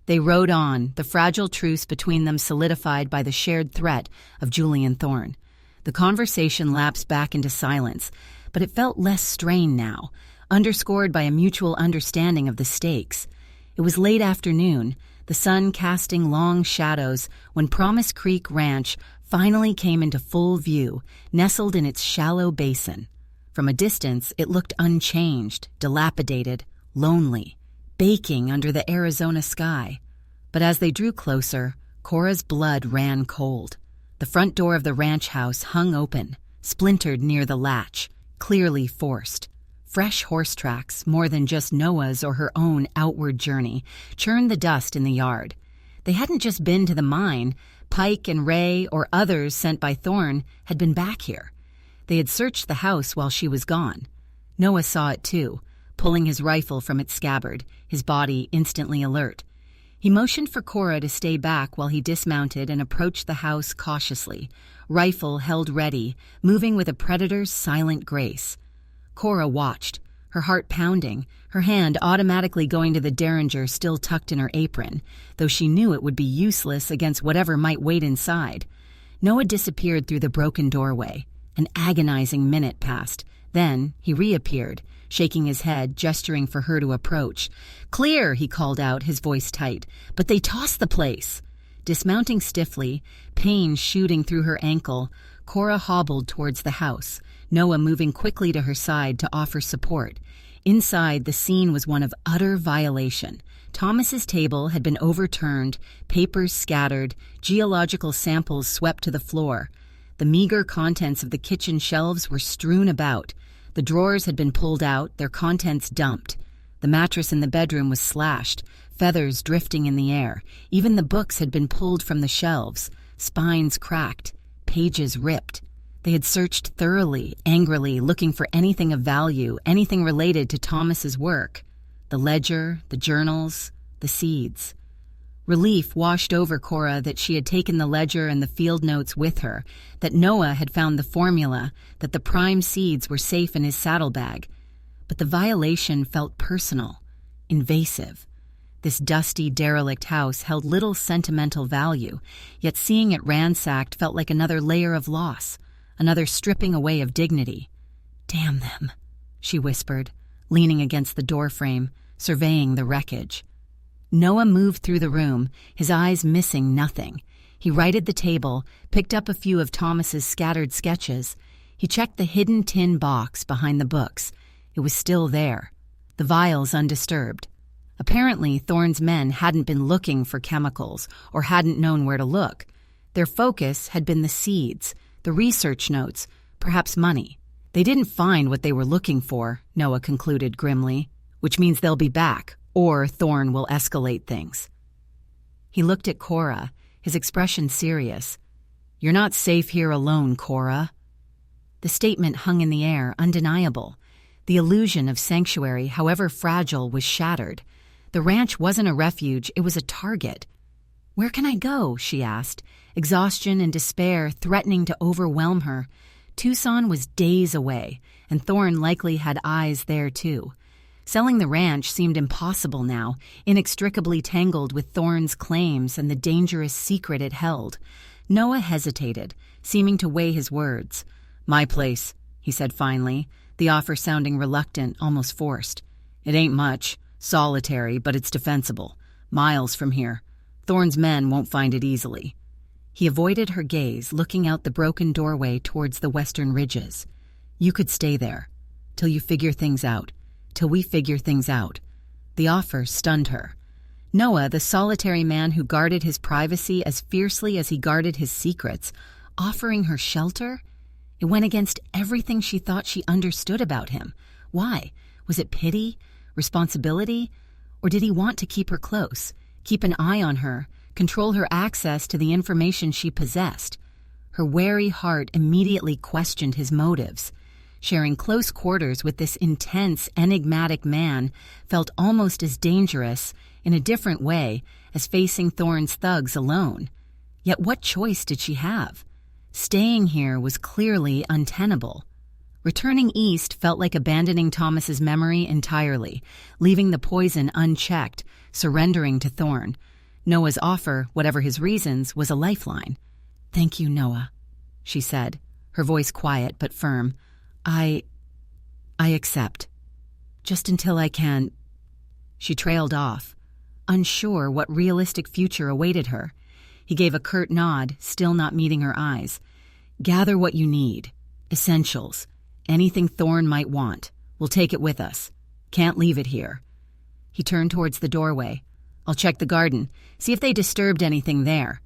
They rode on, the fragile truce between them solidified by the shared threat of Julian Thorne. The conversation lapsed back into silence, but it felt less strained now, underscored by a mutual understanding of the stakes. It was late afternoon, the sun casting long shadows, when Promise Creek Ranch finally came into full view, nestled in its shallow basin. From a distance, it looked unchanged, dilapidated, lonely, baking under the Arizona sky. But as they drew closer, Cora's blood ran cold. The front door of the ranch house hung open, splintered near the latch, clearly forced. Fresh horse tracks, more than just Noah's or her own outward journey, churned the dust in the yard. They hadn't just been to the mine. Pike and Ray, or others sent by Thorne, had been back here. They had searched the house while she was gone. Noah saw it too, pulling his rifle from its scabbard, his body instantly alert. He motioned for Cora to stay back while he dismounted and approached the house cautiously, rifle held ready, moving with a predator's silent grace. Cora watched, her heart pounding, her hand automatically going to the derringer still tucked in her apron, though she knew it would be useless against whatever might wait inside. Noah disappeared through the broken doorway. An agonizing minute passed. Then he reappeared, shaking his head, gesturing for her to approach. "Clear," he called out, his voice tight. "But they tossed the place." Dismounting stiffly, pain shooting through her ankle, Cora hobbled towards the house, Noah moving quickly to her side to offer support. Inside, the scene was one of utter violation. Thomas's table had been overturned, papers scattered, geological samples swept to the floor. The meager contents of the kitchen shelves were strewn about. The drawers had been pulled out, their contents dumped. The mattress in the bedroom was slashed, feathers drifting in the air. Even the books had been pulled from the shelves, spines cracked, pages ripped. They had searched thoroughly, angrily, looking for anything of value, anything related to Thomas's work. The ledger, the journals, the seeds. Relief washed over Cora that she had taken the ledger and the field notes with her, that Noah had found the formula, that the prime seeds were safe in his saddlebag. But the violation felt personal, invasive. This dusty, derelict house held little sentimental value, yet seeing it ransacked felt like another layer of loss, another stripping away of dignity. "Damn them," she whispered, leaning against the doorframe, surveying the wreckage. Noah moved through the room, his eyes missing nothing. He righted the table, picked up a few of Thomas's scattered sketches. He checked the hidden tin box behind the books. It was still there, the vials undisturbed. Apparently, Thorne's men hadn't been looking for chemicals or hadn't known where to look. Their focus had been the seeds, the research notes, perhaps money. They didn't find what they were looking for, Noah concluded grimly, which means they'll be back, or Thorne will escalate things. He looked at Cora, his expression serious. "You're not safe here alone, Cora." The statement hung in the air, undeniable. The illusion of sanctuary, however fragile, was shattered. The ranch wasn't a refuge, it was a target. "Where can I go?" she asked, exhaustion and despair threatening to overwhelm her. Tucson was days away, and Thorne likely had eyes there too. Selling the ranch seemed impossible now, inextricably tangled with Thorne's claims and the dangerous secret it held. Noah hesitated, seeming to weigh his words. "My place," he said finally, the offer sounding reluctant, almost forced. "It ain't much, solitary, but it's defensible. Miles from here. Thorne's men won't find it easily." He avoided her gaze, looking out the broken doorway towards the western ridges. "You could stay there, till you figure things out. Till we figure things out." The offer stunned her. Noah, the solitary man who guarded his privacy as fiercely as he guarded his secrets, offering her shelter? It went against everything she thought she understood about him. Why? Was it pity? Responsibility? Or did he want to keep her close, keep an eye on her, control her access to the information she possessed? Her wary heart immediately questioned his motives. Sharing close quarters with this intense, enigmatic man felt almost as dangerous, in a different way, as facing Thorne's thugs alone. Yet what choice did she have? Staying here was clearly untenable. Returning east felt like abandoning Thomas's memory entirely, leaving the poison unchecked, surrendering to Thorne. Noah's offer, whatever his reasons, was a lifeline. "Thank you, Noah," she said, her voice quiet but firm. I accept." Just until I can—" She trailed off, unsure what realistic future awaited her. He gave a curt nod, still not meeting her eyes. "Gather what you need. Essentials. Anything Thorn might want. We'll take it with us. Can't leave it here." He turned towards the doorway. "I'll check the garden, see if they disturbed anything there."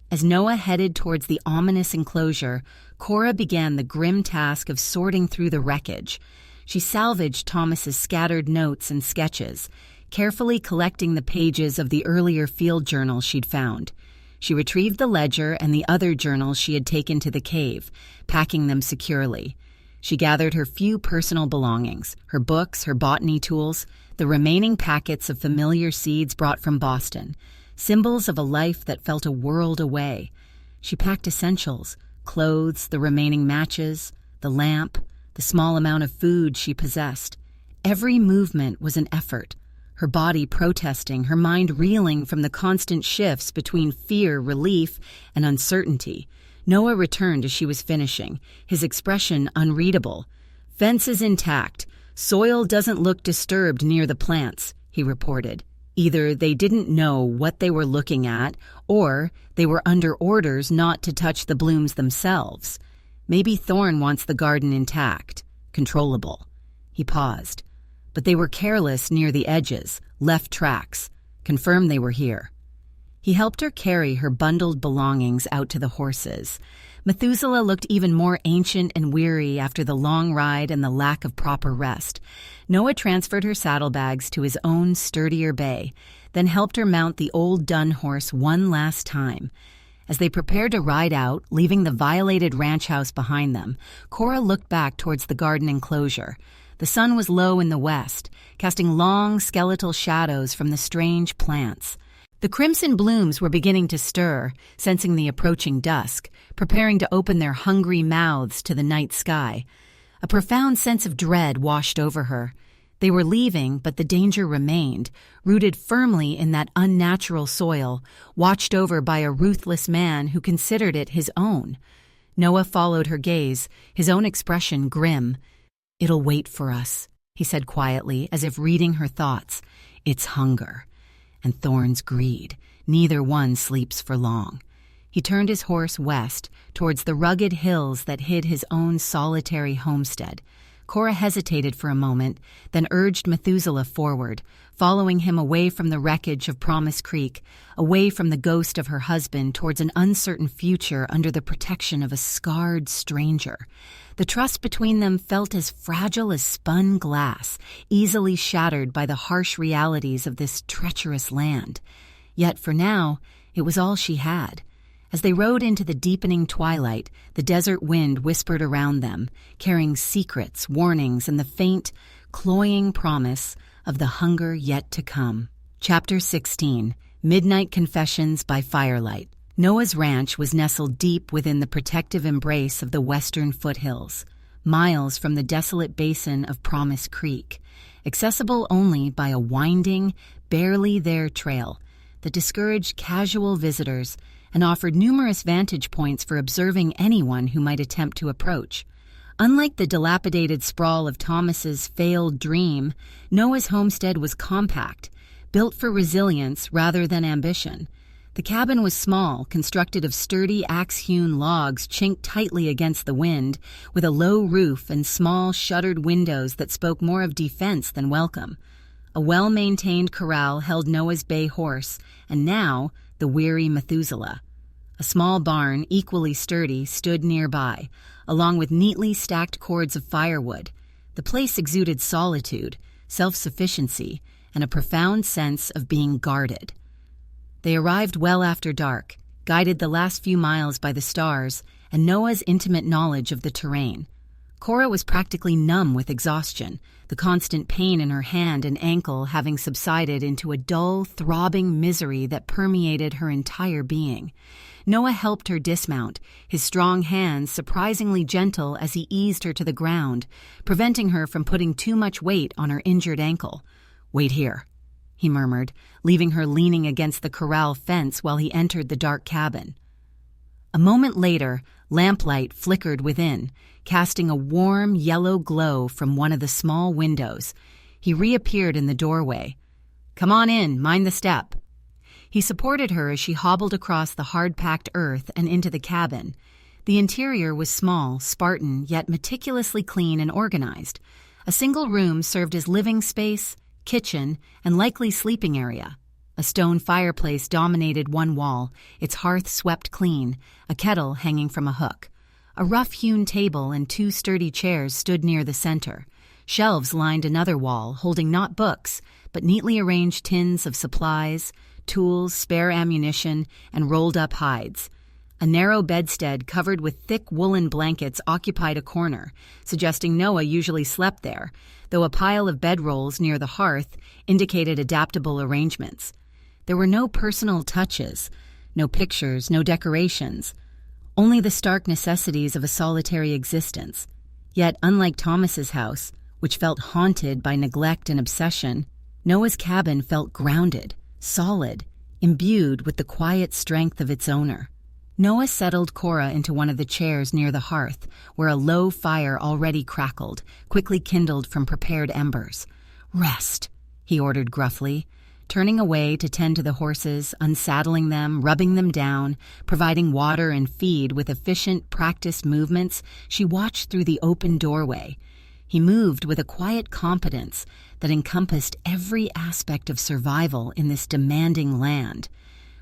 As Noah headed towards the ominous enclosure, Cora began the grim task of sorting through the wreckage. She salvaged Thomas's scattered notes and sketches, carefully collecting the pages of the earlier field journals she'd found. She retrieved the ledger and the other journals she had taken to the cave, packing them securely. She gathered her few personal belongings, her books, her botany tools, the remaining packets of familiar seeds brought from Boston, symbols of a life that felt a world away. She packed essentials, clothes, the remaining matches, the lamp, the small amount of food she possessed. Every movement was an effort, her body protesting, her mind reeling from the constant shifts between fear, relief, and uncertainty. Noah returned as she was finishing, his expression unreadable. "Fence is intact. Soil doesn't look disturbed near the plants," he reported. Either they didn't know what they were looking at, or they were under orders not to touch the blooms themselves. Maybe Thorn wants the garden intact, controllable. He paused. But they were careless near the edges, left tracks, confirmed they were here. He helped her carry her bundled belongings out to the horses. Methuselah looked even more ancient and weary after the long ride and the lack of proper rest. Noah transferred her saddlebags to his own sturdier bay, then helped her mount the old dun horse one last time. As they prepared to ride out, leaving the violated ranch house behind them, Cora looked back towards the garden enclosure. The sun was low in the west, casting long skeletal shadows from the strange plants. The crimson blooms were beginning to stir, sensing the approaching dusk, preparing to open their hungry mouths to the night sky. A profound sense of dread washed over her. They were leaving, but the danger remained, rooted firmly in that unnatural soil, watched over by a ruthless man who considered it his own. Noah followed her gaze, his own expression grim. "It'll wait for us," he said quietly, as if reading her thoughts. "It's hunger. And Thorn's greed. Neither one sleeps for long." He turned his horse west, towards the rugged hills that hid his own solitary homestead. Cora hesitated for a moment, then urged Methuselah forward, following him away from the wreckage of Promise Creek, away from the ghost of her husband towards an uncertain future under the protection of a scarred stranger. The trust between them felt as fragile as spun glass, easily shattered by the harsh realities of this treacherous land. Yet for now, it was all she had. As they rode into the deepening twilight, the desert wind whispered around them, carrying secrets, warnings, and the faint, cloying promise of the hunger yet to come. Chapter 16. Midnight Confessions by Firelight. Noah's ranch was nestled deep within the protective embrace of the western foothills, miles from the desolate basin of Promise Creek, accessible only by a winding, barely there trail that discouraged casual visitors and offered numerous vantage points for observing anyone who might attempt to approach. Unlike the dilapidated sprawl of Thomas's failed dream, Noah's homestead was compact, built for resilience rather than ambition. The cabin was small, constructed of sturdy axe-hewn logs chinked tightly against the wind, with a low roof and small shuttered windows that spoke more of defense than welcome. A well-maintained corral held Noah's bay horse, and now the weary Methuselah. A small barn, equally sturdy, stood nearby, along with neatly stacked cords of firewood. The place exuded solitude, self-sufficiency, and a profound sense of being guarded. They arrived well after dark, guided the last few miles by the stars and Noah's intimate knowledge of the terrain. Cora was practically numb with exhaustion, the constant pain in her hand and ankle having subsided into a dull, throbbing misery that permeated her entire being. Noah helped her dismount, his strong hands surprisingly gentle as he eased her to the ground, preventing her from putting too much weight on her injured ankle. "Wait here," he murmured, leaving her leaning against the corral fence while he entered the dark cabin. A moment later, lamplight flickered within, casting a warm yellow glow from one of the small windows. He reappeared in the doorway. "Come on in, mind the step." He supported her as she hobbled across the hard-packed earth and into the cabin. The interior was small, Spartan, yet meticulously clean and organized. A single room served as living space, kitchen, and likely sleeping area. A stone fireplace dominated one wall, its hearth swept clean, a kettle hanging from a hook. A rough-hewn table and 2 sturdy chairs stood near the center. Shelves lined another wall, holding not books, but neatly arranged tins of supplies, tools, spare ammunition, and rolled-up hides. A narrow bedstead covered with thick woolen blankets occupied a corner, suggesting Noah usually slept there, though a pile of bedrolls near the hearth indicated adaptable arrangements. There were no personal touches, no pictures, no decorations, only the stark necessities of a solitary existence. Yet, unlike Thomas's house, which felt haunted by neglect and obsession, Noah's cabin felt grounded, solid, imbued with the quiet strength of its owner. Noah settled Cora into one of the chairs near the hearth, where a low fire already crackled, quickly kindled from prepared embers. "Rest," he ordered gruffly, turning away to tend to the horses, unsaddling them, rubbing them down, providing water and feed with efficient, practiced movements. She watched through the open doorway. He moved with a quiet competence that encompassed every aspect of survival in this demanding land.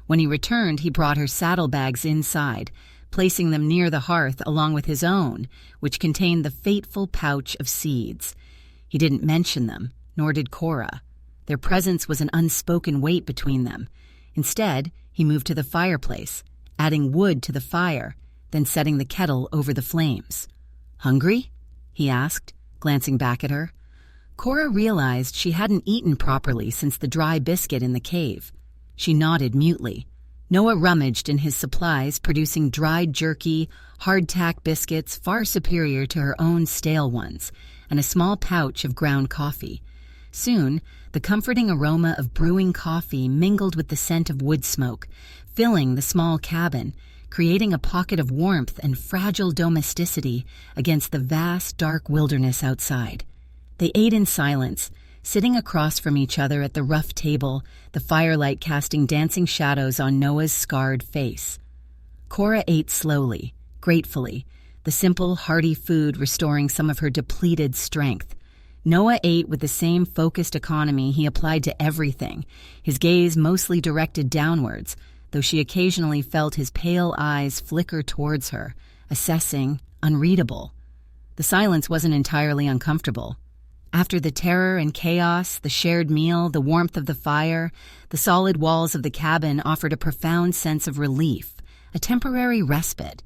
When he returned, he brought her saddlebags inside, placing them near the hearth along with his own, which contained the fateful pouch of seeds. He didn't mention them, nor did Cora. Their presence was an unspoken weight between them. Instead, he moved to the fireplace, adding wood to the fire, then setting the kettle over the flames. "Hungry?" he asked, glancing back at her. Cora realized she hadn't eaten properly since the dry biscuit in the cave. She nodded mutely. Noah rummaged in his supplies, producing dried jerky, hardtack biscuits far superior to her own stale ones, and a small pouch of ground coffee. Soon, the comforting aroma of brewing coffee mingled with the scent of wood smoke, filling the small cabin, creating a pocket of warmth and fragile domesticity against the vast, dark wilderness outside. They ate in silence, sitting across from each other at the rough table, the firelight casting dancing shadows on Noah's scarred face. Cora ate slowly, gratefully, the simple, hearty food restoring some of her depleted strength. Noah ate with the same focused economy he applied to everything, his gaze mostly directed downwards, though she occasionally felt his pale eyes flicker towards her, assessing, unreadable. The silence wasn't entirely uncomfortable. After the terror and chaos, the shared meal, the warmth of the fire, the solid walls of the cabin offered a profound sense of relief, a temporary respite.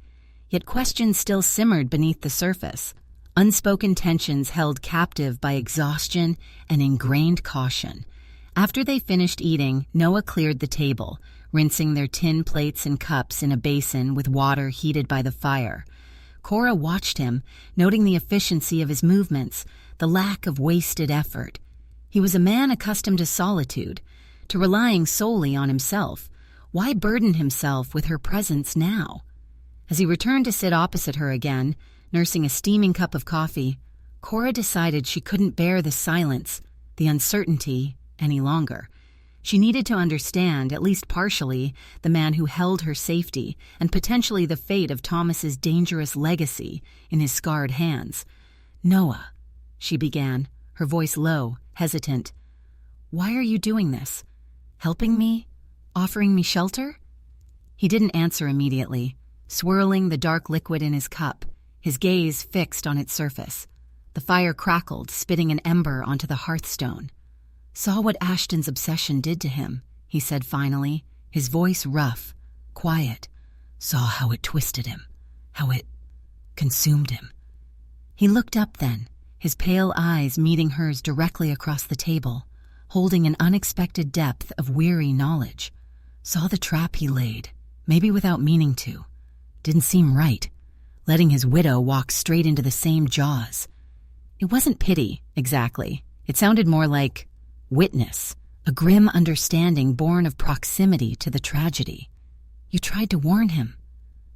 Yet questions still simmered beneath the surface, unspoken tensions held captive by exhaustion and ingrained caution. After they finished eating, Noah cleared the table, rinsing their tin plates and cups in a basin with water heated by the fire. Cora watched him, noting the efficiency of his movements, the lack of wasted effort. He was a man accustomed to solitude, to relying solely on himself. Why burden himself with her presence now? As he returned to sit opposite her again, nursing a steaming cup of coffee, Cora decided she couldn't bear the silence, the uncertainty, any longer. She needed to understand, at least partially, the man who held her safety and potentially the fate of Thomas's dangerous legacy in his scarred hands. "Noah," she began, her voice low, hesitant. "Why are you doing this? Helping me? Offering me shelter?" He didn't answer immediately, swirling the dark liquid in his cup, his gaze fixed on its surface. The fire crackled, spitting an ember onto the hearthstone. "Saw what Ashton's obsession did to him," he said finally, his voice rough, quiet. "Saw how it twisted him, how it consumed him." He looked up then, his pale eyes meeting hers directly across the table, holding an unexpected depth of weary knowledge. Saw the trap he laid, maybe without meaning to. Didn't seem right, letting his widow walk straight into the same jaws. It wasn't pity, exactly. It sounded more like witness, a grim understanding born of proximity to the tragedy. "You tried to warn him,"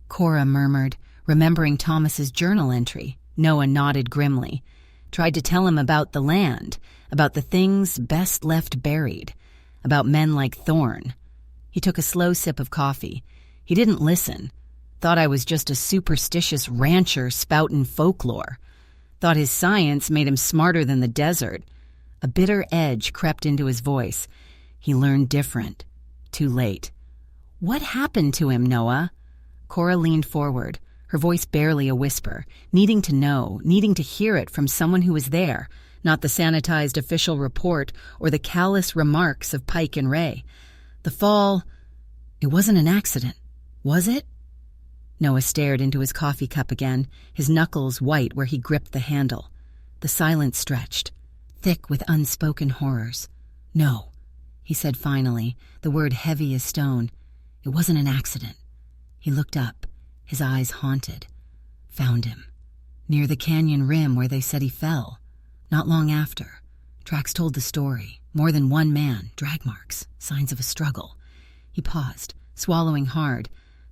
Cora murmured, remembering Thomas's journal entry. Noah nodded grimly. tried to tell him about the land, about the things best left buried, about men like Thorne. He took a slow sip of coffee. He didn't listen. Thought I was just a superstitious rancher spoutin' folklore. Thought his science made him smarter than the desert. A bitter edge crept into his voice. He learned different. Too late. What happened to him, Noah? Cora leaned forward, her voice barely a whisper, needing to know, needing to hear it from someone who was there, not the sanitized official report or the callous remarks of Pike and Ray. The fall, it wasn't an accident, was it? Noah stared into his coffee cup again, his knuckles white where he gripped the handle. The silence stretched, thick with unspoken horrors. No, he said finally, the word heavy as stone. It wasn't an accident. He looked up, his eyes haunted. Found him. Near the canyon rim where they said he fell. Not long after. Tracks told the story. More than one man, drag marks, signs of a struggle. He paused, swallowing hard.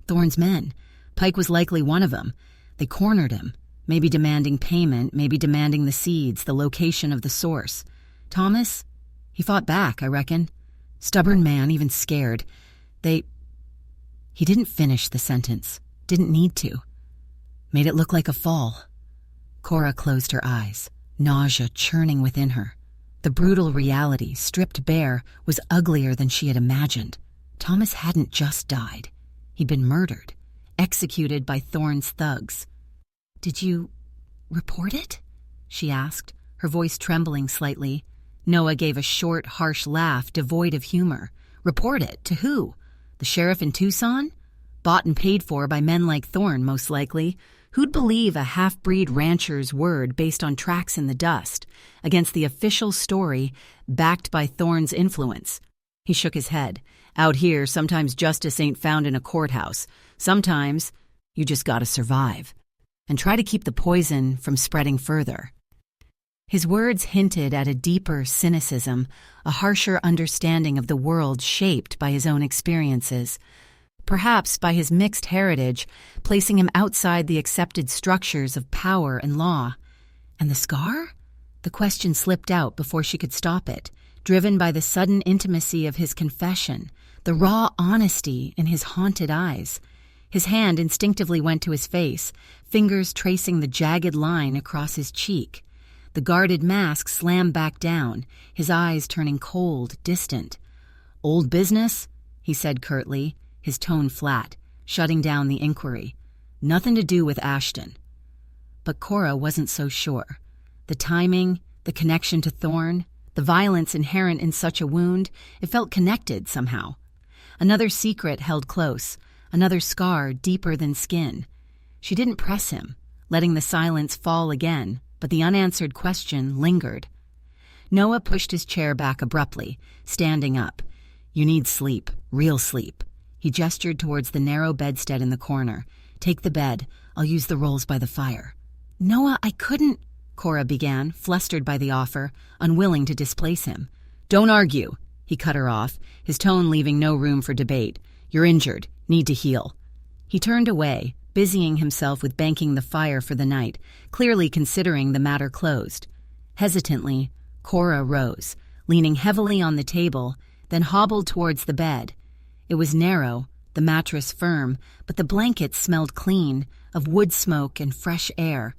Thorne's men. Pike was likely one of them. They cornered him, maybe demanding payment, maybe demanding the seeds, the location of the source. Thomas? He fought back, I reckon. Stubborn man, even scared. He didn't finish the sentence. Didn't need to. Made it look like a fall. Cora closed her eyes, nausea churning within her. The brutal reality, stripped bare, was uglier than she had imagined. Thomas hadn't just died. He'd been murdered. Executed by Thorne's thugs. Did you report it? She asked, her voice trembling slightly. Noah gave a short, harsh laugh devoid of humor. Report it? To who? The sheriff in Tucson? Bought and paid for by men like Thorne, most likely. Who'd believe a half-breed rancher's word based on tracks in the dust, against the official story backed by Thorne's influence? He shook his head. Out here, sometimes justice ain't found in a courthouse. Sometimes you just gotta survive. And try to keep the poison from spreading further. His words hinted at a deeper cynicism, a harsher understanding of the world shaped by his own experiences. Perhaps by his mixed heritage, placing him outside the accepted structures of power and law. And the scar? The question slipped out before she could stop it, driven by the sudden intimacy of his confession, the raw honesty in his haunted eyes. His hand instinctively went to his face, fingers tracing the jagged line across his cheek. The guarded mask slammed back down, his eyes turning cold, distant. "Old business?" he said curtly, his tone flat, shutting down the inquiry. "Nothing to do with Ashton." But Cora wasn't so sure. The timing, the connection to Thorne, the violence inherent in such a wound, it felt connected somehow. Another secret held close, another scar deeper than skin. She didn't press him, letting the silence fall again, but the unanswered question lingered. Noah pushed his chair back abruptly, standing up. "You need sleep, real sleep." He gestured towards the narrow bedstead in the corner. "Take the bed. I'll use the rolls by the fire." "Noah, I couldn't," Cora began, flustered by the offer, unwilling to displace him. "Don't argue," he cut her off, his tone leaving no room for debate. "You're injured. Need to heal." He turned away, busying himself with banking the fire for the night, clearly considering the matter closed. Hesitantly, Cora rose, leaning heavily on the table, then hobbled towards the bed. It was narrow, the mattress firm, but the blankets smelled clean, of wood smoke and fresh air.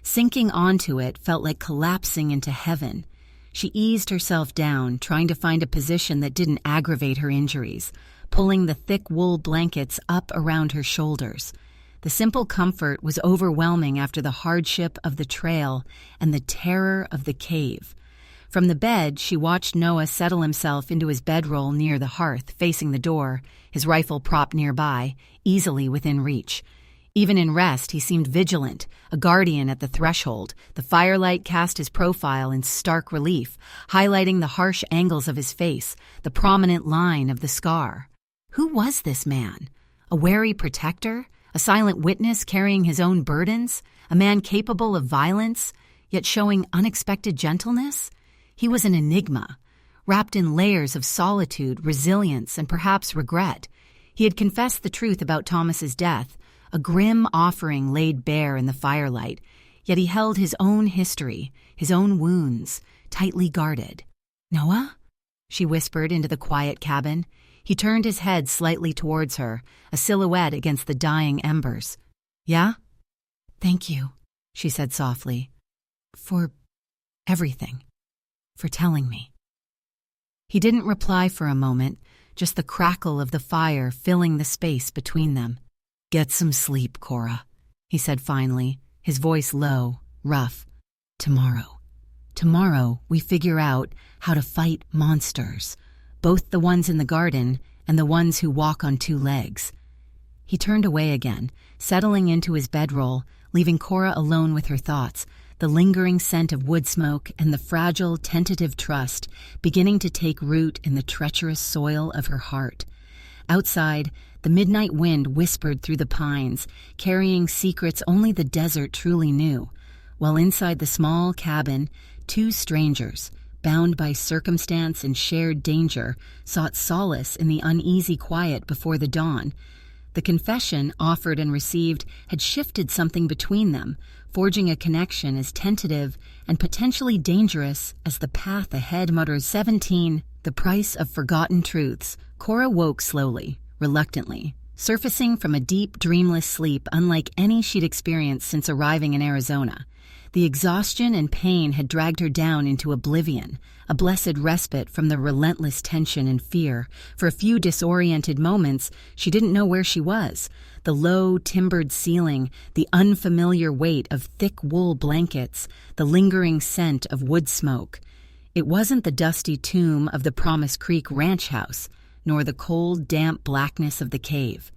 Sinking onto it felt like collapsing into heaven. She eased herself down, trying to find a position that didn't aggravate her injuries, pulling the thick wool blankets up around her shoulders. The simple comfort was overwhelming after the hardship of the trail and the terror of the cave. From the bed, she watched Noah settle himself into his bedroll near the hearth, facing the door, his rifle propped nearby, easily within reach. Even in rest, he seemed vigilant, a guardian at the threshold. The firelight cast his profile in stark relief, highlighting the harsh angles of his face, the prominent line of the scar. Who was this man? A wary protector? A silent witness carrying his own burdens? A man capable of violence, yet showing unexpected gentleness? He was an enigma, wrapped in layers of solitude, resilience, and perhaps regret. He had confessed the truth about Thomas's death, a grim offering laid bare in the firelight. yet he held his own history, his own wounds, tightly guarded. "Noah?" she whispered into the quiet cabin. He turned his head slightly towards her, a silhouette against the dying embers. "Yeah?" "Thank you," she said softly. "For everything. For telling me." He didn't reply for a moment, just the crackle of the fire filling the space between them. "Get some sleep, Cora," he said finally, his voice low, rough. Tomorrow we figure out how to fight monsters, both the ones in the garden and the ones who walk on two legs." He turned away again, settling into his bedroll, leaving Cora alone with her thoughts, the lingering scent of wood smoke and the fragile, tentative trust beginning to take root in the treacherous soil of her heart. Outside, the midnight wind whispered through the pines, carrying secrets only the desert truly knew, while inside the small cabin, two strangers, bound by circumstance and shared danger, sought solace in the uneasy quiet before the dawn. The confession offered and received had shifted something between them, forging a connection as tentative and potentially dangerous as the path ahead. Mutters 17, the price of forgotten truths. Cora woke slowly, reluctantly, surfacing from a deep, dreamless sleep unlike any she'd experienced since arriving in Arizona. The exhaustion and pain had dragged her down into oblivion, a blessed respite from the relentless tension and fear. For a few disoriented moments, she didn't know where she was. The low, timbered ceiling, the unfamiliar weight of thick wool blankets, the lingering scent of wood smoke. It wasn't the dusty tomb of the Promise Creek ranch house, nor the cold, damp blackness of the cave.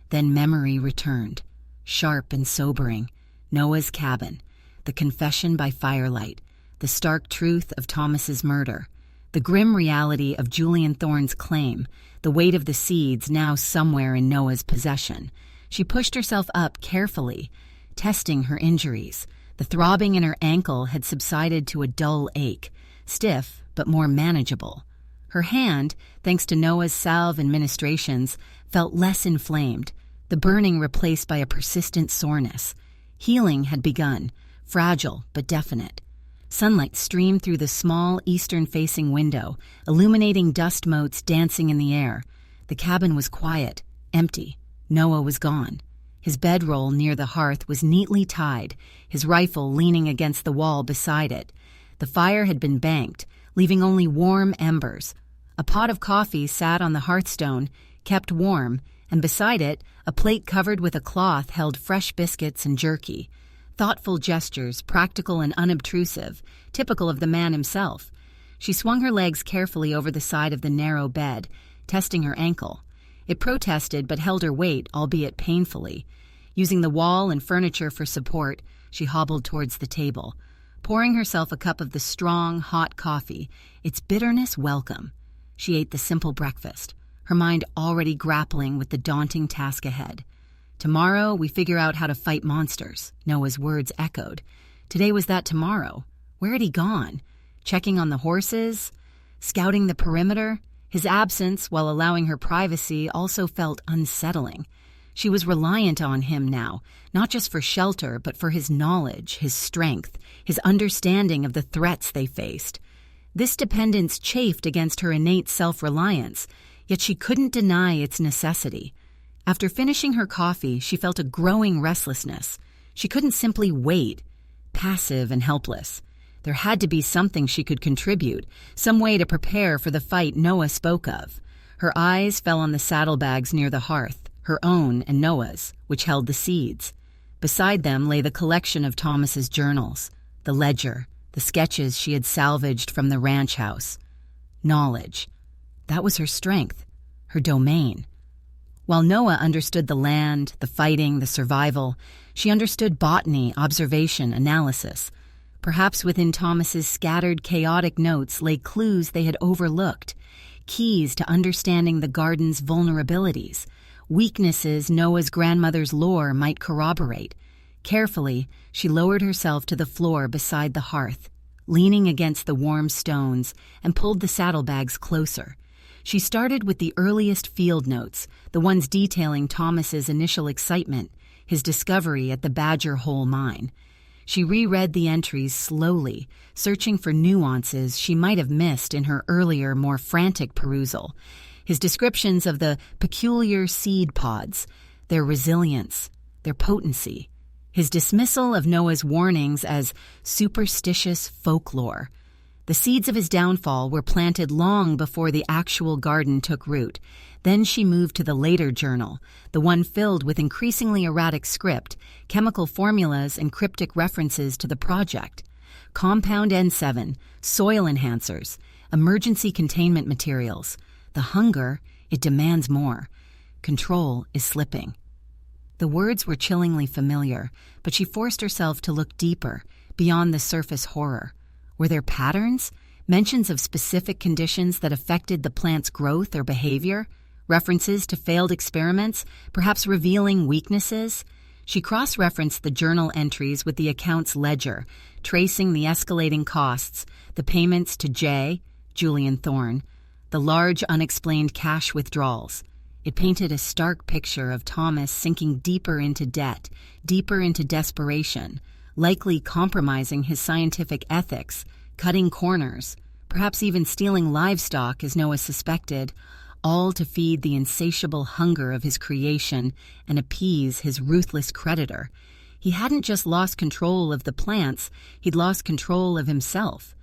Then memory returned, sharp and sobering. Noah's cabin. The confession by firelight, the stark truth of Thomas's murder, the grim reality of Julian Thorne's claim, the weight of the seeds now somewhere in Noah's possession. She pushed herself up carefully, testing her injuries. The throbbing in her ankle had subsided to a dull ache, stiff but more manageable. Her hand, thanks to Noah's salve and ministrations, felt less inflamed, the burning replaced by a persistent soreness. Healing had begun, fragile but definite. Sunlight streamed through the small eastern-facing window, illuminating dust motes dancing in the air. The cabin was quiet, empty. Noah was gone. His bedroll near the hearth was neatly tied, his rifle leaning against the wall beside it. The fire had been banked, leaving only warm embers. A pot of coffee sat on the hearthstone, kept warm, and beside it, a plate covered with a cloth held fresh biscuits and jerky. Thoughtful gestures, practical and unobtrusive, typical of the man himself. She swung her legs carefully over the side of the narrow bed, testing her ankle. It protested but held her weight, albeit painfully. Using the wall and furniture for support, she hobbled towards the table, pouring herself a cup of the strong, hot coffee, its bitterness welcome. She ate the simple breakfast, her mind already grappling with the daunting task ahead. Tomorrow, we figure out how to fight monsters, Noah's words echoed. Today was that tomorrow. Where had he gone? Checking on the horses? Scouting the perimeter? His absence, while allowing her privacy, also felt unsettling. She was reliant on him now, not just for shelter, but for his knowledge, his strength, his understanding of the threats they faced. This dependence chafed against her innate self-reliance, yet she couldn't deny its necessity. After finishing her coffee, she felt a growing restlessness. She couldn't simply wait, passive and helpless. There had to be something she could contribute, some way to prepare for the fight Noah spoke of. Her eyes fell on the saddlebags near the hearth, her own and Noah's, which held the seeds. Beside them lay the collection of Thomas's journals, the ledger, the sketches she had salvaged from the ranch house. Knowledge. That was her strength, her domain. While Noah understood the land, the fighting, the survival, she understood botany, observation, analysis. Perhaps within Thomas's scattered, chaotic notes lay clues they had overlooked, keys to understanding the garden's vulnerabilities, weaknesses Noah's grandmother's lore might corroborate. Carefully, she lowered herself to the floor beside the hearth, leaning against the warm stones, and pulled the saddlebags closer. She started with the earliest field notes, the ones detailing Thomas's initial excitement, his discovery at the Badger Hole mine. She reread the entries slowly, searching for nuances she might have missed in her earlier, more frantic perusal. His descriptions of the peculiar seed pods, their resilience, their potency. His dismissal of Noah's warnings as superstitious folklore. The seeds of his downfall were planted long before the actual garden took root. Then she moved to the later journal, the one filled with increasingly erratic script, chemical formulas, and cryptic references to the project. Compound N7, soil enhancers, emergency containment materials. The hunger, it demands more. Control is slipping. The words were chillingly familiar, but she forced herself to look deeper, beyond the surface horror. Were there patterns, mentions of specific conditions that affected the plant's growth or behavior? References to failed experiments, perhaps revealing weaknesses? She cross-referenced the journal entries with the account's ledger, tracing the escalating costs, the payments to J, Julian Thorne, the large unexplained cash withdrawals. It painted a stark picture of Thomas sinking deeper into debt, deeper into desperation, likely compromising his scientific ethics, cutting corners, perhaps even stealing livestock as Noah suspected, all to feed the insatiable hunger of his creation and appease his ruthless creditor. He hadn't just lost control of the plants, he'd lost control of himself.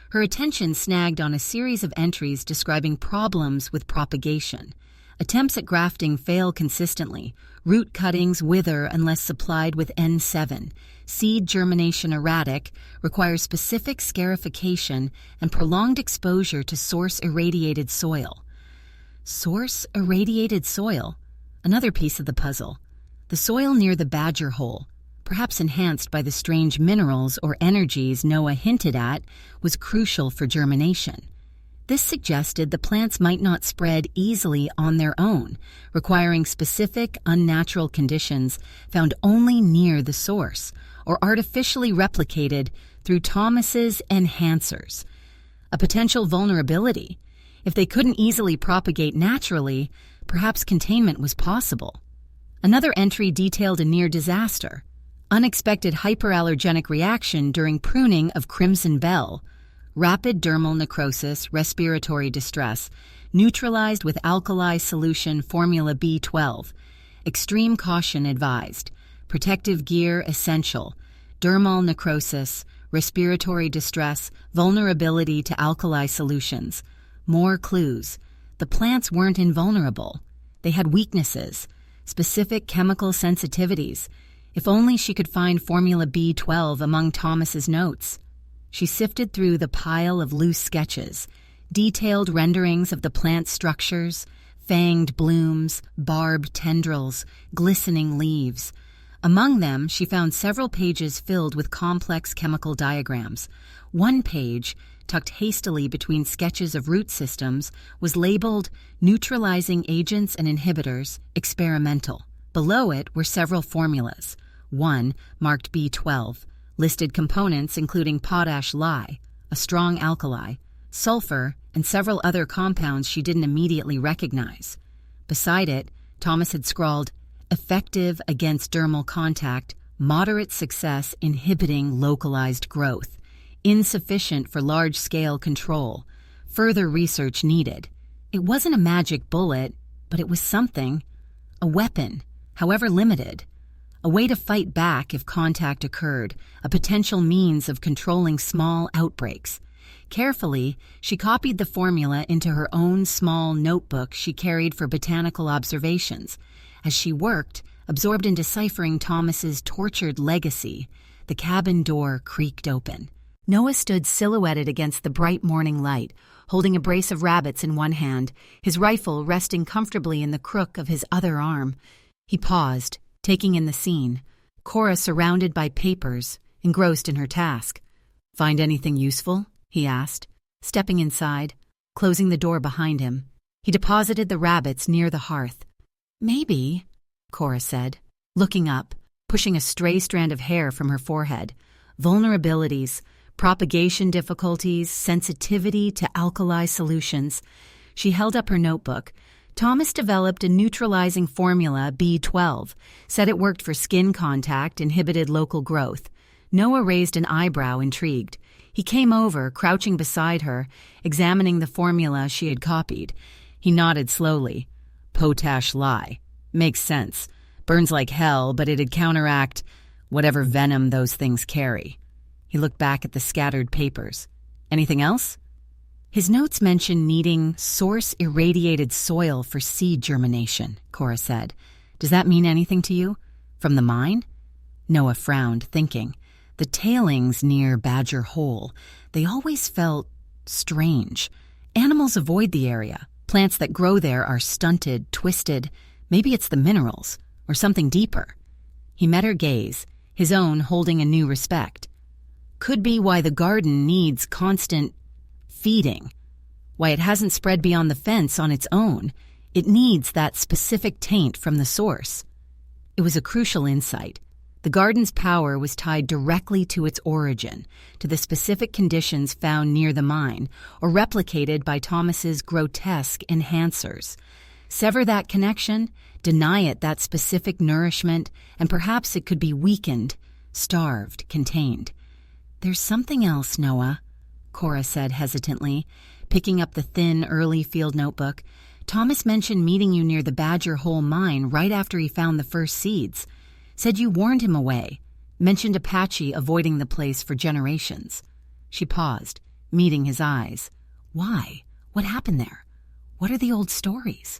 Her attention snagged on a series of entries describing problems with propagation. Attempts at grafting fail consistently. Root cuttings wither unless supplied with N7. Seed germination erratic, requires specific scarification and prolonged exposure to source-irradiated soil. Source-irradiated soil? Another piece of the puzzle. The soil near the badger hole, perhaps enhanced by the strange minerals or energies Noah hinted at, was crucial for germination. This suggested the plants might not spread easily on their own, requiring specific, unnatural conditions found only near the source, or artificially replicated through Thomas's enhancers. A potential vulnerability. If they couldn't easily propagate naturally, perhaps containment was possible. Another entry detailed a near disaster. Unexpected hyperallergenic reaction during pruning of crimson bell. Rapid dermal necrosis, respiratory distress, neutralized with alkali solution formula B12. Extreme caution advised. Protective gear essential. Dermal necrosis, respiratory distress, vulnerability to alkali solutions. More clues. The plants weren't invulnerable. They had weaknesses, specific chemical sensitivities. If only she could find formula B12 among Thomas's notes. She sifted through the pile of loose sketches, detailed renderings of the plant structures, fanged blooms, barbed tendrils, glistening leaves. Among them, she found several pages filled with complex chemical diagrams. One page, tucked hastily between sketches of root systems, was labeled Neutralizing Agents and Inhibitors, Experimental. Below it were several formulas. One, marked B12, listed components including potash lye, a strong alkali, sulfur, and several other compounds she didn't immediately recognize. Beside it, Thomas had scrawled, effective against dermal contact, moderate success inhibiting localized growth, insufficient for large-scale control, further research needed. It wasn't a magic bullet, but it was something, a weapon, however limited. A way to fight back if contact occurred, a potential means of controlling small outbreaks. Carefully, she copied the formula into her own small notebook she carried for botanical observations. As she worked, absorbed in deciphering Thomas's tortured legacy, the cabin door creaked open. Noah stood silhouetted against the bright morning light, holding a brace of rabbits in one hand, his rifle resting comfortably in the crook of his other arm. He paused, taking in the scene. Cora surrounded by papers, engrossed in her task. "Find anything useful?" he asked, stepping inside, closing the door behind him. He deposited the rabbits near the hearth. "Maybe," Cora said, looking up, pushing a stray strand of hair from her forehead. Vulnerabilities, propagation difficulties, sensitivity to alkali solutions. She held up her notebook. Thomas developed a neutralizing formula, B12, said it worked for skin contact, inhibited local growth. Noah raised an eyebrow, intrigued. He came over, crouching beside her, examining the formula she had copied. He nodded slowly. Potash lye. Makes sense. Burns like hell, but it'd counteract whatever venom those things carry. He looked back at the scattered papers. Anything else? His notes mention needing source-irradiated soil for seed germination, Cora said. Does that mean anything to you? From the mine? Noah frowned, thinking. The tailings near Badger Hole, they always felt strange. Animals avoid the area. Plants that grow there are stunted, twisted. Maybe it's the minerals, or something deeper. He met her gaze, his own holding a new respect. Could be why the garden needs constant feeding, why it hasn't spread beyond the fence on its own. It needs that specific taint from the source. It was a crucial insight. The garden's power was tied directly to its origin, to the specific conditions found near the mine, or replicated by Thomas's grotesque enhancers. Sever that connection, deny it that specific nourishment, and perhaps it could be weakened, starved, contained. There's something else, Noah, Cora said hesitantly, picking up the thin, early field notebook. Thomas mentioned meeting you near the Badger Hole mine right after he found the first seeds. Said you warned him away. Mentioned Apache avoiding the place for generations. She paused, meeting his eyes. Why? What happened there? What are the old stories?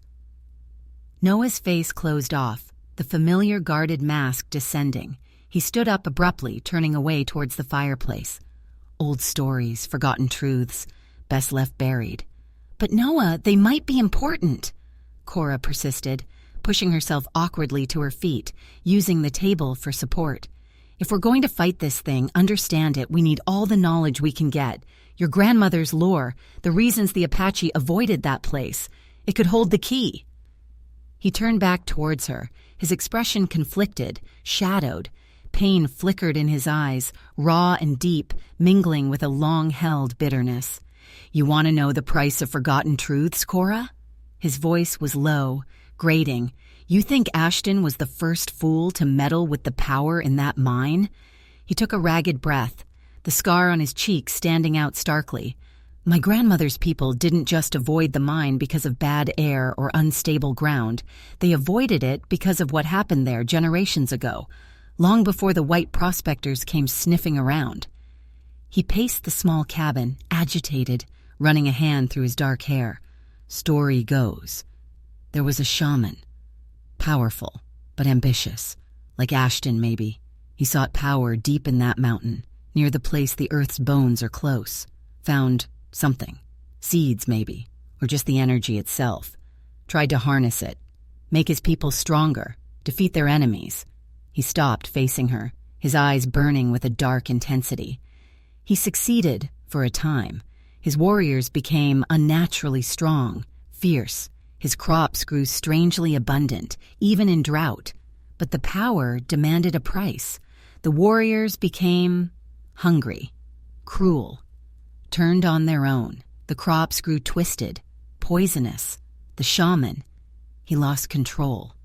Noah's face closed off, the familiar guarded mask descending. He stood up abruptly, turning away towards the fireplace. Old stories, forgotten truths, best left buried. But Noah, they might be important, Cora persisted, pushing herself awkwardly to her feet, using the table for support. If we're going to fight this thing, understand it, we need all the knowledge we can get. Your grandmother's lore, the reasons the Apache avoided that place. It could hold the key. He turned back towards her, his expression conflicted, shadowed. Pain flickered in his eyes, raw and deep, mingling with a long-held bitterness. You want to know the price of forgotten truths, Cora? His voice was low, grating. You think Ashton was the first fool to meddle with the power in that mine? He took a ragged breath, the scar on his cheek standing out starkly. My grandmother's people didn't just avoid the mine because of bad air or unstable ground. They avoided it because of what happened there generations ago, long before the white prospectors came sniffing around. He paced the small cabin, agitated, running a hand through his dark hair. Story goes. There was a shaman. Powerful, but ambitious. Like Ashton, maybe. He sought power deep in that mountain, near the place the earth's bones are close. Found something. Seeds, maybe. Or just the energy itself. Tried to harness it. Make his people stronger. Defeat their enemies. He stopped, facing her, his eyes burning with a dark intensity. He succeeded, for a time. His warriors became unnaturally strong, fierce. His crops grew strangely abundant, even in drought. But the power demanded a price. The warriors became hungry, cruel, turned on their own. The crops grew twisted, poisonous. The shaman, he lost control.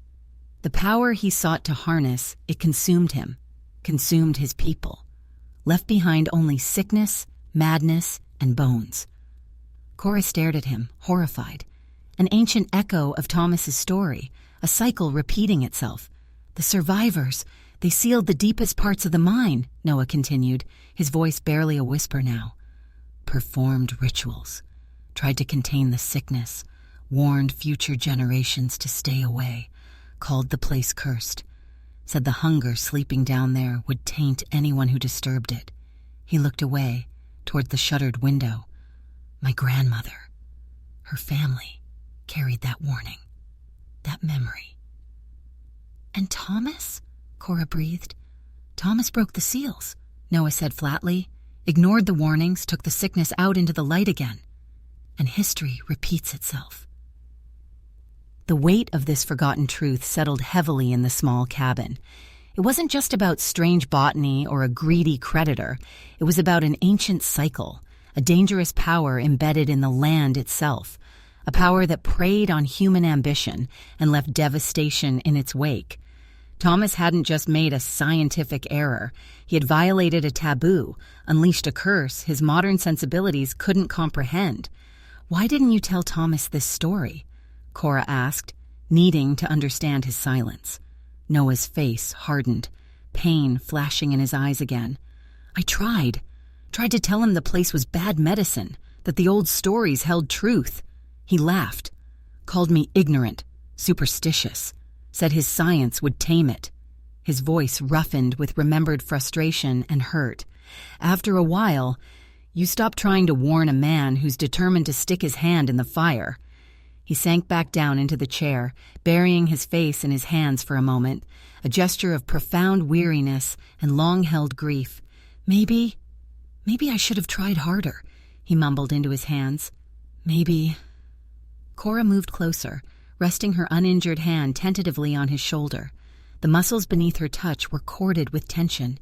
The power he sought to harness, it consumed him, consumed his people. Left behind only sickness, madness, and bones. Cora stared at him, horrified. An ancient echo of Thomas's story, a cycle repeating itself. The survivors, they sealed the deepest parts of the mine, Noah continued, his voice barely a whisper now. Performed rituals, tried to contain the sickness, warned future generations to stay away, called the place cursed, said the hunger sleeping down there would taint anyone who disturbed it. He looked away, toward the shuttered window. My grandmother, her family, carried that warning, that memory. And Thomas? Cora breathed. Thomas broke the seals, Noah said flatly, ignored the warnings, took the sickness out into the light again. And history repeats itself. The weight of this forgotten truth settled heavily in the small cabin. It wasn't just about strange botany or a greedy creditor. It was about an ancient cycle, a dangerous power embedded in the land itself, a power that preyed on human ambition and left devastation in its wake. Thomas hadn't just made a scientific error. He had violated a taboo, unleashed a curse his modern sensibilities couldn't comprehend. "Why didn't you tell Thomas this story?" Cora asked, needing to understand his silence. Noah's face hardened, pain flashing in his eyes again. "I tried to tell him the place was bad medicine, that the old stories held truth." He laughed, called me ignorant, superstitious, said his science would tame it. His voice roughened with remembered frustration and hurt. "After a while, you stopped trying to warn a man who's determined to stick his hand in the fire." He sank back down into the chair, burying his face in his hands for a moment, a gesture of profound weariness and long-held grief. Maybe I should have tried harder," he mumbled into his hands. "Maybe." Cora moved closer, resting her uninjured hand tentatively on his shoulder. The muscles beneath her touch were corded with tension.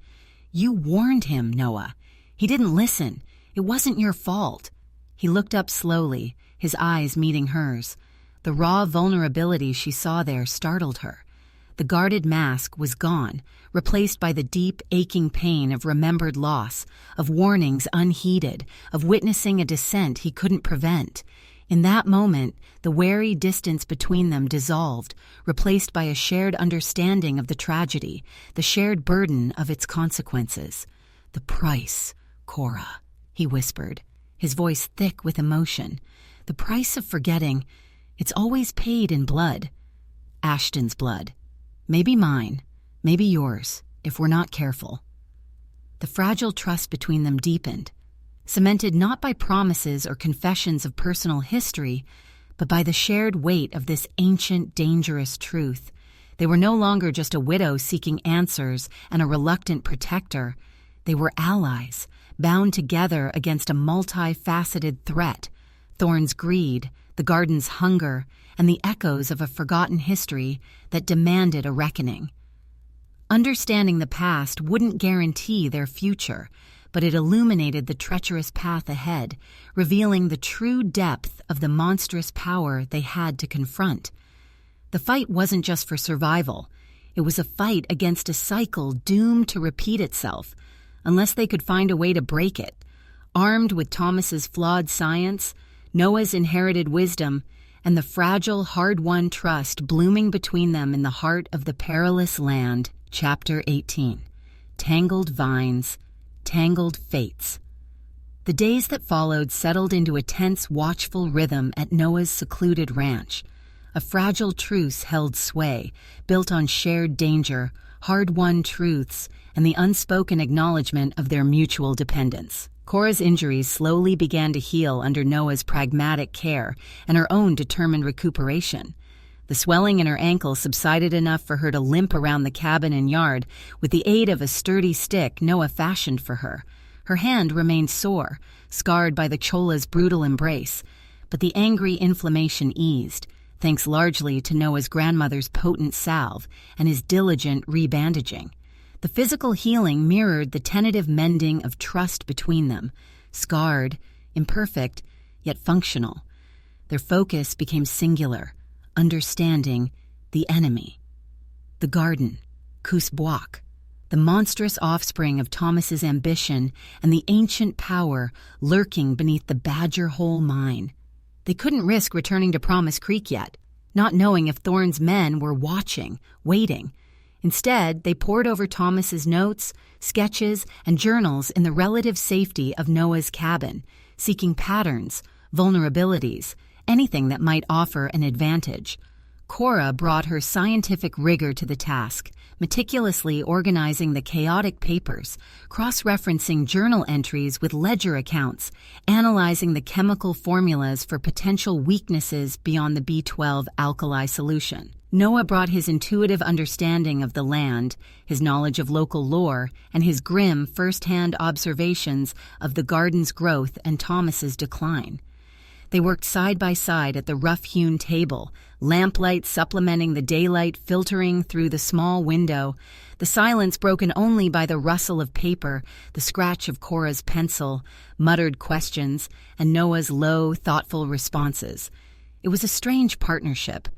"You warned him, Noah. He didn't listen. It wasn't your fault." He looked up slowly, his eyes meeting hers. The raw vulnerability she saw there startled her. The guarded mask was gone, replaced by the deep, aching pain of remembered loss, of warnings unheeded, of witnessing a descent he couldn't prevent. In that moment, the wary distance between them dissolved, replaced by a shared understanding of the tragedy, the shared burden of its consequences. "The price, Cora," he whispered, his voice thick with emotion. "The price of forgetting, it's always paid in blood. Ashton's blood. Maybe mine, maybe yours, if we're not careful." The fragile trust between them deepened, cemented not by promises or confessions of personal history, but by the shared weight of this ancient, dangerous truth. They were no longer just a widow seeking answers and a reluctant protector. They were allies, bound together against a multifaceted threat: Thorne's greed, the garden's hunger, and the echoes of a forgotten history that demanded a reckoning. Understanding the past wouldn't guarantee their future, but it illuminated the treacherous path ahead, revealing the true depth of the monstrous power they had to confront. The fight wasn't just for survival. It was a fight against a cycle doomed to repeat itself, unless they could find a way to break it. Armed with Thomas's flawed science, Noah's inherited wisdom, and the fragile, hard-won trust blooming between them in the heart of the perilous land. Chapter 18. Tangled Vines, Tangled Fates. The days that followed settled into a tense, watchful rhythm at Noah's secluded ranch. A fragile truce held sway, built on shared danger, hard-won truths, and the unspoken acknowledgement of their mutual dependence. Cora's injuries slowly began to heal under Noah's pragmatic care and her own determined recuperation. The swelling in her ankle subsided enough for her to limp around the cabin and yard with the aid of a sturdy stick Noah fashioned for her. Her hand remained sore, scarred by the chola's brutal embrace, but the angry inflammation eased, thanks largely to Noah's grandmother's potent salve and his diligent rebandaging. The physical healing mirrored the tentative mending of trust between them, scarred, imperfect, yet functional. Their focus became singular, understanding the enemy. The garden, Cusboak, the monstrous offspring of Thomas's ambition and the ancient power lurking beneath the Badger Hole mine. They couldn't risk returning to Promise Creek yet, not knowing if Thorne's men were watching, waiting. Instead, they pored over Thomas's notes, sketches, and journals in the relative safety of Noah's cabin, seeking patterns, vulnerabilities, anything that might offer an advantage. Cora brought her scientific rigor to the task, meticulously organizing the chaotic papers, cross-referencing journal entries with ledger accounts, analyzing the chemical formulas for potential weaknesses beyond the B12 alkali solution. Noah brought his intuitive understanding of the land, his knowledge of local lore, and his grim first-hand observations of the garden's growth and Thomas's decline. They worked side by side at the rough-hewn table, lamplight supplementing the daylight filtering through the small window, the silence broken only by the rustle of paper, the scratch of Cora's pencil, muttered questions, and Noah's low, thoughtful responses. It was a strange partnership.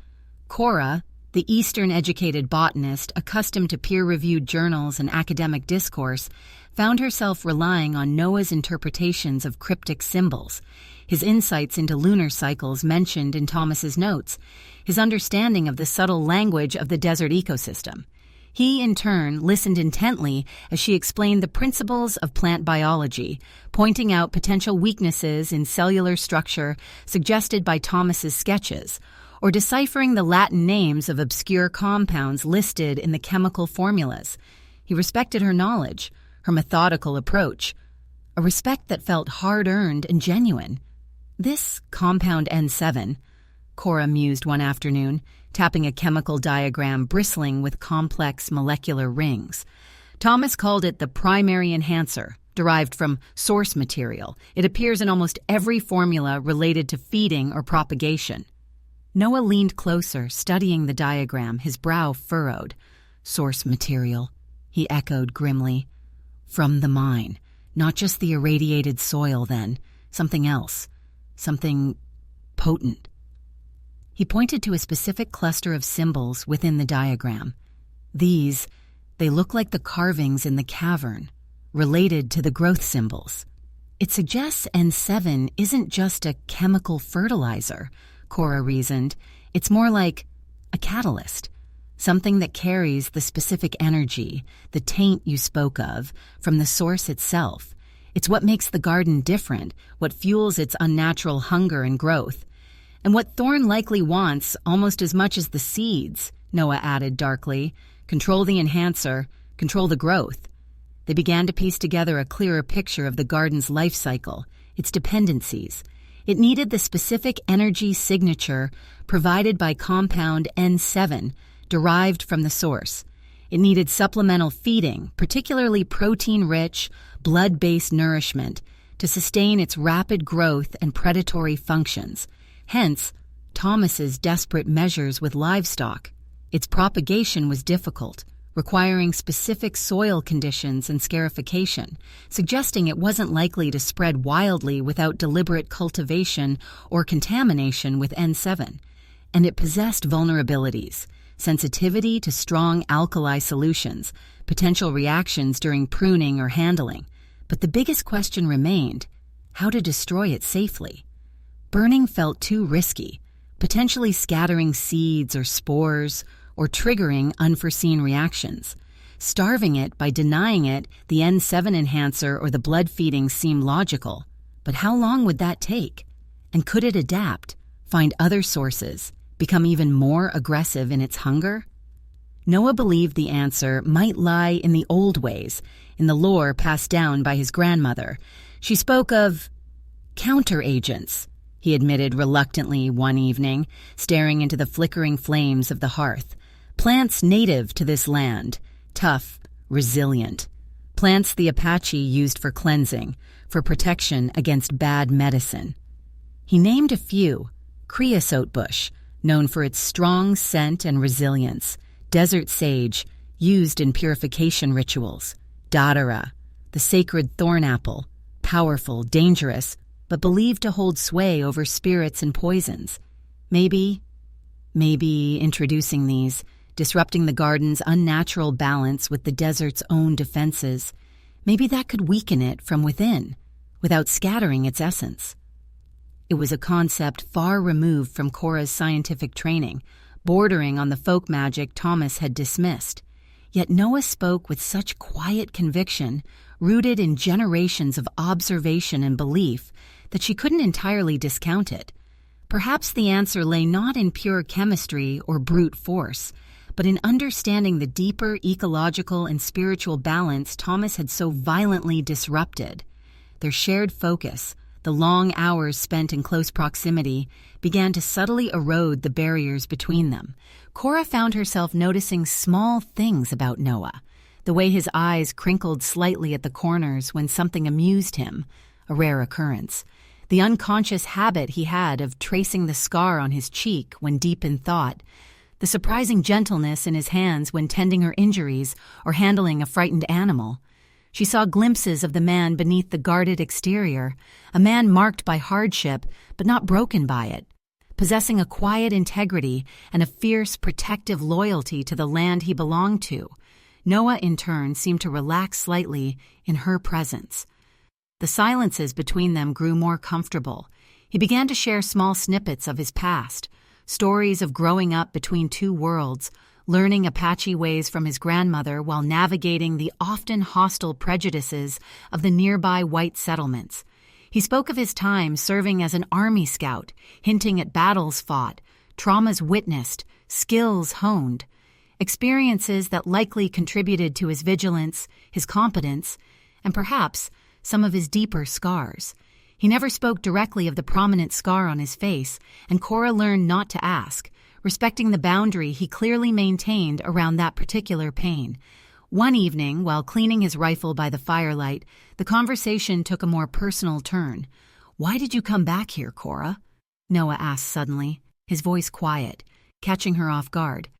Cora, The Eastern-educated botanist, accustomed to peer-reviewed journals and academic discourse, found herself relying on Noah's interpretations of cryptic symbols, his insights into lunar cycles mentioned in Thomas's notes, his understanding of the subtle language of the desert ecosystem. He, in turn, listened intently as she explained the principles of plant biology, pointing out potential weaknesses in cellular structure suggested by Thomas's sketches, or deciphering the Latin names of obscure compounds listed in the chemical formulas. He respected her knowledge, her methodical approach, a respect that felt hard-earned and genuine. This compound N7, Cora mused one afternoon, tapping a chemical diagram bristling with complex molecular rings. Thomas called it the primary enhancer, derived from source material. It appears in almost every formula related to feeding or propagation. Noah leaned closer, studying the diagram, his brow furrowed. Source material, he echoed grimly. From the mine. Not just the irradiated soil, then. Something else. Something potent. He pointed to a specific cluster of symbols within the diagram. They look like the carvings in the cavern, related to the growth symbols. It suggests N7 isn't just a chemical fertilizer, Cora reasoned. It's more like a catalyst, something that carries the specific energy, the taint you spoke of, from the source itself. It's what makes the garden different, what fuels its unnatural hunger and growth. And what Thorn likely wants almost as much as the seeds, Noah added darkly. Control the enhancer, control the growth. They began to piece together a clearer picture of the garden's life cycle, its dependencies. It needed the specific energy signature provided by compound N7, derived from the source. It needed supplemental feeding, particularly protein-rich, blood-based nourishment, to sustain its rapid growth and predatory functions. Hence, Thomas's desperate measures with livestock. Its propagation was difficult, requiring specific soil conditions and scarification, suggesting it wasn't likely to spread wildly without deliberate cultivation or contamination with N7. And it possessed vulnerabilities, sensitivity to strong alkali solutions, potential reactions during pruning or handling. But the biggest question remained: how to destroy it safely. Burning felt too risky, potentially scattering seeds or spores or triggering unforeseen reactions. Starving it by denying it the N7 enhancer or the blood feeding seemed logical. But how long would that take? And could it adapt, find other sources, become even more aggressive in its hunger? Noah believed the answer might lie in the old ways, in the lore passed down by his grandmother. She spoke of counteragents, he admitted reluctantly one evening, staring into the flickering flames of the hearth. Plants native to this land, tough, resilient. Plants the Apache used for cleansing, for protection against bad medicine. He named a few: creosote bush, known for its strong scent and resilience; desert sage, used in purification rituals; dadara, the sacred thorn apple, powerful, dangerous, but believed to hold sway over spirits and poisons. Maybe introducing these, disrupting the garden's unnatural balance with the desert's own defenses, maybe that could weaken it from within, without scattering its essence. It was a concept far removed from Cora's scientific training, bordering on the folk magic Thomas had dismissed. Yet Noah spoke with such quiet conviction, rooted in generations of observation and belief, that she couldn't entirely discount it. Perhaps the answer lay not in pure chemistry or brute force, but in understanding the deeper ecological and spiritual balance Thomas had so violently disrupted. Their shared focus, the long hours spent in close proximity, began to subtly erode the barriers between them. Cora found herself noticing small things about Noah: the way his eyes crinkled slightly at the corners when something amused him, a rare occurrence; the unconscious habit he had of tracing the scar on his cheek when deep in thought; the surprising gentleness in his hands when tending her injuries or handling a frightened animal. She saw glimpses of the man beneath the guarded exterior, a man marked by hardship but not broken by it, possessing a quiet integrity and a fierce, protective loyalty to the land he belonged to. Noah, in turn, seemed to relax slightly in her presence. The silences between them grew more comfortable. He began to share small snippets of his past, stories of growing up between two worlds, learning Apache ways from his grandmother while navigating the often hostile prejudices of the nearby white settlements. He spoke of his time serving as an army scout, hinting at battles fought, traumas witnessed, skills honed, experiences that likely contributed to his vigilance, his competence, and perhaps some of his deeper scars. He never spoke directly of the prominent scar on his face, and Cora learned not to ask, respecting the boundary he clearly maintained around that particular pain. One evening, while cleaning his rifle by the firelight, the conversation took a more personal turn. "Why did you come back here, Cora?" Noah asked suddenly, his voice quiet, catching her off guard.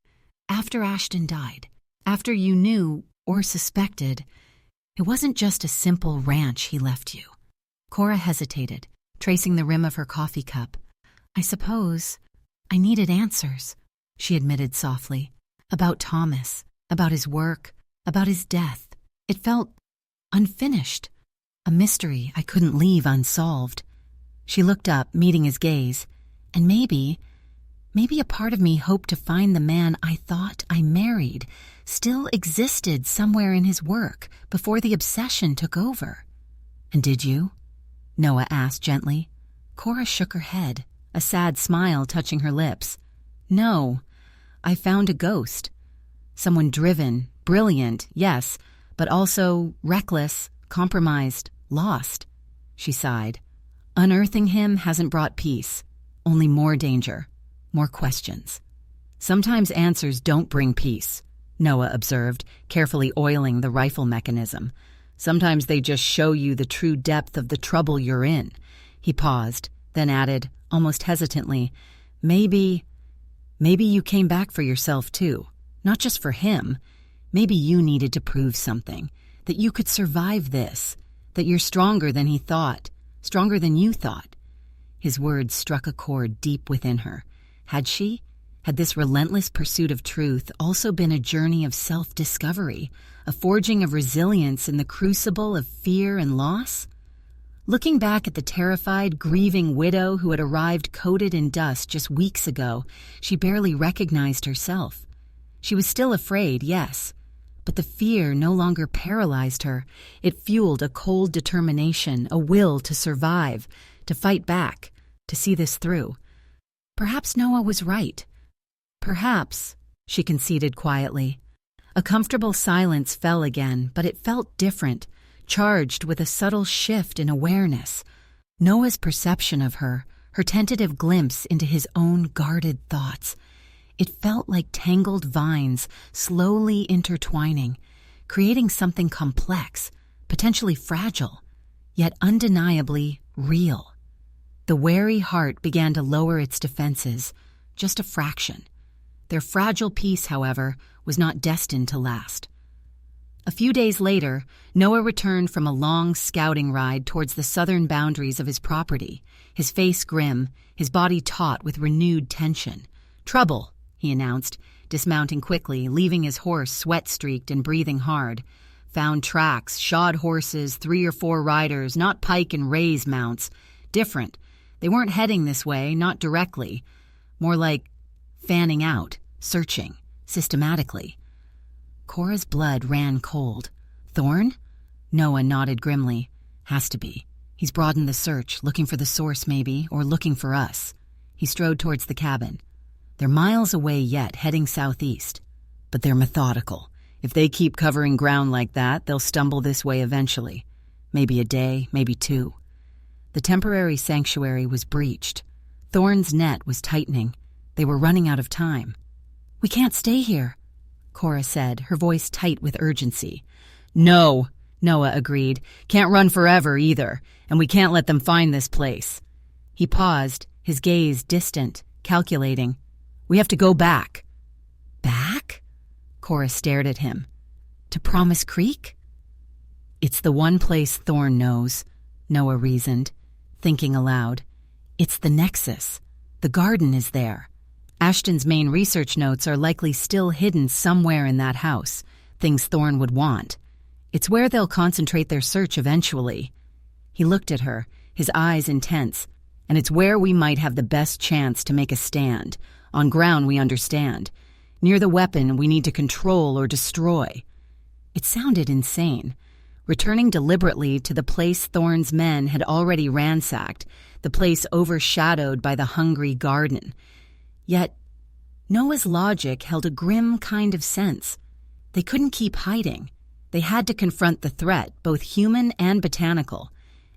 "After Ashton died, after you knew, or suspected, it wasn't just a simple ranch he left you." Cora hesitated, tracing the rim of her coffee cup. "I suppose I needed answers," she admitted softly. "About Thomas, about his work, about his death. It felt unfinished, a mystery I couldn't leave unsolved." She looked up, meeting his gaze, and maybe a part of me hoped to find the man I thought I married still existed somewhere in his work before the obsession took over. "And did you?" Noah asked gently. Cora shook her head, a sad smile touching her lips. "No, I found a ghost. Someone driven, brilliant, yes, but also reckless, compromised, lost." She sighed. "Unearthing him hasn't brought peace, only more danger, more questions." "Sometimes answers don't bring peace," Noah observed, carefully oiling the rifle mechanism. "Sometimes they just show you the true depth of the trouble you're in." He paused, then added, almost hesitantly, Maybe you came back for yourself too. Not just for him. Maybe you needed to prove something, that you could survive this, that you're stronger than he thought, stronger than you thought." His words struck a chord deep within her. Had this relentless pursuit of truth also been a journey of self-discovery, a forging of resilience in the crucible of fear and loss? Looking back at the terrified, grieving widow who had arrived coated in dust just weeks ago, she barely recognized herself. She was still afraid, yes, but the fear no longer paralyzed her. It fueled a cold determination, a will to survive, to fight back, to see this through. Perhaps Noah was right. "Perhaps," she conceded quietly. A comfortable silence fell again, but it felt different, charged with a subtle shift in awareness. Noah's perception of her, her tentative glimpse into his own guarded thoughts. It felt like tangled vines slowly intertwining, creating something complex, potentially fragile, yet undeniably real. The wary heart began to lower its defenses, just a fraction. Their fragile peace, however, was not destined to last. A few days later, Noah returned from a long scouting ride towards the southern boundaries of his property, his face grim, his body taut with renewed tension. "Trouble," he announced, dismounting quickly, leaving his horse sweat-streaked and breathing hard. "Found tracks, shod horses, 3 or 4 riders, not pike and raise mounts. Different. They weren't heading this way, not directly. More like fanning out, searching, systematically." Cora's blood ran cold. "Thorn?" Noah nodded grimly. "Has to be. He's broadened the search, looking for the source maybe, or looking for us." He strode towards the cabin. "They're miles away yet, heading southeast. But they're methodical. If they keep covering ground like that, they'll stumble this way eventually. Maybe a day, maybe 2. The temporary sanctuary was breached. Thorn's net was tightening. They were running out of time. "We can't stay here," Cora said, her voice tight with urgency. "No," Noah agreed. "Can't run forever either, and we can't let them find this place." He paused, his gaze distant, calculating. "We have to go back." "Back?" Cora stared at him. "To Promise Creek?" "It's the one place Thorn knows," Noah reasoned, thinking aloud. "It's the nexus. The garden is there. Ashton's main research notes are likely still hidden somewhere in that house, things Thorne would want. It's where they'll concentrate their search eventually. He looked at her, his eyes intense. And it's where we might have the best chance to make a stand, on ground we understand. Near the weapon we need to control or destroy. It sounded insane. Returning deliberately to the place Thorne's men had already ransacked, the place overshadowed by the hungry garden. Yet, Noah's logic held a grim kind of sense. They couldn't keep hiding. They had to confront the threat, both human and botanical.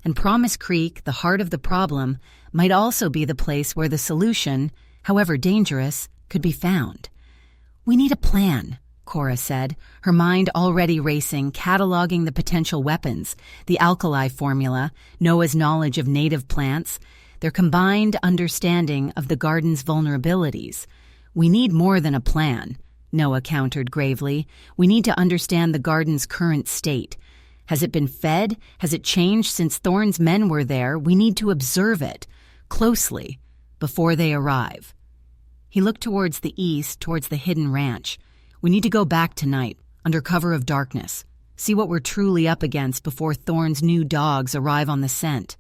And Promise Creek, the heart of the problem, might also be the place where the solution, however dangerous, could be found. "We need a plan," Cora said, her mind already racing, cataloging the potential weapons, the alkali formula, Noah's knowledge of native plants, their combined understanding of the garden's vulnerabilities. "We need more than a plan," Noah countered gravely. "We need to understand the garden's current state. Has it been fed? Has it changed since Thorne's men were there? We need to observe it closely before they arrive." He looked towards the east, towards the hidden ranch. "We need to go back tonight, under cover of darkness. See what we're truly up against before Thorne's new dogs arrive on the scent."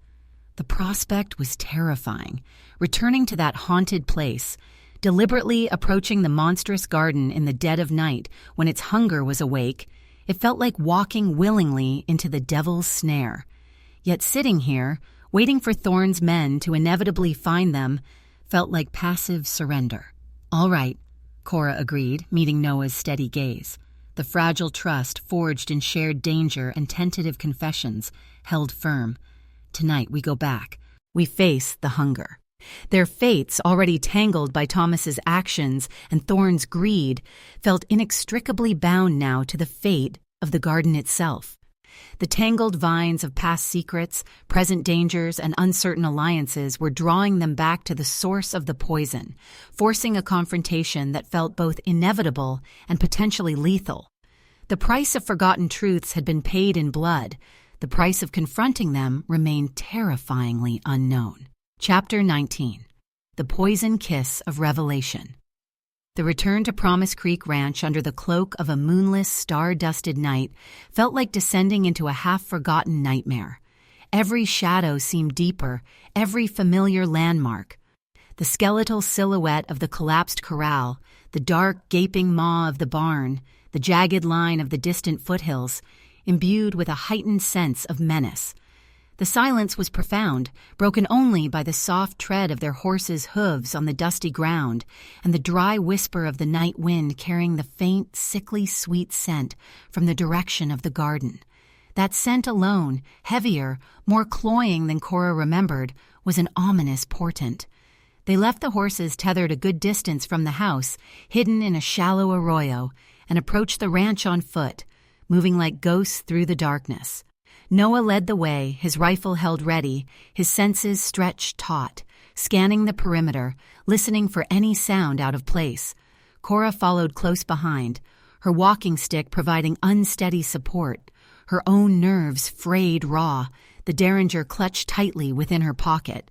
The prospect was terrifying. Returning to that haunted place, deliberately approaching the monstrous garden in the dead of night when its hunger was awake, it felt like walking willingly into the devil's snare. Yet sitting here, waiting for Thorne's men to inevitably find them, felt like passive surrender. "All right," Cora agreed, meeting Noah's steady gaze. The fragile trust forged in shared danger and tentative confessions held firm. "Tonight we go back. We face the hunger." Their fates, already tangled by Thomas's actions and Thorne's greed, felt inextricably bound now to the fate of the garden itself. The tangled vines of past secrets, present dangers, and uncertain alliances were drawing them back to the source of the poison, forcing a confrontation that felt both inevitable and potentially lethal. The price of forgotten truths had been paid in blood. The price of confronting them remained terrifyingly unknown. Chapter 19. The Poison Kiss of Revelation. The return to Promise Creek Ranch under the cloak of a moonless, star-dusted night felt like descending into a half-forgotten nightmare. Every shadow seemed deeper, every familiar landmark. The skeletal silhouette of the collapsed corral, the dark, gaping maw of the barn, the jagged line of the distant foothills, imbued with a heightened sense of menace. The silence was profound, broken only by the soft tread of their horses' hooves on the dusty ground and the dry whisper of the night wind carrying the faint, sickly sweet scent from the direction of the garden. That scent alone, heavier, more cloying than Cora remembered, was an ominous portent. They left the horses tethered a good distance from the house, hidden in a shallow arroyo, and approached the ranch on foot, moving like ghosts through the darkness. Noah led the way, his rifle held ready, his senses stretched taut, scanning the perimeter, listening for any sound out of place. Cora followed close behind, her walking stick providing unsteady support, her own nerves frayed raw, the derringer clutched tightly within her pocket.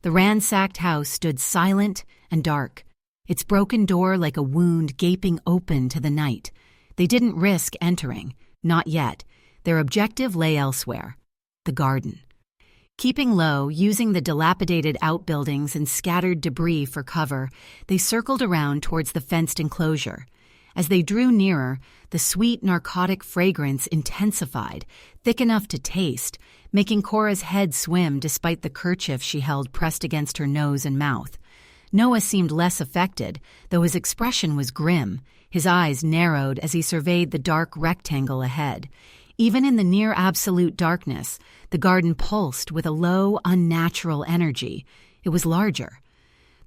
The ransacked house stood silent and dark, its broken door like a wound gaping open to the night. They didn't risk entering, not yet. Their objective lay elsewhere, the garden. Keeping low, using the dilapidated outbuildings and scattered debris for cover, they circled around towards the fenced enclosure. As they drew nearer, the sweet narcotic fragrance intensified, thick enough to taste, making Cora's head swim despite the kerchief she held pressed against her nose and mouth. Noah seemed less affected, though his expression was grim. His eyes narrowed as he surveyed the dark rectangle ahead. Even in the near-absolute darkness, the garden pulsed with a low, unnatural energy. It was larger.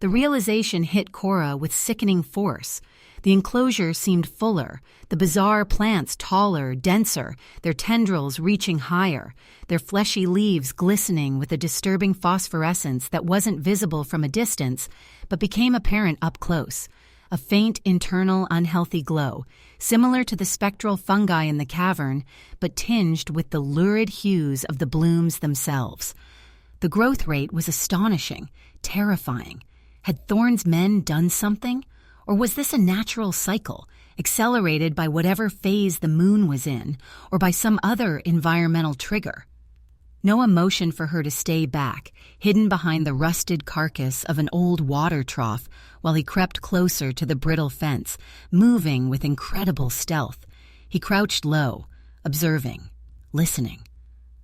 The realization hit Cora with sickening force. The enclosure seemed fuller, the bizarre plants taller, denser, their tendrils reaching higher, their fleshy leaves glistening with a disturbing phosphorescence that wasn't visible from a distance, but became apparent up close. A faint, internal, unhealthy glow, similar to the spectral fungi in the cavern, but tinged with the lurid hues of the blooms themselves. The growth rate was astonishing, terrifying. Had Thorne's men done something? Or was this a natural cycle, accelerated by whatever phase the moon was in, or by some other environmental trigger? Noah motioned for her to stay back, hidden behind the rusted carcass of an old water trough, while he crept closer to the brittle fence, moving with incredible stealth. He crouched low, observing, listening.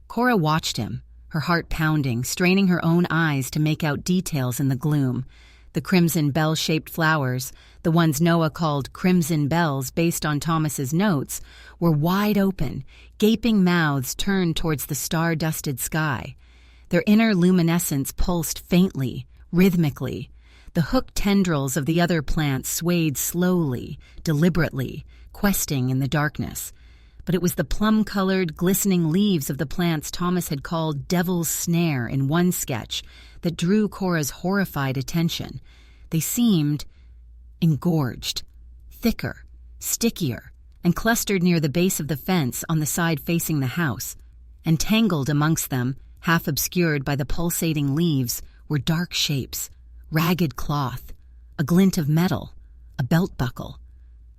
Cora watched him, her heart pounding, straining her own eyes to make out details in the gloom. The crimson bell-shaped flowers, the ones Noah called crimson bells based on Thomas's notes, were wide open, gaping mouths turned towards the star-dusted sky. Their inner luminescence pulsed faintly, rhythmically. The hooked tendrils of the other plants swayed slowly, deliberately, questing in the darkness. But it was the plum-colored, glistening leaves of the plants Thomas had called Devil's Snare in one sketch that drew Cora's horrified attention. They seemed engorged, thicker, stickier, and clustered near the base of the fence on the side facing the house. And tangled amongst them, half obscured by the pulsating leaves, were dark shapes, ragged cloth, a glint of metal, a belt buckle,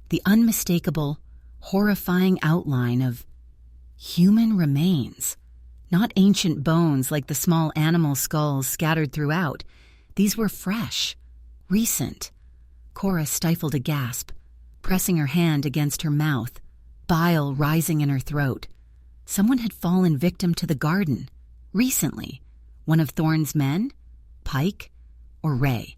the unmistakable, horrifying outline of human remains. Not ancient bones like the small animal skulls scattered throughout. These were fresh, recent. Cora stifled a gasp, pressing her hand against her mouth, bile rising in her throat. Someone had fallen victim to the garden, recently. One of Thorne's men? Pike? Or Ray?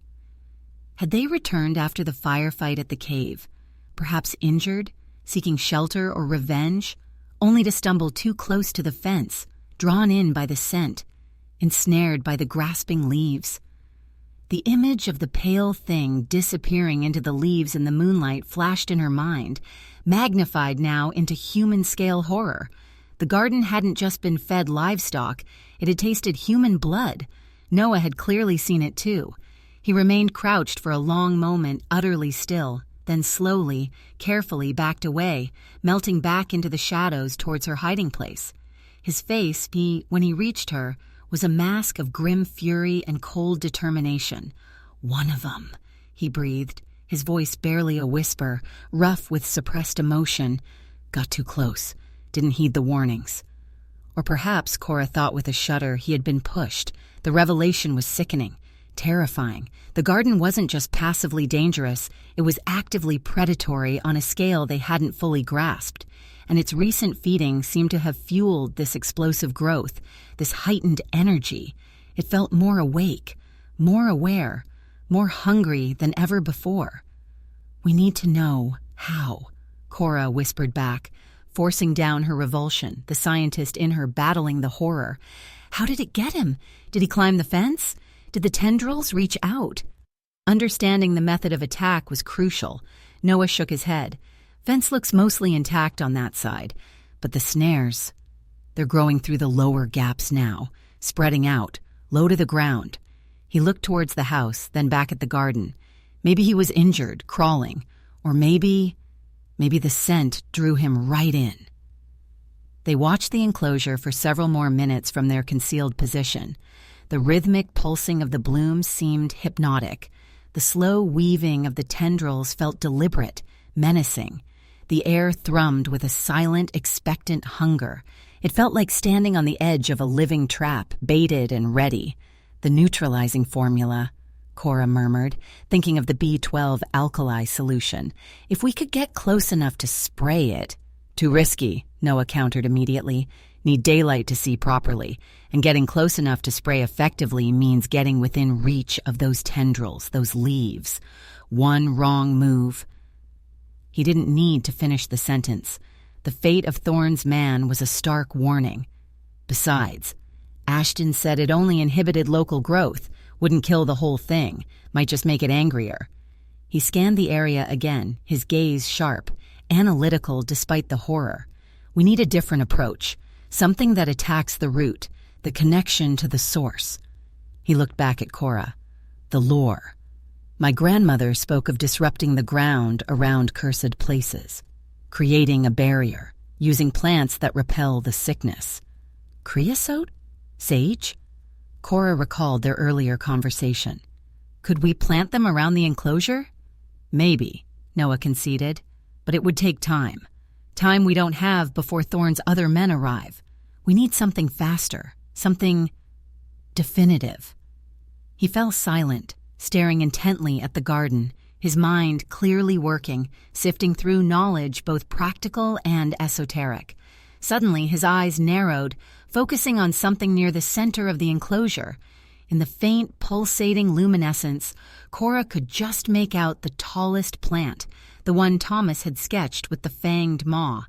Had they returned after the firefight at the cave, perhaps injured, seeking shelter or revenge, only to stumble too close to the fence, drawn in by the scent, ensnared by the grasping leaves? The image of the pale thing disappearing into the leaves in the moonlight flashed in her mind, magnified now into human-scale horror. The garden hadn't just been fed livestock, it had tasted human blood. Noah had clearly seen it too. He remained crouched for a long moment, utterly still, then slowly, carefully backed away, melting back into the shadows towards her hiding place. His face, when he reached her, was a mask of grim fury and cold determination. "One of 'em," he breathed, his voice barely a whisper, rough with suppressed emotion. Got too close, didn't heed the warnings. Or perhaps, Cora thought with a shudder, he had been pushed. The revelation was sickening, terrifying. The garden wasn't just passively dangerous, it was actively predatory on a scale they hadn't fully grasped. And its recent feeding seemed to have fueled this explosive growth, this heightened energy. It felt more awake, more aware, more hungry than ever before. "We need to know how," Cora whispered back, forcing down her revulsion, the scientist in her battling the horror. How did it get him? Did he climb the fence? Did the tendrils reach out? Understanding the method of attack was crucial. Noah shook his head. Fence looks mostly intact on that side, but the snares, they're growing through the lower gaps now, spreading out, low to the ground. He looked towards the house, then back at the garden. Maybe he was injured, crawling, or maybe the scent drew him right in. They watched the enclosure for several more minutes from their concealed position. The rhythmic pulsing of the blooms seemed hypnotic. The slow weaving of the tendrils felt deliberate, menacing. The air thrummed with a silent, expectant hunger. It felt like standing on the edge of a living trap, baited and ready. "The neutralizing formula," Cora murmured, thinking of the B12 alkali solution. "If we could get close enough to spray it—" "Too risky," Noah countered immediately. "Need daylight to see properly, and getting close enough to spray effectively means getting within reach of those tendrils, those leaves. One wrong move—" He didn't need to finish the sentence. The fate of Thorne's man was a stark warning. Besides, Ashton said it only inhibited local growth, wouldn't kill the whole thing, might just make it angrier. He scanned the area again, his gaze sharp, analytical despite the horror. "We need a different approach, something that attacks the root, the connection to the source." He looked back at Cora. "The lore. My grandmother spoke of disrupting the ground around cursed places, creating a barrier, using plants that repel the sickness. Creosote? Sage?" Cora recalled their earlier conversation. Could we plant them around the enclosure? Maybe, Noah conceded, but it would take time. Time we don't have before Thorn's other men arrive. We need something faster, something definitive. He fell silent, staring intently at the garden, his mind clearly working, sifting through knowledge both practical and esoteric. Suddenly, his eyes narrowed, focusing on something near the center of the enclosure. In the faint, pulsating luminescence, Cora could just make out the tallest plant, the one Thomas had sketched with the fanged maw,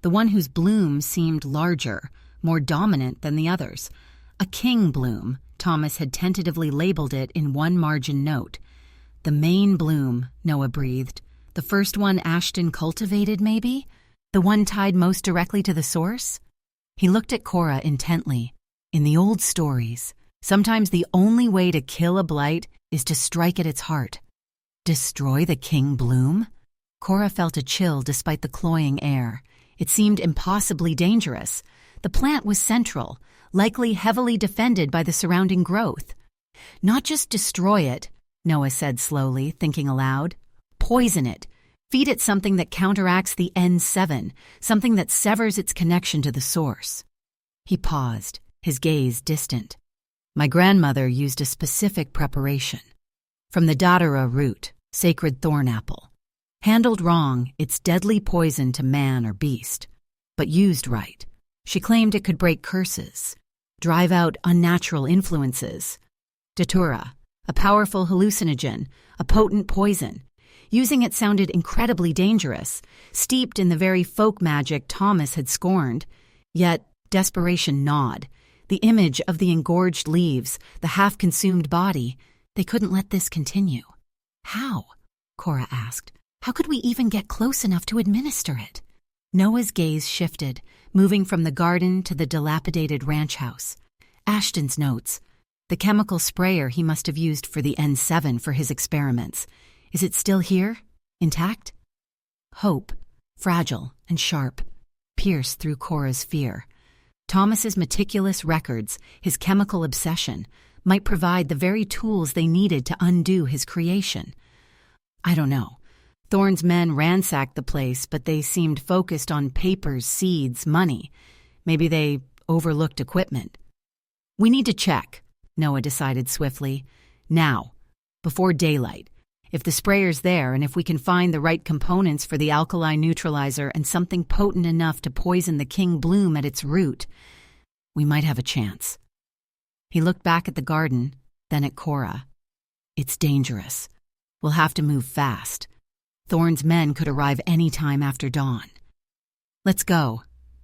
the one whose bloom seemed larger, more dominant than the others. A king bloom, Thomas had tentatively labeled it in one margin note. The main bloom, Noah breathed. The first one Ashton cultivated, maybe? The one tied most directly to the source? He looked at Cora intently. In the old stories, sometimes the only way to kill a blight is to strike at its heart. Destroy the king bloom? Cora felt a chill despite the cloying air. It seemed impossibly dangerous. The plant was central, likely heavily defended by the surrounding growth. Not just destroy it, Noah said slowly, thinking aloud. Poison it. Feed it something that counteracts the N7, something that severs its connection to the source. He paused, his gaze distant. My grandmother used a specific preparation. From the Dadara root, sacred thorn apple. Handled wrong, it's deadly poison to man or beast. But used right, she claimed it could break curses, drive out unnatural influences. Datura, a powerful hallucinogen, a potent poison. Using it sounded incredibly dangerous, steeped in the very folk magic Thomas had scorned. Yet desperation gnawed. The image of the engorged leaves, the half-consumed body, they couldn't let this continue. How? Cora asked. How could we even get close enough to administer it? Noah's gaze shifted, moving from the garden to the dilapidated ranch house. Ashton's notes. The chemical sprayer he must have used for the N7 for his experiments. Is it still here? Intact? Hope, fragile and sharp, pierced through Cora's fear. Thomas's meticulous records, his chemical obsession, might provide the very tools they needed to undo his creation. I don't know. Thorne's men ransacked the place, but they seemed focused on papers, seeds, money. Maybe they overlooked equipment. We need to check, Noah decided swiftly. Now, before daylight. If the sprayer's there and if we can find the right components for the alkali neutralizer and something potent enough to poison the king bloom at its root, we might have a chance. He looked back at the garden, then at Cora. It's dangerous. We'll have to move fast. Thorne's men could arrive any time after dawn. Let's go,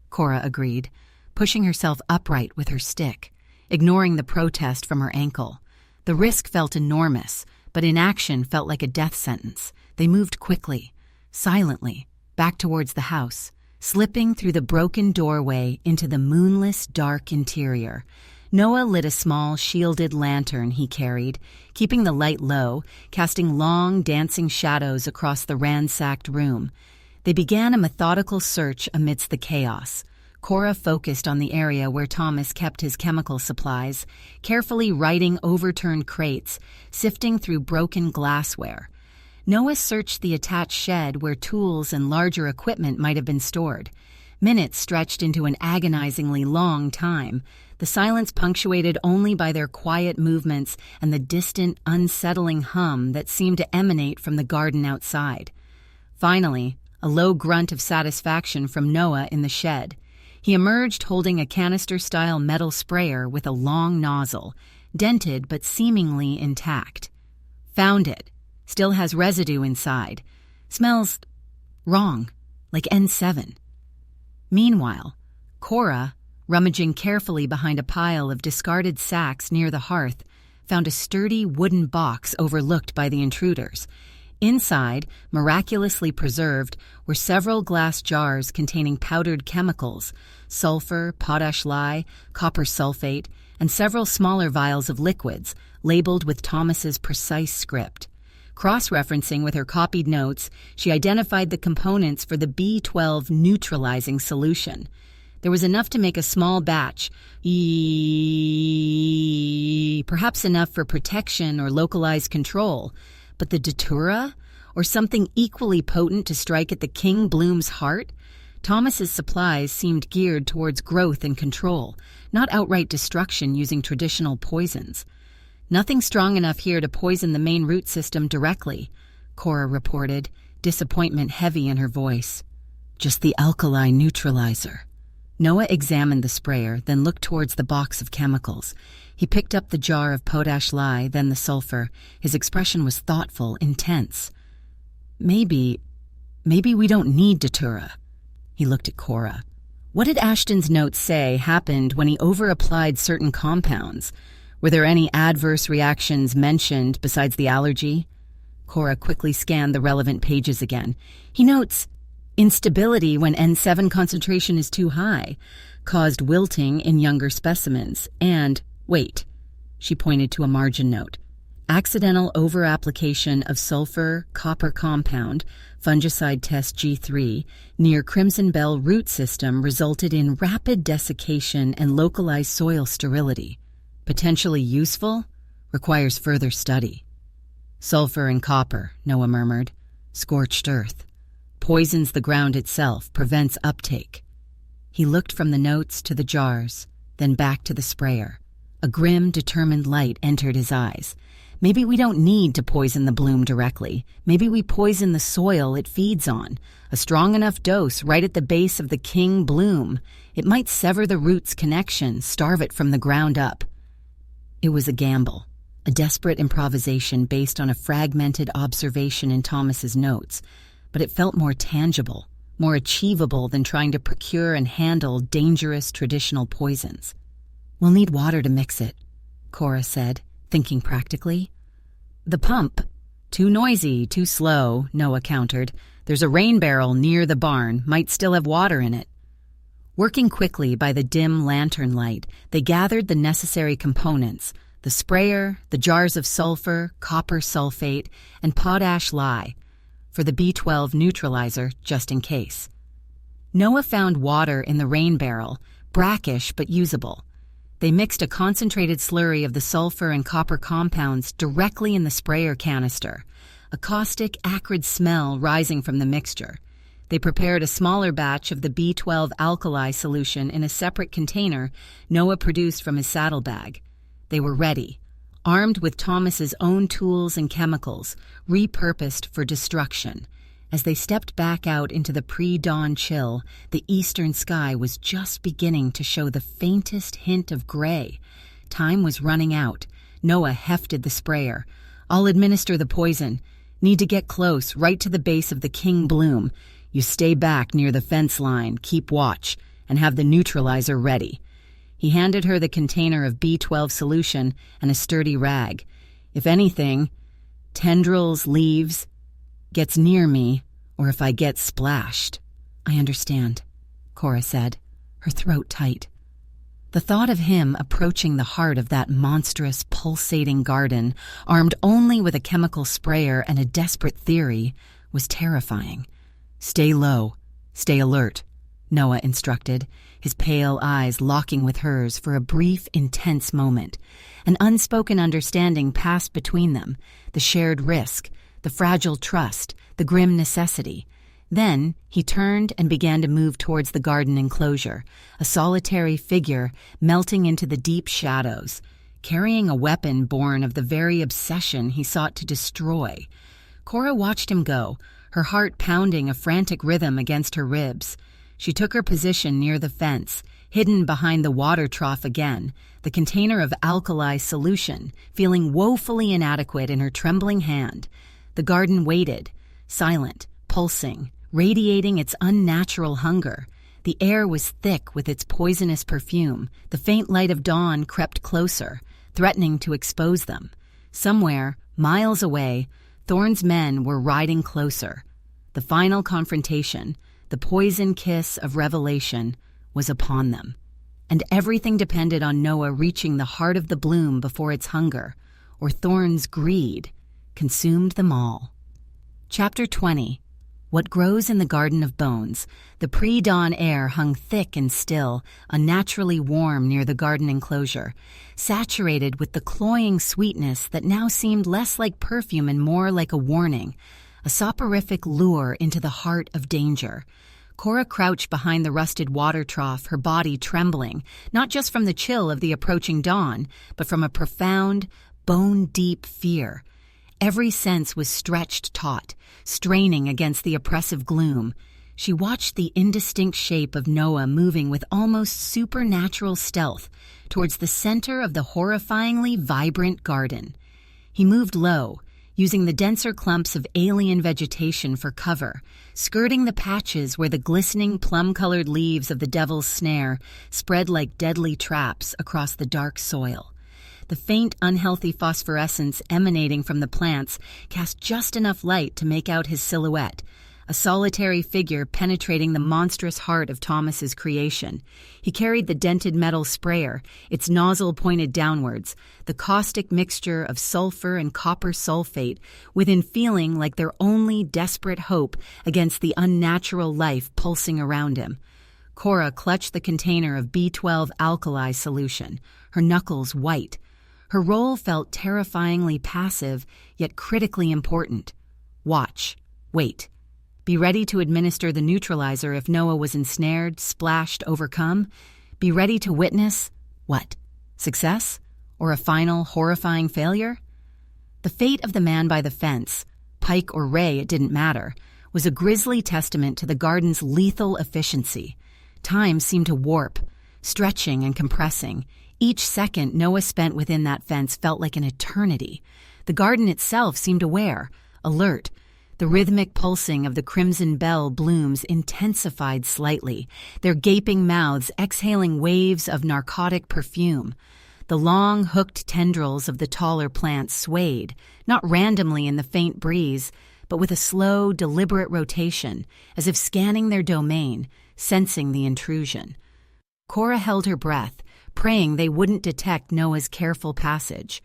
Cora agreed, pushing herself upright with her stick, ignoring the protest from her ankle. The risk felt enormous, but inaction felt like a death sentence. They moved quickly, silently, back towards the house, slipping through the broken doorway into the moonless, dark interior. Noah lit a small, shielded lantern he carried, keeping the light low, casting long, dancing shadows across the ransacked room. They began a methodical search amidst the chaos. Cora focused on the area where Thomas kept his chemical supplies, carefully righting overturned crates, sifting through broken glassware. Noah searched the attached shed where tools and larger equipment might have been stored. Minutes stretched into an agonizingly long time, the silence punctuated only by their quiet movements and the distant, unsettling hum that seemed to emanate from the garden outside. Finally, a low grunt of satisfaction from Noah in the shed. He emerged holding a canister-style metal sprayer with a long nozzle, dented but seemingly intact. Found it. Still has residue inside. Smells wrong, like N7. Meanwhile, Cora, rummaging carefully behind a pile of discarded sacks near the hearth, found a sturdy wooden box overlooked by the intruders. Inside, miraculously preserved, were several glass jars containing powdered chemicals, sulfur, potash lye, copper sulfate, and several smaller vials of liquids, labeled with Thomas's precise script. Cross-referencing with her copied notes, she identified the components for the B12 neutralizing solution. There was enough to make a small batch, perhaps enough for protection or localized control. But the datura, or something equally potent to strike at the King Bloom's heart? Thomas's supplies seemed geared towards growth and control, not outright destruction using traditional poisons. Nothing strong enough here to poison the main root system directly, Cora reported, disappointment heavy in her voice. Just the alkali neutralizer. Noah examined the sprayer, then looked towards the box of chemicals. He picked up the jar of potash lye, then the sulfur. His expression was thoughtful, intense. Maybe we don't need datura. He looked at Cora. What did Ashton's notes say happened when he over-applied certain compounds? Were there any adverse reactions mentioned besides the allergy? Cora quickly scanned the relevant pages again. He notes, instability when N7 concentration is too high, caused wilting in younger specimens, and, wait, she pointed to a margin note, accidental over-application of sulfur-copper compound, fungicide test G3, near Crimson Bell root system resulted in rapid desiccation and localized soil sterility. Potentially useful? Requires further study. Sulfur and copper, Noah murmured. Scorched earth. Poisons the ground itself, prevents uptake. He looked from the notes to the jars, then back to the sprayer. A grim, determined light entered his eyes. Maybe we don't need to poison the bloom directly. Maybe we poison the soil it feeds on. A strong enough dose right at the base of the king bloom. It might sever the root's connection, starve it from the ground up. It was a gamble, a desperate improvisation based on a fragmented observation in Thomas's notes, but it felt more tangible, more achievable than trying to procure and handle dangerous traditional poisons. We'll need water to mix it, Cora said, thinking practically. The pump. Too noisy, too slow, Noah countered. There's a rain barrel near the barn, might still have water in it. Working quickly by the dim lantern light, they gathered the necessary components, the sprayer, the jars of sulfur, copper sulfate, and potash lye, for the B12 neutralizer, just in case. Noah found water in the rain barrel, brackish but usable. They mixed a concentrated slurry of the sulfur and copper compounds directly in the sprayer canister, a caustic, acrid smell rising from the mixture. They prepared a smaller batch of the B12 alkali solution in a separate container Noah produced from his saddlebag. They were ready, armed with Thomas's own tools and chemicals, repurposed for destruction. As they stepped back out into the pre-dawn chill, the eastern sky was just beginning to show the faintest hint of gray. Time was running out. Noah hefted the sprayer. I'll administer the poison. Need to get close, right to the base of the king bloom. You stay back near the fence line, keep watch, and have the neutralizer ready. He handed her the container of B12 solution and a sturdy rag. If anything, tendrils, leaves, gets near me, or if I get splashed. I understand, Cora said, her throat tight. The thought of him approaching the heart of that monstrous, pulsating garden, armed only with a chemical sprayer and a desperate theory, was terrifying. Stay low, stay alert, Noah instructed, his pale eyes locking with hers for a brief, intense moment. An unspoken understanding passed between them, the shared risk, the fragile trust, the grim necessity. Then he turned and began to move towards the garden enclosure, a solitary figure melting into the deep shadows, carrying a weapon born of the very obsession he sought to destroy. Cora watched him go, her heart pounding a frantic rhythm against her ribs. She took her position near the fence, hidden behind the water trough again, the container of alkali solution, feeling woefully inadequate in her trembling hand. The garden waited, silent, pulsing, radiating its unnatural hunger. The air was thick with its poisonous perfume. The faint light of dawn crept closer, threatening to expose them. Somewhere, miles away, Thorne's men were riding closer. The final confrontation, the poison kiss of revelation, was upon them. And everything depended on Noah reaching the heart of the bloom before its hunger, or Thorne's greed consumed them all. Chapter 20. What grows in the Garden of Bones? The pre-dawn air hung thick and still, unnaturally warm near the garden enclosure, saturated with the cloying sweetness that now seemed less like perfume and more like a warning, a soporific lure into the heart of danger. Cora crouched behind the rusted water trough, her body trembling, not just from the chill of the approaching dawn, but from a profound, bone-deep fear. Every sense was stretched taut, straining against the oppressive gloom. She watched the indistinct shape of Noah moving with almost supernatural stealth towards the center of the horrifyingly vibrant garden. He moved low, using the denser clumps of alien vegetation for cover, skirting the patches where the glistening plum-colored leaves of the devil's snare spread like deadly traps across the dark soil. The faint, unhealthy phosphorescence emanating from the plants cast just enough light to make out his silhouette, a solitary figure penetrating the monstrous heart of Thomas's creation. He carried the dented metal sprayer, its nozzle pointed downwards, the caustic mixture of sulfur and copper sulfate, within feeling like their only desperate hope against the unnatural life pulsing around him. Cora clutched the container of B12 alkali solution, her knuckles white. Her role felt terrifyingly passive, yet critically important. Watch. Wait. Be ready to administer the neutralizer if Noah was ensnared, splashed, overcome. Be ready to witness, what? Success? Or a final, horrifying failure? The fate of the man by the fence, Pike or Ray, it didn't matter, was a grisly testament to the garden's lethal efficiency. Time seemed to warp, stretching and compressing. Each second Noah spent within that fence felt like an eternity. The garden itself seemed aware, alert. The rhythmic pulsing of the crimson bell blooms intensified slightly, their gaping mouths exhaling waves of narcotic perfume. The long, hooked tendrils of the taller plants swayed, not randomly in the faint breeze, but with a slow, deliberate rotation, as if scanning their domain, sensing the intrusion. Cora held her breath, praying they wouldn't detect Noah's careful passage.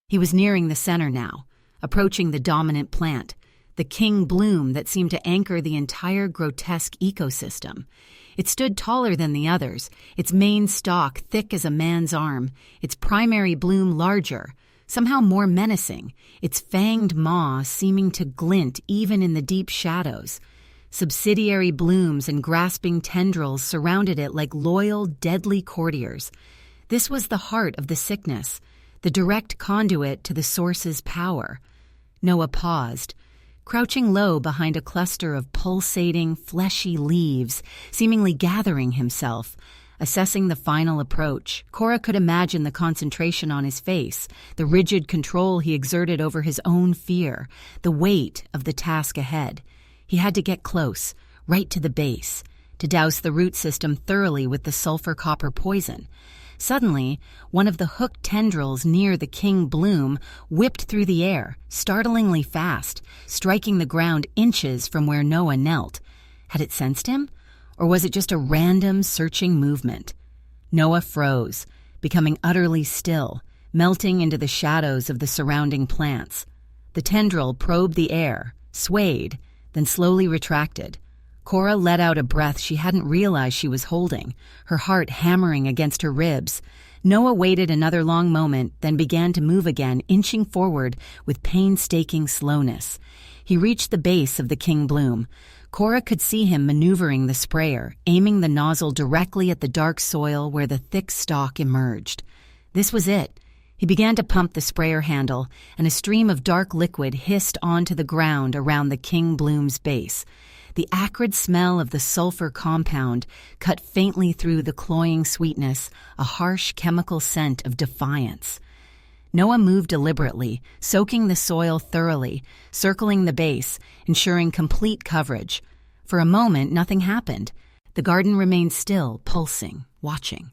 He was nearing the center now, approaching the dominant plant, the king bloom that seemed to anchor the entire grotesque ecosystem. It stood taller than the others, its main stalk thick as a man's arm, its primary bloom larger, somehow more menacing, its fanged maw seeming to glint even in the deep shadows. Subsidiary blooms and grasping tendrils surrounded it like loyal, deadly courtiers. This was the heart of the sickness, the direct conduit to the source's power. Noah paused, crouching low behind a cluster of pulsating, fleshy leaves, seemingly gathering himself. Assessing the final approach, Cora could imagine the concentration on his face, the rigid control he exerted over his own fear, the weight of the task ahead. He had to get close, right to the base, to douse the root system thoroughly with the sulfur-copper poison. Suddenly, one of the hooked tendrils near the king bloom whipped through the air, startlingly fast, striking the ground inches from where Noah knelt. Had it sensed him? Or was it just a random, searching movement? Noah froze, becoming utterly still, melting into the shadows of the surrounding plants. The tendril probed the air, swayed, then slowly retracted. Cora let out a breath she hadn't realized she was holding, her heart hammering against her ribs. Noah waited another long moment, then began to move again, inching forward with painstaking slowness. He reached the base of the king bloom. Cora could see him maneuvering the sprayer, aiming the nozzle directly at the dark soil where the thick stalk emerged. This was it. He began to pump the sprayer handle, and a stream of dark liquid hissed onto the ground around the king bloom's base. The acrid smell of the sulfur compound cut faintly through the cloying sweetness, a harsh chemical scent of defiance. Noah moved deliberately, soaking the soil thoroughly, circling the base, ensuring complete coverage. For a moment, nothing happened. The garden remained still, pulsing, watching.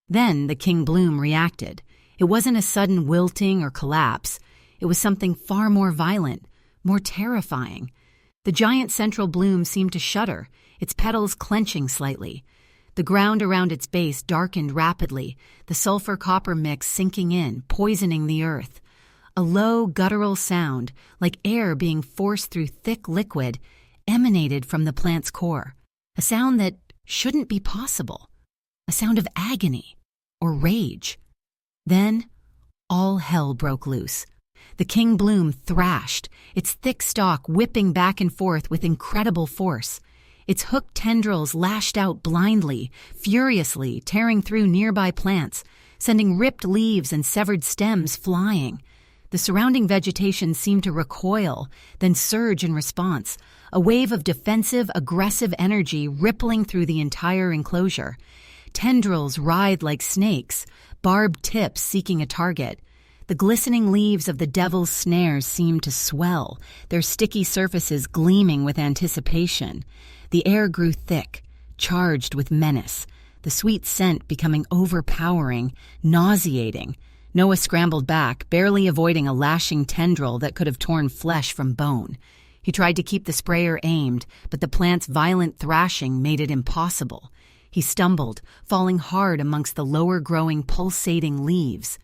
Then the king bloom reacted. It wasn't a sudden wilting or collapse. It was something far more violent, more terrifying. The giant central bloom seemed to shudder, its petals clenching slightly. The ground around its base darkened rapidly, the sulfur-copper mix sinking in, poisoning the earth. A low, guttural sound, like air being forced through thick liquid, emanated from the plant's core, a sound that shouldn't be possible, a sound of agony or rage. Then, all hell broke loose. The king bloom thrashed, its thick stalk whipping back and forth with incredible force. Its hooked tendrils lashed out blindly, furiously, tearing through nearby plants, sending ripped leaves and severed stems flying. The surrounding vegetation seemed to recoil, then surge in response, a wave of defensive, aggressive energy rippling through the entire enclosure. Tendrils writhed like snakes, barbed tips seeking a target. The glistening leaves of the devil's snares seemed to swell, their sticky surfaces gleaming with anticipation. The air grew thick, charged with menace, the sweet scent becoming overpowering, nauseating. Noah scrambled back, barely avoiding a lashing tendril that could have torn flesh from bone. He tried to keep the sprayer aimed, but the plant's violent thrashing made it impossible. He stumbled, falling hard amongst the lower-growing, pulsating leaves.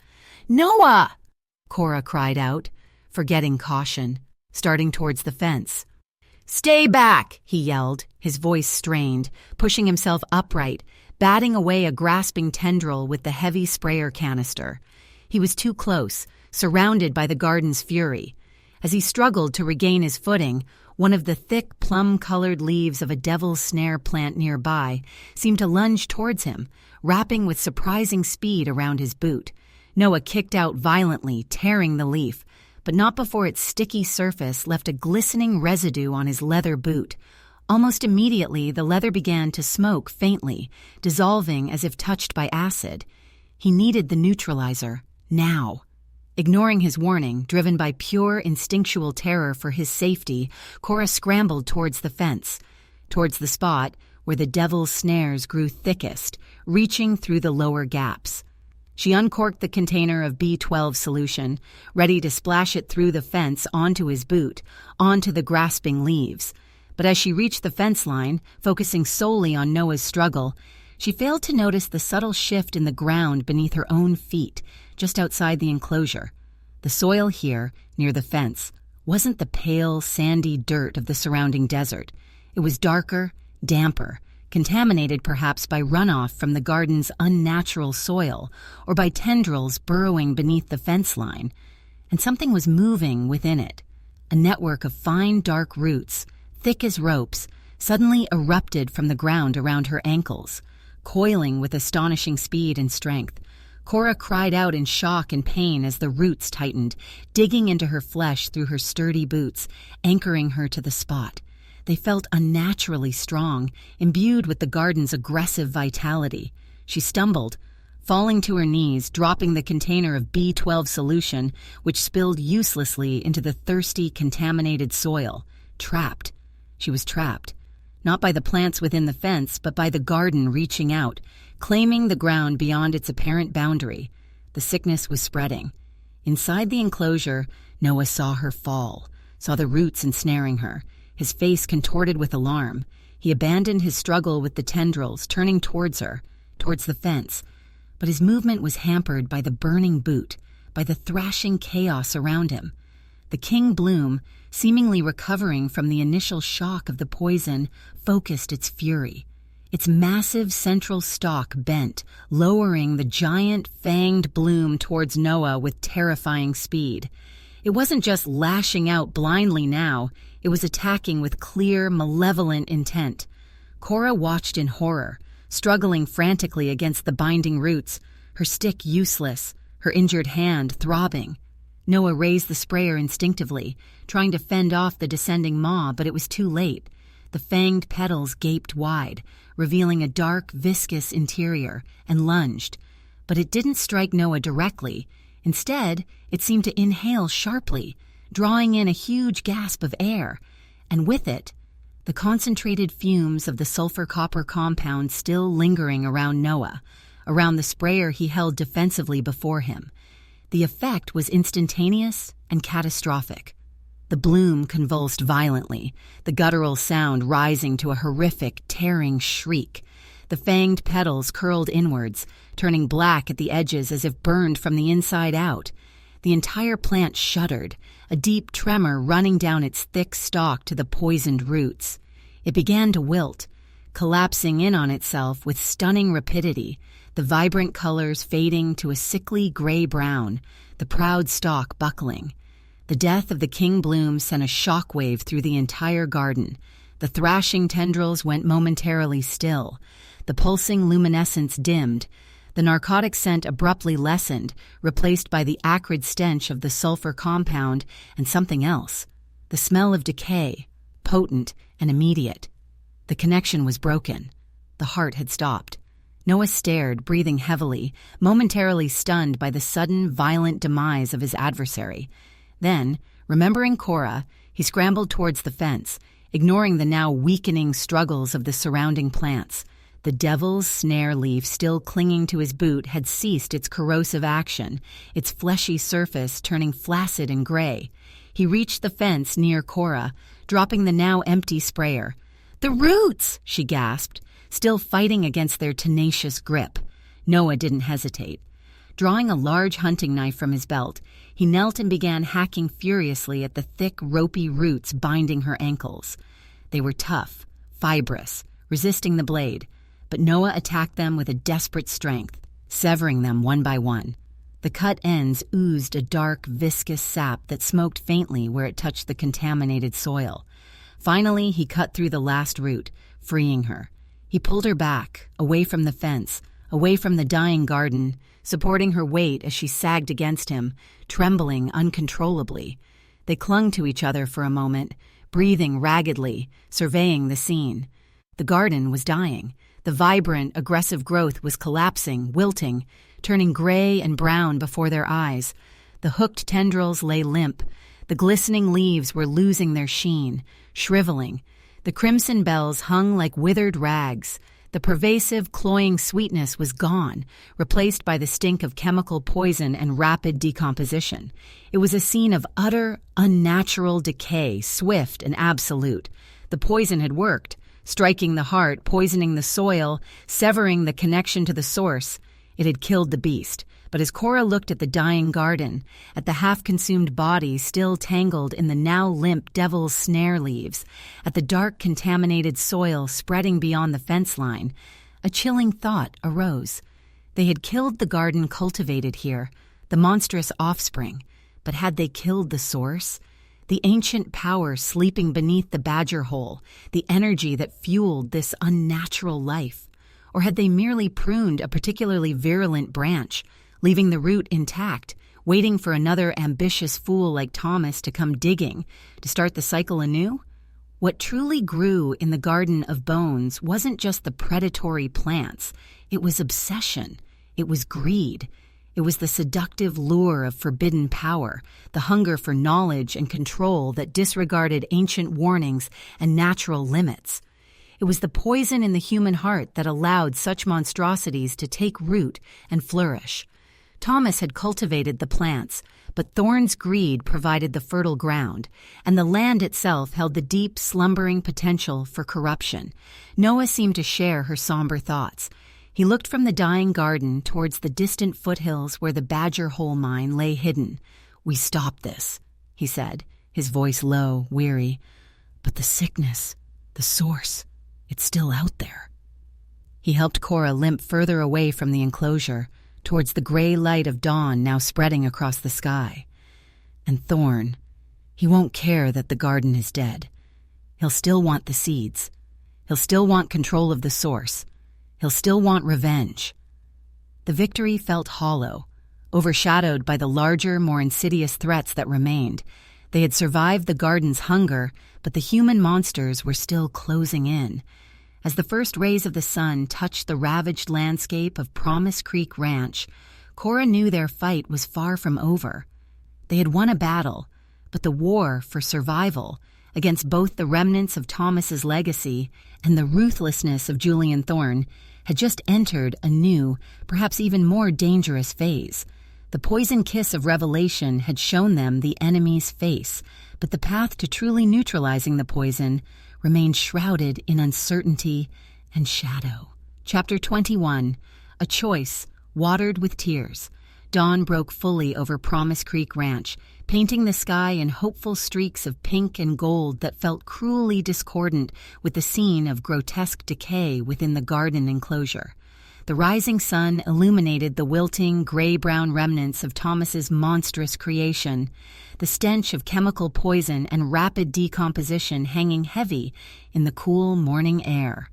"Noah!" Cora cried out, forgetting caution, starting towards the fence. "Stay back!" he yelled, his voice strained, pushing himself upright, batting away a grasping tendril with the heavy sprayer canister. He was too close, surrounded by the garden's fury. As he struggled to regain his footing, one of the thick, plum-colored leaves of a devil's snare plant nearby seemed to lunge towards him, wrapping with surprising speed around his boot. Noah kicked out violently, tearing the leaf, but not before its sticky surface left a glistening residue on his leather boot. Almost immediately, the leather began to smoke faintly, dissolving as if touched by acid. He needed the neutralizer, now. Ignoring his warning, driven by pure instinctual terror for his safety, Cora scrambled towards the fence, towards the spot where the devil's snares grew thickest, reaching through the lower gaps. She uncorked the container of B12 solution, ready to splash it through the fence onto his boot, onto the grasping leaves. But as she reached the fence line, focusing solely on Noah's struggle, she failed to notice the subtle shift in the ground beneath her own feet, just outside the enclosure. The soil here, near the fence, wasn't the pale, sandy dirt of the surrounding desert. It was darker, damper, contaminated perhaps by runoff from the garden's unnatural soil or by tendrils burrowing beneath the fence line. And something was moving within it. A network of fine, dark roots, thick as ropes, suddenly erupted from the ground around her ankles, coiling with astonishing speed and strength. Cora cried out in shock and pain as the roots tightened, digging into her flesh through her sturdy boots, anchoring her to the spot. They felt unnaturally strong, imbued with the garden's aggressive vitality. She stumbled, falling to her knees, dropping the container of B12 solution, which spilled uselessly into the thirsty, contaminated soil. Trapped. She was trapped. Not by the plants within the fence, but by the garden reaching out, claiming the ground beyond its apparent boundary. The sickness was spreading. Inside the enclosure, Noah saw her fall, saw the roots ensnaring her. His face contorted with alarm. He abandoned his struggle with the tendrils, turning towards her, towards the fence. But his movement was hampered by the burning boot, by the thrashing chaos around him. The king bloom, seemingly recovering from the initial shock of the poison, focused its fury. Its massive central stalk bent, lowering the giant, fanged bloom towards Noah with terrifying speed. It wasn't just lashing out blindly now, it was attacking with clear, malevolent intent. Cora watched in horror, struggling frantically against the binding roots, her stick useless, her injured hand throbbing. Noah raised the sprayer instinctively, trying to fend off the descending maw, but it was too late. The fanged petals gaped wide, revealing a dark, viscous interior, and lunged. But it didn't strike Noah directly. Instead, it seemed to inhale sharply, drawing in a huge gasp of air, and with it, the concentrated fumes of the sulfur-copper compound still lingering around Noah, around the sprayer he held defensively before him. The effect was instantaneous and catastrophic. The bloom convulsed violently, the guttural sound rising to a horrific, tearing shriek. The fanged petals curled inwards, turning black at the edges as if burned from the inside out. The entire plant shuddered, a deep tremor running down its thick stalk to the poisoned roots. It began to wilt, collapsing in on itself with stunning rapidity, the vibrant colors fading to a sickly gray-brown, the proud stalk buckling. The death of the king bloom sent a shockwave through the entire garden. The thrashing tendrils went momentarily still. The pulsing luminescence dimmed. The narcotic scent abruptly lessened, replaced by the acrid stench of the sulfur compound and something else. The smell of decay, potent and immediate. The connection was broken. The heart had stopped. Noah stared, breathing heavily, momentarily stunned by the sudden, violent demise of his adversary. Then, remembering Cora, he scrambled towards the fence, ignoring the now weakening struggles of the surrounding plants. The devil's snare leaf still clinging to his boot had ceased its corrosive action, its fleshy surface turning flaccid and gray. He reached the fence near Cora, dropping the now empty sprayer. "The roots!" she gasped, still fighting against their tenacious grip. Noah didn't hesitate. Drawing a large hunting knife from his belt, he knelt and began hacking furiously at the thick, ropey roots binding her ankles. They were tough, fibrous, resisting the blade, but Noah attacked them with a desperate strength, severing them one by one. The cut ends oozed a dark, viscous sap that smoked faintly where it touched the contaminated soil. Finally, he cut through the last root, freeing her. He pulled her back, away from the fence, away from the dying garden, supporting her weight as she sagged against him, trembling uncontrollably. They clung to each other for a moment, breathing raggedly, surveying the scene. The garden was dying. The vibrant, aggressive growth was collapsing, wilting, turning gray and brown before their eyes. The hooked tendrils lay limp. The glistening leaves were losing their sheen, shriveling. The crimson bells hung like withered rags. The pervasive, cloying sweetness was gone, replaced by the stink of chemical poison and rapid decomposition. It was a scene of utter, unnatural decay, swift and absolute. The poison had worked, striking the heart, poisoning the soil, severing the connection to the source. It had killed the beast. But as Cora looked at the dying garden, at the half-consumed body still tangled in the now limp devil's snare leaves, at the dark contaminated soil spreading beyond the fence line, a chilling thought arose. They had killed the garden cultivated here, the monstrous offspring, but had they killed the source? The ancient power sleeping beneath the badger hole, the energy that fueled this unnatural life? Or had they merely pruned a particularly virulent branch, leaving the root intact, waiting for another ambitious fool like Thomas to come digging, to start the cycle anew? What truly grew in the Garden of Bones wasn't just the predatory plants. It was obsession. It was greed. It was the seductive lure of forbidden power, the hunger for knowledge and control that disregarded ancient warnings and natural limits. It was the poison in the human heart that allowed such monstrosities to take root and flourish. Thomas had cultivated the plants, but Thorne's greed provided the fertile ground, and the land itself held the deep, slumbering potential for corruption. Noah seemed to share her somber thoughts. He looked from the dying garden towards the distant foothills where the Badger Hole mine lay hidden. "We stopped this," he said, his voice low, weary. "But the sickness, the source, it's still out there." He helped Cora limp further away from the enclosure, towards the gray light of dawn now spreading across the sky. And Thorne, he won't care that the garden is dead. He'll still want the seeds. He'll still want control of the source. He'll still want revenge. The victory felt hollow, overshadowed by the larger, more insidious threats that remained. They had survived the garden's hunger, but the human monsters were still closing in. As the first rays of the sun touched the ravaged landscape of Promise Creek Ranch, Cora knew their fight was far from over. They had won a battle, but the war for survival, against both the remnants of Thomas's legacy and the ruthlessness of Julian Thorne, had just entered a new, perhaps even more dangerous phase. The poison kiss of revelation had shown them the enemy's face, but the path to truly neutralizing the poison remained shrouded in uncertainty and shadow. Chapter 21. A Choice Watered with Tears. dawn broke fully over Promise Creek Ranch, painting the sky in hopeful streaks of pink and gold that felt cruelly discordant with the scene of grotesque decay within the garden enclosure. The rising sun illuminated the wilting, gray-brown remnants of Thomas's monstrous creation, the stench of chemical poison and rapid decomposition hanging heavy in the cool morning air.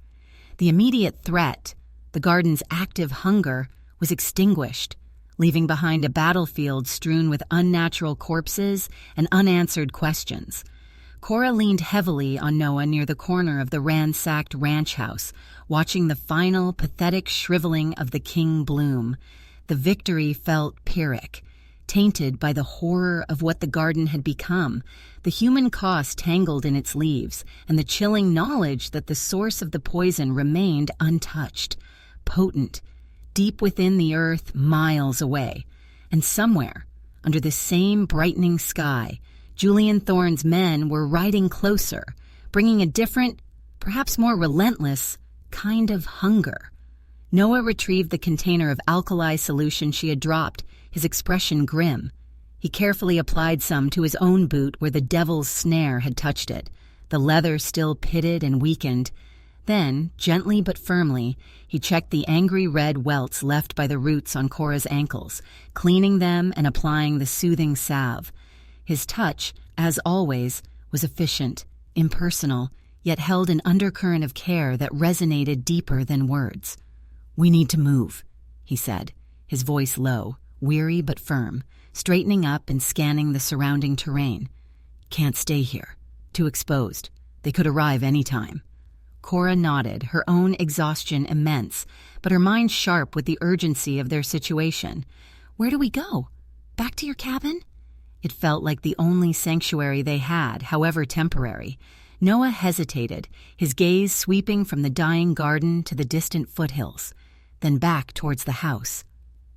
The immediate threat, the garden's active hunger, was extinguished, leaving behind a battlefield strewn with unnatural corpses and unanswered questions. Cora leaned heavily on Noah near the corner of the ransacked ranch house, watching the final, pathetic shriveling of the king bloom. The victory felt Pyrrhic, tainted by the horror of what the garden had become, the human cost tangled in its leaves, and the chilling knowledge that the source of the poison remained untouched, potent, deep within the earth miles away. And somewhere, under the same brightening sky, Julian Thorne's men were riding closer, bringing a different, perhaps more relentless, kind of hunger. Noah retrieved the container of alkali solution she had dropped, his expression grim. He carefully applied some to his own boot where the devil's snare had touched it, the leather still pitted and weakened. Then, gently but firmly, he checked the angry red welts left by the roots on Cora's ankles, cleaning them and applying the soothing salve. His touch, as always, was efficient, impersonal, yet held an undercurrent of care that resonated deeper than words. "We need to move," he said, his voice low, weary but firm, straightening up and scanning the surrounding terrain. "Can't stay here. Too exposed. They could arrive any time." Cora nodded, her own exhaustion immense, but her mind sharp with the urgency of their situation. "Where do we go? Back to your cabin?" It felt like the only sanctuary they had, however temporary. Noah hesitated, his gaze sweeping from the dying garden to the distant foothills, then back towards the house.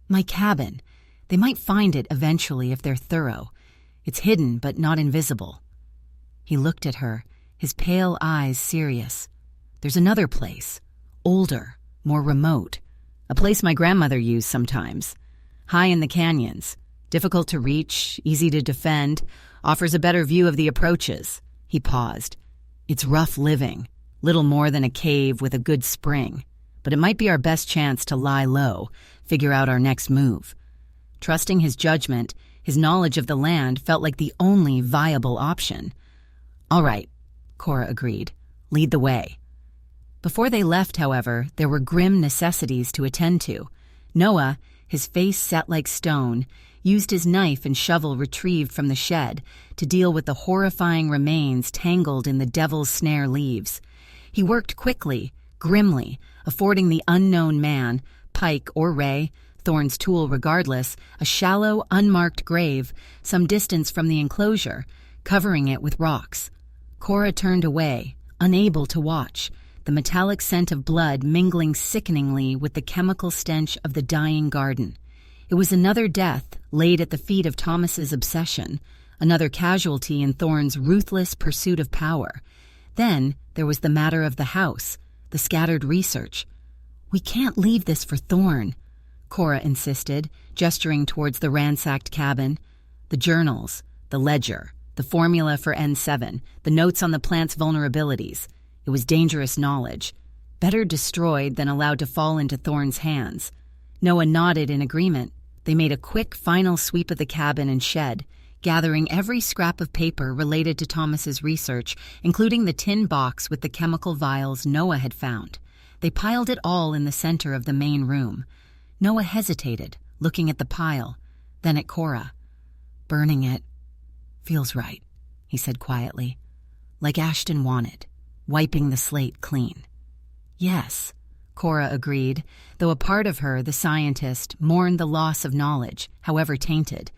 "My cabin. They might find it eventually if they're thorough. It's hidden but not invisible." He looked at her, his pale eyes serious. "There's another place. Older, more remote. A place my grandmother used sometimes. High in the canyons. Difficult to reach, easy to defend, offers a better view of the approaches." He paused. "It's rough living, little more than a cave with a good spring, but it might be our best chance to lie low, figure out our next move." Trusting his judgment, his knowledge of the land felt like the only viable option. "All right," Cora agreed. "Lead the way." Before they left, however, there were grim necessities to attend to. Noah, his face set like stone, used his knife and shovel retrieved from the shed to deal with the horrifying remains tangled in the devil's snare leaves. He worked quickly, grimly, affording the unknown man, Pike or Ray, Thorne's tool regardless, a shallow, unmarked grave some distance from the enclosure, covering it with rocks. Cora turned away, unable to watch, the metallic scent of blood mingling sickeningly with the chemical stench of the dying garden. It was another death laid at the feet of Thomas's obsession, another casualty in Thorne's ruthless pursuit of power. Then there was the matter of the house, the scattered research. "We can't leave this for Thorne," Cora insisted, gesturing towards the ransacked cabin. "The journals, the ledger, the formula for N7, the notes on the plant's vulnerabilities. It was dangerous knowledge. Better destroyed than allowed to fall into Thorne's hands." Noah nodded in agreement. They made a quick final sweep of the cabin and shed, gathering every scrap of paper related to Thomas's research, including the tin box with the chemical vials Noah had found. They piled it all in the center of the main room. Noah hesitated, looking at the pile, then at Cora. "Burning it feels right," he said quietly. "Like Ashton wanted, wiping the slate clean." "Yes," Cora agreed, though a part of her, the scientist, mourned the loss of knowledge, however tainted.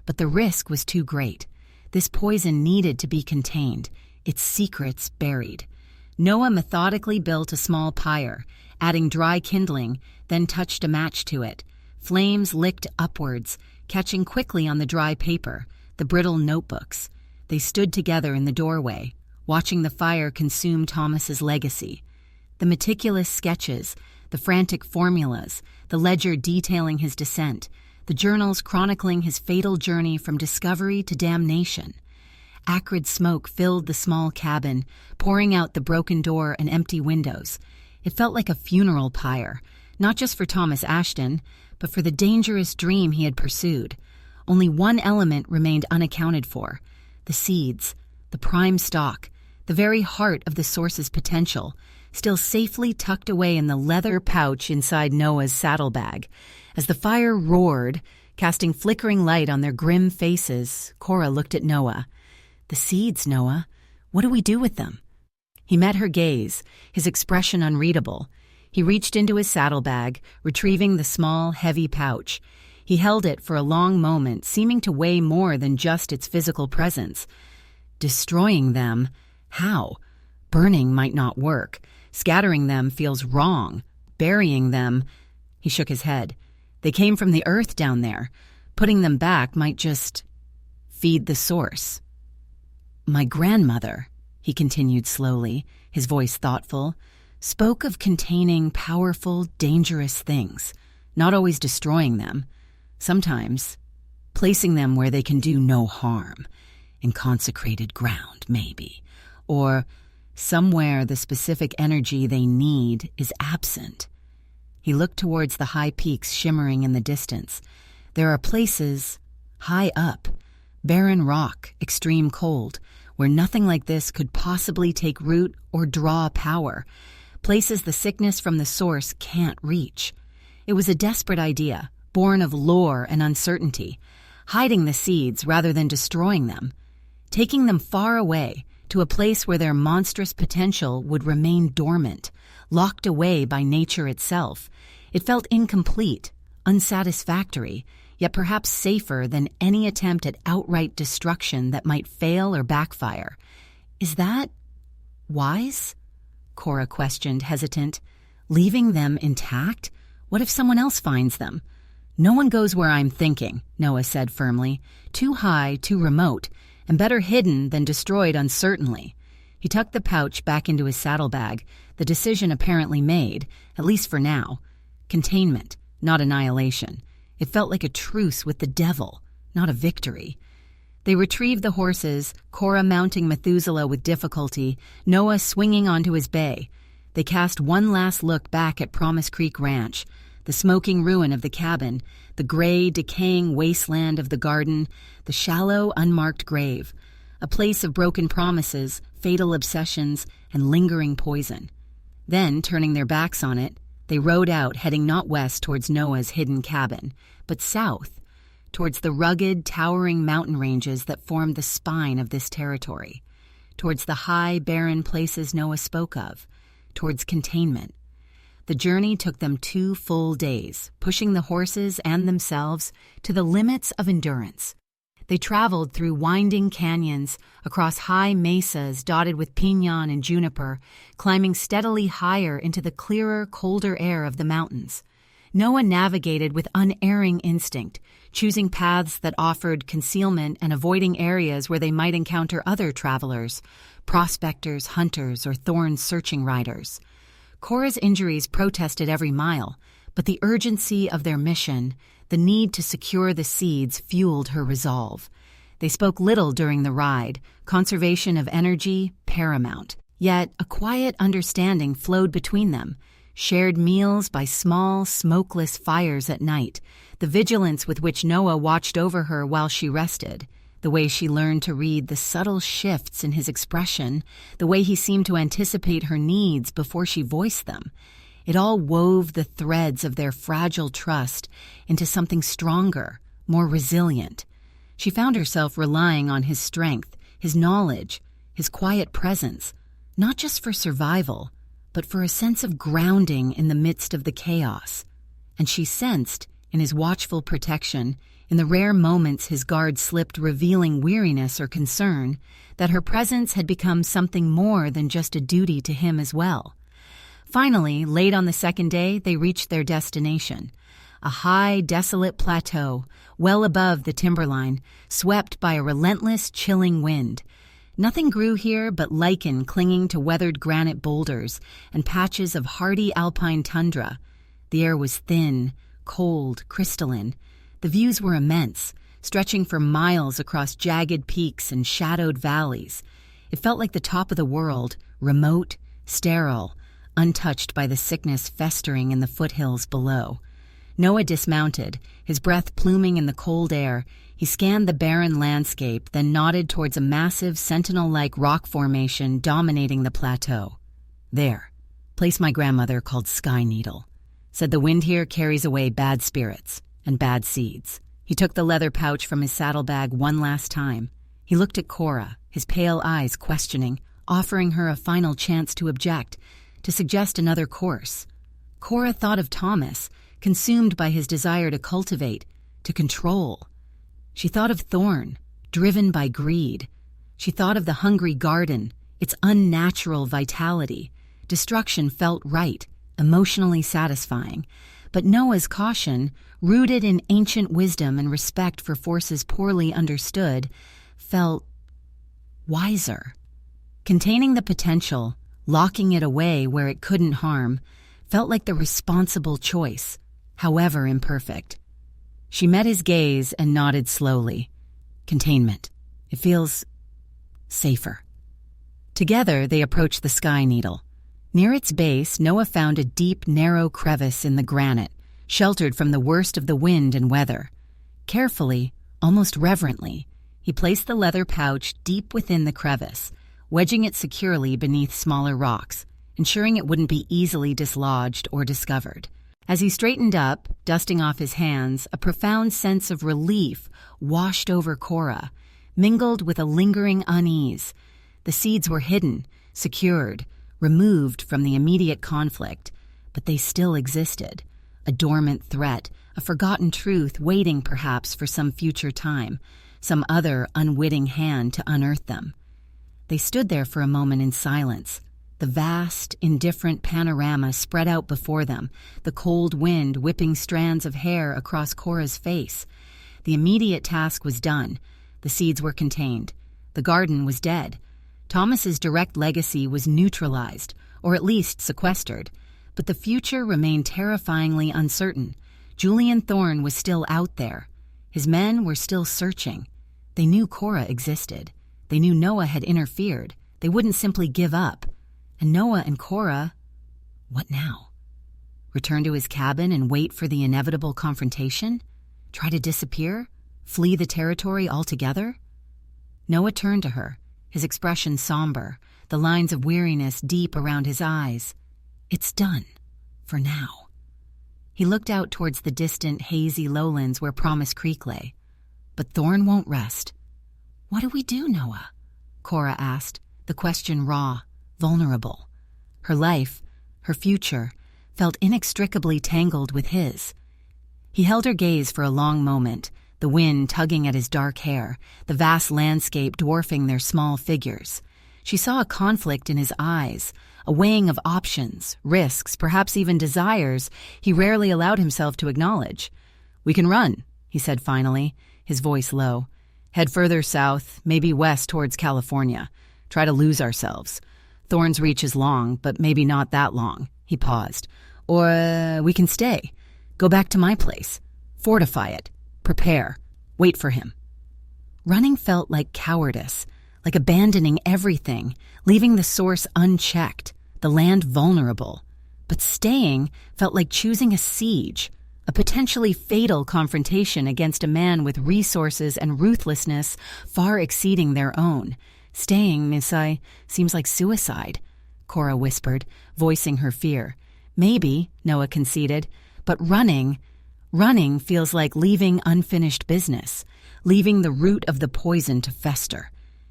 But the risk was too great. This poison needed to be contained, its secrets buried. Noah methodically built a small pyre, adding dry kindling, then touched a match to it. Flames licked upwards, catching quickly on the dry paper, the brittle notebooks. They stood together in the doorway, watching the fire consume Thomas's legacy. The meticulous sketches, the frantic formulas, the ledger detailing his descent, the journals chronicling his fatal journey from discovery to damnation. Acrid smoke filled the small cabin, pouring out the broken door and empty windows. It felt like a funeral pyre, not just for Thomas Ashton, but for the dangerous dream he had pursued. Only one element remained unaccounted for: the seeds, the prime stock, the very heart of the source's potential, still safely tucked away in the leather pouch inside Noah's saddlebag. As the fire roared, casting flickering light on their grim faces, Cora looked at Noah. "The seeds, Noah. What do we do with them?" He met her gaze, his expression unreadable. He reached into his saddlebag, retrieving the small, heavy pouch. He held it for a long moment, seeming to weigh more than just its physical presence. Destroying them? How? Burning might not work. Scattering them feels wrong. Burying them... He shook his head. They came from the earth down there. Putting them back might just feed the source. "My grandmother," he continued slowly, his voice thoughtful, spoke of containing powerful, dangerous things, not always destroying them. Sometimes placing them where they can do no harm, in consecrated ground, maybe, or somewhere the specific energy they need is absent. He looked towards the high peaks shimmering in the distance. There are places high up, barren rock, extreme cold, where nothing like this could possibly take root or draw power, places the sickness from the source can't reach. It was a desperate idea, born of lore and uncertainty, hiding the seeds rather than destroying them, taking them far away to a place where their monstrous potential would remain dormant, locked away by nature itself. It felt incomplete, unsatisfactory, yet perhaps safer than any attempt at outright destruction that might fail or backfire. "Is that wise?" Cora questioned, hesitant. "Leaving them intact? What if someone else finds them?" "No one goes where I'm thinking," Noah said firmly. "Too high, too remote, and better hidden than destroyed uncertainly." He tucked the pouch back into his saddlebag, the decision apparently made, at least for now. Containment, not annihilation. It felt like a truce with the devil, not a victory. They retrieved the horses, Cora mounting Methuselah with difficulty, Noah swinging onto his bay. They cast one last look back at Promise Creek Ranch, the smoking ruin of the cabin, the gray, decaying wasteland of the garden, the shallow, unmarked grave, a place of broken promises, fatal obsessions, and lingering poison. Then, turning their backs on it, they rode out, heading not west towards Noah's hidden cabin, but south, towards the rugged, towering mountain ranges that formed the spine of this territory, towards the high, barren places Noah spoke of, towards containment. The journey took them 2 full days, pushing the horses and themselves to the limits of endurance. They traveled through winding canyons, across high mesas dotted with piñon and juniper, climbing steadily higher into the clearer, colder air of the mountains. Noah navigated with unerring instinct, choosing paths that offered concealment and avoiding areas where they might encounter other travelers, prospectors, hunters, or thorn-searching riders. Cora's injuries protested every mile, but the urgency of their mission, the need to secure the seeds, fueled her resolve. They spoke little during the ride, conservation of energy paramount. Yet a quiet understanding flowed between them, shared meals by small, smokeless fires at night, the vigilance with which Noah watched over her while she rested, the way she learned to read the subtle shifts in his expression, the way he seemed to anticipate her needs before she voiced them. It all wove the threads of their fragile trust into something stronger, more resilient. She found herself relying on his strength, his knowledge, his quiet presence, not just for survival, but for a sense of grounding in the midst of the chaos. And she sensed, in his watchful protection, in the rare moments his guard slipped revealing weariness or concern, that her presence had become something more than just a duty to him as well. Finally, late on the second day, they reached their destination, a high, desolate plateau, well above the timberline, swept by a relentless, chilling wind. Nothing grew here but lichen clinging to weathered granite boulders and patches of hardy alpine tundra. The air was thin, cold, crystalline. The views were immense, stretching for miles across jagged peaks and shadowed valleys. It felt like the top of the world, remote, sterile, untouched by the sickness festering in the foothills below. Noah dismounted, his breath pluming in the cold air. He scanned the barren landscape, then nodded towards a massive, sentinel-like rock formation dominating the plateau. "There, place my grandmother called Sky Needle. Said the wind here carries away bad spirits and bad seeds." He took the leather pouch from his saddlebag one last time. He looked at Cora, his pale eyes questioning, offering her a final chance to object, to suggest another course. Cora thought of Thomas, consumed by his desire to cultivate, to control. She thought of Thorn, driven by greed. She thought of the hungry garden, its unnatural vitality. Destruction felt right, emotionally satisfying. But Noah's caution, rooted in ancient wisdom and respect for forces poorly understood, felt wiser. Containing the potential, locking it away where it couldn't harm, felt like the responsible choice, however imperfect. She met his gaze and nodded slowly. Containment. It feels safer. Together, they approached the Sky Needle. Near its base, Noah found a deep, narrow crevice in the granite, sheltered from the worst of the wind and weather. Carefully, almost reverently, he placed the leather pouch deep within the crevice, wedging it securely beneath smaller rocks, ensuring it wouldn't be easily dislodged or discovered. As he straightened up, dusting off his hands, a profound sense of relief washed over Cora, mingled with a lingering unease. The seeds were hidden, secured, removed from the immediate conflict, but they still existed. A dormant threat, a forgotten truth waiting perhaps for some future time, some other unwitting hand to unearth them. They stood there for a moment in silence. The vast, indifferent panorama spread out before them, the cold wind whipping strands of hair across Cora's face. The immediate task was done. The seeds were contained. The garden was dead. Thomas's direct legacy was neutralized, or at least sequestered. But the future remained terrifyingly uncertain. Julian Thorne was still out there. His men were still searching. They knew Cora existed. They knew Noah had interfered. They wouldn't simply give up. And Noah and Cora, what now? Return to his cabin and wait for the inevitable confrontation? Try to disappear? Flee the territory altogether? Noah turned to her, his expression somber, the lines of weariness deep around his eyes. It's done, for now. He looked out towards the distant, hazy lowlands where Promise Creek lay. But Thorne won't rest. What do we do, Noah? Cora asked, the question raw, vulnerable. Her life, her future, felt inextricably tangled with his. He held her gaze for a long moment, the wind tugging at his dark hair, the vast landscape dwarfing their small figures. She saw a conflict in his eyes, a weighing of options, risks, perhaps even desires he rarely allowed himself to acknowledge. "We can run," he said finally, his voice low. "Head further south, maybe west towards California. Try to lose ourselves. Thorne's reach is long, but maybe not that long." He paused. "Or we can stay. Go back to my place. Fortify it. Prepare. Wait for him." Running felt like cowardice, like abandoning everything, leaving the source unchecked, the land vulnerable. But staying felt like choosing a siege, a potentially fatal confrontation against a man with resources and ruthlessness far exceeding their own. "Staying, Missai, seems like suicide," Cora whispered, voicing her fear. "Maybe," Noah conceded, "but running feels like leaving unfinished business, leaving the root of the poison to fester."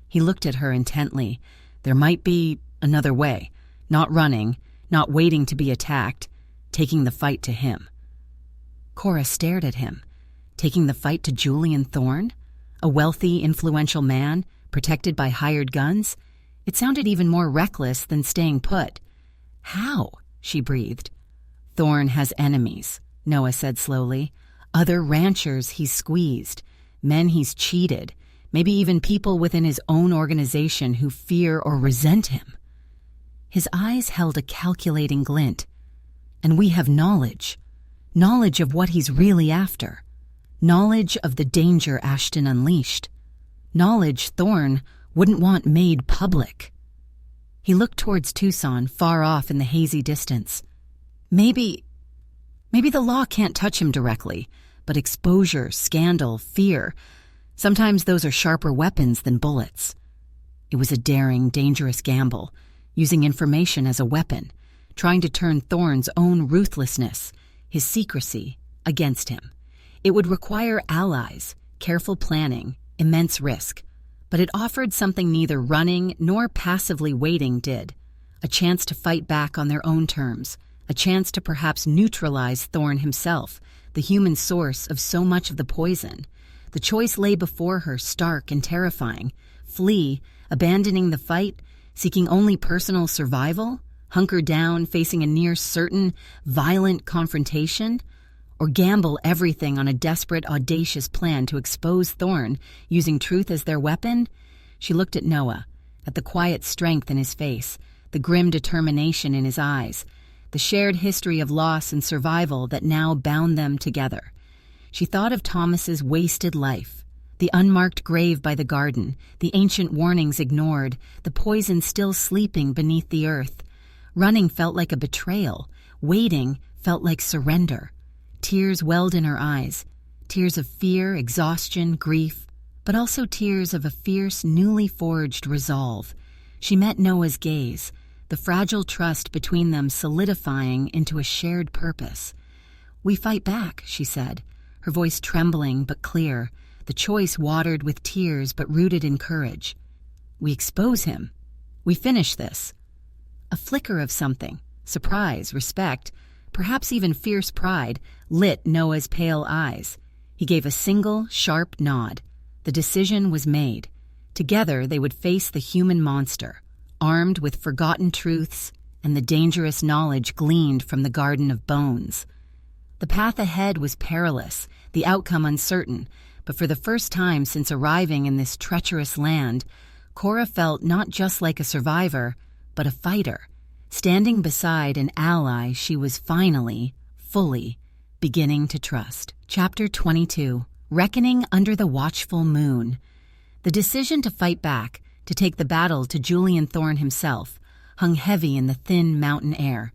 He looked at her intently. There might be another way, not running, not waiting to be attacked, taking the fight to him. Cora stared at him. Taking the fight to Julian Thorne? A wealthy, influential man, protected by hired guns? It sounded even more reckless than staying put. "How?" she breathed. "Thorne has enemies," Noah said slowly. "Other ranchers he's squeezed, men he's cheated, maybe even people within his own organization who fear or resent him." His eyes held a calculating glint. "And we have knowledge of what he's really after." Knowledge of the danger Ashton unleashed. Knowledge Thorn wouldn't want made public. He looked towards Tucson, far off in the hazy distance. Maybe the law can't touch him directly, but exposure, scandal, fear, sometimes those are sharper weapons than bullets. It was a daring, dangerous gamble, using information as a weapon, trying to turn Thorn's own ruthlessness, his secrecy, against him. It would require allies, careful planning, immense risk, but it offered something neither running nor passively waiting did, a chance to fight back on their own terms, a chance to perhaps neutralize Thorn himself, the human source of so much of the poison. The choice lay before her, stark and terrifying. Flee, abandoning the fight, seeking only personal survival, hunker down, facing a near-certain, violent confrontation, or gamble everything on a desperate, audacious plan to expose Thorn, using truth as their weapon. She looked at Noah, at the quiet strength in his face, the grim determination in his eyes, the shared history of loss and survival that now bound them together. She thought of Thomas's wasted life, the unmarked grave by the garden, the ancient warnings ignored, the poison still sleeping beneath the earth. Running felt like a betrayal. Waiting felt like surrender. Tears welled in her eyes, tears of fear, exhaustion, grief, but also tears of a fierce, newly forged resolve. She met Noah's gaze, the fragile trust between them solidifying into a shared purpose. "We fight back," she said, her voice trembling but clear, the choice watered with tears but rooted in courage. "We expose him. We finish this." A flicker of something, surprise, respect, perhaps even fierce pride, lit Noah's pale eyes. He gave a single, sharp nod. The decision was made. Together they would face the human monster, armed with forgotten truths and the dangerous knowledge gleaned from the Garden of Bones. The path ahead was perilous, the outcome uncertain, but for the first time since arriving in this treacherous land, Cora felt not just like a survivor, but a fighter, standing beside an ally she was finally, fully, beginning to trust. Chapter 22. Reckoning Under the Watchful Moon. The decision to fight back, to take the battle to Julian Thorn himself, hung heavy in the thin mountain air.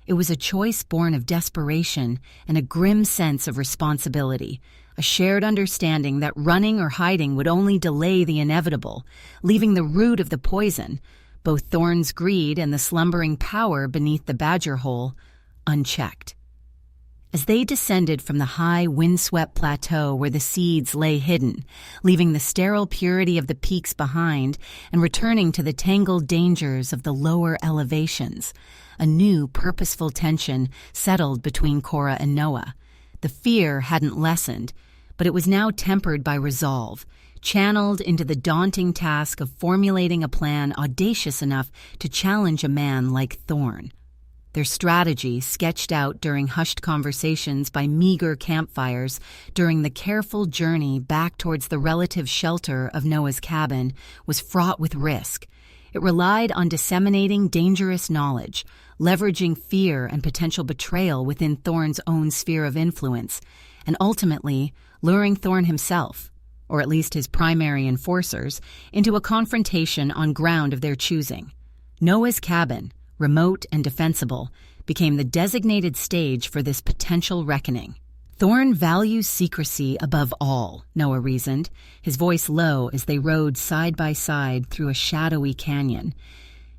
It was a choice born of desperation and a grim sense of responsibility, a shared understanding that running or hiding would only delay the inevitable, leaving the root of the poison, both Thorn's greed and the slumbering power beneath the badger hole, unchecked. As they descended from the high, windswept plateau where the seeds lay hidden, leaving the sterile purity of the peaks behind and returning to the tangled dangers of the lower elevations, a new, purposeful tension settled between Cora and Noah. The fear hadn't lessened, but it was now tempered by resolve, channeled into the daunting task of formulating a plan audacious enough to challenge a man like Thorn. Their strategy, sketched out during hushed conversations by meager campfires during the careful journey back towards the relative shelter of Noah's cabin, was fraught with risk. It relied on disseminating dangerous knowledge, leveraging fear and potential betrayal within Thorn's own sphere of influence, and ultimately luring Thorn himself, or at least his primary enforcers, into a confrontation on ground of their choosing. Noah's cabin, remote and defensible, became the designated stage for this potential reckoning. Thorn values secrecy above all, Noah reasoned, his voice low as they rode side by side through a shadowy canyon.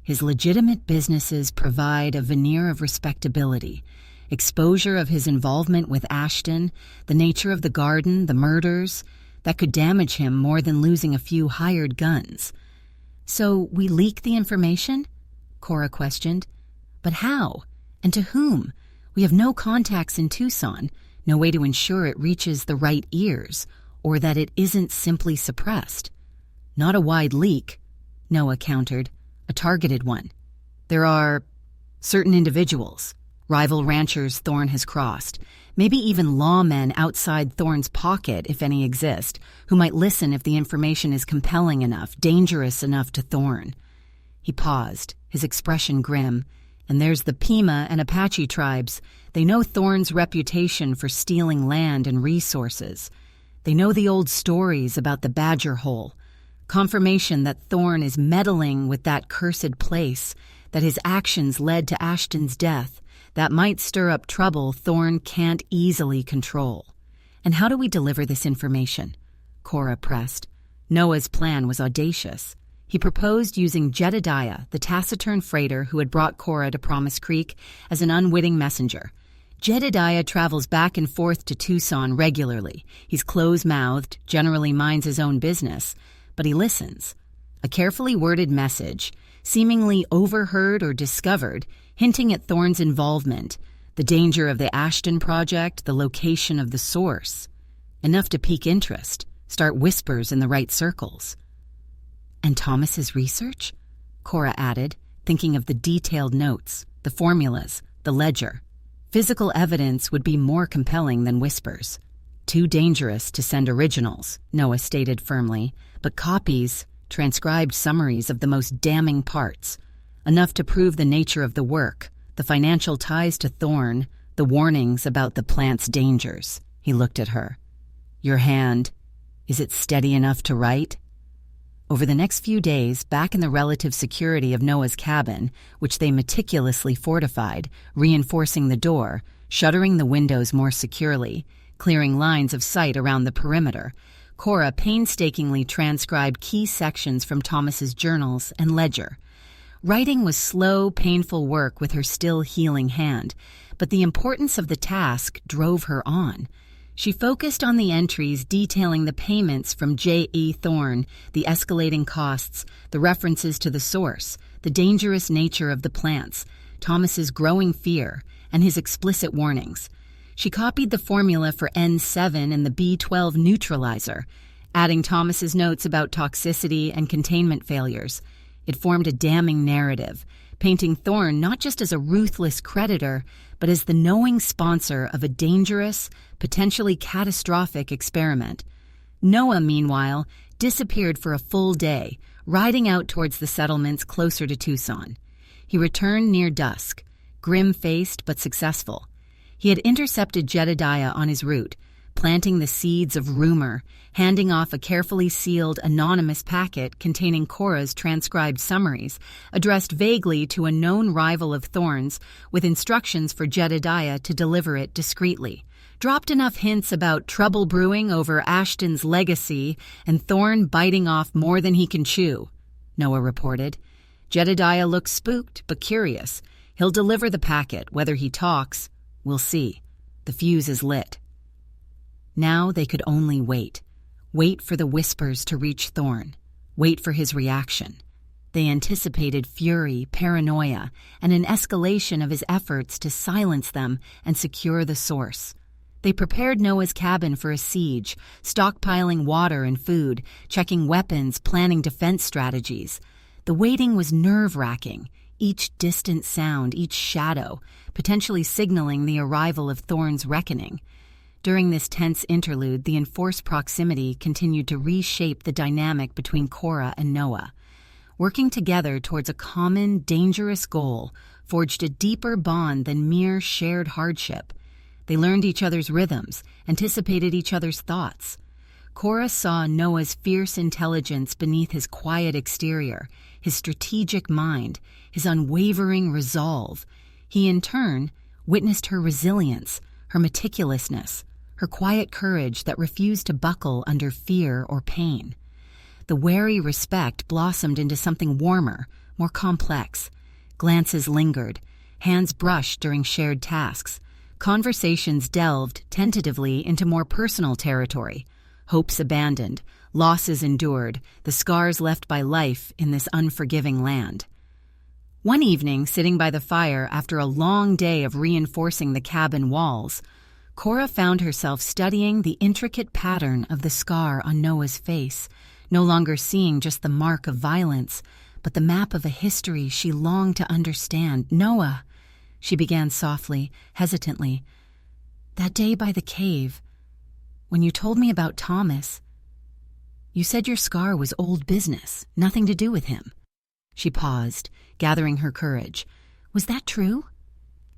His legitimate businesses provide a veneer of respectability. Exposure of his involvement with Ashton, the nature of the garden, the murders, that could damage him more than losing a few hired guns. "So we leak the information?" Cora questioned. "But how? And to whom? We have no contacts in Tucson, no way to ensure it reaches the right ears, or that it isn't simply suppressed." "Not a wide leak," Noah countered, "a targeted one. There are certain individuals, rival ranchers Thorn has crossed, maybe even lawmen outside Thorn's pocket if any exist, who might listen if the information is compelling enough, dangerous enough to Thorn." He paused, his expression grim. "And there's the Pima and Apache tribes. They know Thorn's reputation for stealing land and resources. They know the old stories about the badger hole, confirmation that Thorn is meddling with that cursed place, that his actions led to Ashton's death, that might stir up trouble Thorn can't easily control. And how do we deliver this information? Cora pressed. Noah's plan was audacious. He proposed using Jedediah, the taciturn freighter who had brought Cora to Promise Creek, as an unwitting messenger. Jedediah travels back and forth to Tucson regularly. He's close-mouthed, generally minds his own business, but he listens. A carefully worded message, seemingly overheard or discovered, hinting at Thorn's involvement, the danger of the Ashton project, the location of the source. Enough to pique interest, start whispers in the right circles. And Thomas's research? Cora added, thinking of the detailed notes, the formulas, the ledger. Physical evidence would be more compelling than whispers. Too dangerous to send originals, Noah stated firmly, but copies, transcribed summaries of the most damning parts. Enough to prove the nature of the work, the financial ties to Thorn, the warnings about the plant's dangers. He looked at her. Your hand, is it steady enough to write? Over the next few days, back in the relative security of Noah's cabin, which they meticulously fortified, reinforcing the door, shuttering the windows more securely, clearing lines of sight around the perimeter, Cora painstakingly transcribed key sections from Thomas's journals and ledger. Writing was slow, painful work with her still healing hand, but the importance of the task drove her on. She focused on the entries detailing the payments from J.E. Thorn, the escalating costs, the references to the source, the dangerous nature of the plants, Thomas's growing fear, and his explicit warnings. She copied the formula for N7 and the B12 neutralizer, adding Thomas's notes about toxicity and containment failures. It formed a damning narrative, painting Thorn not just as a ruthless creditor, but as the knowing sponsor of a dangerous, potentially catastrophic experiment. Noah, meanwhile, disappeared for a full day, riding out towards the settlements closer to Tucson. He returned near dusk, grim-faced but successful. He had intercepted Jedediah on his route, planting the seeds of rumor, handing off a carefully sealed anonymous packet containing Cora's transcribed summaries, addressed vaguely to a known rival of Thorn's, with instructions for Jedediah to deliver it discreetly. Dropped enough hints about trouble brewing over Ashton's legacy and Thorn biting off more than he can chew, Noah reported. Jedediah looks spooked but curious. He'll deliver the packet, whether he talks. We'll see. The fuse is lit. Now they could only wait. Wait for the whispers to reach Thorn. Wait for his reaction. They anticipated fury, paranoia, and an escalation of his efforts to silence them and secure the source. They prepared Noah's cabin for a siege, stockpiling water and food, checking weapons, planning defense strategies. The waiting was nerve-wracking, each distant sound, each shadow, potentially signaling the arrival of Thorn's reckoning. During this tense interlude, the enforced proximity continued to reshape the dynamic between Cora and Noah. Working together towards a common, dangerous goal forged a deeper bond than mere shared hardship. They learned each other's rhythms, anticipated each other's thoughts. Cora saw Noah's fierce intelligence beneath his quiet exterior, his strategic mind, his unwavering resolve. He, in turn, witnessed her resilience, her meticulousness, her quiet courage that refused to buckle under fear or pain. The wary respect blossomed into something warmer, more complex. Glances lingered, hands brushed during shared tasks. Conversations delved, tentatively, into more personal territory. Hopes abandoned, losses endured, the scars left by life in this unforgiving land. One evening, sitting by the fire after a long day of reinforcing the cabin walls, Cora found herself studying the intricate pattern of the scar on Noah's face, no longer seeing just the mark of violence, but the map of a history she longed to understand. "Noah," she began softly, hesitantly, "that day by the cave, when you told me about Thomas, you said your scar was old business, nothing to do with him." She paused, gathering her courage. "Was that true?"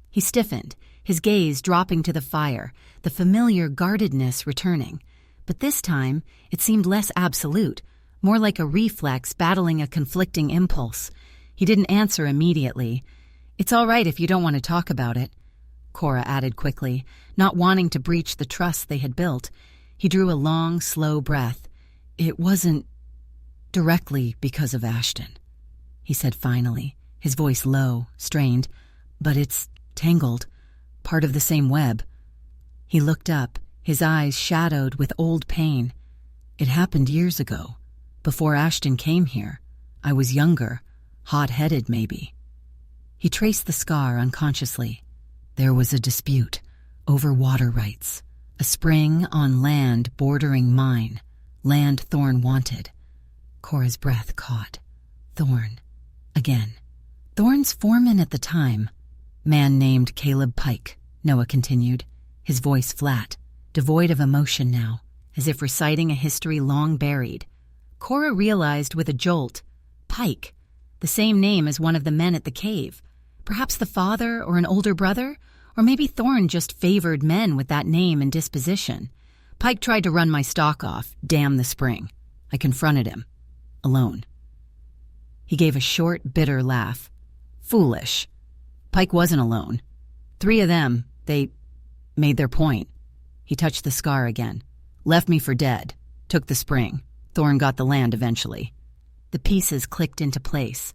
He stiffened, his gaze dropping to the fire, the familiar guardedness returning. But this time, it seemed less absolute, more like a reflex battling a conflicting impulse. He didn't answer immediately. "It's all right if you don't want to talk about it," Cora added quickly, not wanting to breach the trust they had built. He drew a long, slow breath. "It wasn't directly because of Ashton," he said finally, his voice low, strained. "But it's tangled, part of the same web." He looked up, his eyes shadowed with old pain. "It happened years ago, before Ashton came here. I was younger, hot-headed maybe." He traced the scar unconsciously. There was a dispute over water rights, a spring on land bordering mine, land Thorn wanted. Cora's breath caught. Thorn. Again. Thorn's foreman at the time. Man named Caleb Pike, Noah continued, his voice flat, devoid of emotion now, as if reciting a history long buried. Cora realized with a jolt. Pike. The same name as one of the men at the cave. Perhaps the father or an older brother? Or maybe Thorn just favored men with that name and disposition. Pike tried to run my stock off, damn the spring. I confronted him. Alone. He gave a short, bitter laugh. Foolish. Pike wasn't alone. 3 of them, they made their point. He touched the scar again. Left me for dead. Took the spring. Thorn got the land eventually. The pieces clicked into place.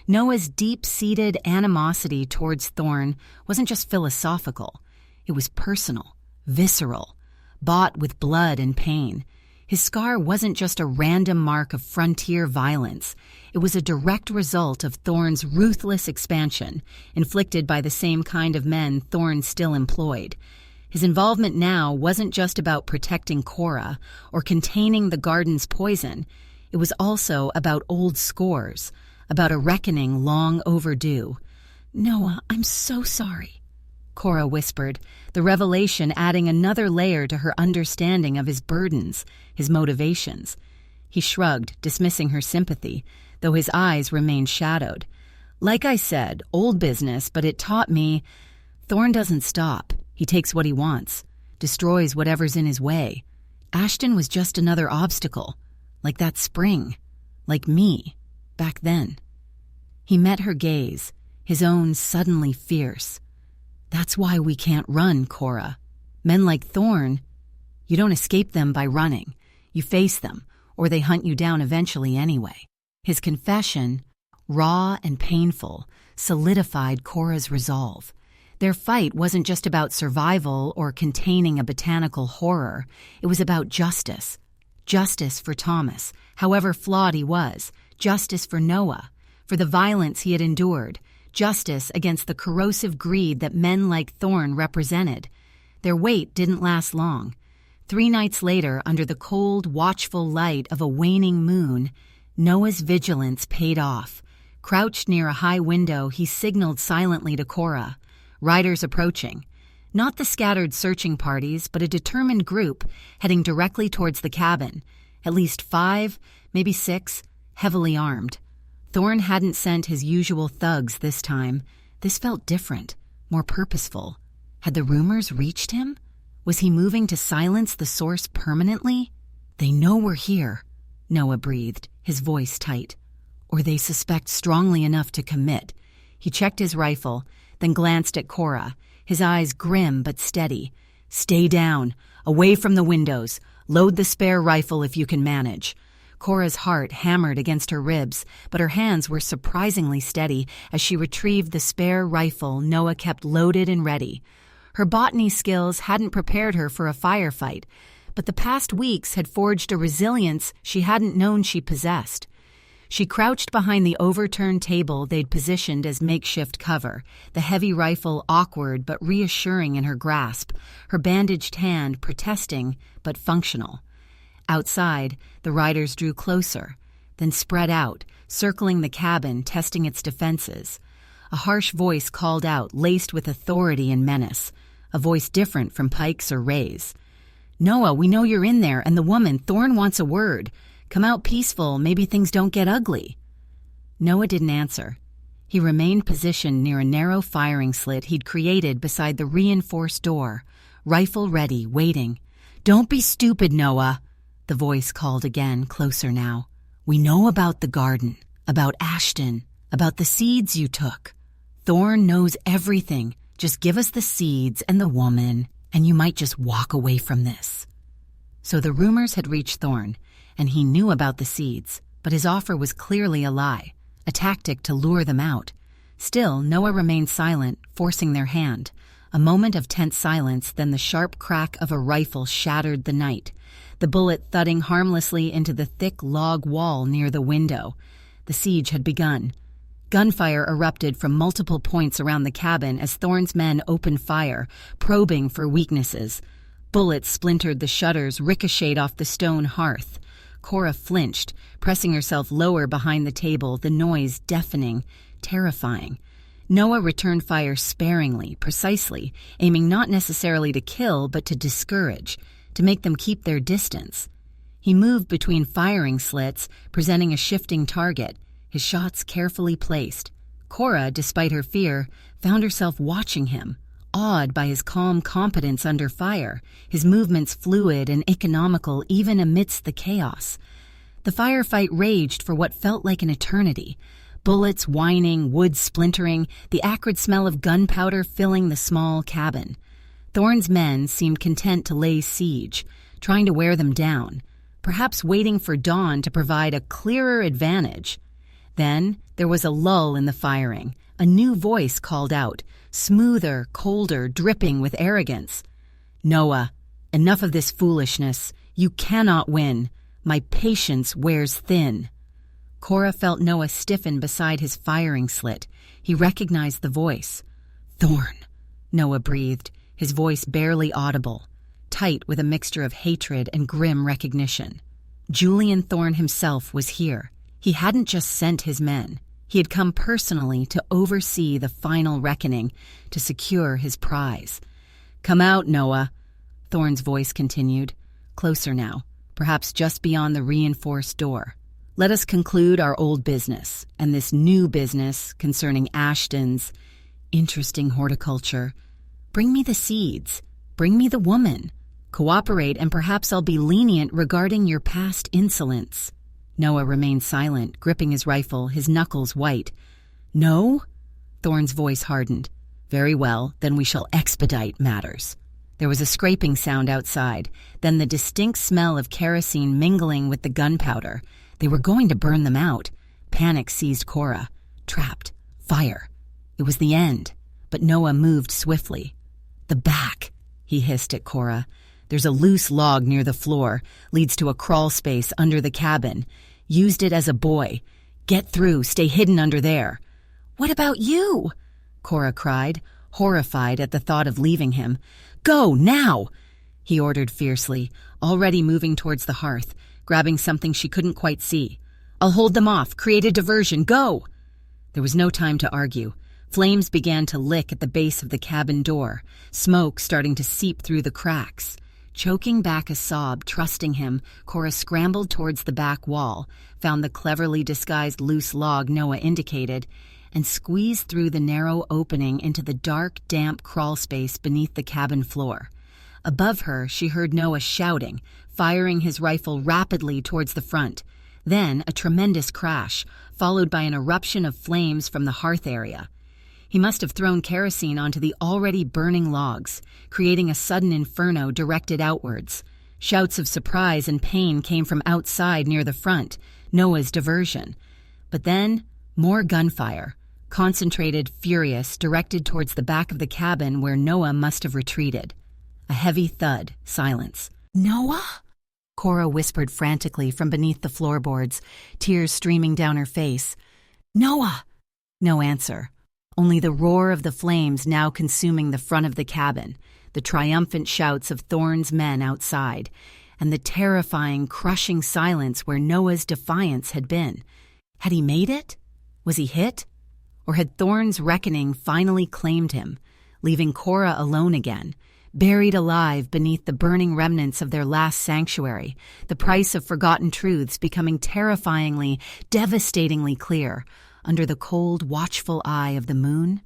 Noah's deep-seated animosity towards Thorn wasn't just philosophical. It was personal, visceral, bought with blood and pain. His scar wasn't just a random mark of frontier violence. It was a direct result of Thorn's ruthless expansion, inflicted by the same kind of men Thorn still employed. His involvement now wasn't just about protecting Cora or containing the garden's poison. It was also about old scores, about a reckoning long overdue. "Noah, I'm so sorry," Cora whispered, the revelation adding another layer to her understanding of his burdens, his motivations. He shrugged, dismissing her sympathy, though his eyes remained shadowed. "Like I said, old business, but it taught me Thorn doesn't stop. He takes what he wants, destroys whatever's in his way. Ashton was just another obstacle, like that spring, like me, back then." He met her gaze, his own suddenly fierce. "That's why we can't run, Cora. Men like Thorn, you don't escape them by running. You face them, or they hunt you down eventually anyway." His confession, raw and painful, solidified Cora's resolve. Their fight wasn't just about survival or containing a botanical horror. It was about justice. Justice for Thomas, however flawed he was. Justice for Noah, for the violence he had endured. Justice against the corrosive greed that men like Thorn represented. Their wait didn't last long. 3 nights later, under the cold, watchful light of a waning moon, Noah's vigilance paid off. Crouched near a high window, he signaled silently to Cora. Riders approaching. Not the scattered searching parties, but a determined group heading directly towards the cabin. At least 5, maybe 6, heavily armed. Thorn hadn't sent his usual thugs this time. This felt different, more purposeful. Had the rumors reached him? Was he moving to silence the source permanently? "They know we're here," Noah breathed, his voice tight. "Or they suspect strongly enough to commit." He checked his rifle, then glanced at Cora, his eyes grim but steady. "Stay down, away from the windows. Load the spare rifle if you can manage." Cora's heart hammered against her ribs, but her hands were surprisingly steady as she retrieved the spare rifle Noah kept loaded and ready. Her botany skills hadn't prepared her for a firefight, but the past weeks had forged a resilience she hadn't known she possessed. She crouched behind the overturned table they'd positioned as makeshift cover, the heavy rifle awkward but reassuring in her grasp, her bandaged hand protesting but functional. Outside, the riders drew closer, then spread out, circling the cabin, testing its defenses. A harsh voice called out, laced with authority and menace, a voice different from Pike's or Ray's. "Noah, we know you're in there, and the woman, Thorn wants a word. Come out peaceful, maybe things don't get ugly." Noah didn't answer. He remained positioned near a narrow firing slit he'd created beside the reinforced door, rifle ready, waiting. "Don't be stupid, Noah," the voice called again, closer now. "We know about the garden, about Ashton, about the seeds you took. Thorn knows everything. Just give us the seeds and the woman, and you might just walk away from this." So the rumors had reached Thorn, and he knew about the seeds, but his offer was clearly a lie, a tactic to lure them out. Still, Noah remained silent, forcing their hand. A moment of tense silence, then the sharp crack of a rifle shattered the night, the bullet thudding harmlessly into the thick log wall near the window. The siege had begun. Gunfire erupted from multiple points around the cabin as Thorn's men opened fire, probing for weaknesses. Bullets splintered the shutters, ricocheted off the stone hearth. Cora flinched, pressing herself lower behind the table, the noise deafening, terrifying. Noah returned fire sparingly, precisely, aiming not necessarily to kill but to discourage, to make them keep their distance. He moved between firing slits, presenting a shifting target, his shots carefully placed. Cora, despite her fear, found herself watching him, awed by his calm competence under fire, his movements fluid and economical even amidst the chaos. The firefight raged for what felt like an eternity. Bullets whining, wood splintering, the acrid smell of gunpowder filling the small cabin. Thorn's men seemed content to lay siege, trying to wear them down, perhaps waiting for dawn to provide a clearer advantage. Then there was a lull in the firing. A new voice called out, smoother, colder, dripping with arrogance. "Noah, enough of this foolishness. You cannot win. My patience wears thin." Cora felt Noah stiffen beside his firing slit. He recognized the voice. "Thorn," Noah breathed, his voice barely audible, tight with a mixture of hatred and grim recognition. Julian Thorn himself was here. He hadn't just sent his men. He had come personally to oversee the final reckoning, to secure his prize. "Come out, Noah," Thorn's voice continued, closer now, perhaps just beyond the reinforced door. "Let us conclude our old business, and this new business concerning Ashton's interesting horticulture. Bring me the seeds. Bring me the woman. Cooperate, and perhaps I'll be lenient regarding your past insolence." Noah remained silent, gripping his rifle, his knuckles white. "No?" Thorn's voice hardened. "Very well, then we shall expedite matters." There was a scraping sound outside, then the distinct smell of kerosene mingling with the gunpowder. They were going to burn them out. Panic seized Cora. Trapped. Fire. It was the end, but Noah moved swiftly. "The back," he hissed at Cora. "There's a loose log near the floor, leads to a crawl space under the cabin. Used it as a boy. Get through, stay hidden under there." "What about you?" Cora cried, horrified at the thought of leaving him. "Go, now!" he ordered fiercely, already moving towards the hearth, grabbing something she couldn't quite see. "I'll hold them off, create a diversion, go!" There was no time to argue. Flames began to lick at the base of the cabin door, smoke starting to seep through the cracks. Choking back a sob, trusting him, Cora scrambled towards the back wall, found the cleverly disguised loose log Noah indicated, and squeezed through the narrow opening into the dark, damp crawl space beneath the cabin floor. Above her, she heard Noah shouting, firing his rifle rapidly towards the front. Then a tremendous crash, followed by an eruption of flames from the hearth area. He must have thrown kerosene onto the already burning logs, creating a sudden inferno directed outwards. Shouts of surprise and pain came from outside near the front, Noah's diversion. But then, more gunfire, concentrated, furious, directed towards the back of the cabin where Noah must have retreated. A heavy thud, silence. "Noah?" Cora whispered frantically from beneath the floorboards, tears streaming down her face. "Noah!" No answer. Only the roar of the flames now consuming the front of the cabin, the triumphant shouts of Thorn's men outside, and the terrifying, crushing silence where Noah's defiance had been. Had he made it? Was he hit? Or had Thorn's reckoning finally claimed him, leaving Cora alone again, buried alive beneath the burning remnants of their last sanctuary, the price of forgotten truths becoming terrifyingly, devastatingly clear, under the cold, watchful eye of the moon?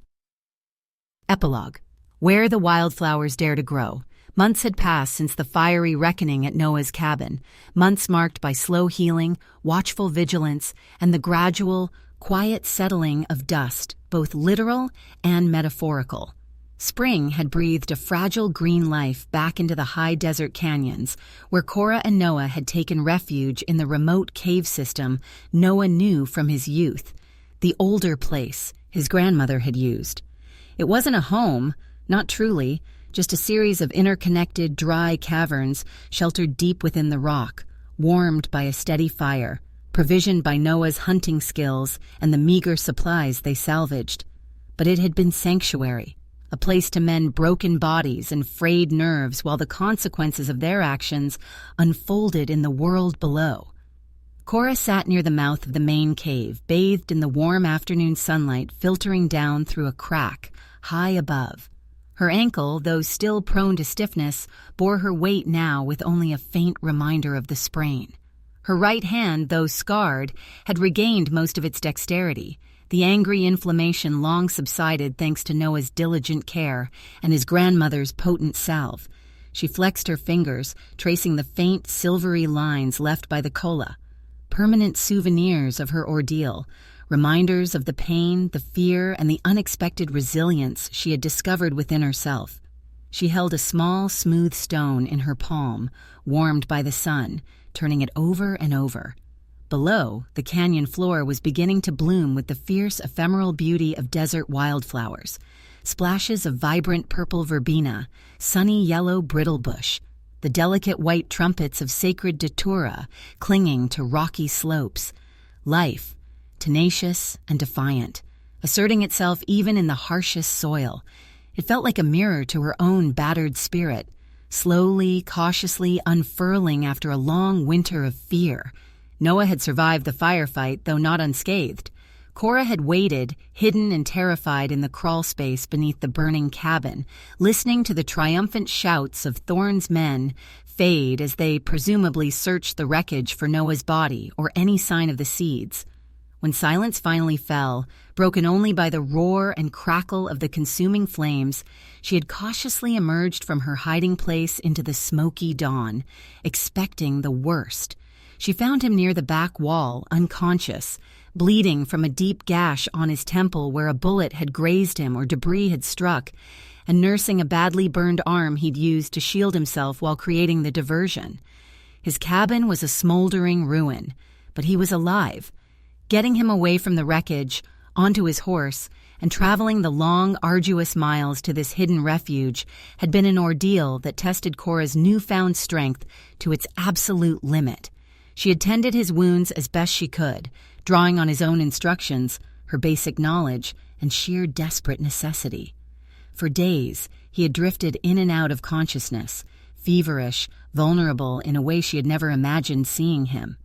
Epilogue. Where the wildflowers dare to grow, Months had passed since the fiery reckoning at Noah's cabin, months marked by slow healing, watchful vigilance, and the gradual, quiet settling of dust, both literal and metaphorical. Spring had breathed a fragile green life back into the high desert canyons, where Cora and Noah had taken refuge in the remote cave system Noah knew from his youth, the older place his grandmother had used. It wasn't a home, not truly, just a series of interconnected, dry caverns sheltered deep within the rock, warmed by a steady fire, provisioned by Noah's hunting skills and the meager supplies they salvaged. But it had been sanctuary, a place to mend broken bodies and frayed nerves while the consequences of their actions unfolded in the world below. Cora sat near the mouth of the main cave, bathed in the warm afternoon sunlight filtering down through a crack high above. Her ankle, though still prone to stiffness, bore her weight now with only a faint reminder of the sprain. Her right hand, though scarred, had regained most of its dexterity. The angry inflammation long subsided thanks to Noah's diligent care and his grandmother's potent salve. She flexed her fingers, tracing the faint, silvery lines left by the cola, permanent souvenirs of her ordeal, reminders of the pain, the fear, and the unexpected resilience she had discovered within herself. She held a small, smooth stone in her palm, warmed by the sun, turning it over and over. Below, the canyon floor was beginning to bloom with the fierce, ephemeral beauty of desert wildflowers, splashes of vibrant purple verbena, sunny yellow brittlebush, the delicate white trumpets of sacred datura clinging to rocky slopes. Life, tenacious and defiant, asserting itself even in the harshest soil. It felt like a mirror to her own battered spirit, slowly, cautiously unfurling after a long winter of fear. Noah had survived the firefight, though not unscathed. Cora had waited, hidden and terrified in the crawl space beneath the burning cabin, listening to the triumphant shouts of Thorne's men fade as they presumably searched the wreckage for Noah's body or any sign of the seeds. When silence finally fell, broken only by the roar and crackle of the consuming flames, she had cautiously emerged from her hiding place into the smoky dawn, expecting the worst. She found him near the back wall, unconscious, bleeding from a deep gash on his temple where a bullet had grazed him or debris had struck, and nursing a badly burned arm he'd used to shield himself while creating the diversion. His cabin was a smoldering ruin, but he was alive. Getting him away from the wreckage, onto his horse, and traveling the long, arduous miles to this hidden refuge had been an ordeal that tested Cora's newfound strength to its absolute limit. She had tended his wounds as best she could, drawing on his own instructions, her basic knowledge, and sheer desperate necessity. For days, he had drifted in and out of consciousness, feverish, vulnerable in a way she had never imagined seeing him.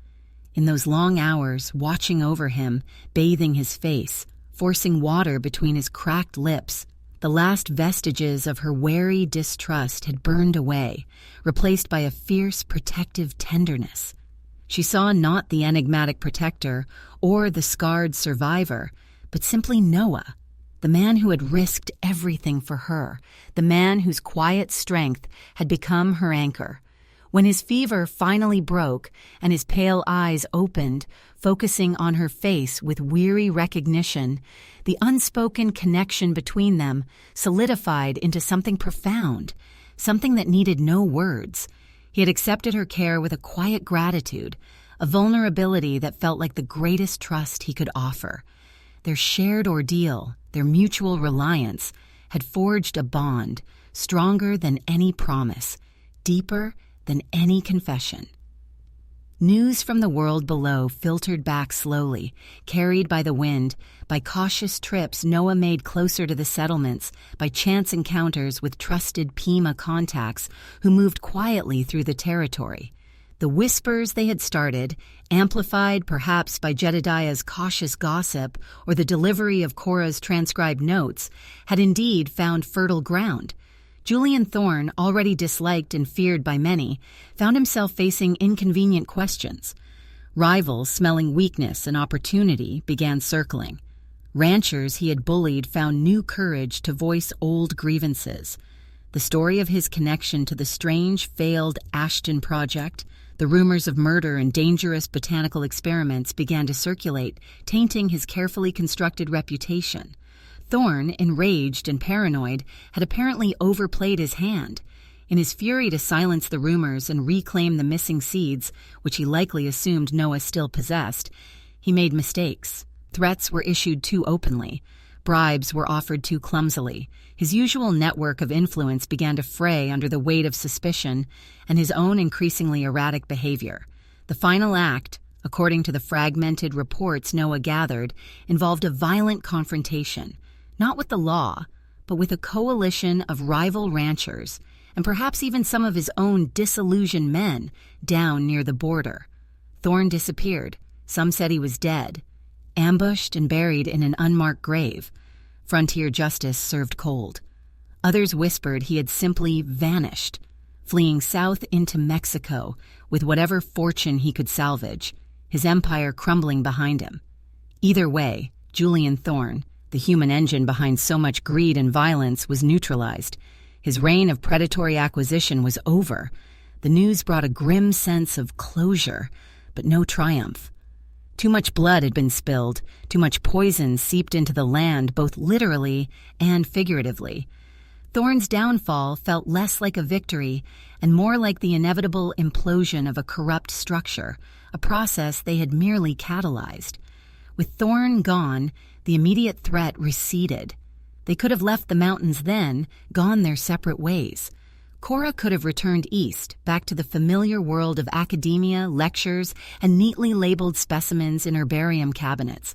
In those long hours, watching over him, bathing his face, forcing water between his cracked lips, the last vestiges of her wary distrust had burned away, replaced by a fierce, protective tenderness. She saw not the enigmatic protector or the scarred survivor, but simply Noah, the man who had risked everything for her, the man whose quiet strength had become her anchor. When his fever finally broke and his pale eyes opened, focusing on her face with weary recognition, the unspoken connection between them solidified into something profound, something that needed no words. He had accepted her care with a quiet gratitude, a vulnerability that felt like the greatest trust he could offer. Their shared ordeal, their mutual reliance, had forged a bond stronger than any promise, deeper than any confession. News from the world below filtered back slowly, carried by the wind, by cautious trips Noah made closer to the settlements, by chance encounters with trusted Pima contacts who moved quietly through the territory. The whispers they had started, amplified perhaps by Jedediah's cautious gossip or the delivery of Cora's transcribed notes, had indeed found fertile ground. Julian Thorne, already disliked and feared by many, found himself facing inconvenient questions. Rivals smelling weakness and opportunity began circling. Ranchers he had bullied found new courage to voice old grievances. The story of his connection to the strange, failed Ashton project, the rumors of murder and dangerous botanical experiments began to circulate, tainting his carefully constructed reputation. Thorne, enraged and paranoid, had apparently overplayed his hand. In his fury to silence the rumors and reclaim the missing seeds, which he likely assumed Noah still possessed, he made mistakes. Threats were issued too openly. Bribes were offered too clumsily. His usual network of influence began to fray under the weight of suspicion and his own increasingly erratic behavior. The final act, according to the fragmented reports Noah gathered, involved a violent confrontation, not with the law, but with a coalition of rival ranchers, and perhaps even some of his own disillusioned men down near the border. Thorne disappeared. Some said he was dead, ambushed and buried in an unmarked grave. Frontier justice served cold. Others whispered he had simply vanished, fleeing south into Mexico with whatever fortune he could salvage, his empire crumbling behind him. Either way, Julian Thorne, the human engine behind so much greed and violence, was neutralized. His reign of predatory acquisition was over. The news brought a grim sense of closure, but no triumph. Too much blood had been spilled, too much poison seeped into the land, both literally and figuratively. Thorne's downfall felt less like a victory and more like the inevitable implosion of a corrupt structure, a process they had merely catalyzed. With Thorne gone, the immediate threat receded. They could have left the mountains then, gone their separate ways. Cora could have returned east, back to the familiar world of academia, lectures, and neatly labeled specimens in herbarium cabinets.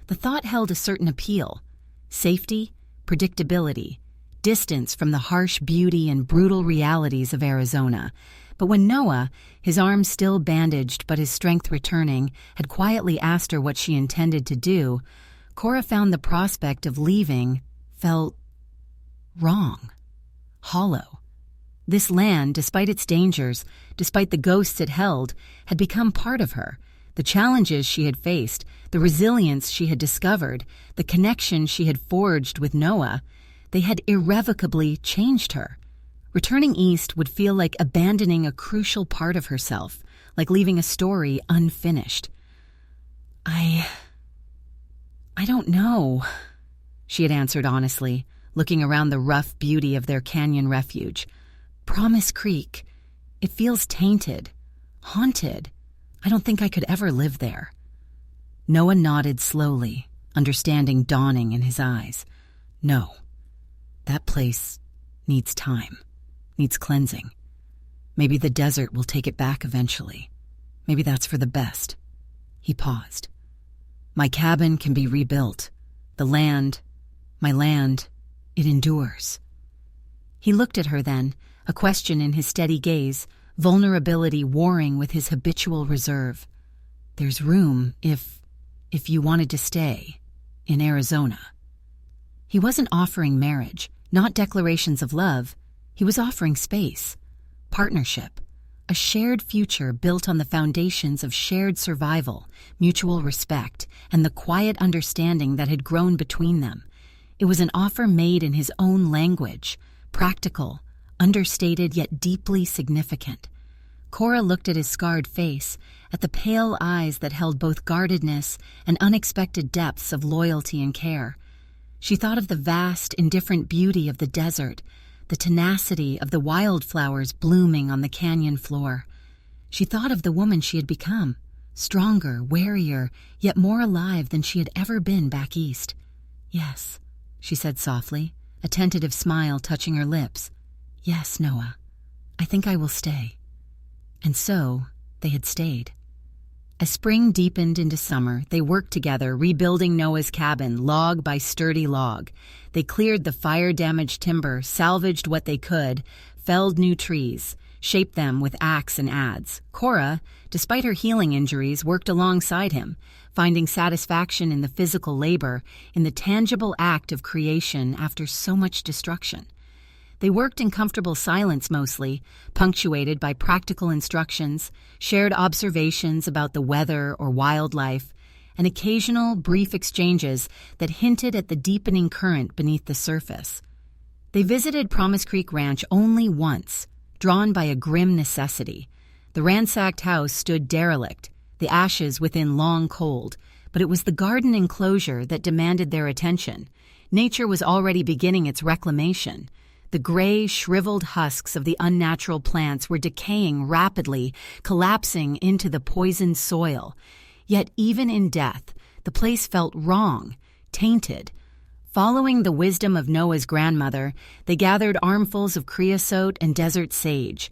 The thought held a certain appeal: safety, predictability, distance from the harsh beauty and brutal realities of Arizona. But when Noah, his arms still bandaged but his strength returning, had quietly asked her what she intended to do, Cora found the prospect of leaving felt wrong, hollow. This land, despite its dangers, despite the ghosts it held, had become part of her. The challenges she had faced, the resilience she had discovered, the connection she had forged with Noah, they had irrevocably changed her. Returning east would feel like abandoning a crucial part of herself, like leaving a story unfinished. I don't know, she had answered honestly, looking around the rough beauty of their canyon refuge. Promise Creek. It feels tainted, haunted. I don't think I could ever live there. Noah nodded slowly, understanding dawning in his eyes. No, that place needs time, needs cleansing. Maybe the desert will take it back eventually. Maybe that's for the best. He paused. My cabin can be rebuilt. The land, my land, it endures. He looked at her then, a question in his steady gaze, vulnerability warring with his habitual reserve. There's room if you wanted to stay in Arizona. He wasn't offering marriage, not declarations of love. He was offering space, partnership, a shared future built on the foundations of shared survival, mutual respect, and the quiet understanding that had grown between them. It was an offer made in his own language, practical, understated yet deeply significant. Cora looked at his scarred face, at the pale eyes that held both guardedness and unexpected depths of loyalty and care. She thought of the vast, indifferent beauty of the desert, the tenacity of the wildflowers blooming on the canyon floor. She thought of the woman she had become, stronger, warier, yet more alive than she had ever been back east. Yes, she said softly, a tentative smile touching her lips. Yes, Noah, I think I will stay. And so they had stayed. As spring deepened into summer, they worked together, rebuilding Noah's cabin, log by sturdy log. They cleared the fire-damaged timber, salvaged what they could, felled new trees, shaped them with axe and adze. Cora, despite her healing injuries, worked alongside him, finding satisfaction in the physical labor, in the tangible act of creation after so much destruction. They worked in comfortable silence mostly, punctuated by practical instructions, shared observations about the weather or wildlife, and occasional brief exchanges that hinted at the deepening current beneath the surface. They visited Promise Creek Ranch only once, drawn by a grim necessity. The ransacked house stood derelict, the ashes within long cold, but it was the garden enclosure that demanded their attention. Nature was already beginning its reclamation. The gray, shriveled husks of the unnatural plants were decaying rapidly, collapsing into the poisoned soil. Yet even in death, the place felt wrong, tainted. Following the wisdom of Noah's grandmother, they gathered armfuls of creosote and desert sage.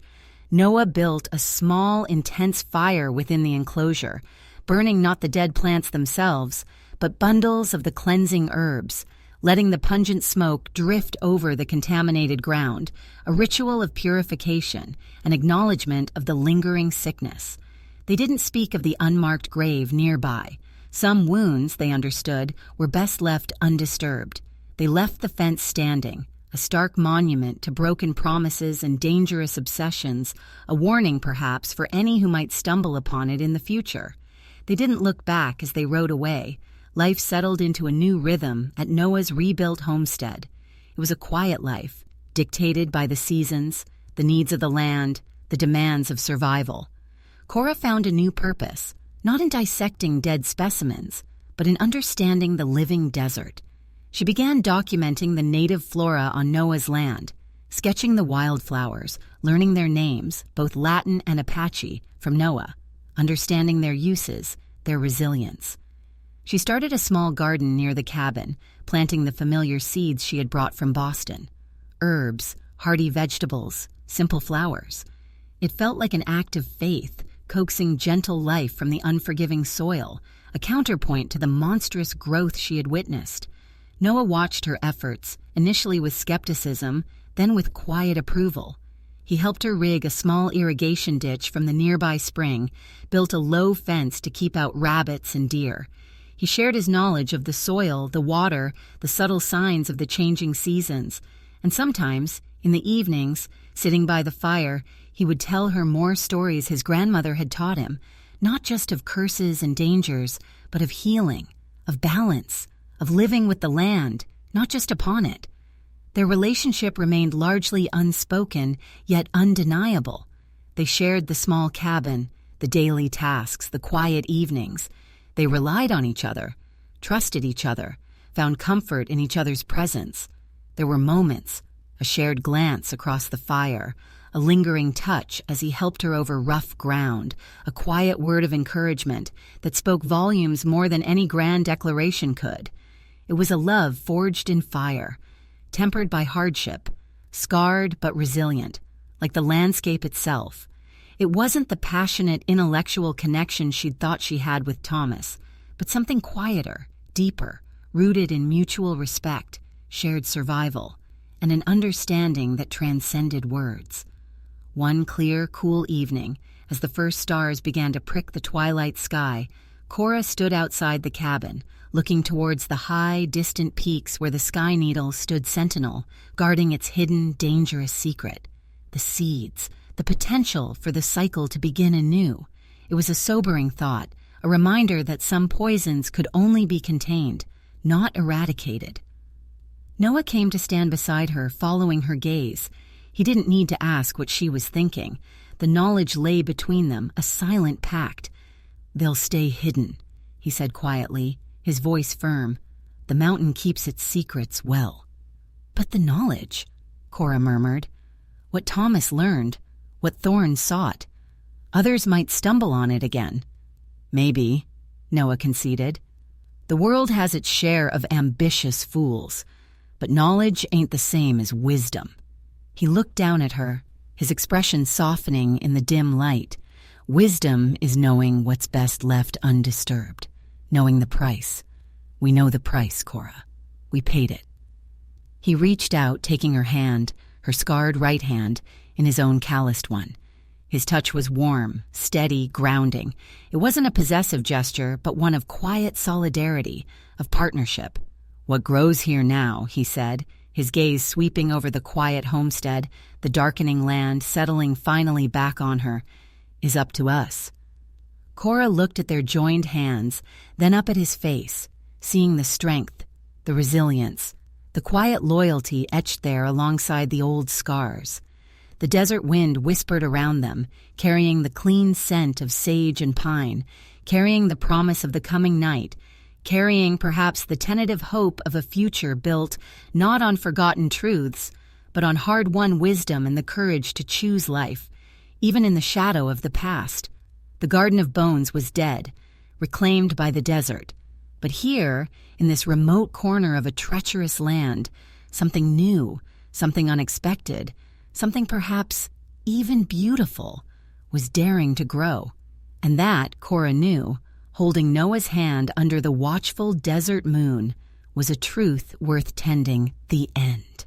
Noah built a small, intense fire within the enclosure, burning not the dead plants themselves, but bundles of the cleansing herbs, letting the pungent smoke drift over the contaminated ground, a ritual of purification, an acknowledgement of the lingering sickness. They didn't speak of the unmarked grave nearby. Some wounds, they understood, were best left undisturbed. They left the fence standing, a stark monument to broken promises and dangerous obsessions, a warning perhaps for any who might stumble upon it in the future. They didn't look back as they rode away. Life settled into a new rhythm at Noah's rebuilt homestead. It was a quiet life, dictated by the seasons, the needs of the land, the demands of survival. Cora found a new purpose, not in dissecting dead specimens, but in understanding the living desert. She began documenting the native flora on Noah's land, sketching the wildflowers, learning their names, both Latin and Apache, from Noah, understanding their uses, their resilience. She started a small garden near the cabin, planting the familiar seeds she had brought from Boston. Herbs, hardy vegetables, simple flowers. It felt like an act of faith, coaxing gentle life from the unforgiving soil, a counterpoint to the monstrous growth she had witnessed. Noah watched her efforts, initially with skepticism, then with quiet approval. He helped her rig a small irrigation ditch from the nearby spring, built a low fence to keep out rabbits and deer. He shared his knowledge of the soil, the water, the subtle signs of the changing seasons, and sometimes, in the evenings, sitting by the fire, he would tell her more stories his grandmother had taught him, not just of curses and dangers, but of healing, of balance, of living with the land, not just upon it. Their relationship remained largely unspoken, yet undeniable. They shared the small cabin, the daily tasks, the quiet evenings. They relied on each other, trusted each other, found comfort in each other's presence. There were moments, a shared glance across the fire, a lingering touch as he helped her over rough ground, a quiet word of encouragement that spoke volumes more than any grand declaration could. It was a love forged in fire, tempered by hardship, scarred but resilient, like the landscape itself. It wasn't the passionate intellectual connection she'd thought she had with Thomas, but something quieter, deeper, rooted in mutual respect, shared survival, and an understanding that transcended words. One clear, cool evening, as the first stars began to prick the twilight sky, Cora stood outside the cabin, looking towards the high, distant peaks where the Sky Needle stood sentinel, guarding its hidden, dangerous secret. The seeds, the potential for the cycle to begin anew. It was a sobering thought, a reminder that some poisons could only be contained, not eradicated. Noah came to stand beside her, following her gaze. He didn't need to ask what she was thinking. The knowledge lay between them, a silent pact. "They'll stay hidden," he said quietly, his voice firm. "The mountain keeps its secrets well." "But the knowledge," Cora murmured. "What Thomas learned, what Thorne sought. Others might stumble on it again." "Maybe," Noah conceded. "The world has its share of ambitious fools, but knowledge ain't the same as wisdom." He looked down at her, his expression softening in the dim light. "Wisdom is knowing what's best left undisturbed, knowing the price. We know the price, Cora. We paid it." He reached out, taking her hand, her scarred right hand, in his own calloused one. His touch was warm, steady, grounding. It wasn't a possessive gesture, but one of quiet solidarity, of partnership. "What grows here now," he said, his gaze sweeping over the quiet homestead, the darkening land settling finally back on her, "is up to us." Cora looked at their joined hands, then up at his face, seeing the strength, the resilience, the quiet loyalty etched there alongside the old scars. The desert wind whispered around them, carrying the clean scent of sage and pine, carrying the promise of the coming night, carrying perhaps the tentative hope of a future built not on forgotten truths, but on hard-won wisdom and the courage to choose life, even in the shadow of the past. The Garden of Bones was dead, reclaimed by the desert. But here, in this remote corner of a treacherous land, something new, something unexpected, something perhaps even beautiful, was daring to grow. And that, Cora knew, holding Noah's hand under the watchful desert moon, was a truth worth tending the end.